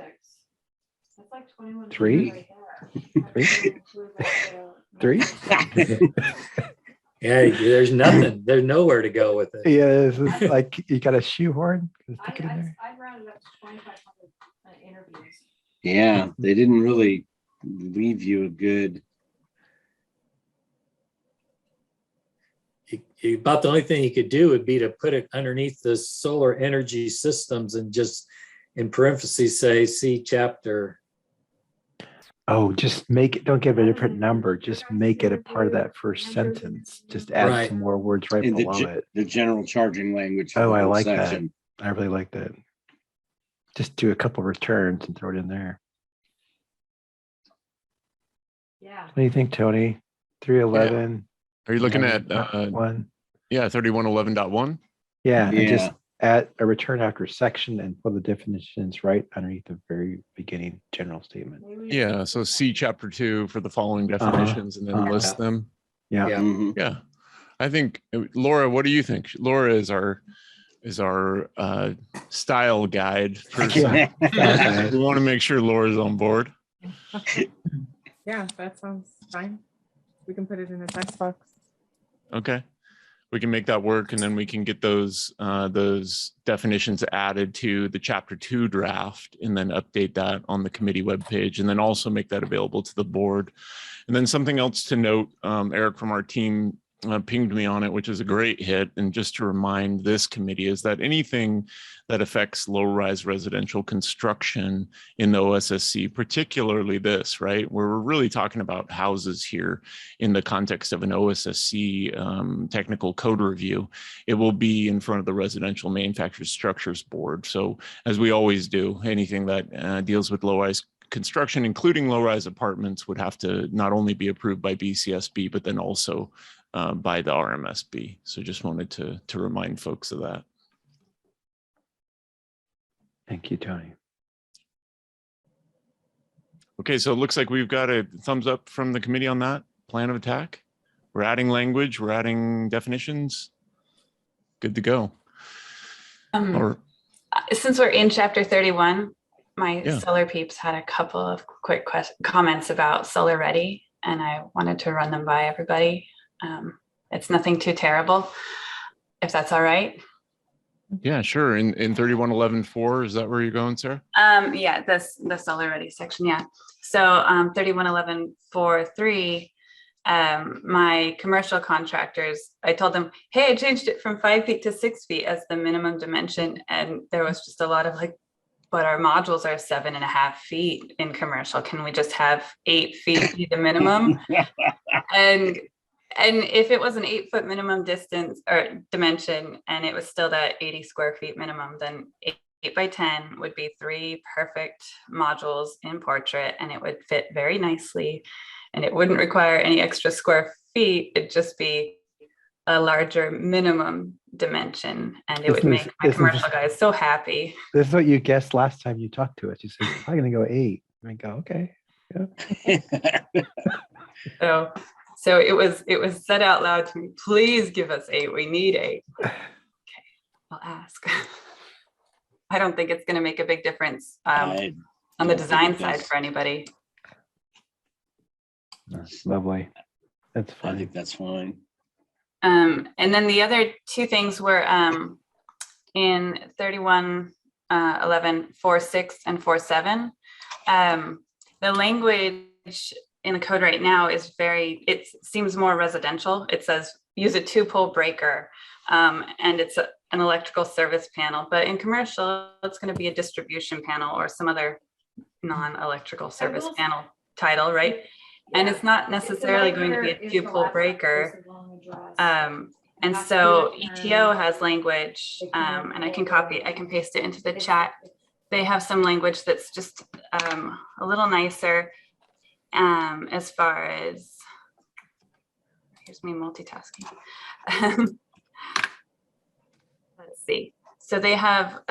S15: like 21.
S7: 3? 3?
S2: Yeah, there's nothing. There's nowhere to go with it.
S7: Yeah, it's like you got a shoehorn. Stick it in there.
S15: I've rounded up to 2,500 interviews.
S6: Yeah, they didn't really leave you a good
S2: about the only thing you could do would be to put it underneath the solar energy systems and just in parentheses say, see chapter.
S7: Oh, just make it, don't give it a different number. Just make it a part of that first sentence. Just add
S2: Right.
S7: some more words right
S6: In
S7: below it.
S6: the general charging language. of
S7: Oh,
S6: the
S7: I
S6: whole
S7: like
S6: section.
S7: that. I really like that. Just do a couple returns and throw it in there.
S21: Yeah.
S7: What do you think, Tony? 311.
S1: Are you looking at,
S7: one?
S1: yeah, 3111.1?
S7: Yeah, and just
S6: Yeah.
S7: add a return after section and put the definitions right underneath the very beginning general statement.
S1: Yeah, so see chapter 2 for the following definitions and then list them.
S7: Yeah.
S2: Yeah.
S6: Mhm.
S1: Yeah, I think, Laura, what do you think? Laura is our style guide person.
S7: Yeah.
S1: We want to make sure Laura's on board.
S10: Yeah, that sounds fine. We can put it in a text box.
S1: Okay, we can make that work, and then we can get those definitions added to the chapter 2 draft, and then update that on the committee webpage, and then also make that available to the board. And then something else to note, Eric from our team pinged me on it, which is a great hit. And just to remind this committee is that anything that affects low-rise residential construction in the OSSC, particularly this, right, where we're really talking about houses here in the context of an OSSC technical code review, it will be in front of the Residential Manufactured Structures Board. So as we always do, anything that deals with low-rise construction, including low-rise apartments, would have to not only be approved by BCSB, but then also by the RMSB. So just wanted to remind folks of that.
S7: Thank you, Tony.
S1: Okay, so it looks like we've got a thumbs up from the committee on that plan of attack. We're adding language, we're adding definitions. Good to go. Or,
S21: Since we're in chapter 31, my
S1: Yeah.
S21: solar peeps had a couple of quick comments about solar ready, and I wanted to run them by everybody. It's nothing too terrible, if that's all right.
S1: yeah, sure. In 3111.4, is that where you're going, Sarah?
S21: Yeah, the solar ready section, yeah. So 3111.4.3, my commercial contractors, I told them, hey, I changed it from 5 feet to 6 feet as the minimum dimension. And there was just a lot of like, but our modules are 7.5 feet in commercial. Can we just have 8 feet be the minimum? And if it was an 8-foot minimum distance or dimension, and it was still that 80 square feet minimum, then 8 by 10 would be 3 perfect modules in portrait, and it would fit very nicely, and it wouldn't require any extra square feet. It'd just be a larger minimum dimension, and it would make my commercial guys so happy.
S7: This is what you guessed last time you talked to us. You said, I'm going to go 8. I go, okay. Yeah.
S21: So it was said out loud to me, please give us 8. We need 8. Okay, I'll ask. I don't think it's going to make a big difference on the design side for anybody.
S7: That's lovely. That's fine.
S6: I think that's fine.
S21: And then the other 2 things were in 3111.4.6 and 4.7. The language in the code right now is it seems more residential. It says use a 2-pole breaker, and it's an electrical service panel. But in commercial, it's going to be a distribution panel or some other non-electrical service panel title, right? And it's not necessarily going to be a 2-pole breaker. And so ETO has language, and I can paste it into the chat. They have some language that's just a little nicer. As far as, here's me multitasking. Let's see. So they have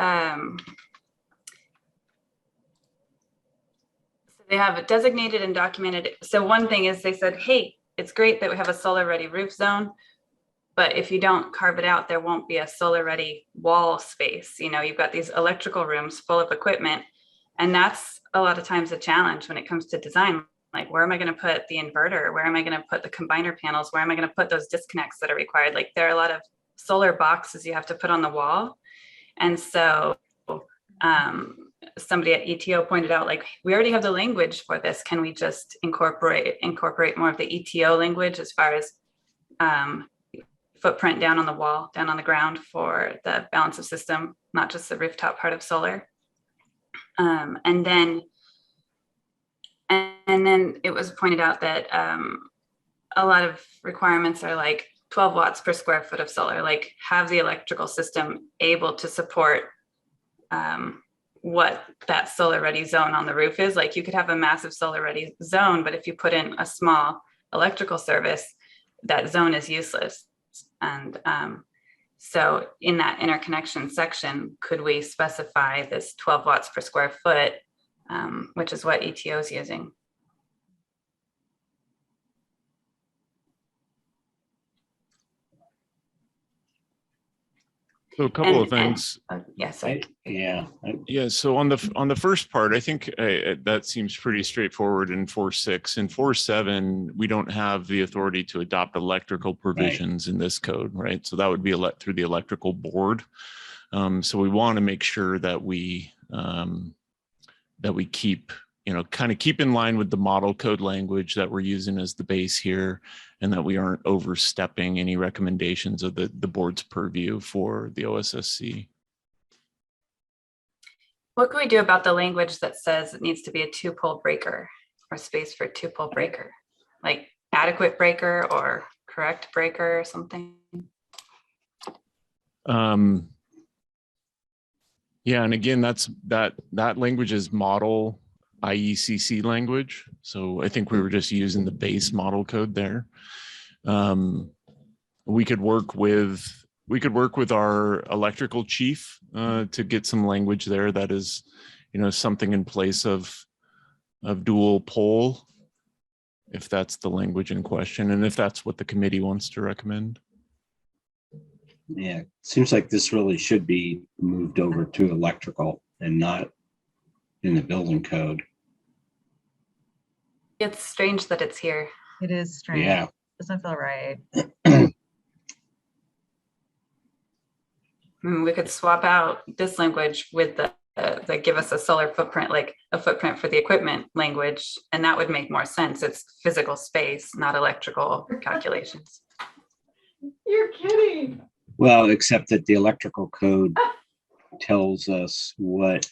S21: designated and documented. So one thing is they said, hey, it's great that we have a solar ready roof zone, but if you don't carve it out, there won't be a solar ready wall space. You know, you've got these electrical rooms full of equipment, and that's a lot of times a challenge when it comes to design. Like, where am I going to put the inverter? Where am I going to put the combiner panels? Where am I going to put those disconnects that are required? Like, there are a lot of solar boxes you have to put on the wall. And so somebody at ETO pointed out, like, we already have the language for this. Can we just incorporate more of the ETO language as far as footprint down on the wall, down on the ground for the balance of system, not just the rooftop part of solar. And then it was pointed out that a lot of requirements are like 12 watts per square foot of solar, like have the electrical system able to support what that solar ready zone on the roof is. Like you could have a massive solar ready zone, but if you put in a small electrical service, that zone is useless. And so in that interconnection section, could we specify this 12 watts per square foot, which is what ETO is using?
S1: So a couple of things.
S21: Yes.
S6: Yeah.
S1: Yeah. So on the first part, I think that seems pretty straightforward in 4.6. In 4.7, we don't have the authority to adopt electrical provisions in this code, right? So that would be through the electrical board. So we want to make sure that we keep, kind of keep in line with the model code language that we're using as the base here, and that we aren't overstepping any recommendations of the board's purview for the OSSC.
S21: What can we do about the language that says it needs to be a 2-pole breaker or space for 2-pole breaker? Like adequate breaker or correct breaker or something?
S1: Yeah, and again, that language is model IECC language. So I think we were just using the base model code there. We could work with our electrical chief to get some language there that is, something in place of dual pole, if that's the language in question, and if that's what the committee wants to recommend.
S6: Yeah, seems like this really should be moved over to electrical and not in the building code.
S21: It's strange that it's here.
S8: It is strange.
S6: Yeah.
S8: Doesn't feel right.
S21: We could swap out this language with the give us a solar footprint, like a footprint for the equipment language, and that would make more sense. It's physical space, not electrical calculations.
S15: You're kidding.
S6: Well, except that the electrical code tells us what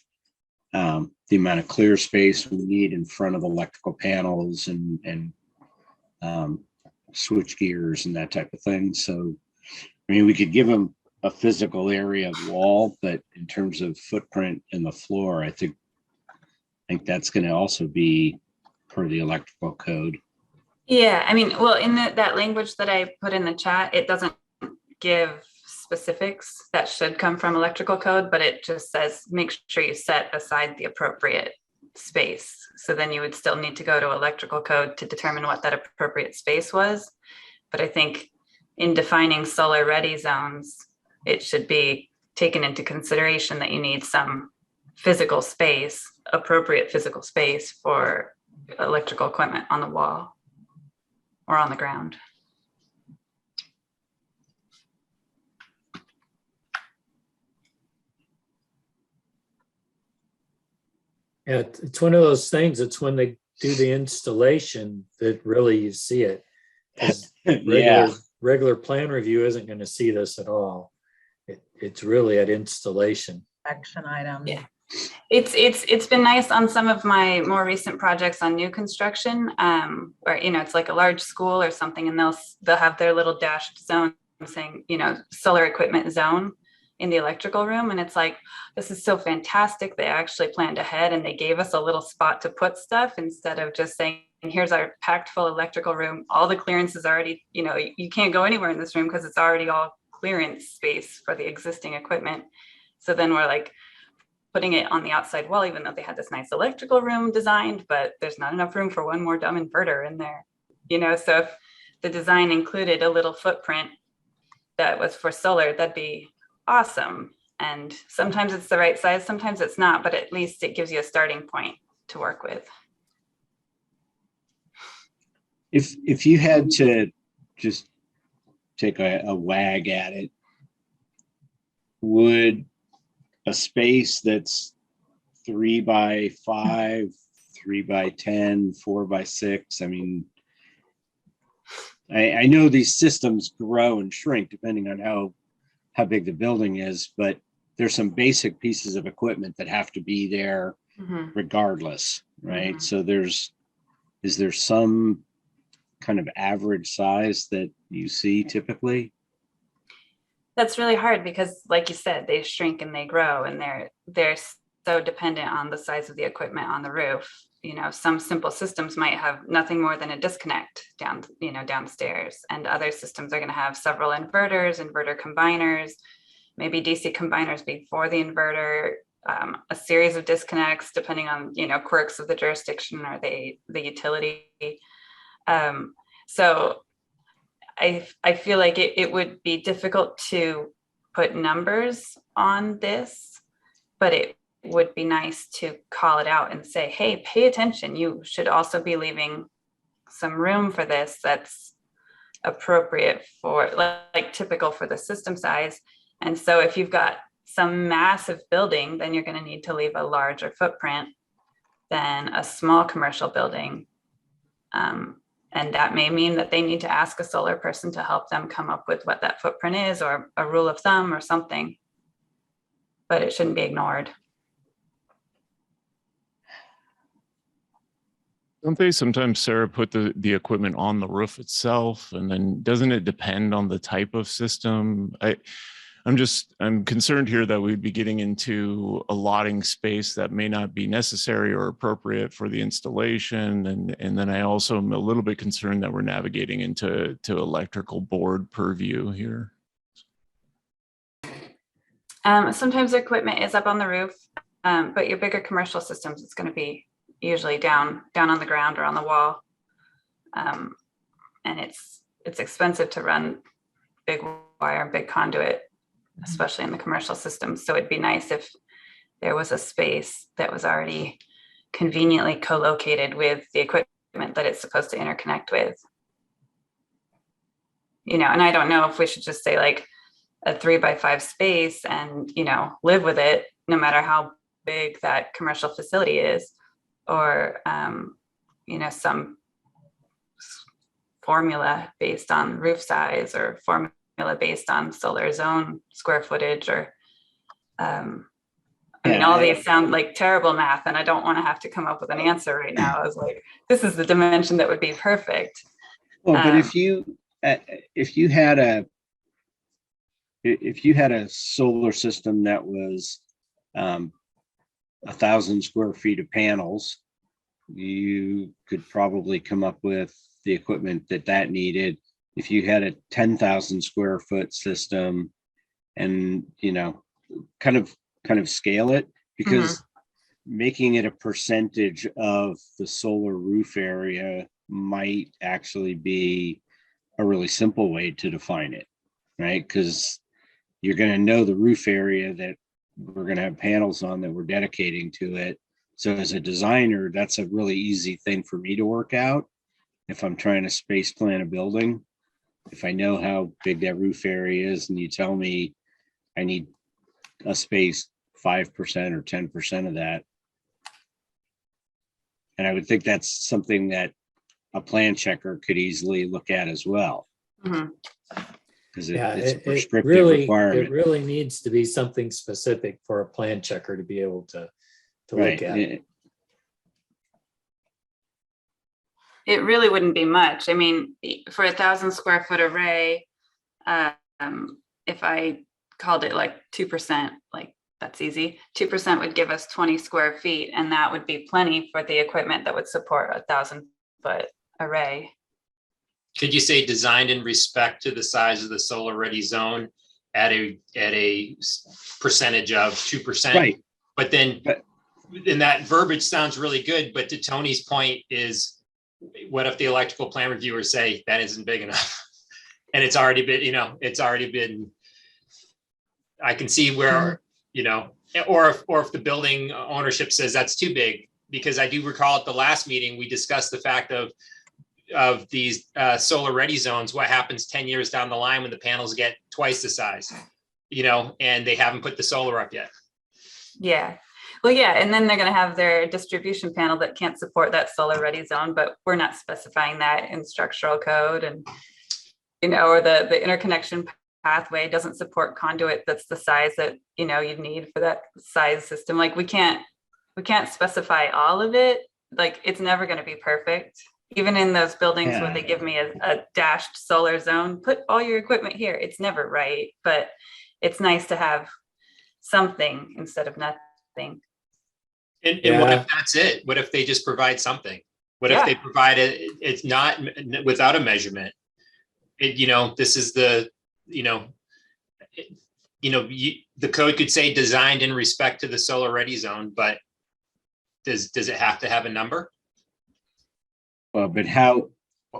S6: the amount of clear space we need in front of electrical panels and switch gears and that type of thing. So, I mean, we could give them a physical area of wall, but in terms of footprint in the floor, I think that's going to also be per the electrical code.
S21: Yeah, I mean, well, in that language that I put in the chat, it doesn't give specifics that should come from electrical code, but it just says make sure you set aside the appropriate space. So then you would still need to go to electrical code to determine what that appropriate space was. But I think in defining solar ready zones, it should be taken into consideration that you need some physical space, appropriate physical space for electrical equipment on the wall or on the ground.
S2: Yeah, it's one of those things. It's when they do the installation that really you see it. 'Cause regular plan review isn't going to see this at all. It's really at installation.
S8: Action item.
S21: Yeah. It's been nice on some of my more recent projects on new construction, where it's like a large school or something, and they'll have their little dashed zone saying solar equipment zone in the electrical room, and it's like, this is so fantastic. They actually planned ahead and they gave us a little spot to put stuff instead of just saying, here's our packed full electrical room. All the clearance is already, you can't go anywhere in this room because it's already all clearance space for the existing equipment. So then we're like putting it on the outside wall, even though they had this nice electrical room designed, but there's not enough room for one more dumb inverter in there. So if the design included a little footprint that was for solar, that'd be awesome. And sometimes it's the right size, sometimes it's not, but at least it gives you a starting point to work with.
S6: If you had to just take a wag at it, would a space that's 3 by 5, 3 by 10, 4 by 6, I mean, I know these systems grow and shrink depending on how big the building is, but there's some basic pieces of equipment that have to be there
S21: Mhm.
S6: regardless, right?
S21: Mhm.
S6: So is there some kind of average size that you see typically?
S21: That's really hard because, like you said, they shrink and they grow, and they're so dependent on the size of the equipment on the roof. You know, some simple systems might have nothing more than a disconnect downstairs, and other systems are going to have several inverters, inverter combiners, maybe DC combiners before the inverter, a series of disconnects depending on quirks of the jurisdiction or the utility. So I feel like it would be difficult to put numbers on this, but it would be nice to call it out and say, hey, pay attention. You should also be leaving some room for this that's appropriate for, like typical for the system size. And so if you've got some massive building, then you're going to need to leave a larger footprint than a small commercial building. And that may mean that they need to ask a solar person to help them come up with what that footprint is, or a rule of thumb or something. But it shouldn't be ignored.
S1: Don't they sometimes, Sarah, put the equipment on the roof itself, and then doesn't it depend on the type of system? I'm concerned here that we'd be getting into allotting space that may not be necessary or appropriate for the installation. And then I also am a little bit concerned that we're navigating into electrical board purview here.
S21: Sometimes equipment is up on the roof, but your bigger commercial systems, it's going to be usually down on the ground or on the wall. And it's expensive to run big wire, big conduit, especially in the commercial systems. So it'd be nice if there was a space that was already conveniently co-located with the equipment that it's supposed to interconnect with. And I don't know if we should just say like a 3x5 space and, live with it no matter how big that commercial facility is, or, some formula based on roof size, or formula based on solar zone square footage, or all these sound like terrible math, and I don't want to have to come up with an answer right now. I was like, this is the dimension that would be perfect.
S6: Well, but if you had a solar system that was 1,000 square feet of panels, you could probably come up with the equipment that needed. If you had a 10,000 square foot system, and kind of scale it, because making it a percentage of the solar roof area might actually be a really simple way to define it, right? Because you're going to know the roof area that we're going to have panels on that we're dedicating to it. So as a designer, that's a really easy thing for me to work out. If I'm trying to space plan a building, if I know how big that roof area is and you tell me I need a space 5% or 10% of that. And I would think that's something that a plan checker could easily look at as well. Because it's a prescriptive requirement.
S2: It really needs to be something specific for a plan checker to be able to look at.
S21: It really wouldn't be much. I mean, for 1,000 square foot array, if I called it like 2%, like that's easy. 2% would give us 20 square feet, and that would be plenty for the equipment that would support a 1,000 foot array.
S20: Could you say designed in respect to the size of the solar ready zone at a percentage of 2%?
S6: Right.
S20: But then, and that verbiage sounds really good, but to Tony's point is, what if the electrical plan reviewers say that isn't big enough? And it's already been, I can see where, or if the building ownership says that's too big, because I do recall at the last meeting, we discussed the fact of these solar ready zones, what happens 10 years down the line when the panels get twice the size, and they haven't put the solar up yet.
S21: Yeah. Well, yeah, and then they're going to have their distribution panel that can't support that solar ready zone, but we're not specifying that in structural code. And or the interconnection pathway doesn't support conduit that's the size that, you need for that size system. Like we can't specify all of it. Like it's never going to be perfect. Even in those buildings where they give me a dashed solar zone, put all your equipment here. It's never right, but it's nice to have something instead of nothing.
S20: And what if that's it? What if they just provide something? What if they provide it? It's not without a measurement. This is the, the code could say designed in respect to the solar ready zone, but does it have to have a number?
S6: Well, but how,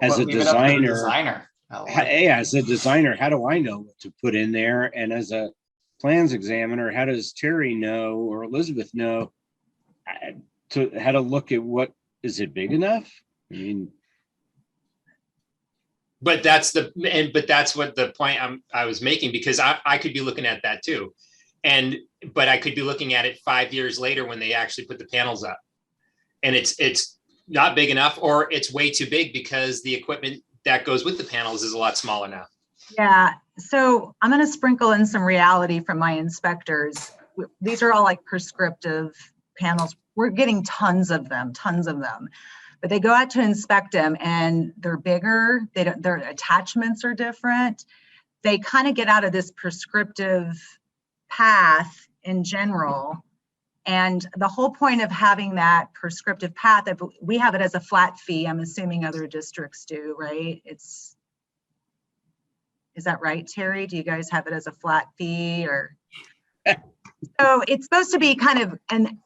S6: as a
S20: Leave it up to the
S6: designer, as a designer, how do I know what to put in there? And as a plans examiner, how does Terry know or Elizabeth know how to look at is it big enough? I mean,
S20: but that's what the point I was making, because I could be looking at that too. But I could be looking at it 5 years later when they actually put the panels up, and it's not big enough, or it's way too big because the equipment that goes with the panels is a lot smaller now.
S8: Yeah, so I'm going to sprinkle in some reality from my inspectors. These are all like prescriptive panels. We're getting tons of them, but they go out to inspect them and they're bigger. Their attachments are different. They kind of get out of this prescriptive path in general. And the whole point of having that prescriptive path, we have it as a flat fee. I'm assuming other districts do, right? Is that right, Terry? Do you guys have it as a flat fee or? So it's supposed to be kind of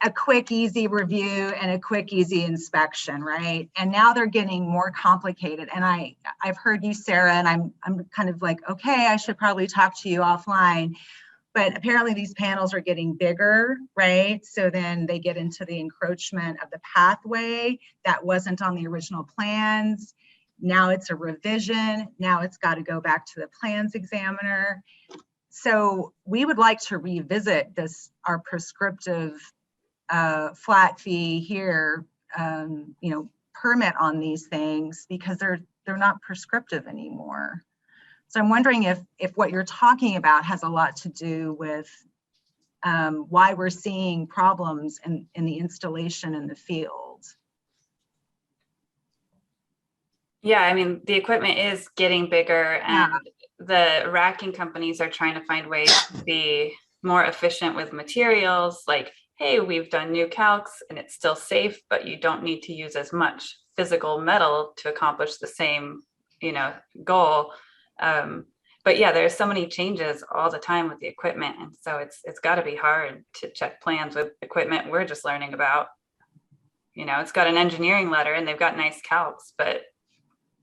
S8: a quick, easy review and a quick, easy inspection, right? And now they're getting more complicated. And I've heard you, Sarah, and I'm kind of like, okay, I should probably talk to you offline. But apparently these panels are getting bigger, right? So then they get into the encroachment of the pathway that wasn't on the original plans. Now it's a revision. Now it's got to go back to the plans examiner. So we would like to revisit our prescriptive flat fee here, permit on these things, because they're not prescriptive anymore. So I'm wondering if what you're talking about has a lot to do with why we're seeing problems in the installation in the field.
S21: Yeah, I mean, the equipment is getting bigger, and the racking companies are trying to find ways to be more efficient with materials. Like, hey, we've done new calcs and it's still safe, but you don't need to use as much physical metal to accomplish the same, goal. But yeah, there's so many changes all the time with the equipment. And so it's got to be hard to check plans with equipment we're just learning about. It's got an engineering letter and they've got nice calcs, but.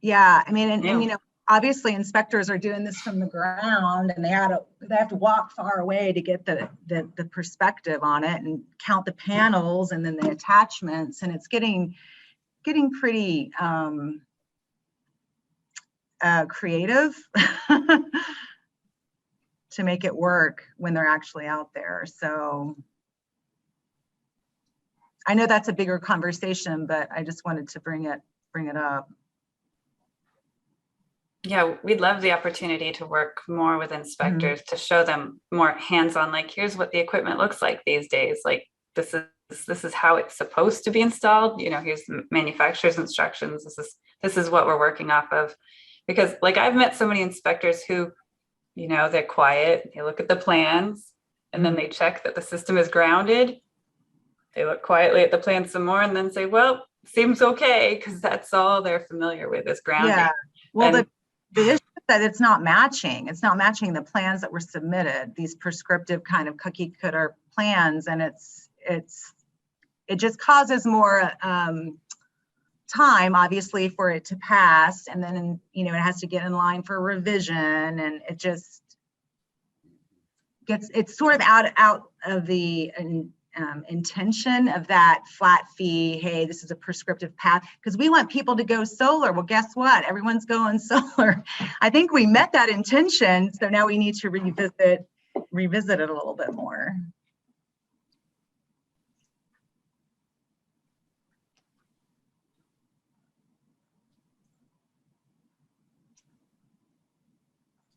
S8: Yeah, I mean, and obviously inspectors are doing this from the ground, and they have to walk far away to get the perspective on it and count the panels and then the attachments. And it's getting pretty creative to make it work when they're actually out there. So I know that's a bigger conversation, but I just wanted to bring it up.
S21: Yeah, we'd love the opportunity to work more with inspectors to show them more hands-on, like, here's what the equipment looks like these days. Like, this is how it's supposed to be installed. Here's the manufacturer's instructions. This is what we're working off of. Because like, I've met so many inspectors who, they're quiet, they look at the plans, and then they check that the system is grounded. They look quietly at the plans some more and then say, well, seems okay, because that's all they're familiar with is grounding. Yeah,
S8: well, the issue is that it's not matching. It's not matching the plans that were submitted, these prescriptive kind of cookie cutter plans. And it just causes more time, obviously, for it to pass. And then, it has to get in line for revision, and it just it's sort of out of the intention of that flat fee. Hey, this is a prescriptive path, because we want people to go solar. Well, guess what? Everyone's going solar. I think we met that intention. So now we need to revisit it a little bit more.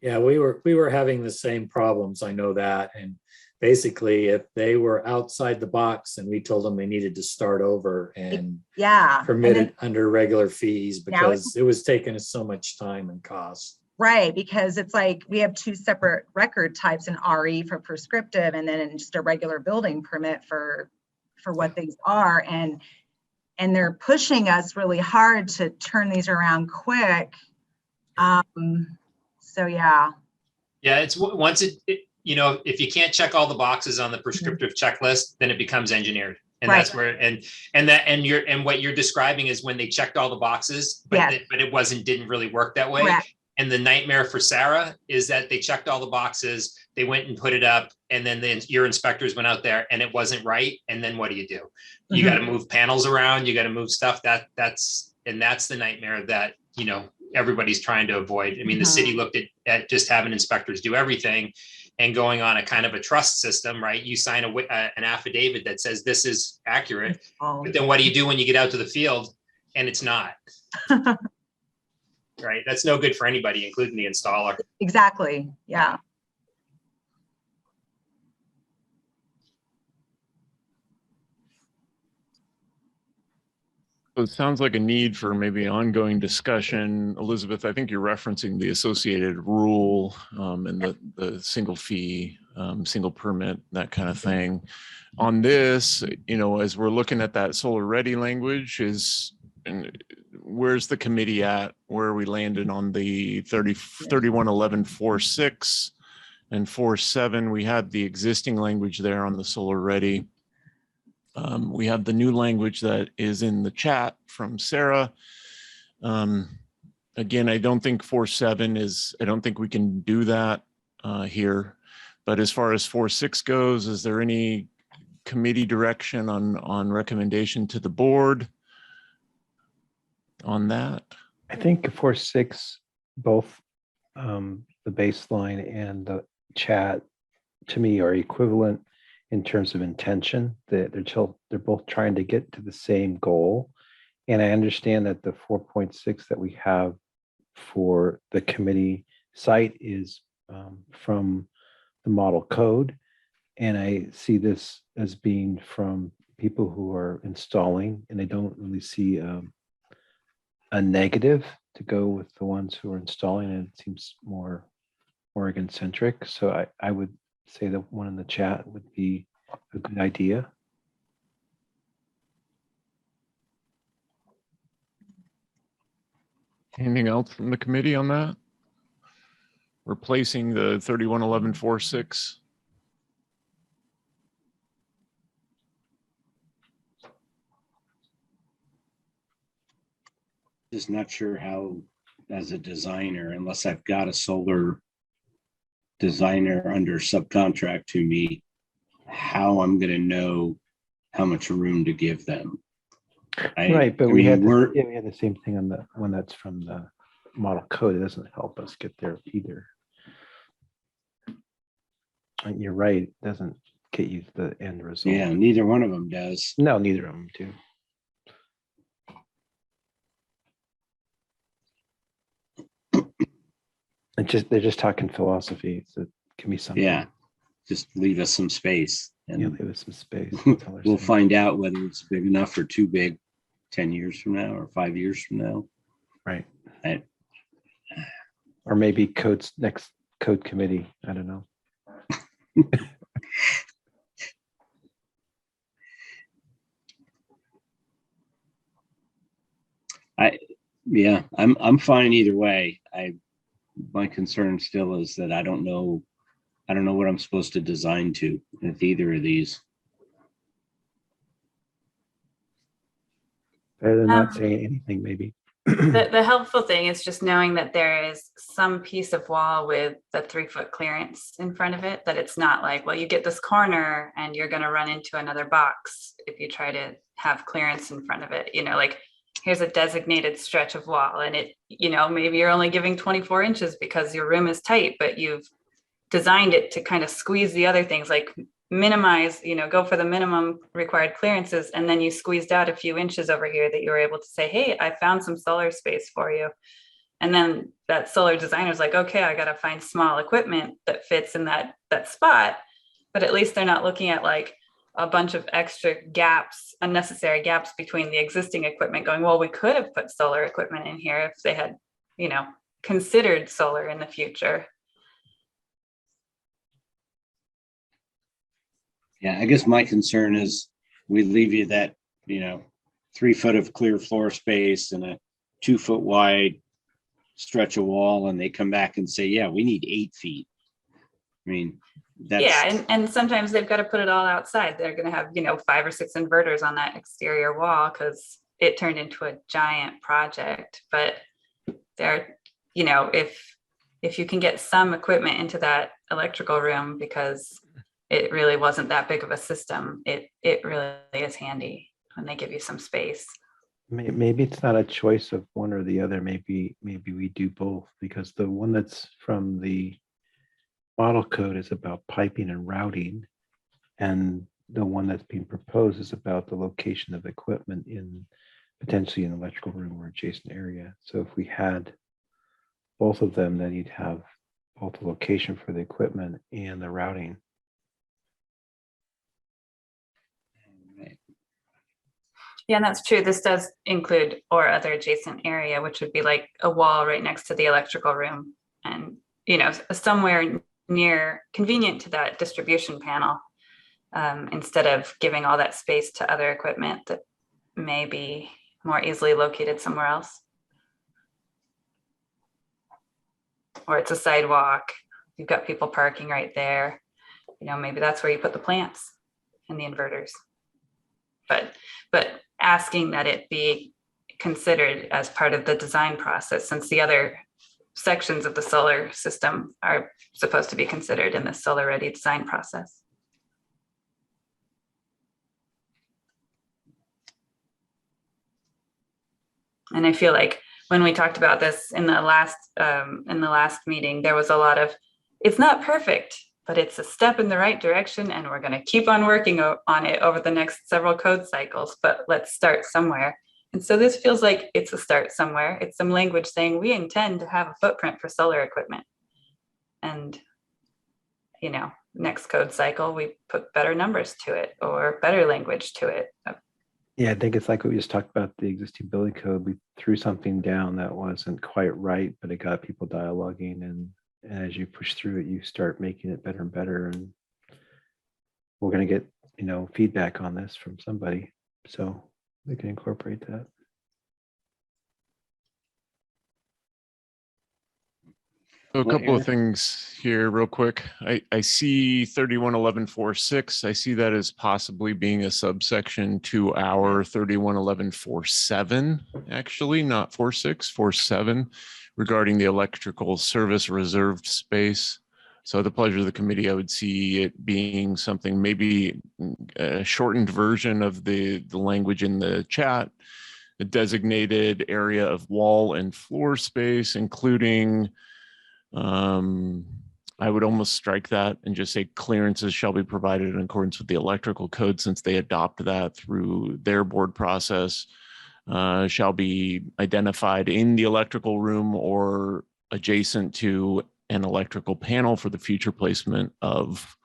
S2: Yeah, we were having the same problems. I know that. And basically, if they were outside the box and we told them they needed to start over and
S8: Yeah. and
S2: permit
S8: then-
S2: it under regular fees
S8: Now it's-
S2: because it was taking us so much time and cost.
S8: Right, because it's like we have two separate record types, an RE for prescriptive and then just a regular building permit for what these are. And they're pushing us really hard to turn these around quick. So yeah.
S20: Yeah, it's once you know, if you can't check all the boxes on the prescriptive checklist, then it becomes engineered. And
S8: Right.
S20: that's where, and what you're describing is when they checked all the boxes, but,
S8: Yes.
S20: but it didn't really work that way.
S8: Correct.
S20: And the nightmare for Sarah is that they checked all the boxes, they went and put it up, and then your inspectors went out there and it wasn't right. And then what do? You got to move panels around, you got to move stuff that's the nightmare that, you know, everybody's trying to avoid. I mean, the city looked at just having inspectors do everything and going on a kind of a trust system, right? You sign an affidavit that says this is accurate, but then what do you do when you get out to the field and it's not? Right? That's no good for anybody, including the installer.
S8: Exactly, yeah.
S1: So it sounds like a need for maybe ongoing discussion. Elizabeth, I think you're referencing the associated rule and the single fee, single permit, that kind of thing. On this, you know, as we're looking at that solar ready language, where's the committee at? Where are we landing on the 311146 and 47? We had the existing language there on the solar ready. We have the new language that is in the chat from Sarah. Again, I don't think 47 I don't think we can do that here. But as far as 46 goes, is there any committee direction on recommendation to the board on that?
S7: I think 4.6, both the baseline and the chat, to me, are equivalent in terms of intention. They're both trying to get to the same goal. And I understand that the 4.6 that we have for the committee site is from the model code. And I see this as being from people who are installing, and I don't really see a negative to go with the ones who are installing, and it seems more Oregon centric. So I would say that one in the chat would be a good idea.
S1: Anything else from the committee on that? Replacing the 311146?
S6: Just not sure how, as a designer, unless I've got a solar designer under subcontract to me, how I'm going to know how much room to give them.
S7: Right, but we had the same thing on the one that's from the model code. It doesn't help us get there either. And you're right, it doesn't get you to the end result.
S6: Yeah, neither one of them does.
S7: No, neither of them do. They're just talking philosophy. So it can be something.
S6: Yeah, just leave us some space. And
S7: leave us some space.
S6: We'll find out whether it's big enough or too big 10 years from now or 5 years from now.
S7: Right. Or maybe next code committee. I don't know.
S6: I'm fine either way. My concern still is that I don't know what I'm supposed to design to with either of these.
S7: Better than not saying anything, maybe.
S21: The helpful thing is just knowing that there is some piece of wall with the 3-foot clearance in front of it, that it's not like, well, you get this corner and you're going to run into another box if you try to have clearance in front of it. You know, like here's a designated stretch of wall and it, you know, maybe you're only giving 24 inches because your room is tight, but you've designed it to kind of squeeze the other things, like minimize, you know, go for the minimum required clearances. And then you squeezed out a few inches over here that you were able to say, hey, I found some solar space for you. And then that solar designer's like, okay, I got to find small equipment that fits in that spot. But at least they're not looking at like a bunch of extra gaps, unnecessary gaps between the existing equipment going, well, we could have put solar equipment in here if they had, you know, considered solar in the future.
S6: Yeah, I guess my concern is we leave you that, 3 foot of clear floor space and a 2 foot wide stretch of wall, and they come back and say, yeah, we need 8 feet. I mean, that's.
S21: Yeah, and sometimes they've got to put it all outside. They're going to have, 5 or 6 inverters on that exterior wall because it turned into a giant project. But they're, if you can get some equipment into that electrical room because it really wasn't that big of a system, it really is handy when they give you some space.
S7: Maybe it's not a choice of one or the other. Maybe we do both, because the one that's from the model code is about piping and routing, and the one that's being proposed is about the location of equipment in potentially an electrical room or adjacent area. So if we had both of them, then you'd have both the location for the equipment and the routing.
S21: Yeah, and that's true. This does include or other adjacent area, which would be like a wall right next to the electrical room and, somewhere near convenient to that distribution panel, instead of giving all that space to other equipment that may be more easily located somewhere else. Or it's a sidewalk, you've got people parking right there. Maybe that's where you put the plants and the inverters. But asking that it be considered as part of the design process, since the other sections of the solar system are supposed to be considered in the solar ready design process. And I feel like when we talked about this in the last meeting, there was a lot of, it's not perfect, but it's a step in the right direction, and we're going to keep on working on it over the next several code cycles, but let's start somewhere. And so this feels like it's a start somewhere. It's some language saying we intend to have a footprint for solar equipment. And, next code cycle, we put better numbers to it or better language to it.
S7: Yeah, I think it's like what we just talked about, the existing building code. We threw something down that wasn't quite right, but it got people dialoguing, and as you push through it, you start making it better and better. And we're going to get, feedback on this from somebody, so we can incorporate that.
S1: So a couple of things here real quick. I see 311146. I see that as possibly being a subsection to our 311147, actually, not 46, 47, regarding the electrical service reserved space. So at the pleasure of the committee, I would see it being something, maybe a shortened version of the language in the chat, a designated area of wall and floor space, including I would almost strike that and just say clearances shall be provided in accordance with the electrical code, since they adopt that through their board process, shall be identified in the electrical room or adjacent to an electrical panel for the future placement of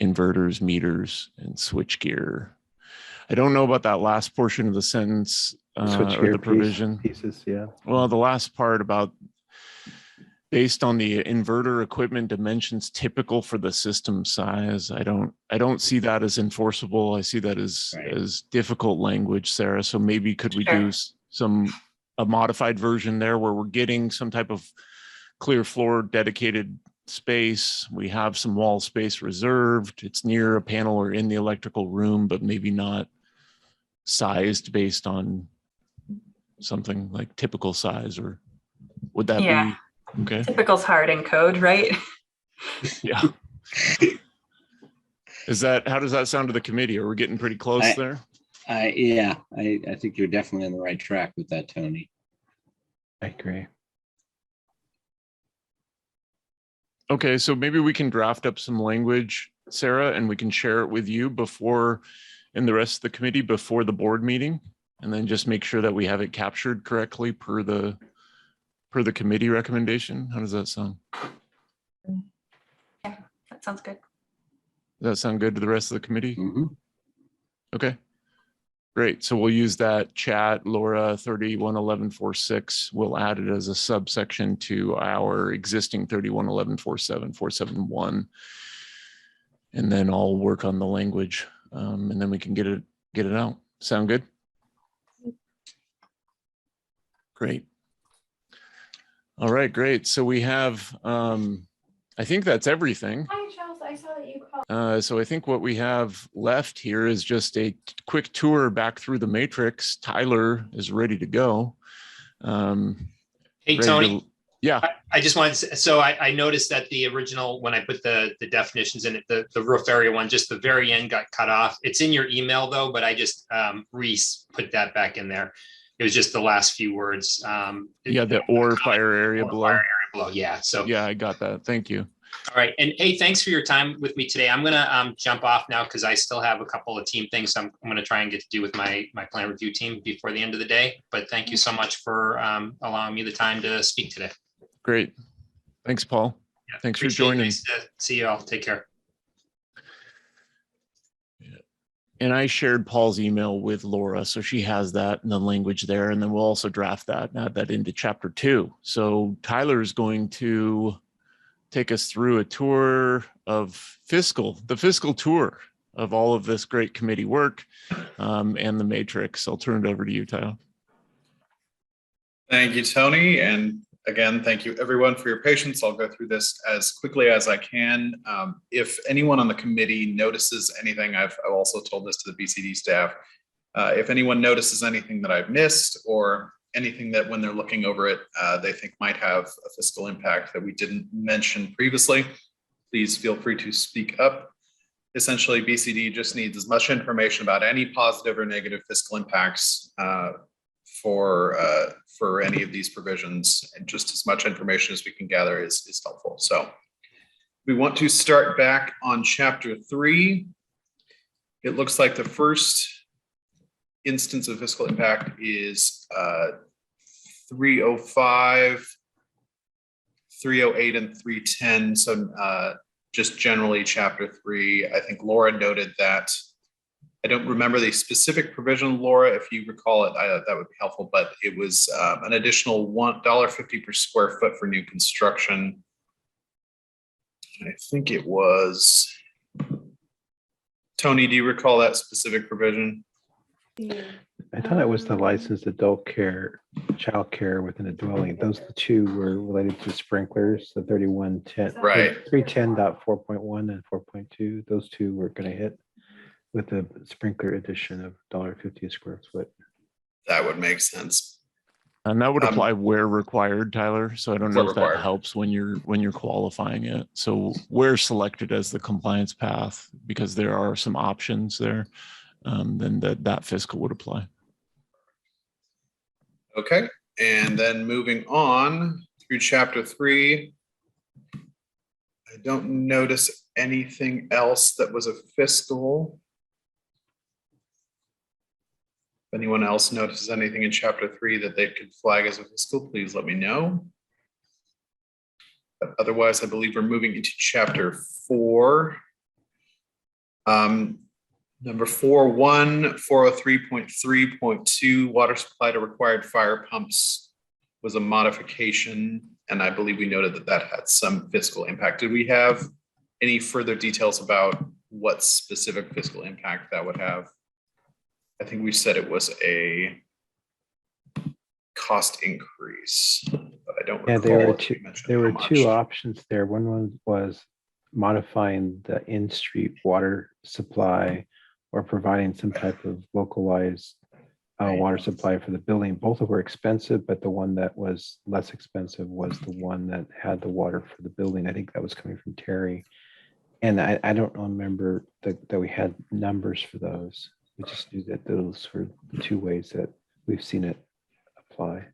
S1: inverters, meters, and switchgear. I don't know about that last portion of the sentence or the provision.
S7: Pieces, yeah.
S1: Well, the last part about based on the inverter equipment dimensions typical for the system size, I don't see that as enforceable. I see that as difficult language, Sarah. So maybe could we do a modified version there where we're getting some type of clear floor dedicated space. We have some wall space reserved. It's near a panel or in the electrical room, but maybe not sized based on something like typical size, or would that be? Okay.
S21: Typical's hard in code, right?
S1: Yeah. How does that sound to the committee? Are we getting pretty close there?
S6: Yeah, I think you're definitely on the right track with that, Tony.
S7: I agree.
S1: Okay, so maybe we can draft up some language, Sarah, and we can share it with you and the rest of the committee before the board meeting, and then just make sure that we have it captured correctly per the per the committee recommendation. How does that sound?
S21: Yeah, that sounds good.
S1: Does that sound good to the rest of the committee?
S6: Mhm.
S1: Okay, great. So we'll use that chat, Laura 311146. We'll add it as a subsection to our existing 311147, 471. And then I'll work on the language, and then we can get it out. Sound good? Great. All right, great. So we have, I think that's everything.
S15: Hi, Charles. I saw that you called.
S1: So I think what we have left here is just a quick tour back through the matrix. Tyler is ready to go.
S20: Hey,
S1: ready
S20: Tony.
S1: Yeah.
S20: I just wanted to, so I noticed that the original, when I put the definitions in it, the roof area one, just the very end got cut off. It's in your email though, but I just put that back in there. It was just the last few words.
S1: Yeah, the or fire area below.
S20: Fire area below, yeah. So
S1: yeah, I got that. Thank you.
S20: all right, and hey, thanks for your time with me today. I'm gonna jump off now because I still have a couple of team things I'm gonna try and get to do with my plan review team before the end of the day. But thank you so much for allowing me the time to speak today.
S1: Great. Thanks, Paul.
S20: Yeah,
S1: Thanks for
S20: appreciate it.
S1: joining.
S20: Nice to see you all. Take care.
S1: And I shared Paul's email with Laura, so she has that and the language there. And then we'll also draft that and add that into chapter 2. So Tyler is going to take us through a tour of the fiscal tour of all of this great committee work and the matrix. I'll turn it over to you, Tyler.
S9: Thank you, Tony. And again, thank you everyone for your patience. I'll go through this as quickly as I can. If anyone on the committee notices anything, I've also told this to the BCD staff. If anyone notices anything that I've missed or anything that when they're looking over it, they think might have a fiscal impact that we didn't mention previously, please feel free to speak up. Essentially, BCD just needs as much information about any positive or negative fiscal impacts for any of these provisions, and just as much information as we can gather is helpful. So we want to start back on chapter 3. It looks like the first instance of fiscal impact is 305, 308, and 310. So just generally chapter 3, I think Laura noted that. I don't remember the specific provision, Laura. If you recall it, that would be helpful. But it was an additional $1.50 per square foot for new construction. I think it was. Tony, do you recall that specific provision?
S7: I thought it was the licensed adult care, child care within a dwelling. Those the two were related to sprinklers, the 3110.
S9: Right.
S7: 310.4.1 and 4.2. Those two were going to hit with the sprinkler addition of $1.50 a square foot.
S9: That would make sense.
S1: And that would apply where required, Tyler. So I don't know if that
S9: required.
S1: helps when you're qualifying it. So where selected as the compliance path, because there are some options there, then that fiscal would apply.
S9: Okay, and then moving on through chapter 3, I don't notice anything else that was a fiscal. If anyone else notices anything in chapter 3 that they could flag as a fiscal, please let me know. But otherwise, I believe we're moving into chapter 4. Number 4.1, 403.3.2, water supply to required fire pumps was a modification. And I believe we noted that that had some fiscal impact. Did we have any further details about what specific fiscal impact that would have? I think we said it was a cost increase, but I don't recall.
S7: There were two options there. One was modifying the in-street water supply or providing some type of localized water supply for the building. Both were expensive, but the one that was less expensive was the one that had the water for the building. I think that was coming from Terry. And I don't remember that we had numbers for those. We just knew that those were the two ways that we've seen it apply.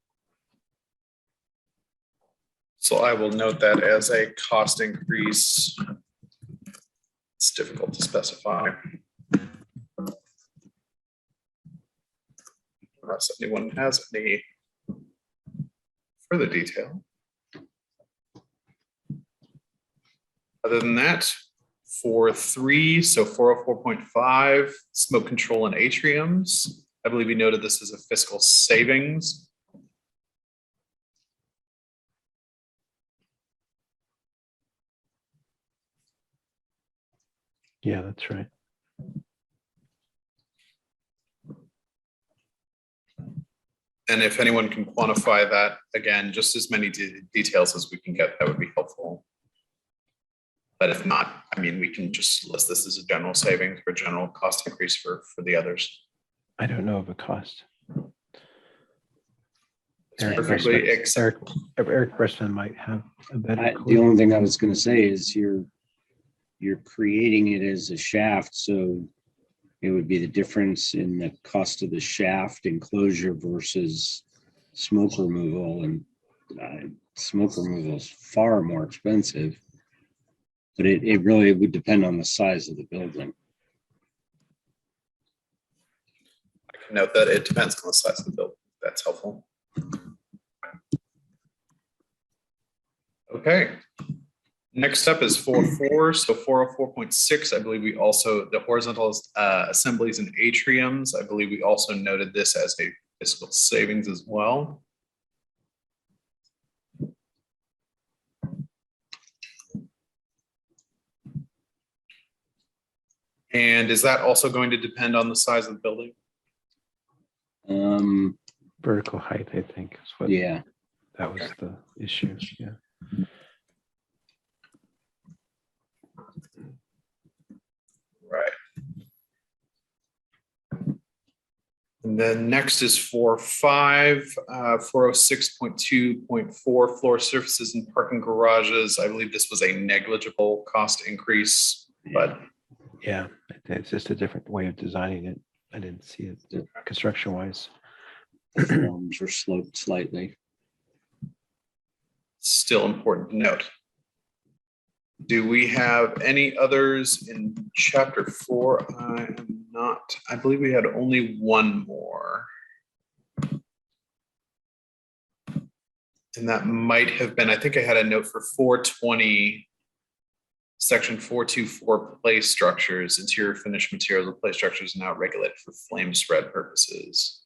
S9: So I will note that as a cost increase. It's difficult to specify. Unless anyone has any further detail. Other than that, 4.3, so 404.5, smoke control in atriums. I believe we noted this as a fiscal savings.
S7: Yeah, that's right.
S9: And if anyone can quantify that, again, just as many details as we can get, that would be helpful. But if not, I mean, we can just list this as a general savings or general cost increase for the others.
S7: I don't know of a cost.
S9: It's perfectly acceptable.
S7: Eric Bressman might have a better
S6: The
S7: clue.
S6: only thing I was going to say is you're creating it as a shaft, so it would be the difference in the cost of the shaft enclosure versus smoke removal, and smoke removal is far more expensive. But it really would depend on the size of the building.
S9: I can note that it depends on the size of the building. That's helpful. Okay. Next up is 4.4. So 404.6, I believe we also, the horizontal assemblies and atriums, I believe we also noted this as a fiscal savings as well. And is that also going to depend on the size of the building?
S7: Vertical height, I think, is what.
S6: Yeah.
S7: That was the issue. Yeah.
S9: Right. And then next is 4.5, 406.2.4 floor surfaces and parking garages. I believe this was a negligible cost increase, but
S7: Yeah, it's just a different way of designing it. I didn't see it construction wise.
S6: Forms are sloped slightly.
S9: still important to note. Do we have any others in chapter 4? I am not. I believe we had only one more. And that might have been, I think I had a note for 420, section 424, play structures, interior finished materials of play structures now regulated for flame spread purposes.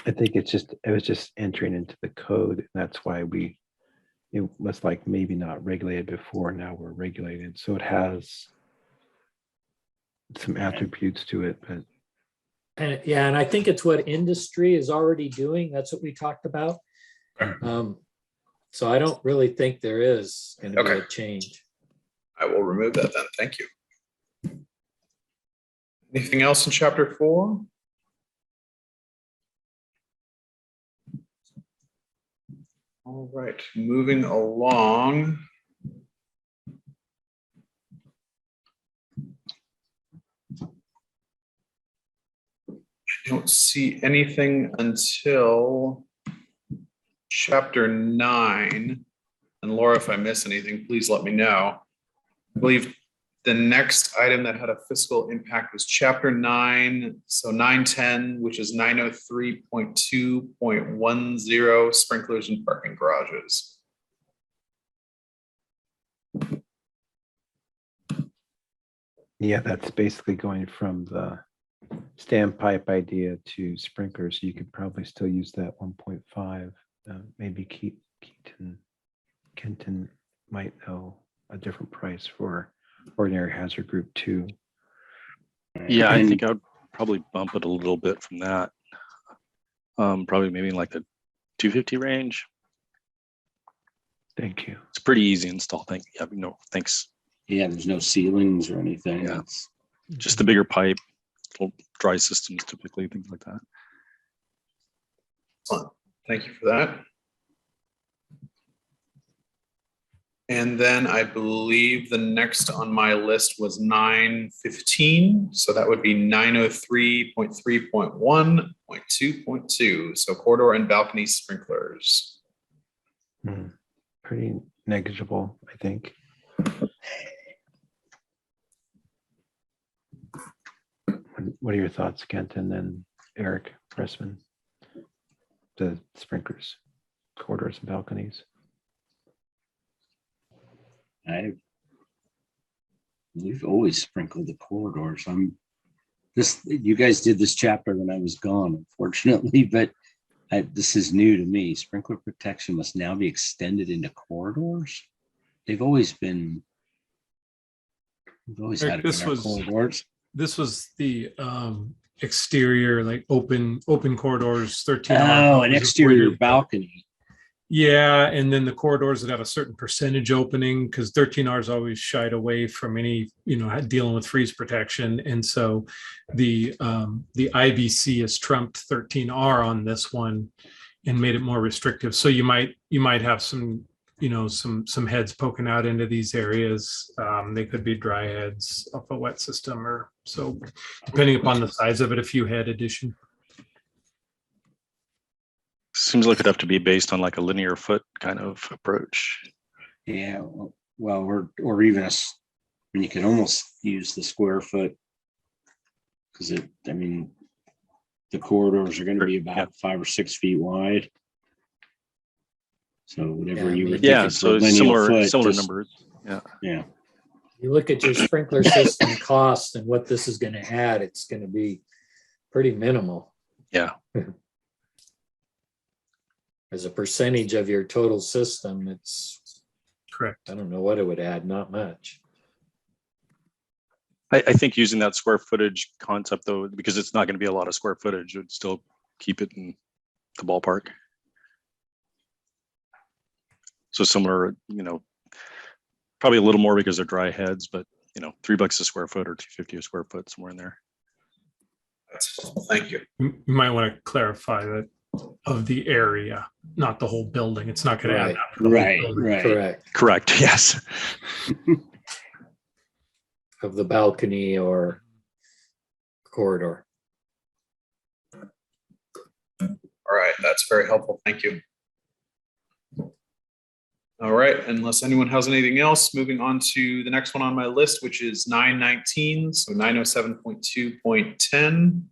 S7: I think it was just entering into the code. And that's why it was like maybe not regulated before. Now we're regulated. So it has some attributes to it, but.
S2: And yeah, and I think it's what industry is already doing. That's what we talked about. So I don't really think there is going to be a change.
S9: I will remove that then. Thank you. Anything else in chapter 4? All right, moving along. I don't see anything until chapter 9. And Laura, if I miss anything, please let me know. I believe the next item that had a fiscal impact was chapter 9. So 910, which is 903.2.10 sprinklers and parking garages.
S7: Yeah, that's basically going from the standpipe idea to sprinklers. You could probably still use that 1.5. Maybe Kenton might know a different price for ordinary hazard group 2.
S14: Yeah, I think I would probably bump it a little bit from that. Probably maybe in like the 250 range.
S7: Thank you.
S14: It's pretty easy to install. Thanks.
S6: Yeah, there's no ceilings or anything.
S14: Yeah, just a bigger pipe, little dry systems typically, things like that.
S9: Excellent. Thank you for that. And then I believe the next on my list was 915. So that would be 903.3.1.2.2. So corridor and balcony sprinklers.
S7: Pretty negligible, I think. What are your thoughts, Kent, and then Eric Pressman? The sprinklers, corridors and balconies.
S6: We've always sprinkled the corridors. You guys did this chapter when I was gone, unfortunately, but this is new to me. Sprinkler protection must now be extended into corridors. They've always been. We've always had it in our corridors.
S11: This was the exterior, like open corridors, 13.
S6: Oh, an exterior balcony.
S11: Yeah, and then the corridors that have a certain percentage opening, because 13R is always shied away from any, dealing with freeze protection, and so the IBC has trumped 13R on this one and made it more restrictive. So you might have some some heads poking out into these areas. They could be dry heads off a wet system, or so depending upon the size of it, a few head addition.
S14: Seems like it'd have to be based on like a linear foot kind of approach.
S6: Yeah, well, or even you can almost use the square foot, because the corridors are going to be about 5 or 6 feet wide. So whatever you were thinking.
S14: Yeah, so similar numbers.
S6: Yeah.
S2: You look at your sprinkler system cost and what this is going to add, it's going to be pretty minimal.
S14: Yeah.
S2: As a percentage of your total system, it's
S11: correct.
S2: I don't know what it would add, not much.
S14: I think using that square footage concept, though, because it's not going to be a lot of square footage, it would still keep it in the ballpark. So similar, probably a little more because they're dry heads, but $3 a square foot or $2.50 a square foot, somewhere in there.
S9: Thank you.
S11: You might want to clarify that of the area, not the whole building. It's not going to add up to the whole building.
S14: Correct. Yes.
S2: Of the balcony or corridor.
S9: All right, that's very helpful. Thank you. All right, unless anyone has anything else, moving on to the next one on my list, which is 919, so 907.2.10,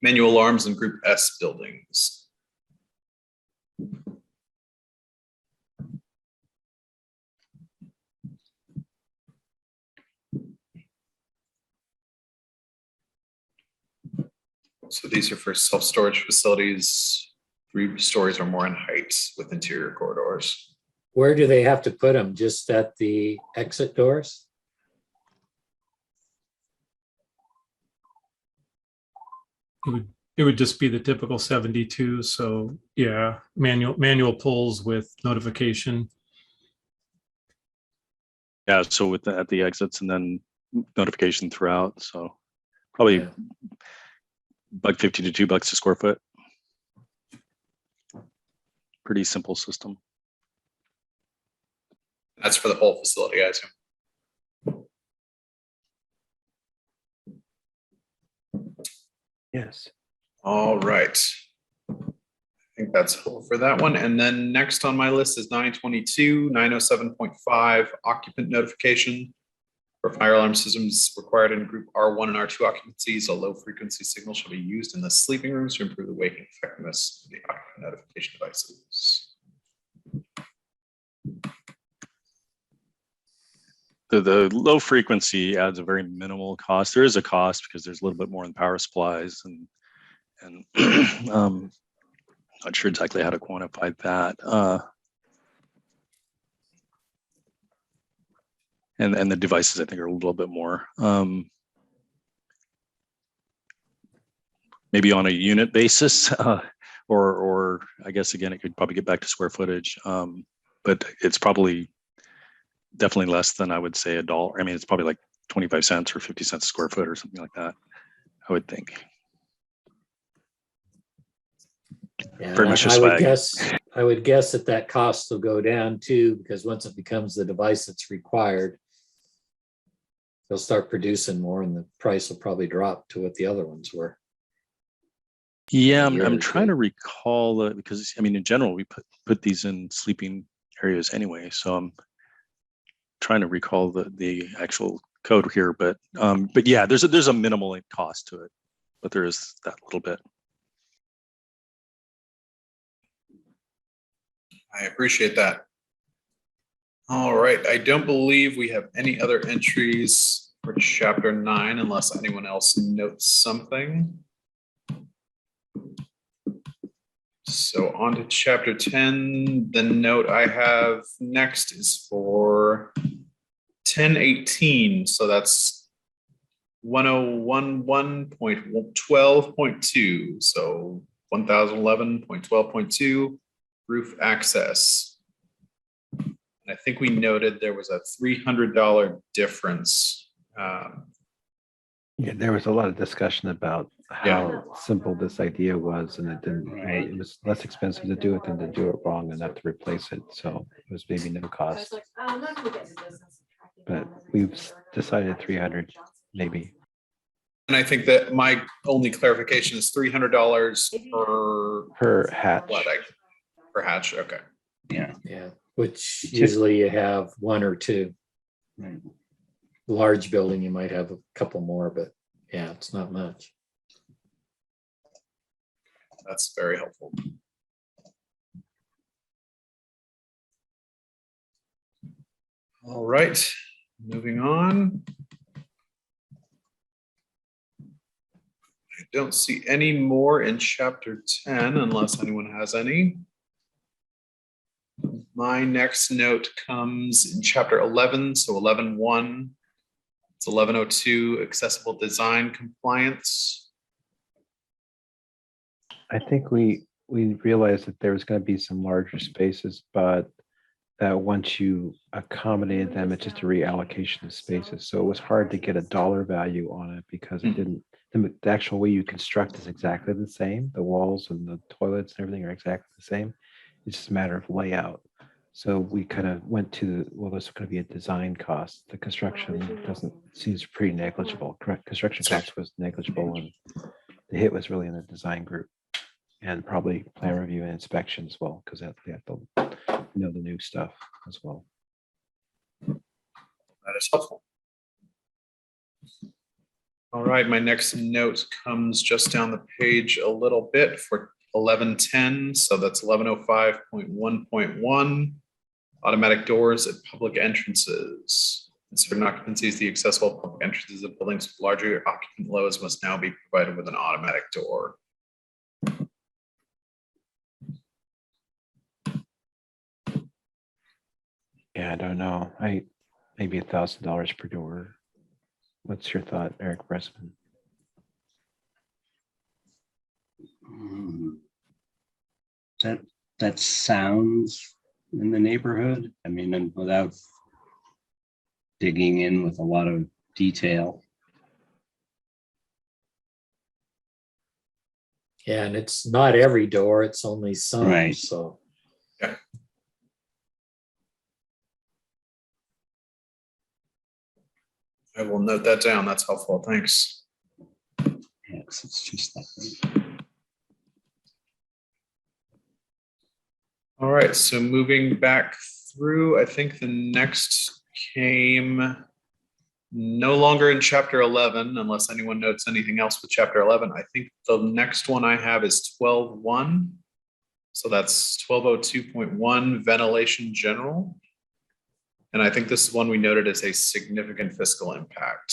S9: manual alarms in Group S buildings. So these are for self-storage facilities, 3 stories or more in height with interior corridors.
S2: Where do they have to put them? Just at the exit doors?
S11: It would just be the typical 72. So yeah, manual pulls with notification.
S14: Yeah, so at the exits and then notification throughout. So probably $1.50 to $2 a square foot. Pretty simple system.
S9: That's for the whole facility, I assume.
S7: Yes.
S9: All right. I think that's all for that one. And then next on my list is 922, 907.5 occupant notification for fire alarm systems required in group R1 and R2 occupancies. A low frequency signal shall be used in the sleeping rooms to improve the waking effectiveness of the occupant notification devices.
S14: The low frequency adds a very minimal cost. There is a cost because there's a little bit more in power supplies and not sure exactly how to quantify that. And the devices I think are a little bit more. Maybe on a unit basis, or I guess again it could probably get back to square footage, but it's probably definitely less than I would say $1. I mean, it's probably like 25 cents or 50 cents a square foot or something like that, I would think.
S2: Yeah,
S14: Very much a
S2: I would
S14: swag.
S2: guess that cost will go down too, because once it becomes the device that's required, they'll start producing more and the price will probably drop to what the other ones were.
S14: Yeah,
S2: a year
S14: I'm
S2: or
S14: trying
S2: two.
S14: to recall because I mean, in general, we put these in sleeping areas anyway. So I'm trying to recall the actual code here, but yeah, there's a minimal cost to it, but there is that little bit.
S9: I appreciate that. All right, I don't believe we have any other entries for chapter 9 unless anyone else notes something. So on to chapter 10. The note I have next is for 1018. So that's 1011.12.2. So 1011.12.2 roof access. And I think we noted there was a $300 difference.
S7: Yeah, there was a lot of discussion about how simple this idea was, and it didn't. It was less expensive to do it than to do it wrong and not to replace it. So it was maybe no cost. But we've decided 300, maybe.
S9: And I think that my only clarification is $300
S7: per hatch.
S9: Per hatch. Okay.
S6: Yeah.
S2: Yeah, which usually you have one or two. Large building, you might have a couple more, but yeah, it's not much.
S9: That's very helpful. All right, moving on. I don't see any more in chapter 10 unless anyone has any. My next note comes in chapter 11, so 11.1. It's 1102, accessible design compliance.
S7: I think we realized that there was going to be some larger spaces, but that once you accommodated them, it's just a reallocation of spaces. So it was hard to get a dollar value on it because it didn't. The actual way you construct is exactly the same. The walls and the toilets and everything are exactly the same. It's just a matter of layout. So we kind of went to, well, there's going to be a design cost. The construction seems pretty negligible. Construction cost was negligible, and the hit was really in the design group, and probably plan review and inspection as well, because they have to know the new stuff as well.
S9: That is helpful. All right, my next note comes just down the page a little bit for 1110. So that's 1105.1.1. Automatic doors at public entrances. In certain occupancies, the accessible public entrances of buildings with larger occupant loads must now be provided with an automatic door.
S7: Yeah, I don't know. Maybe $1,000 per door. What's your thought, Eric Bressman?
S6: That sounds in the neighborhood. I mean, and without digging in with a lot of detail.
S2: Yeah, and it's not every door, it's only some,
S6: Right.
S2: So.
S9: Yeah. I will note that down. That's helpful. Thanks.
S6: Yes, it's just that.
S9: All right, so moving back through, I think the next came no longer in chapter 11, unless anyone notes anything else with chapter 11. I think the next one I have is 12.1. So that's 1202.1 ventilation general. And I think this is one we noted as a significant fiscal impact.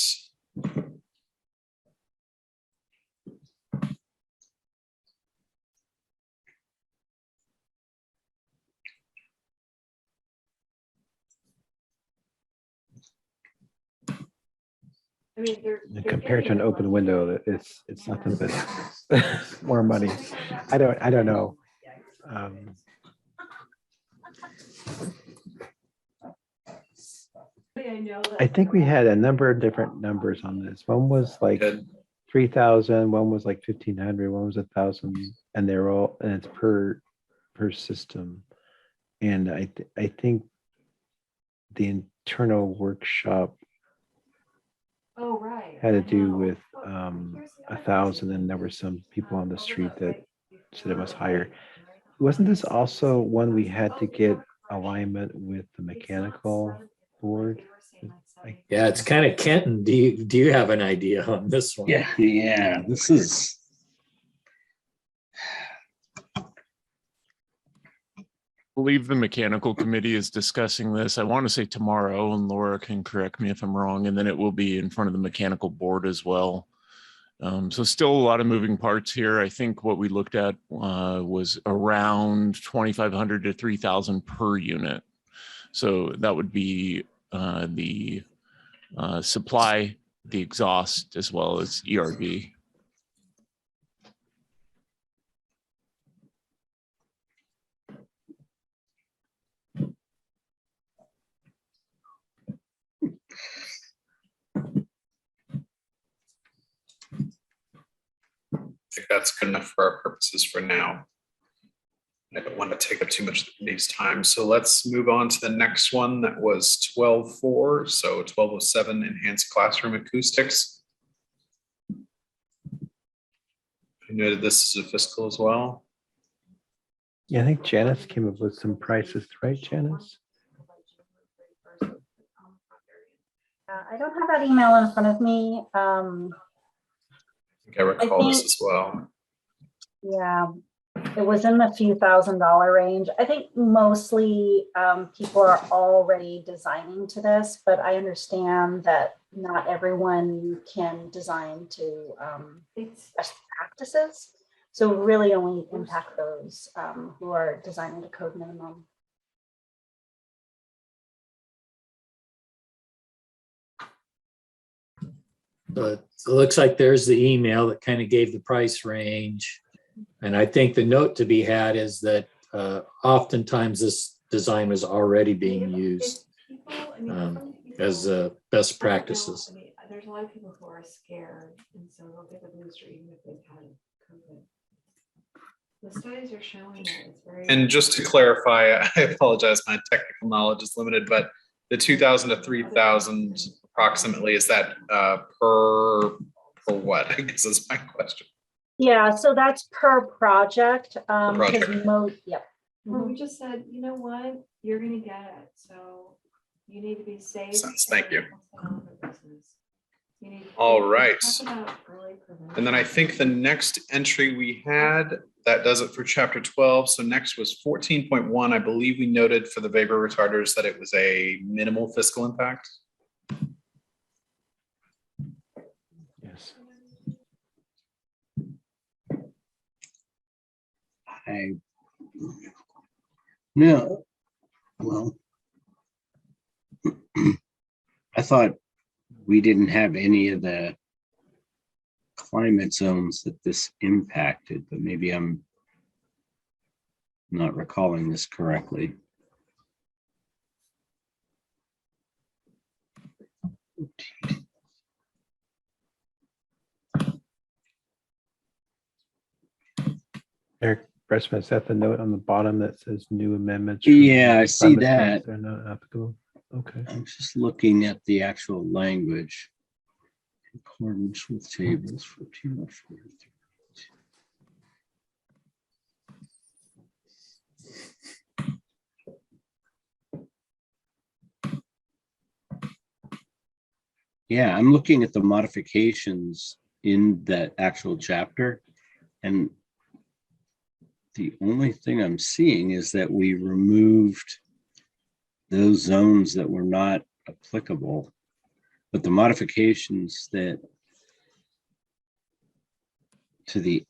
S7: And compared to an open window, it's nothing but more money. I don't know. I think we had a number of different numbers on this. One was like 3,000, one was like 1,500, one was 1,000. and they're all, and it's per system. And I think the internal workshop
S15: Oh, right.
S7: had to
S15: I
S7: do
S15: know.
S7: with
S15: Here's the other
S7: 1,000, and there were some people on the street that said it was higher. Wasn't this also one we had to get alignment with the mechanical board?
S2: Yeah, it's kind of Kenton. Do you have an idea on this one?
S6: Yeah, this is.
S1: I believe the mechanical committee is discussing this. I want to say tomorrow, and Laura can correct me if I'm wrong, and then it will be in front of the mechanical board as well. So still a lot of moving parts here. I think what we looked at was around 2,500 to 3,000 per unit. So that would be the supply, the exhaust, as well as ERV.
S9: I think that's good enough for our purposes for now. I don't want to take up too much of the committee's time. So let's move on to the next one. That was 12.4. So 1207 enhanced classroom acoustics. I noted this is a fiscal as well.
S7: Yeah, I think Janice came up with some prices, right, Janice?
S17: I don't have that email in front of me.
S9: I think I recall this as well.
S17: Yeah, it was in the few $1,000 range. I think mostly people are already designing to this, but I understand that not everyone can design to best practices. So really only impact those who are designing to code minimum.
S2: But it looks like there's the email that kind of gave the price range. And I think the note to be had is that oftentimes this design was already being used as best practices.
S15: There's a lot of people who are scared, and so they'll get the booster even if they've had COVID. The studies are showing that it's very.
S9: And just to clarify, I apologize, my technical knowledge is limited, but the 2,000 to 3,000 approximately, is that per what? I guess is my question.
S17: Yeah, so that's per project.
S9: Project.
S17: Yep.
S15: Well, we just said, you know what, you're gonna get it, so you need to be safe.
S9: Thank you.
S15: You need to
S9: All right.
S15: talk about early prevention.
S9: And then I think the next entry we had, that does it for chapter 12. So next was 14.1. I believe we noted for the vapor retarders that it was a minimal fiscal impact.
S7: Yes.
S6: No, well, I thought we didn't have any of the climate zones that this impacted, but maybe I'm not recalling this correctly.
S7: Eric Bressman, is that the note on the bottom that says new amendments?
S6: Yeah, I see
S7: climate
S6: that.
S7: zones, they're not applicable. Okay.
S6: I'm just looking at the actual language. In accordance with tables 1404. Yeah, I'm looking at the modifications in that actual chapter, and the only thing I'm seeing is that we removed those zones that were not applicable, but the modifications that to the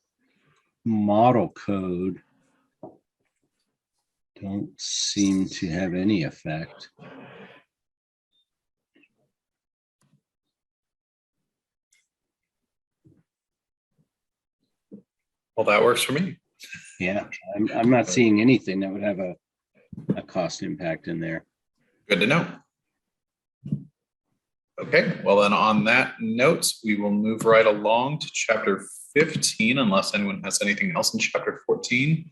S6: model code don't seem to have any effect.
S9: Well, that works for me.
S6: Yeah, I'm not seeing anything that would have a cost impact in there.
S9: Good to know. Okay, well then on that note, we will move right along to chapter 15, unless anyone has anything else in chapter 14.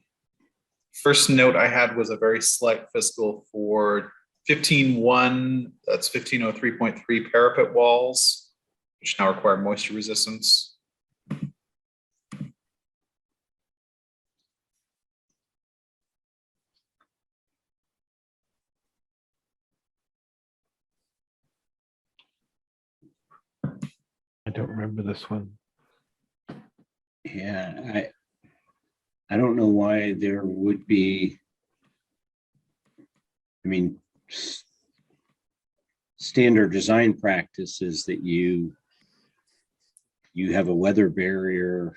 S9: First note I had was a very slight fiscal for 15.1, that's 1503.3 parapet walls, which now require moisture resistance.
S7: I don't remember this one.
S6: Yeah, I don't know why there would be, I mean, standard design practice is that you have a weather barrier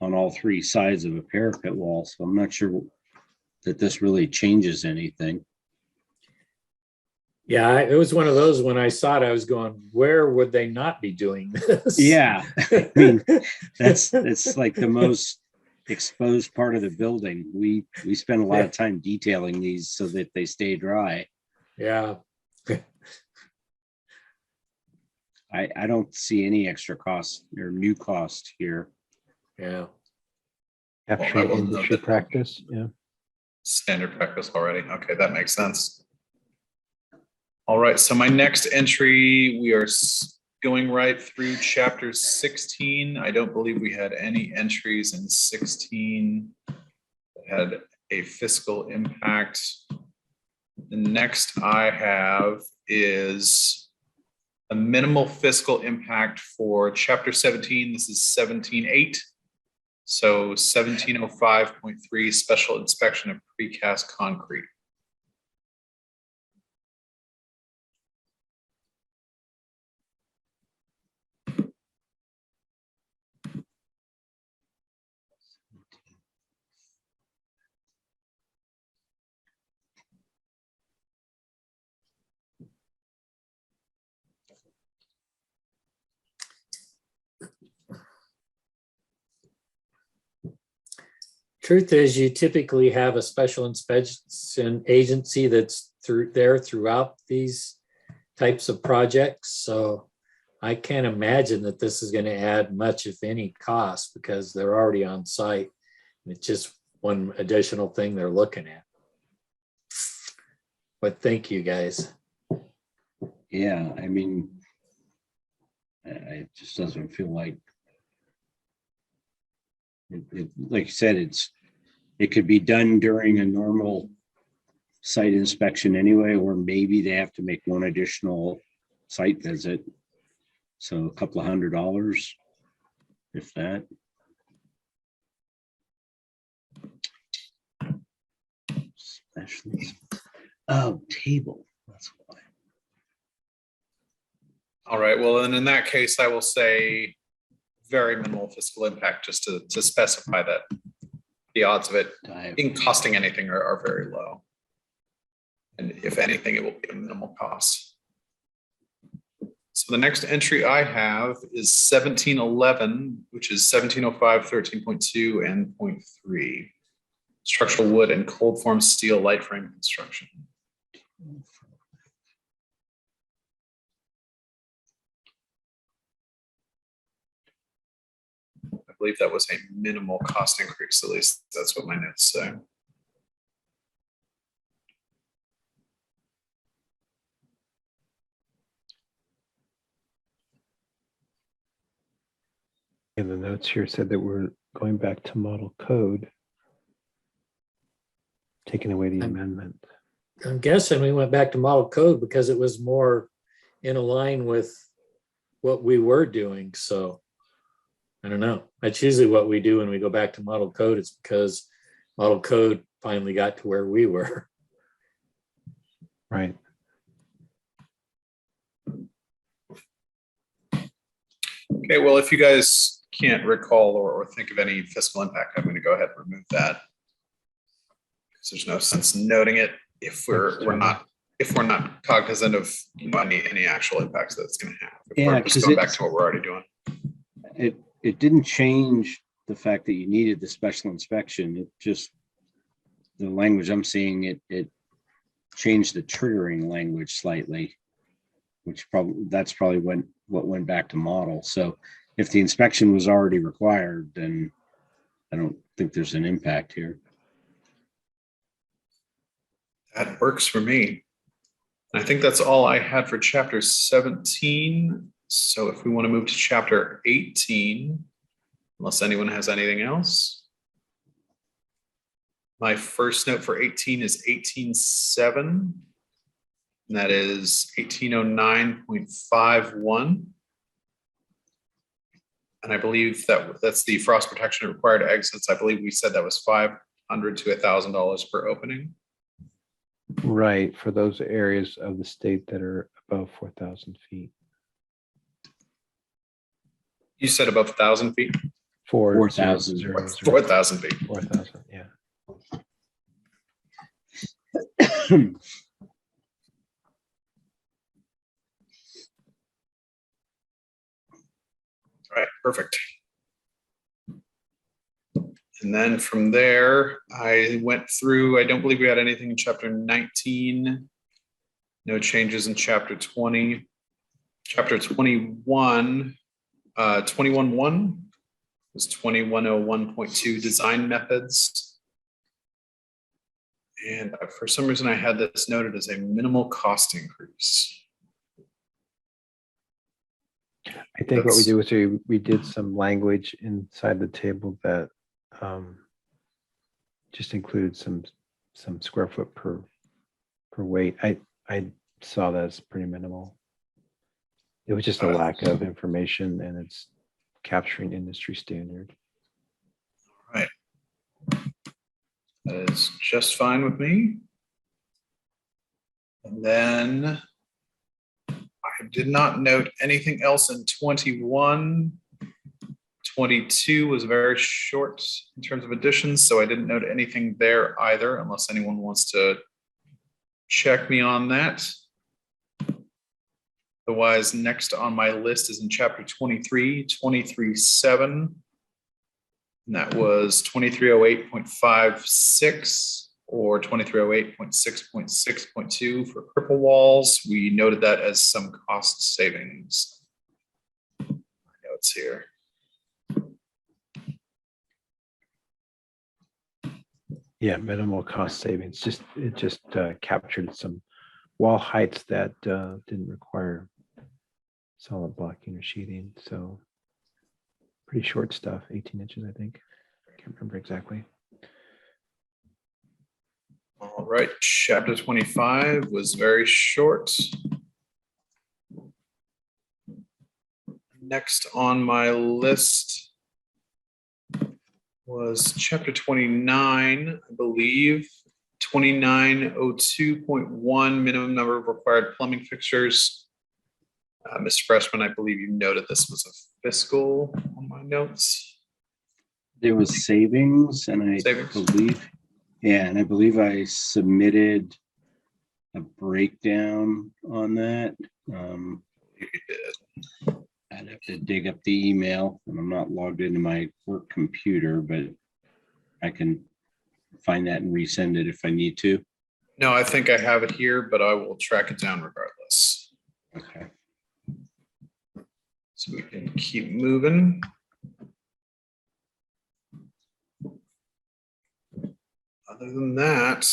S6: on all three sides of a parapet wall. So I'm not sure that this really changes anything.
S2: Yeah, it was one of those, when I saw it, I was going, where would they not be doing this?
S6: Yeah, I mean, that's like the most exposed part of the building. We spend a lot of time detailing these so that they stay dry.
S2: Yeah.
S6: I don't see any extra cost or new cost here.
S2: Yeah.
S7: Capturing industry practice, yeah.
S9: Standard practice already. Okay, that makes sense. All right, so my next entry, we are going right through chapter 16. I don't believe we had any entries in 16 that had a fiscal impact. The next I have is a minimal fiscal impact for chapter 17. This is 17.8. So 1705.3 special inspection of precast concrete.
S2: Truth is, you typically have a special inspection agency that's throughout these types of projects. So I can't imagine that this is going to add much, if any, cost, because they're already on site. It's just one additional thing they're looking at. But thank you, guys.
S6: Yeah, I mean, it just doesn't feel like like you said, it could be done during a normal site inspection anyway, or maybe they have to make one additional site visit. So a couple of $100, if that. Specialist. Oh, table. That's why.
S9: All right, well, then in that case, I will say very minimal fiscal impact, just to specify that the odds of it being costing anything are very low. And if anything, it will be a minimal cost. So the next entry I have is 1711, which is 1705, 13.2 and 0.3. Structural wood and cold form steel light frame construction. I believe that was a minimal cost increase, at least that's what my notes say.
S7: And the notes here said that we're going back to model code, taking away the amendment.
S2: I'm guessing we went back to model code because it was more in line with what we were doing. So I don't know. That's usually what we do when we go back to model code. It's because model code finally got to where we were.
S7: Right.
S9: Okay, well, if you guys can't recall or think of any fiscal impact, I'm going to go ahead and remove that. Because there's no sense noting it if we're not cognizant of any actual impacts that it's going to have. If we're just going back to what we're already doing.
S6: It didn't change the fact that you needed the special inspection. It just, the language I'm seeing, it changed the triggering language slightly. that's probably what went back to model. So if the inspection was already required, then I don't think there's an impact here.
S9: That works for me. I think that's all I had for chapter 17. So if we want to move to chapter 18, unless anyone has anything else. My first note for 18 is 18.7. And that is 1809.51. And I believe that's the frost protection required exits. I believe we said that was $500 to $1,000 per opening.
S7: Right, for those areas of the state that are above 4,000 feet.
S9: You said above 1,000 feet?
S6: 4,000.
S9: 4,000 feet.
S7: 4,000, yeah.
S9: All right, perfect. And then from there, I went through, I don't believe we had anything in chapter 19. No changes in chapter 20. Chapter 21, 21.1 was 2101.2 design methods. And for some reason, I had this noted as a minimal cost increase.
S7: I think what we did was we did some language inside the table that just included some square foot per weight. I saw that as pretty minimal. It was just a lack of information, and it's capturing industry standard.
S9: All right. That is just fine with me. And then I did not note anything else in 21. 22 was very short in terms of additions, so I didn't note anything there either, unless anyone wants to check me on that. Otherwise, next on my list is in chapter 23, 23.7. And that was 2308.56 or 2308.6.6.2 for cripple walls. We noted that as some cost savings. Notes here.
S7: Yeah, minimal cost savings. It just captured some wall heights that didn't require solid blocking or sheeting. So pretty short stuff, 18 inches, I think. I can't remember exactly.
S9: All right, chapter 25 was very short. Next on my list was chapter 29, I believe. 2902.1, minimum number of required plumbing fixtures. Mr. Freshman, I believe you noted this was a fiscal on my notes.
S6: There was savings, and I believe I submitted a breakdown on that. I'd have to dig up the email, and I'm not logged into my work computer, but I can find that and resend it if I need to.
S9: No, I think I have it here, but I will track it down regardless.
S6: Okay.
S9: So we can keep moving. Other than that,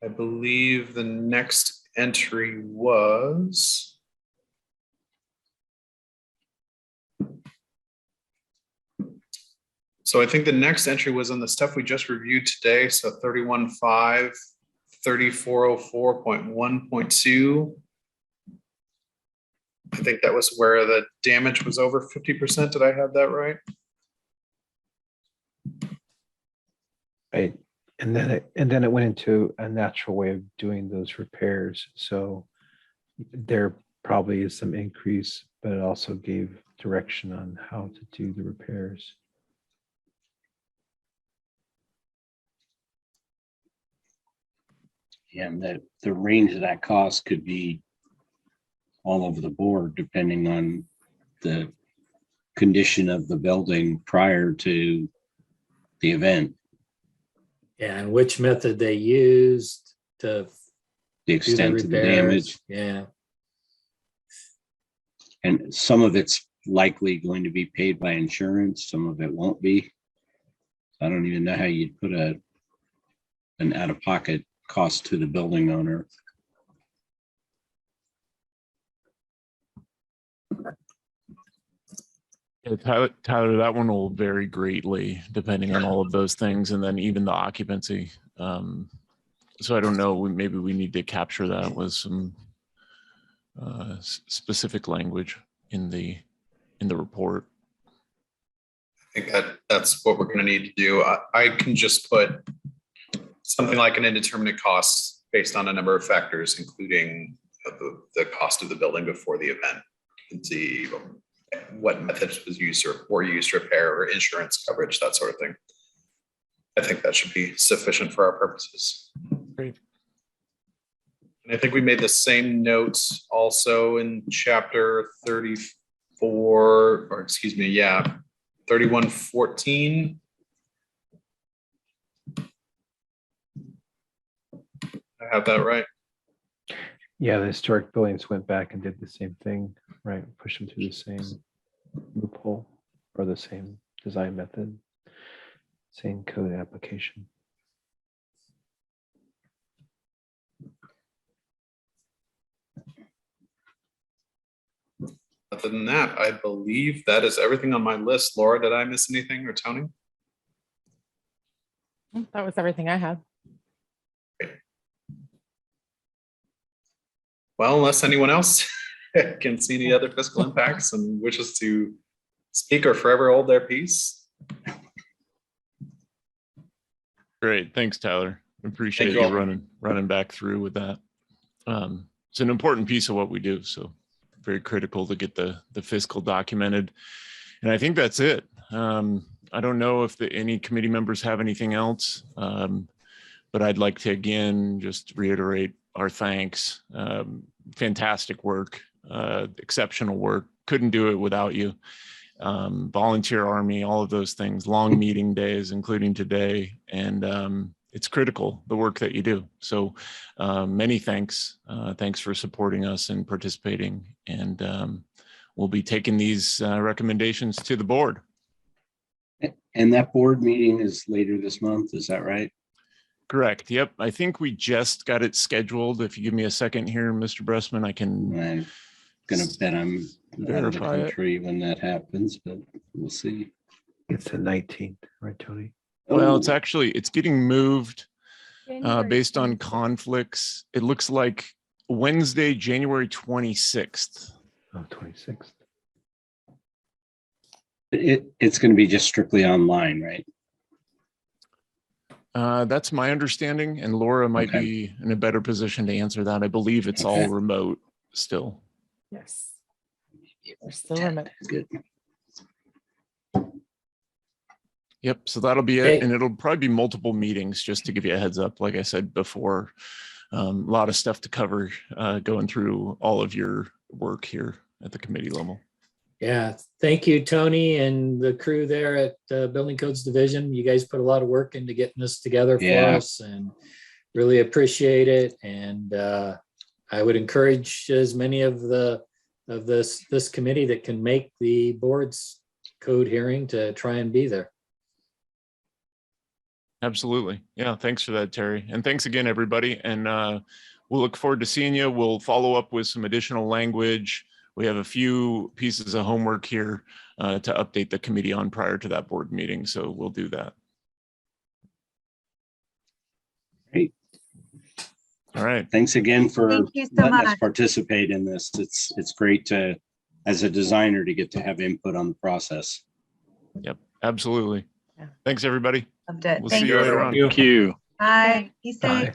S9: I believe the next entry was so I think the next entry was on the stuff we just reviewed today. So 31.5, 3404.1.2. I think that was where the damage was over 50%. Did I have that right?
S7: Right. And then it went into a natural way of doing those repairs. So there probably is some increase, but it also gave direction on how to do the repairs.
S6: Yeah, and the range of that cost could be all over the board, depending on the condition of the building prior to the event.
S2: And which method they used to
S6: the extent of the damage.
S2: Yeah.
S6: And some of it's likely going to be paid by insurance, some of it won't be. I don't even know how you'd put an out-of-pocket cost to the building owner.
S1: Yeah, Tyler, that one will vary greatly depending on all of those things, and then even the occupancy. So I don't know, maybe we need to capture that with some specific language in the report.
S9: I think that's what we're going to need to do. I can just put something like an indeterminate cost based on a number of factors, including the cost of the building before the event. You can see what methods was used or used to repair, or insurance coverage, that sort of thing. I think that should be sufficient for our purposes.
S1: Great.
S9: And I think we made the same notes also in chapter 34, or excuse me, yeah, 3114. I have that right.
S7: Yeah, the historic buildings went back and did the same thing, right? Push them through the same loophole or the same design method, same code application.
S9: Other than that, I believe that is everything on my list. Laura, did I miss anything, or Tony?
S10: That was everything I had.
S9: Well, unless anyone else can see any other fiscal impacts and wishes to speak or forever hold their peace.
S1: Great, thanks, Tyler. Appreciate
S9: Thank you
S1: you
S9: all.
S1: running back through with that. It's an important piece of what we do, so very critical to get the fiscal documented. And I think that's it. I don't know if any committee members have anything else, but I'd like to again just reiterate our thanks. Fantastic work, exceptional work. Couldn't do it without you. Volunteer army, all of those things, long meeting days, including today. And it's critical, the work that you do. So many thanks. Thanks for supporting us and participating. And we'll be taking these recommendations to the board.
S6: And that board meeting is later this month, is that right?
S1: Correct. Yep. I think we just got it scheduled. If you give me a second here, Mr. Bressman, I can.
S6: I'm gonna bet I'm out of the
S1: verify it.
S6: country when that happens, but we'll see.
S7: It's the 19th, right, Tony?
S1: Well,
S6: Oh,
S1: it's getting moved based on conflicts. It looks like Wednesday, January 26th.
S7: Oh, 26th.
S6: it's gonna be just strictly online, right?
S1: That's my understanding, and Laura might
S6: Okay.
S1: be in a better position to answer that. I believe it's all
S6: Okay.
S1: remote still.
S10: Yes. We're still remote.
S6: Good.
S1: Yep. So that'll be it.
S2: Hey.
S1: And it'll probably be multiple meetings, just to give you a heads up. Like I said before, a lot of stuff to cover, going through all of your work here at the committee level.
S2: Yeah, thank you, Tony, and the crew there at Building Codes Division. You guys put a lot of work into getting this together for
S6: Yeah.
S2: us, and really appreciate it. And I would encourage as many of this committee that can make the board's code hearing to try and be there.
S1: Absolutely. Yeah. Thanks for that, Terry. And thanks again, everybody. And we'll look forward to seeing you. We'll follow up with some additional language. We have a few pieces of homework here to update the committee on prior to that board meeting. So we'll do that.
S6: Great.
S1: All right.
S6: Thanks again for
S8: Thank you so
S6: letting us
S8: much.
S6: participate in this. It's great to, as a designer, to get to have input on the process.
S1: Yep. Absolutely.
S10: Yeah.
S1: Thanks, everybody.
S8: Loved it.
S1: We'll
S8: Thank
S1: see you
S8: you.
S1: later on.
S14: Thank you.
S8: Bye. Be safe.
S7: Bye.